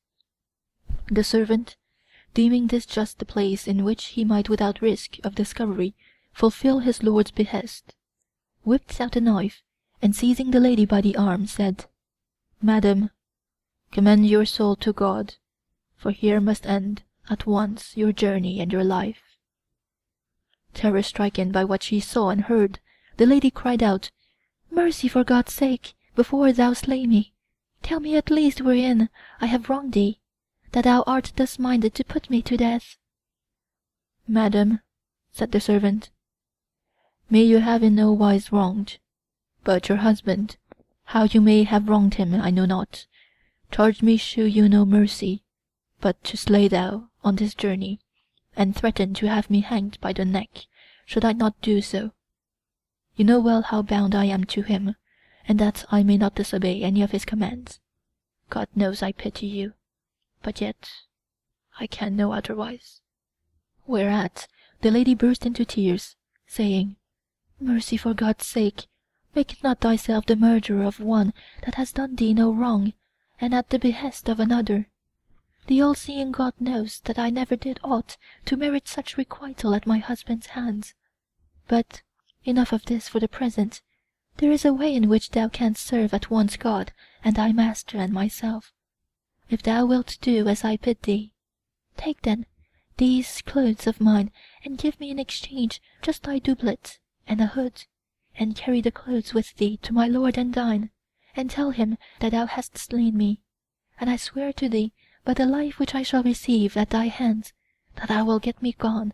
[SPEAKER 11] The servant, deeming this just the place in which he might without risk of discovery fulfill his lord's behest, whipped out a knife, and seizing the lady by the arm, said, "Madam, commend your soul to God, for here must end at once your journey and your life." Terror-stricken by what she saw and heard, the lady cried out, "Mercy, for God's sake, before thou slay me. Tell me at least wherein I have wronged thee, that thou art thus minded to put me to death." "Madam," said the servant, "may you have in no wise wronged, but your husband, how you may have wronged him I know not, charged me shew you no mercy, but to slay thou on this journey, and threatened to have me hanged by the neck, should I not do so. You know well how bound I am to him, and that I may not disobey any of his commands. God knows I pity you, but yet I can no otherwise." Whereat the lady burst into tears, saying, "Mercy, for God's sake, make not thyself the murderer of one that has done thee no wrong, and at the behest of another. The all-seeing God knows that I never did aught to merit such requital at my husband's hands. But enough of this for the present. There is a way in which thou canst serve at once God and thy master and myself, if thou wilt do as I bid thee. Take, then, these clothes of mine, and give me in exchange just thy doublet and a hood, and carry the clothes with thee to my lord and thine, and tell him that thou hast slain me, and I swear to thee by the life which I shall receive at thy hands, that thou wilt get me gone,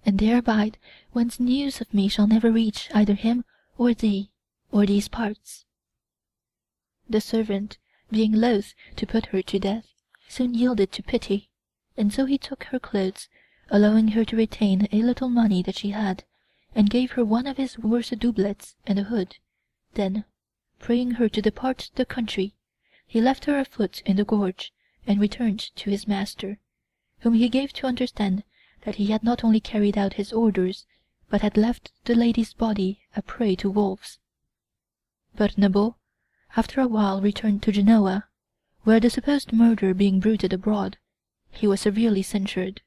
[SPEAKER 11] and there abide, whence news of me shall never reach either him or thee, or these parts." The servant, being loath to put her to death, soon yielded to pity, and so he took her clothes, allowing her to retain a little money that she had, and gave her one of his worsted doublets and a hood. Then, praying her to depart the country, he left her afoot in the gorge, and returned to his master, whom he gave to understand that he had not only carried out his orders, but had left the lady's body a prey to wolves. But Nebo, after a while, returned to Genoa, where the supposed murder being bruited abroad, he was severely censured.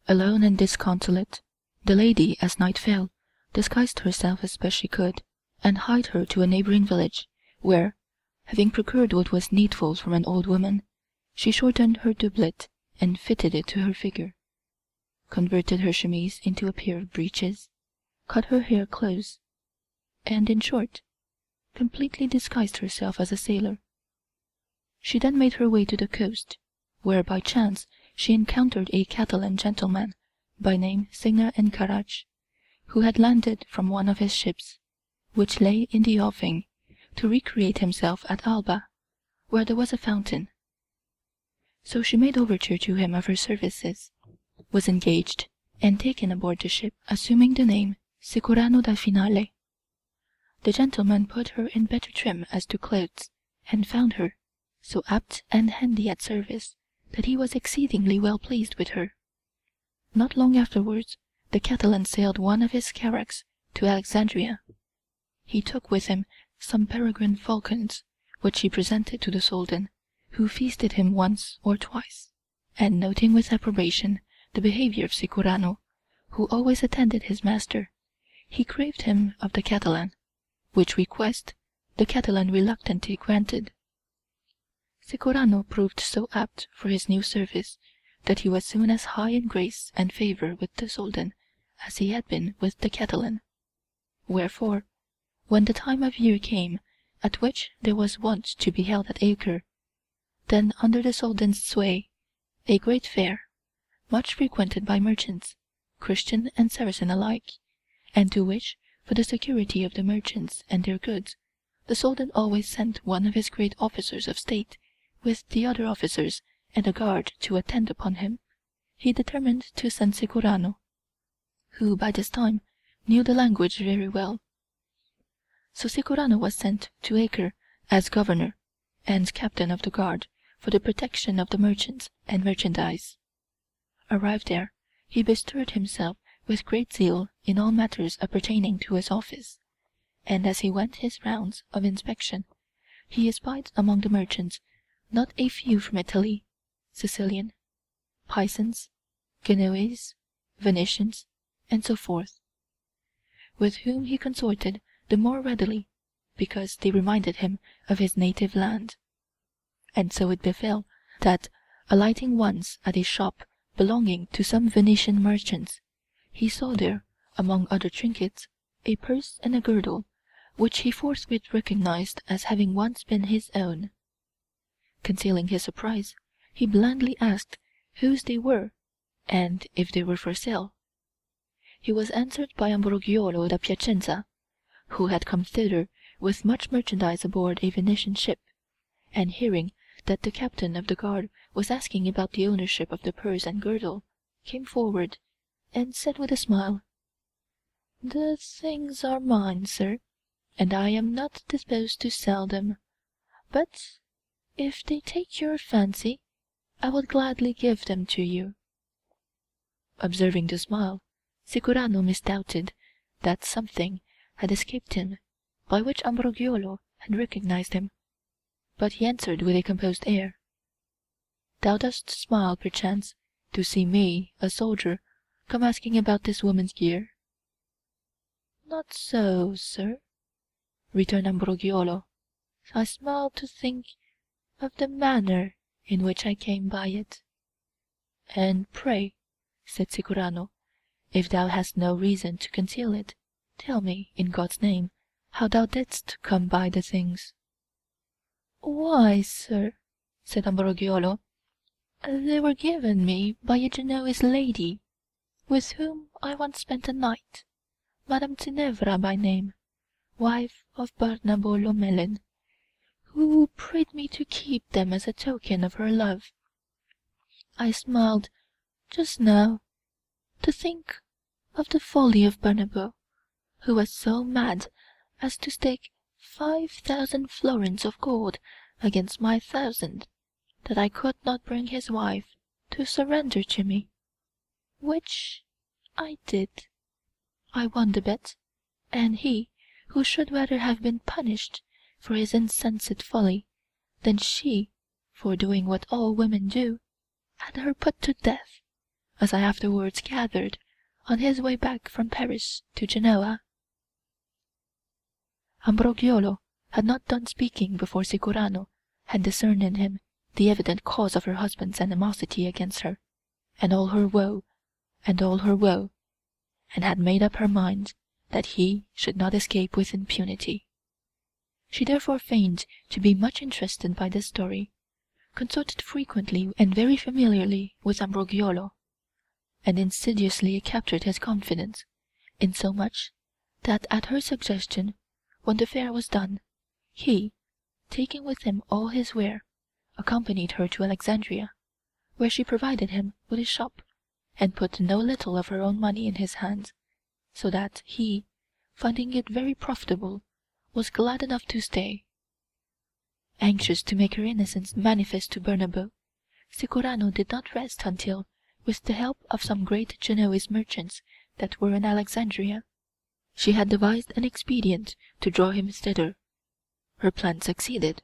[SPEAKER 11] Alone and disconsolate, the lady, as night fell, disguised herself as best she could, and hied her to a neighbouring village, where, having procured what was needful from an old woman, she shortened her doublet and fitted it to her figure, converted her chemise into a pair of breeches, cut her hair close, and, in short, completely disguised herself as a sailor. She then made her way to the coast, where by chance she encountered a Catalan gentleman, by name Signer Encarach, who had landed from one of his ships, which lay in the offing, to recreate himself at Alba, where there was a fountain. So she made overture to him of her services, was engaged, and taken aboard the ship, assuming the name Sicurano da Finale. The gentleman put her in better trim as to clothes, and found her so apt and handy at service that he was exceedingly well pleased with her. Not long afterwards the Catalan sailed one of his carracks to Alexandria. He took with him some peregrine falcons, which he presented to the Soldan, who feasted him once or twice, and noting with approbation the behaviour of Sicurano, who always attended his master, he craved him of the Catalan, which request the Catalan reluctantly granted. Sicurano proved so apt for his new service that he was soon as high in grace and favour with the Soldan as he had been with the Catalan, wherefore, when the time of year came at which there was wont to be held at Acre, then under the Soldan's sway, a great fair, much frequented by merchants, Christian and Saracen alike, and to which, for the security of the merchants and their goods, the Soldan always sent one of his great officers of state with the other officers and a guard to attend upon him, he determined to send Securano, who by this time knew the language very well. So Securano was sent to Acre as governor and captain of the guard for the protection of the merchants and merchandise. Arrived there, he bestirred himself with great zeal in all matters appertaining to his office, and as he went his rounds of inspection, he espied among the merchants not a few from Italy, Sicilian, Pisans, Genoese, Venetians, and so forth, with whom he consorted the more readily because they reminded him of his native land. And so it befell that, alighting once at a shop belonging to some Venetian merchants, he saw there, among other trinkets, a purse and a girdle, which he forthwith recognized as having once been his own. Concealing his surprise, he blandly asked whose they were, and if they were for sale. He was answered by Ambrogiolo da Piacenza, who had come thither with much merchandise aboard a Venetian ship, and hearing that the captain of the guard was asking about the ownership of the purse and girdle, came forward, and said with a smile, "The things are mine, sir, and I am not disposed to sell them, but if they take your fancy, I would gladly give them to you." Observing the smile, Securano misdoubted that something had escaped him by which Ambrogiolo had recognized him, but he answered with a composed air, "Thou dost smile, perchance, to see me, a soldier, come asking about this woman's gear?" "Not so, sir," returned Ambrogiolo. "I smile to think of the manner in which I came by it." "And pray," said Securano, "if thou hast no reason to conceal it, tell me, in God's name, how thou didst come by the things." "Why, sir," said Ambrogiolo, "they were given me by a Genoese lady, with whom I once spent a night, Madame Ginevra by name, wife of Barnabo Lomelin, who prayed me to keep them as a token of her love. I smiled, just now, to think of the folly of Barnabo, who was so mad as to stake 5,000 florins of gold against my 1,000, that I could not bring his wife to surrender to me, which I did. I won the bet, and he, who should rather have been punished for his insensate folly than she for doing what all women do, had her put to death, as I afterwards gathered, on his way back from Paris to Genoa." Ambrogiolo had not done speaking before Securano had discerned in him the evident cause of her husband's animosity against her, and all her woe, and had made up her mind that he should not escape with impunity. She therefore feigned to be much interested by this story, consorted frequently and very familiarly with Ambrogiolo, and insidiously captured his confidence, insomuch that at her suggestion, when the fair was done, he, taking with him all his ware, accompanied her to Alexandria, where she provided him with a shop, and put no little of her own money in his hands, so that he, finding it very profitable, was glad enough to stay. Anxious to make her innocence manifest to Barnabo, Securano did not rest until, with the help of some great Genoese merchants that were in Alexandria, she had devised an expedient to draw him thither. Her plan succeeded.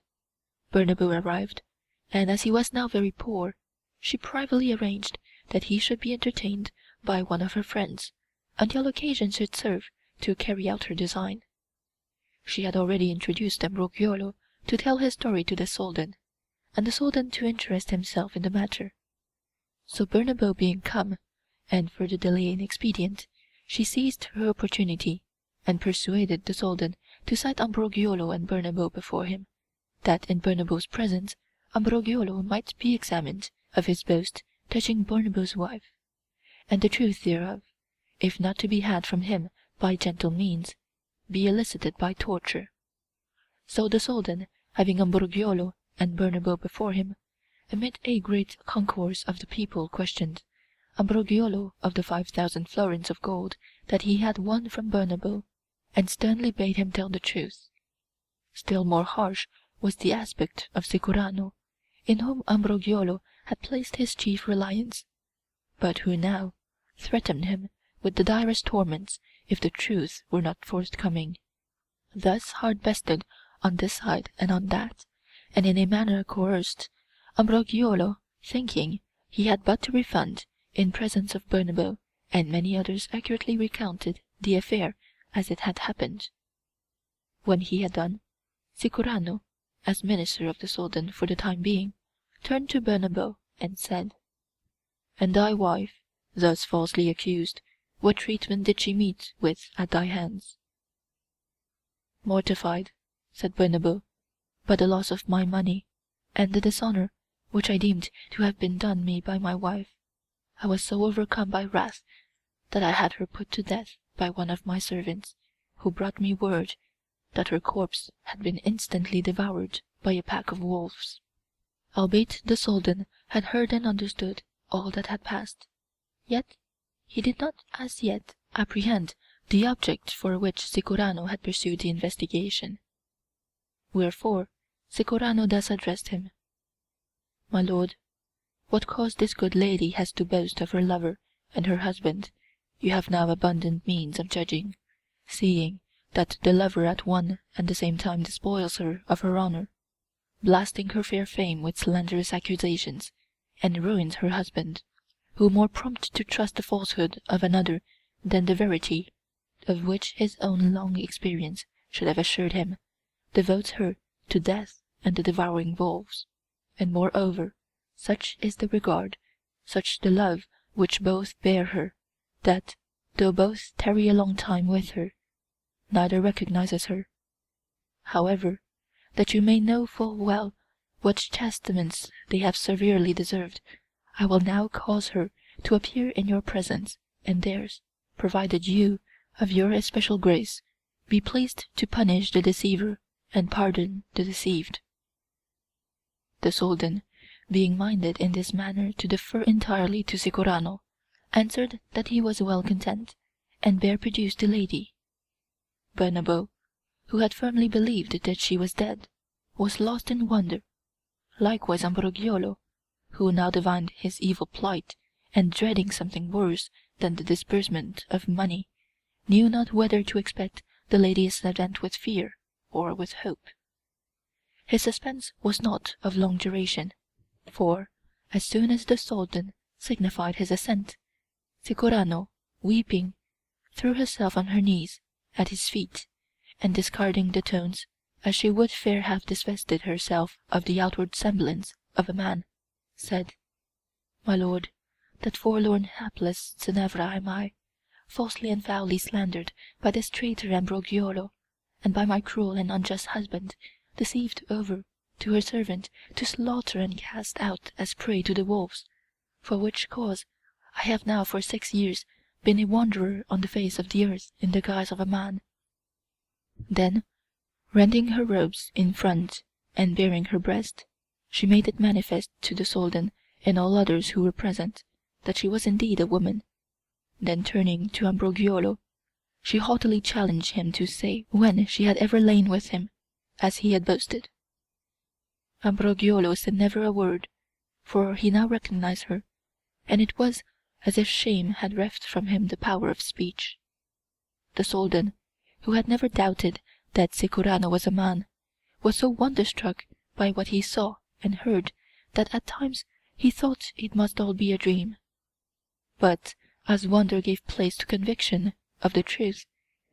[SPEAKER 11] Barnabo arrived, and as he was now very poor, she privately arranged that he should be entertained by one of her friends, until occasion should serve to carry out her design. She had already introduced Ambrogiolo to tell his story to the Soldan, and the Soldan to interest himself in the matter. So Barnabo being come, and further delay inexpedient, she seized her opportunity, and persuaded the Soldan to cite Ambrogiolo and Bernabo before him, that in Bernabo's presence Ambrogiolo might be examined of his boast touching Bernabo's wife, and the truth thereof, if not to be had from him by gentle means, be elicited by torture. So the Soldan, having Ambrogiolo and Bernabo before him, amid a great concourse of the people questioned Ambrogiolo of the 5,000 florins of gold that he had won from Bernabo, and sternly bade him tell the truth. Still more harsh was the aspect of Sicurano, in whom Ambrogiolo had placed his chief reliance, but who now threatened him with the direst torments if the truth were not forthcoming. Thus hard-bested on this side and on that, and in a manner coerced, Ambrogiolo, thinking he had but to refund, in presence of Bernabo and many others, accurately recounted the affair as it had happened. When he had done, Sicurano, as minister of the Soldan for the time being, turned to Bernabo and said, "And thy wife, thus falsely accused, what treatment did she meet with at thy hands?" "Mortified," said Bernabo, "by the loss of my money, and the dishonour which I deemed to have been done me by my wife, I was so overcome by wrath that I had her put to death by one of my servants, who brought me word that her corpse had been instantly devoured by a pack of wolves." Albeit the Soldan had heard and understood all that had passed, yet he did not as yet apprehend the object for which Sicurano had pursued the investigation. Wherefore Sicurano thus addressed him: "My lord, what cause this good lady has to boast of her lover and her husband, you have now abundant means of judging, seeing that the lover at one and the same time despoils her of her honour, blasting her fair fame with slanderous accusations, and ruins her husband, who, more prompt to trust the falsehood of another than the verity of which his own long experience should have assured him, devotes her to death and the devouring wolves, and moreover such is the regard, such the love which both bear her, that, though both tarry a long time with her, neither recognizes her. However, that you may know full well what chastisements they have severely deserved, I will now cause her to appear in your presence and theirs, provided you, of your especial grace, be pleased to punish the deceiver and pardon the deceived." The Soldan, being minded in this manner to defer entirely to Sicurano, answered that he was well content, and bare produced the lady. Bernabo, who had firmly believed that she was dead, was lost in wonder, likewise Ambrogiolo, who now divined his evil plight, and dreading something worse than the disbursement of money, knew not whether to expect the lady's advent with fear or with hope. His suspense was not of long duration, for, as soon as the Soldan signified his assent, Sicurano, weeping, threw herself on her knees at his feet, and discarding the tones, as she would fair have divested herself of the outward semblance of a man, said, "My lord, that forlorn hapless Ginevra am I, falsely and foully slandered by this traitor Ambrogiolo, and by my cruel and unjust husband, deceived over to her servant to slaughter and cast out as prey to the wolves, for which cause I have now for 6 years been a wanderer on the face of the earth in the guise of a man." Then, rending her robes in front and baring her breast, she made it manifest to the Soldan and all others who were present that she was indeed a woman. Then turning to Ambrogiolo, she haughtily challenged him to say when she had ever lain with him, as he had boasted. Ambrogiolo said never a word, for he now recognized her, and it was as if shame had reft from him the power of speech. The Soldan, who had never doubted that Sicurano was a man, was so wonderstruck by what he saw and heard that at times he thought it must all be a dream. But as wonder gave place to conviction of the truth,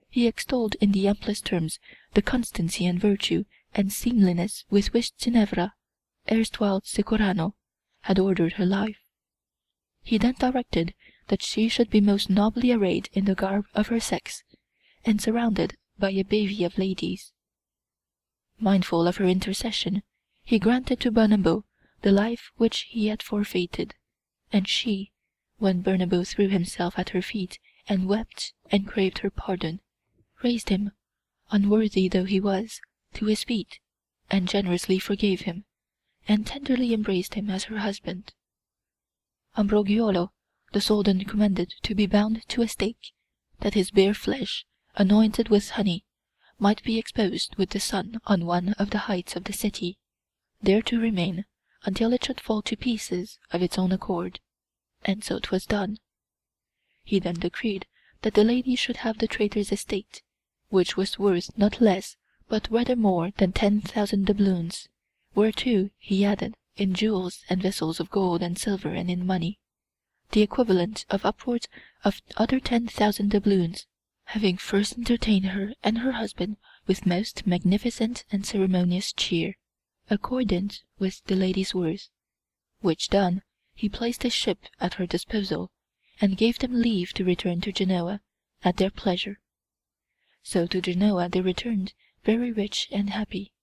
[SPEAKER 11] he extolled in the amplest terms the constancy and virtue and seemliness with which Ginevra, erstwhile Sicurano, had ordered her life. He then directed that she should be most nobly arrayed in the garb of her sex, and surrounded by a bevy of ladies. Mindful of her intercession, he granted to Barnabo the life which he had forfeited, and she, when Barnabo threw himself at her feet and wept and craved her pardon, raised him, unworthy though he was, to his feet, and generously forgave him, and tenderly embraced him as her husband. Ambrogiolo the Soldan commanded to be bound to a stake, that his bare flesh, anointed with honey, might be exposed with the sun on one of the heights of the city, there to remain until it should fall to pieces of its own accord, and so 'twas done. He then decreed that the lady should have the traitor's estate, which was worth not less but rather more than 10,000 doubloons, whereto he added, in jewels and vessels of gold and silver and in money, the equivalent of upwards of other 10,000 doubloons, having first entertained her and her husband with most magnificent and ceremonious cheer, accordant with the lady's worth, which done, he placed a ship at her disposal, and gave them leave to return to Genoa at their pleasure. So to Genoa they returned, very rich and happy,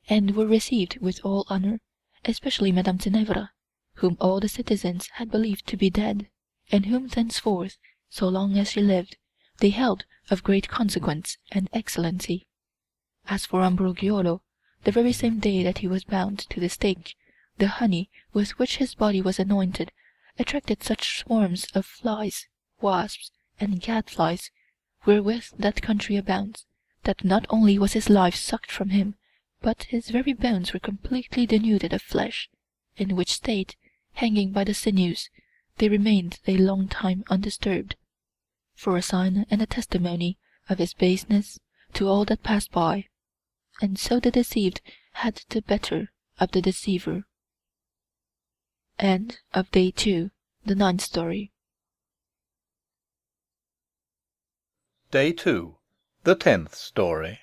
[SPEAKER 11] and were received with all honour, especially Madame Ginevra, whom all the citizens had believed to be dead, and whom thenceforth, so long as she lived, they held of great consequence and excellency. As for Ambrogiolo, the very same day that he was bound to the stake, the honey with which his body was anointed attracted such swarms of flies, wasps, and gadflies, wherewith that country abounds, that not only was his life sucked from him, but his very bones were completely denuded of flesh, in which state, hanging by the sinews, they remained a long time undisturbed, for a sign and a testimony of his baseness to all that passed by, and so the deceived had the better of the deceiver. End of Day 2, the Ninth Story.
[SPEAKER 12] Day 2, the 10th Story.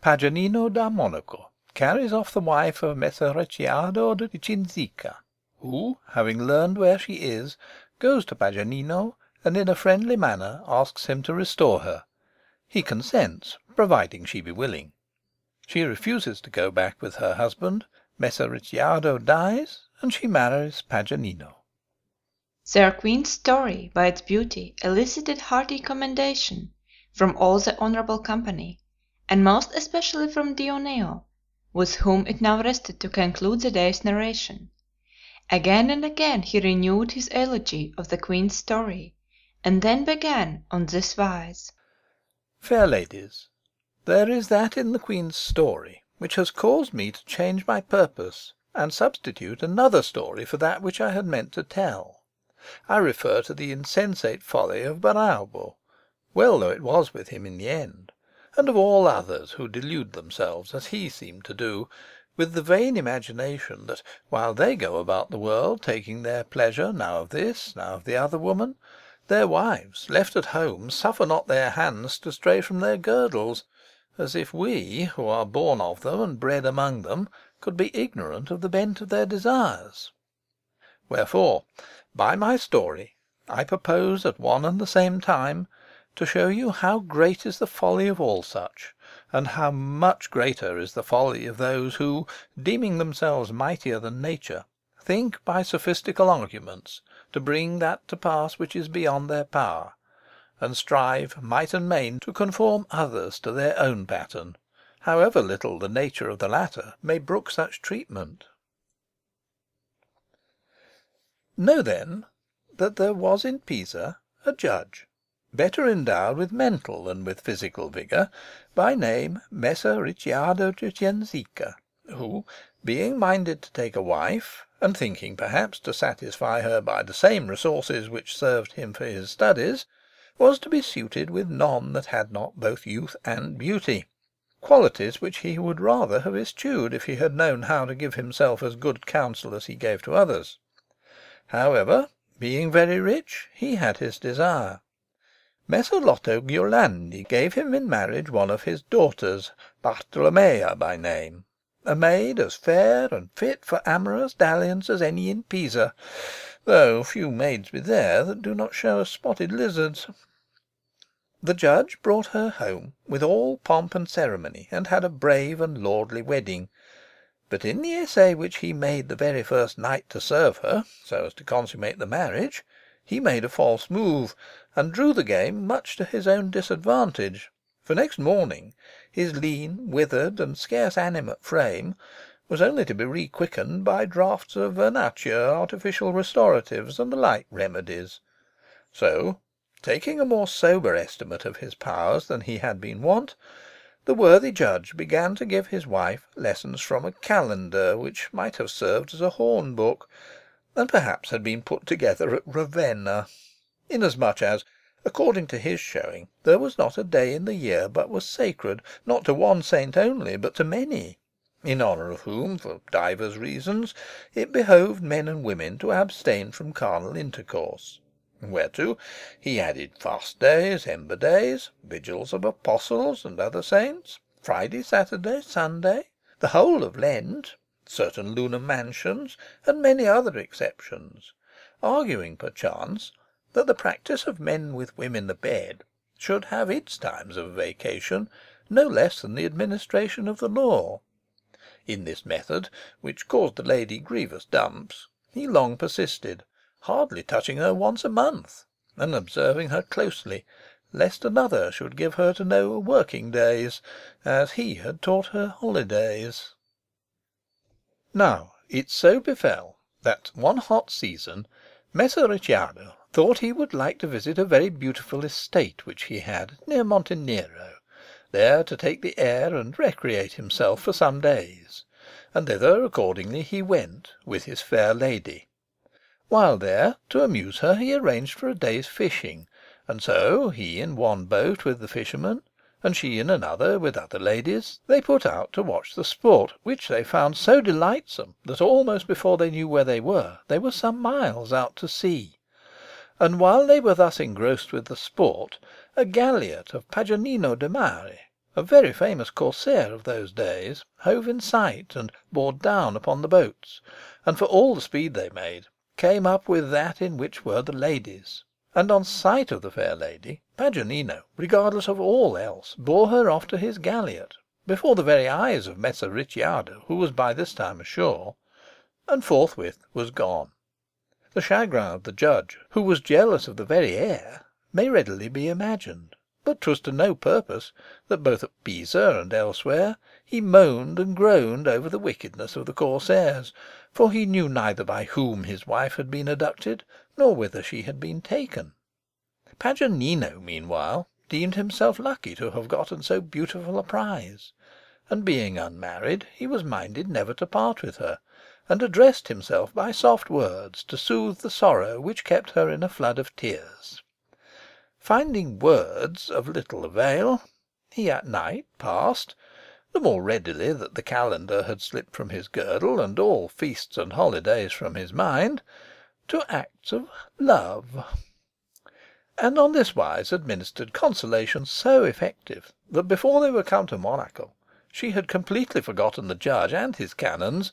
[SPEAKER 12] Paganino da Monaco carries off the wife of Messer Ricciardo di Cinzica, who, having learned where she is, goes to Paganino, and in a friendly manner asks him to restore her. He consents, providing she be willing. She refuses to go back with her husband, Messer Ricciardo dies, and she marries Paganino.
[SPEAKER 1] Their queen's story, by its beauty, elicited hearty commendation from all the honourable company, and most especially from Dioneo, with whom it now rested to conclude the day's narration. Again and again he renewed his elegy of the queen's story, and then began on this wise:
[SPEAKER 12] Fair ladies, there is that in the queen's story which has caused me to change my purpose, and substitute another story for that which I had meant to tell. I refer to the insensate folly of Baraabo, well though it was with him in the end, and of all others who delude themselves, as he seemed to do, with the vain imagination that, while they go about the world taking their pleasure now of this, now of the other woman, their wives, left at home, suffer not their hands to stray from their girdles, as if we, who are born of them and bred among them, could be ignorant of the bent of their desires. Wherefore, by my story, I propose at one and the same time to show you how great is the folly of all such, and how much greater is the folly of those who, deeming themselves mightier than nature, think by sophistical arguments to bring that to pass which is beyond their power, and strive might and main to conform others to their own pattern, however little the nature of the latter may brook such treatment. Know then that there was in Pisa a judge, better endowed with mental than with physical vigour, by name Messer Ricciardo di Cinzica, who, being minded to take a wife, and thinking perhaps to satisfy her by the same resources which served him for his studies, was to be suited with none that had not both youth and beauty, qualities which he would rather have eschewed if he had known how to give himself as good counsel as he gave to others. However, being very rich, he had his desire. Messer Lotto Giolandi gave him in marriage one of his daughters, Bartolomea by name, a maid as fair and fit for amorous dalliance as any in Pisa, though few maids be there that do not show as spotted lizards. The judge brought her home with all pomp and ceremony, and had a brave and lordly wedding. But in the essay which he made the very first night to serve her, so as to consummate the marriage, he made a false move, and drew the game much to his own disadvantage. For next morning his lean, withered, and scarce animate frame was only to be requickened by draughts of vernaccia, artificial restoratives, and the like remedies. So, taking a more sober estimate of his powers than he had been wont, the worthy judge began to give his wife lessons from a calendar which might have served as a horn book, and perhaps had been put together at Ravenna, inasmuch as, according to his showing, there was not a day in the year but was sacred, not to one saint only, but to many, in honour of whom, for divers reasons, it behoved men and women to abstain from carnal intercourse. Whereto he added fast days, ember days, vigils of apostles and other saints, Friday, Saturday, Sunday, the whole of Lent, certain lunar mansions, and many other exceptions, arguing perchance that the practice of men with women abed should have its times of vacation no less than the administration of the law. In this method, which caused the lady grievous dumps, he long persisted, hardly touching her once a month, and observing her closely, lest another should give her to know working days, as he had taught her holidays. Now it so befell that one hot season Messer Ricciardo thought he would like to visit a very beautiful estate which he had near Montenero, there to take the air and recreate himself for some days, and thither accordingly he went with his fair lady. While there, to amuse her, he arranged for a day's fishing, and so, he in one boat with the fishermen, and she in another with other ladies, they put out to watch the sport, which they found so delightsome that almost before they knew where they were some miles out to sea. And while they were thus engrossed with the sport, a galliot of Paganino de Mare, a very famous corsair of those days, hove in sight and bore down upon the boats, and for all the speed they made, came up with that in which were the ladies. And on sight of the fair lady, Paganino, regardless of all else, bore her off to his galliot, before the very eyes of Messer Ricciardo, who was by this time ashore, and forthwith was gone. The chagrin of the judge, who was jealous of the very air, may readily be imagined, but 'twas to no purpose that both at Pisa and elsewhere he moaned and groaned over the wickedness of the corsairs, for he knew neither by whom his wife had been abducted, nor whither she had been taken. Paganino, meanwhile, deemed himself lucky to have gotten so beautiful a prize, and being unmarried, he was minded never to part with her, and addressed himself by soft words to soothe the sorrow which kept her in a flood of tears. Finding words of little avail, he at night passed, the more readily that the calendar had slipped from his girdle, and all feasts and holidays from his mind, to acts of love, and on this wise administered consolation so effective that before they were come to Monaco she had completely forgotten the judge and his canons,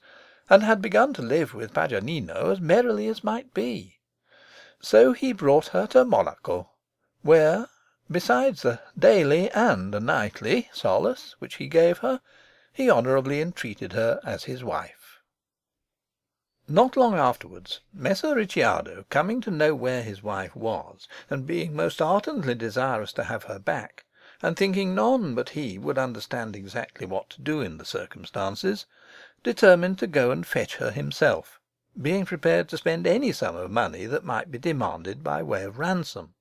[SPEAKER 12] and had begun to live with Paganino as merrily as might be. So he brought her to Monaco, where, besides the daily and the nightly solace which he gave her, he honourably entreated her as his wife. Not long afterwards, Messer Ricciardo, coming to know where his wife was, and being most ardently desirous to have her back, and thinking none but he would understand exactly what to do in the circumstances, determined to go and fetch her himself, being prepared to spend any sum of money that might be demanded by way of ransom.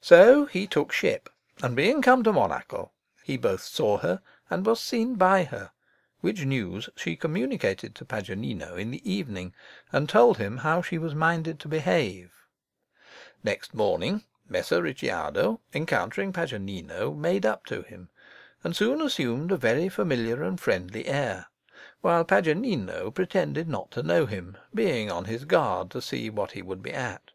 [SPEAKER 12] So he took ship, and being come to Monaco, he both saw her and was seen by her, which news she communicated to Paganino in the evening, and told him how she was minded to behave. Next morning, Messer Ricciardo, encountering Paganino, made up to him, and soon assumed a very familiar and friendly air, while Paganino pretended not to know him, being on his guard to see what he would be at.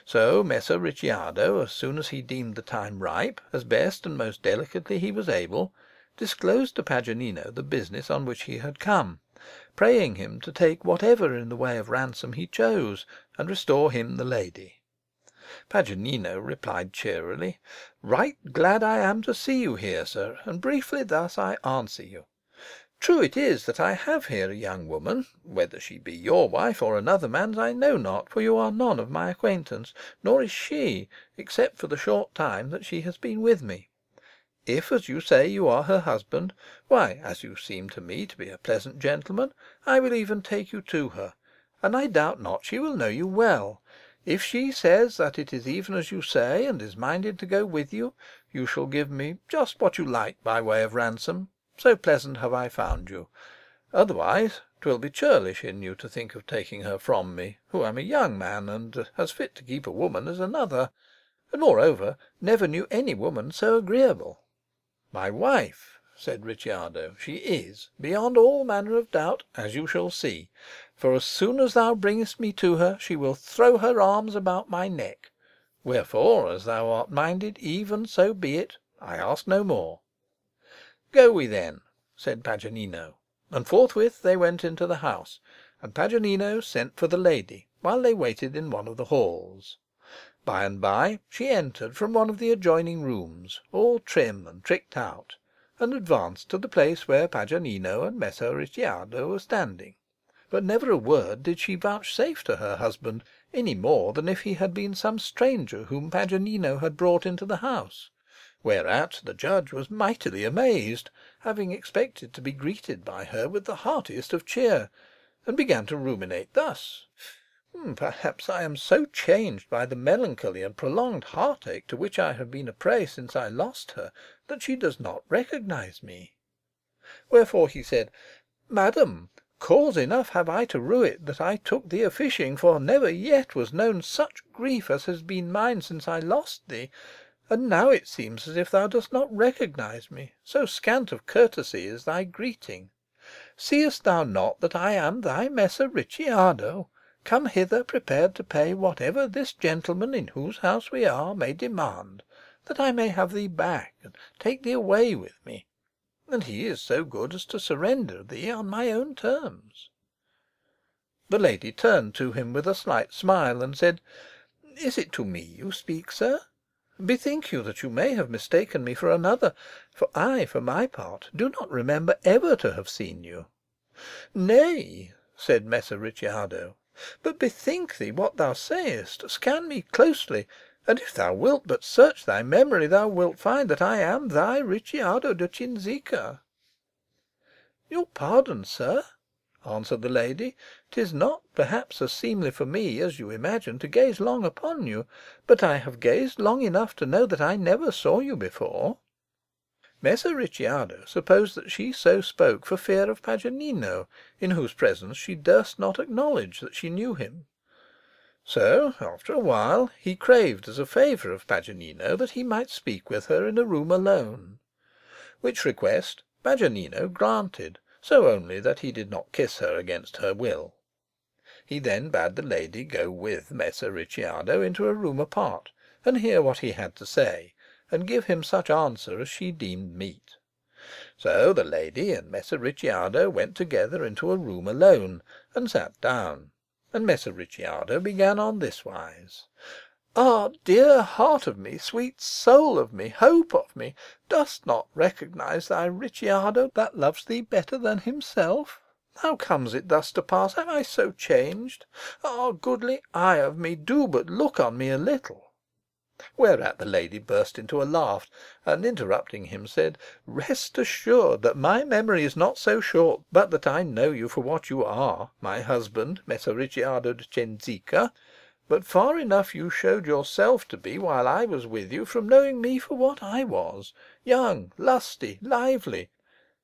[SPEAKER 12] So Messer Ricciardo, as soon as he deemed the time ripe, as best and most delicately he was able, disclosed to Paganino the business on which he had come, praying him to take whatever in the way of ransom he chose, and restore him the lady. Paganino replied cheerily, "Right glad I am to see you here, sir, and briefly thus I answer you. True it is that I have here a young woman, whether she be your wife or another man's I know not, for you are none of my acquaintance, nor is she, except for the short time that she has been with me. If, as you say, you are her husband, why, as you seem to me to be a pleasant gentleman, I will even take you to her, and I doubt not she will know you well. If she says that it is even as you say, and is minded to go with you, you shall give me just what you like by way of ransom, so pleasant have I found you. Otherwise 'twill be churlish in you to think of taking her from me, who am a young man, and as fit to keep a woman as another, and moreover never knew any woman so agreeable." "My wife," said Ricciardo, "she is, beyond all manner of doubt, as you shall see, for as soon as thou bringest me to her, she will throw her arms about my neck. Wherefore, as thou art minded, even so be it. I ask no more." "Go we then," said Paganino, and forthwith they went into the house, and Paganino sent for the lady, while they waited in one of the halls. By and by she entered from one of the adjoining rooms, all trim and tricked out, and advanced to the place where Paganino and Messer Ricciardo were standing. But never a word did she vouchsafe to her husband, any more than if he had been some stranger whom Paganino had brought into the house. Whereat the judge was mightily amazed, having expected to be greeted by her with the heartiest of cheer, and began to ruminate thus: "Perhaps I am so changed by the melancholy and prolonged heartache to which I have been a prey since I lost her, that she does not recognize me." Wherefore he said, "Madam, cause enough have I to rue it that I took thee a fishing, for never yet was known such grief as has been mine since I lost thee. And now it seems as if thou dost not recognize me, so scant of courtesy is thy greeting. Seest thou not that I am thy Messer Ricciardo, come hither prepared to pay whatever this gentleman in whose house we are may demand, that I may have thee back and take thee away with me? And he is so good as to surrender thee on my own terms." The lady turned to him with a slight smile, and said, "Is it to me you speak, sir? Bethink you that you may have mistaken me for another, for I, for my part, do not remember ever to have seen you." "Nay," said Messer Ricciardo, "but bethink thee what thou sayest. Scan me closely, and if thou wilt but search thy memory, thou wilt find that I am thy Ricciardo de Cinzica." "Your pardon, sir," answered the lady. "'Tis not, perhaps, as seemly for me as you imagine to gaze long upon you, but I have gazed long enough to know that I never saw you before." Messer Ricciardo supposed that she so spoke for fear of Paganino, in whose presence she durst not acknowledge that she knew him. So, after a while, he craved as a favour of Paganino that he might speak with her in a room alone, which request Paganino granted, so only that he did not kiss her against her will. He then bade the lady go with Messer Ricciardo into a room apart, and hear what he had to say, and give him such answer as she deemed meet. So the lady and Messer Ricciardo went together into a room alone, and sat down, and Messer Ricciardo began on this wise: "Ah, dear heart of me, sweet soul of me, hope of me, dost not recognize thy Ricciardo that loves thee better than himself? How comes it thus to pass? Am I so changed? Ah, goodly eye of me, do but look on me a little." Whereat the lady burst into a laugh, and interrupting him, said, "Rest assured that my memory is not so short but that I know you for what you are, my husband, Messer Ricciardo de Cinzica. But far enough you showed yourself to be while I was with you from knowing me for what I was, young, lusty, lively,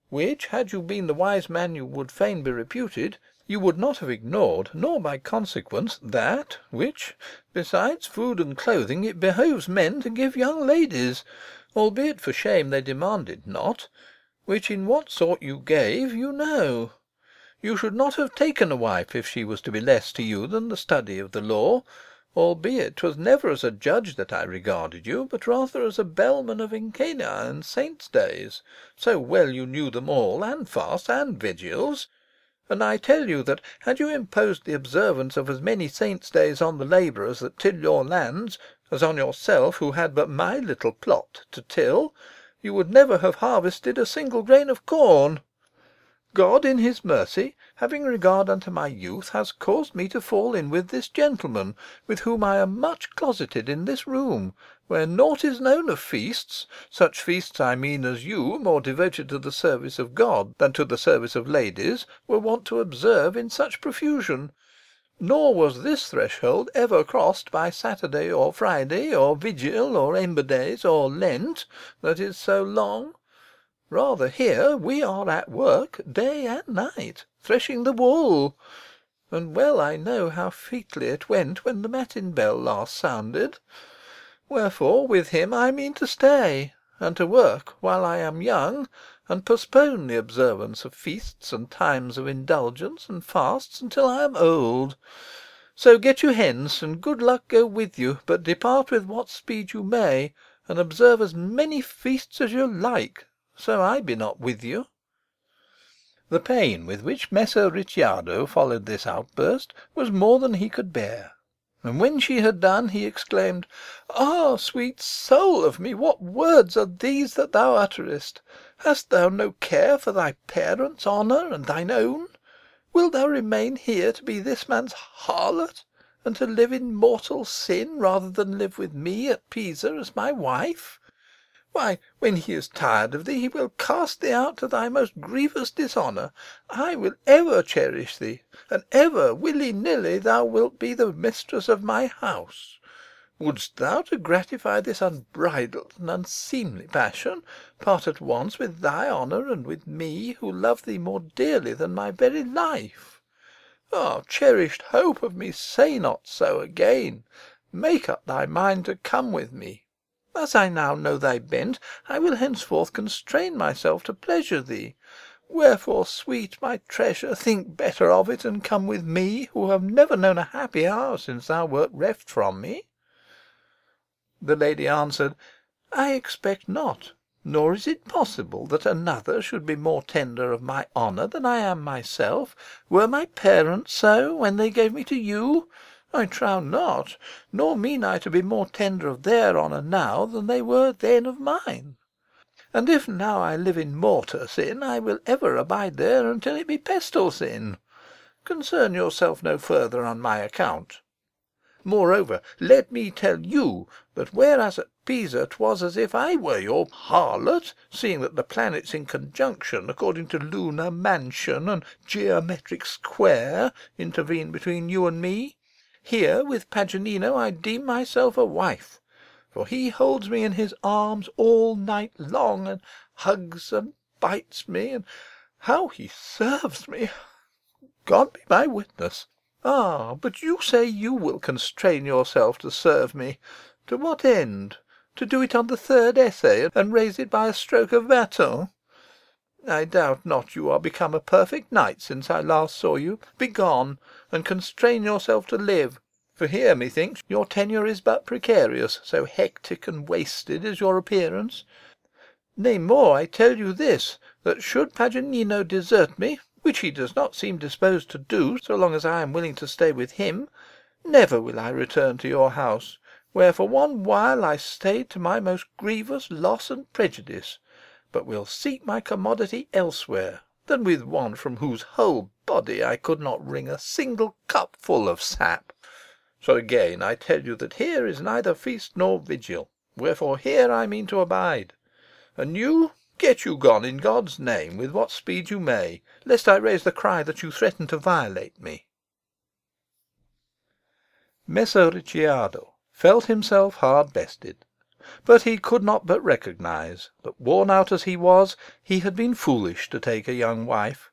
[SPEAKER 12] which, had you been the wise man you would fain be reputed, you would not have ignored, nor by consequence that which, besides food and clothing, it behoves men to give young ladies, albeit for shame they demanded not, which in what sort you gave, you know. You should not have taken a wife if she was to be less to you than the study of the law, albeit 'twas never as a judge that I regarded you, but rather as a bellman of Encena and saints' days, so well you knew them all, and fasts and vigils. and I tell you that, had you imposed the observance of as many saints' days on the labourers that till your lands, as on yourself who had but my little plot to till, you would never have harvested a single grain of corn. God, in his mercy, having regard unto my youth, has caused me to fall in with this gentleman, with whom I am much closeted in this room, where naught is known of feasts, such feasts I mean as you, more devoted to the service of God than to the service of ladies, were wont to observe in such profusion. Nor was this threshold ever crossed by Saturday or Friday, or Vigil, or Ember days, or Lent, that is so long. Rather here we are at work day and night, threshing the wool, and well I know how featly it went when the matin bell last sounded. Wherefore with him I mean to stay, and to work while I am young, and postpone the observance of feasts and times of indulgence and fasts until I am old. So get you hence, and good luck go with you, but depart with what speed you may, and observe as many feasts as you like, so I be not with you." The pain with which Messer Ricciardo followed this outburst was more than he could bear, and when she had done, he exclaimed, "Ah, sweet soul of me, what words are these that thou utterest? Hast thou no care for thy parents' honour and thine own? Wilt thou remain here to be this man's harlot, and to live in mortal sin rather than live with me at Pisa as my wife? Why, when he is tired of thee, he will cast thee out to thy most grievous dishonour. I will ever cherish thee, and ever, willy-nilly, thou wilt be the mistress of my house. Wouldst thou, to gratify this unbridled and unseemly passion, part at once with thy honour and with me, who love thee more dearly than my very life? Ah, cherished hope of me, say not so again. Make up thy mind to come with me. As I now know thy bent, I will henceforth constrain myself to pleasure thee. Wherefore, sweet my treasure, think better of it, and come with me, who have never known a happy hour since thou wert reft from me." The lady answered, "I expect not, nor is it possible that another should be more tender of my honour than I am myself. Were my parents so when they gave me to you? I trow not, nor mean I to be more tender of their honour now than they were then of mine. And if now I live in mortar sin, I will ever abide there until it be pestle sin. Concern yourself no further on my account. Moreover, let me tell you, that whereas at Pisa 'twas as if I were your harlot, seeing that the planets in conjunction, according to lunar mansion and geometric square, intervene between you and me, here with Paganino I deem myself a wife, for he holds me in his arms all night long, and hugs and bites me, and how he serves me, God be my witness. Ah, but you say you will constrain yourself to serve me. To what end? To do it on the third essay, and raise it by a stroke of baton? I doubt not you are become a perfect knight since I last saw you. Begone, and constrain yourself to live, for here, methinks, your tenure is but precarious, so hectic and wasted is your appearance. Nay, more, I tell you this, that should Paganino desert me, which he does not seem disposed to do so long as I am willing to stay with him, never will I return to your house, where for one while I stayed to my most grievous loss and prejudice, but will seek my commodity elsewhere than with one from whose whole body I could not wring a single cupful of sap. So again I tell you that here is neither feast nor vigil, wherefore here I mean to abide. And you, get you gone in God's name with what speed you may, lest I raise the cry that you threaten to violate me." Messer Ricciardo felt himself hard bested, but he could not but recognise that, worn out as he was, he had been foolish to take a young wife.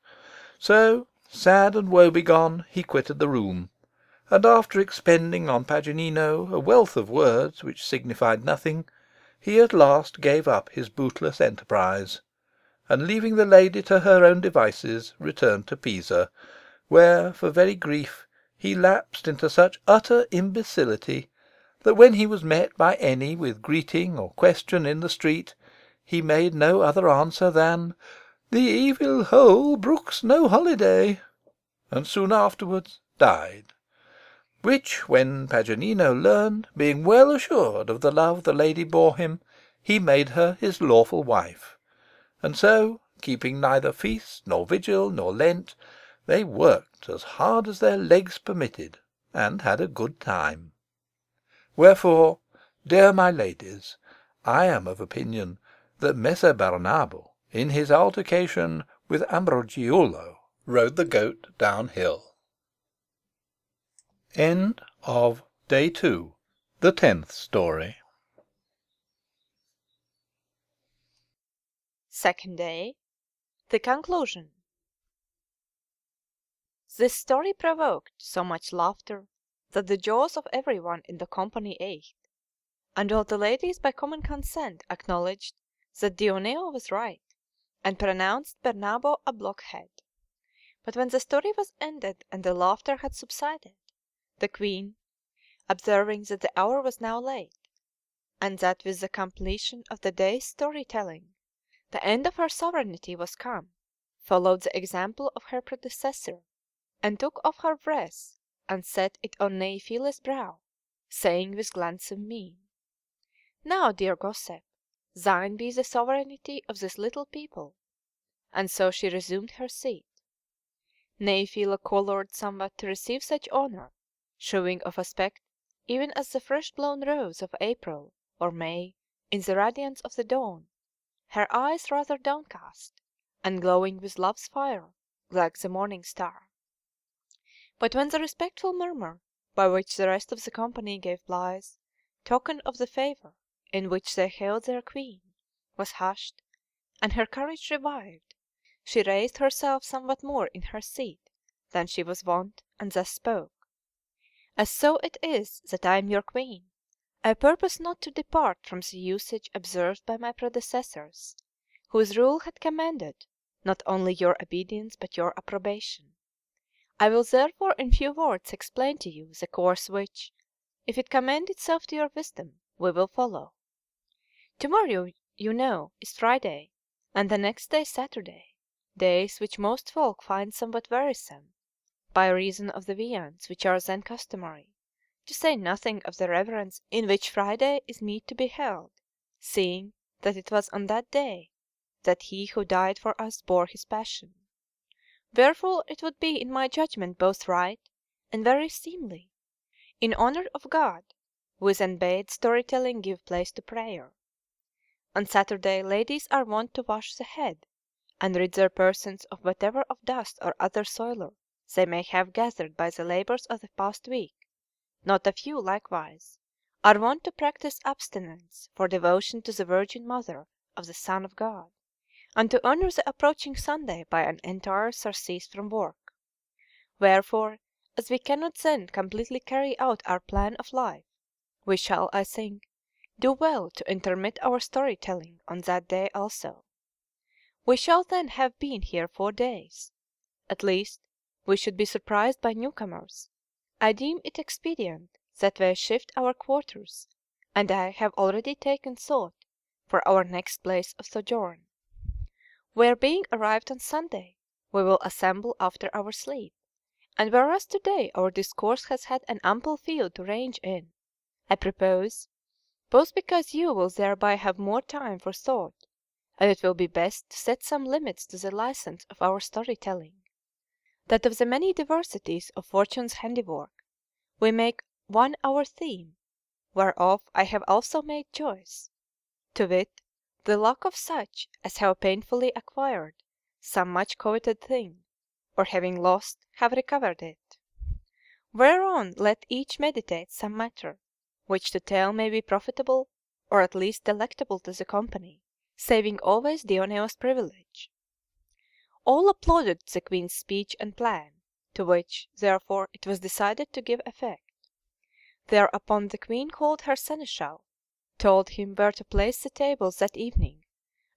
[SPEAKER 12] So, sad and woebegone, he quitted the room, and after expending on Paganino a wealth of words which signified nothing, he at last gave up his bootless enterprise, and leaving the lady to her own devices, returned to Pisa, where, for very grief, he lapsed into such utter imbecility that when he was met by any with greeting or question in the street, he made no other answer than, "The evil hole brooks no holiday." and soon afterwards died. Which when Paganino learned, being well assured of the love the lady bore him, he made her his lawful wife. And so, keeping neither feast, nor vigil, nor Lent, they worked as hard as their legs permitted, and had a good time. Wherefore, dear my ladies, I am of opinion that Messer Barnabo, in his altercation with Ambrogiolo, rode the goat downhill. End of Day 2, the 10th story.
[SPEAKER 10] Second day, the conclusion. This story provoked so much laughter that the jaws of every one in the company ached, and all the ladies by common consent acknowledged that Dioneo was right, and pronounced Bernabo a blockhead. But when the story was ended and the laughter had subsided, the queen, observing that the hour was now late, and that with the completion of the day's story-telling the end of her sovereignty was come, followed the example of her predecessor, and took off her wreath and set it on Neiphile's brow, saying with gladsome mien, "Now, dear gossip, thine be the sovereignty of this little people." And so she resumed her seat. Neifile coloured somewhat to receive such honour, showing of aspect even as the fresh-blown rose of April or May in the radiance of the dawn, her eyes rather downcast, and glowing with love's fire, like the morning star. But when the respectful murmur, by which the rest of the company gave blithe token of the favour in which they held their queen, was hushed, and her courage revived, she raised herself somewhat more in her seat than she was wont, and thus spoke: "As so it is that I am your queen, I purpose not to depart from the usage observed by my predecessors, whose rule had commanded not only your obedience but your approbation. I will therefore in few words explain to you the course which, if it commend itself to your wisdom, we will follow. Tomorrow, you know, is Friday, and the next day Saturday, days which most folk find somewhat wearisome, by reason of the viands which are then customary, to say nothing of the reverence in which Friday is meet to be held, seeing that it was on that day that he who died for us bore his passion. Wherefore it would be in my judgment both right and very seemly, in honour of God, who then bade story-telling give place to prayer. On Saturday ladies are wont to wash the head, and rid their persons of whatever of dust or other soilure they may have gathered by the labours of the past week. Not a few, likewise, are wont to practise abstinence for devotion to the Virgin Mother of the Son of God, and to honour the approaching Sunday by an entire surcease from work. Wherefore, as we cannot then completely carry out our plan of life, we shall, I think, do well to intermit our story-telling on that day also. We shall then have been here 4 days. At least, we should be surprised by newcomers. I deem it expedient that we shift our quarters, and I have already taken thought for our next place of sojourn. Where being arrived on Sunday, we will assemble after our sleep, and whereas today our discourse has had an ample field to range in, I propose, both because you will thereby have more time for thought, and it will be best to set some limits to the license of our story-telling, that of the many diversities of Fortune's handiwork, we make one our theme, whereof I have also made choice, to wit, the luck of such as have painfully acquired some much coveted thing, or having lost have recovered it. Whereon let each meditate some matter, which to tell may be profitable, or at least delectable to the company, saving always Dioneo's privilege." All applauded the queen's speech and plan, to which, therefore, it was decided to give effect. Thereupon the queen called her seneschal, told him where to place the tables that evening,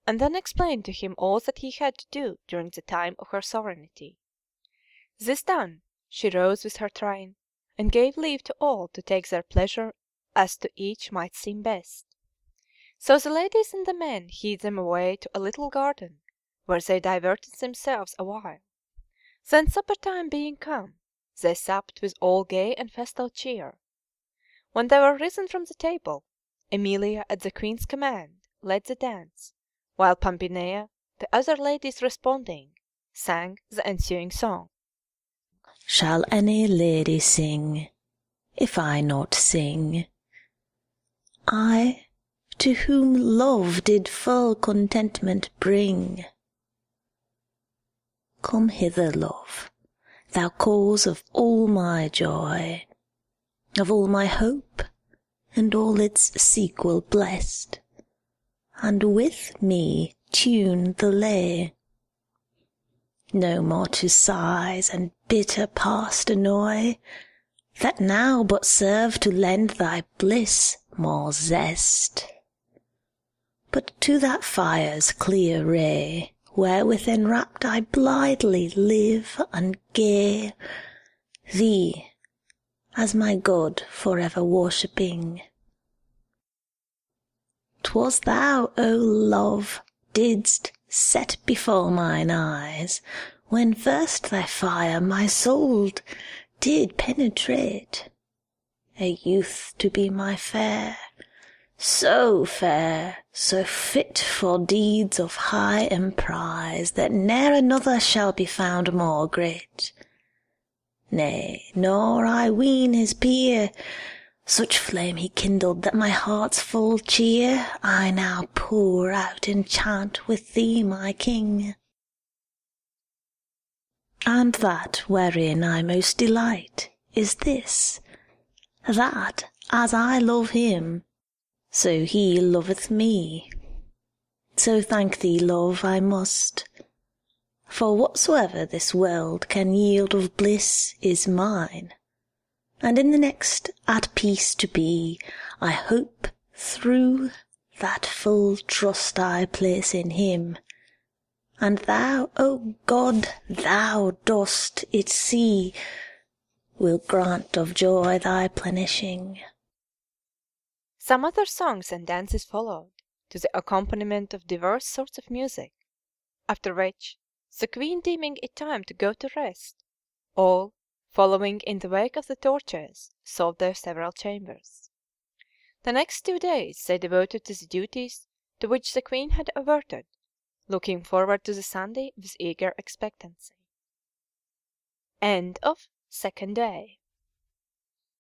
[SPEAKER 10] and then explained to him all that he had to do during the time of her sovereignty. This done, she rose with her train, and gave leave to all to take their pleasure as to each might seem best. So the ladies and the men hied them away to a little garden, where they diverted themselves awhile. Then supper time being come, they supped with all gay and festal cheer. When they were risen from the table, Emilia at the queen's command led the dance, while Pampinea, the other ladies responding, sang the ensuing song.
[SPEAKER 4] Shall any lady sing, if I not sing? I, to whom love did full contentment bring. Come hither, love, thou cause of all my joy, of all my hope, and all its sequel blessed, and with me tune the lay. No more to sighs and bitter past annoy, that now but serve to lend thy bliss more zest. But to that fire's clear ray, wherewith enwrapped I blithely live and gay, thee as my God for ever worshipping. 'Twas thou, O love, didst set before mine eyes, when first thy fire my soul did penetrate, a youth to be my fair, so fit for deeds of high emprise, that ne'er another shall be found more great. Nay, nor I ween his peer, such flame he kindled that my heart's full cheer I now pour out in chant with thee, my king. And that wherein I most delight is this, that as I love him, so he loveth me. So thank thee, love, I must, for whatsoever this world can yield of bliss is mine, and in the next at peace to be, I hope, through that full trust I place in him. And thou, O God, thou dost it see, will grant of joy thy plenishing.
[SPEAKER 10] Some other songs and dances followed, to the accompaniment of divers sorts of music, after which, the queen deeming it time to go to rest, all, following in the wake of the torches, sought their several chambers. The next 2 days they devoted to the duties to which the queen had averted, looking forward to the Sunday with eager expectancy. End of second day.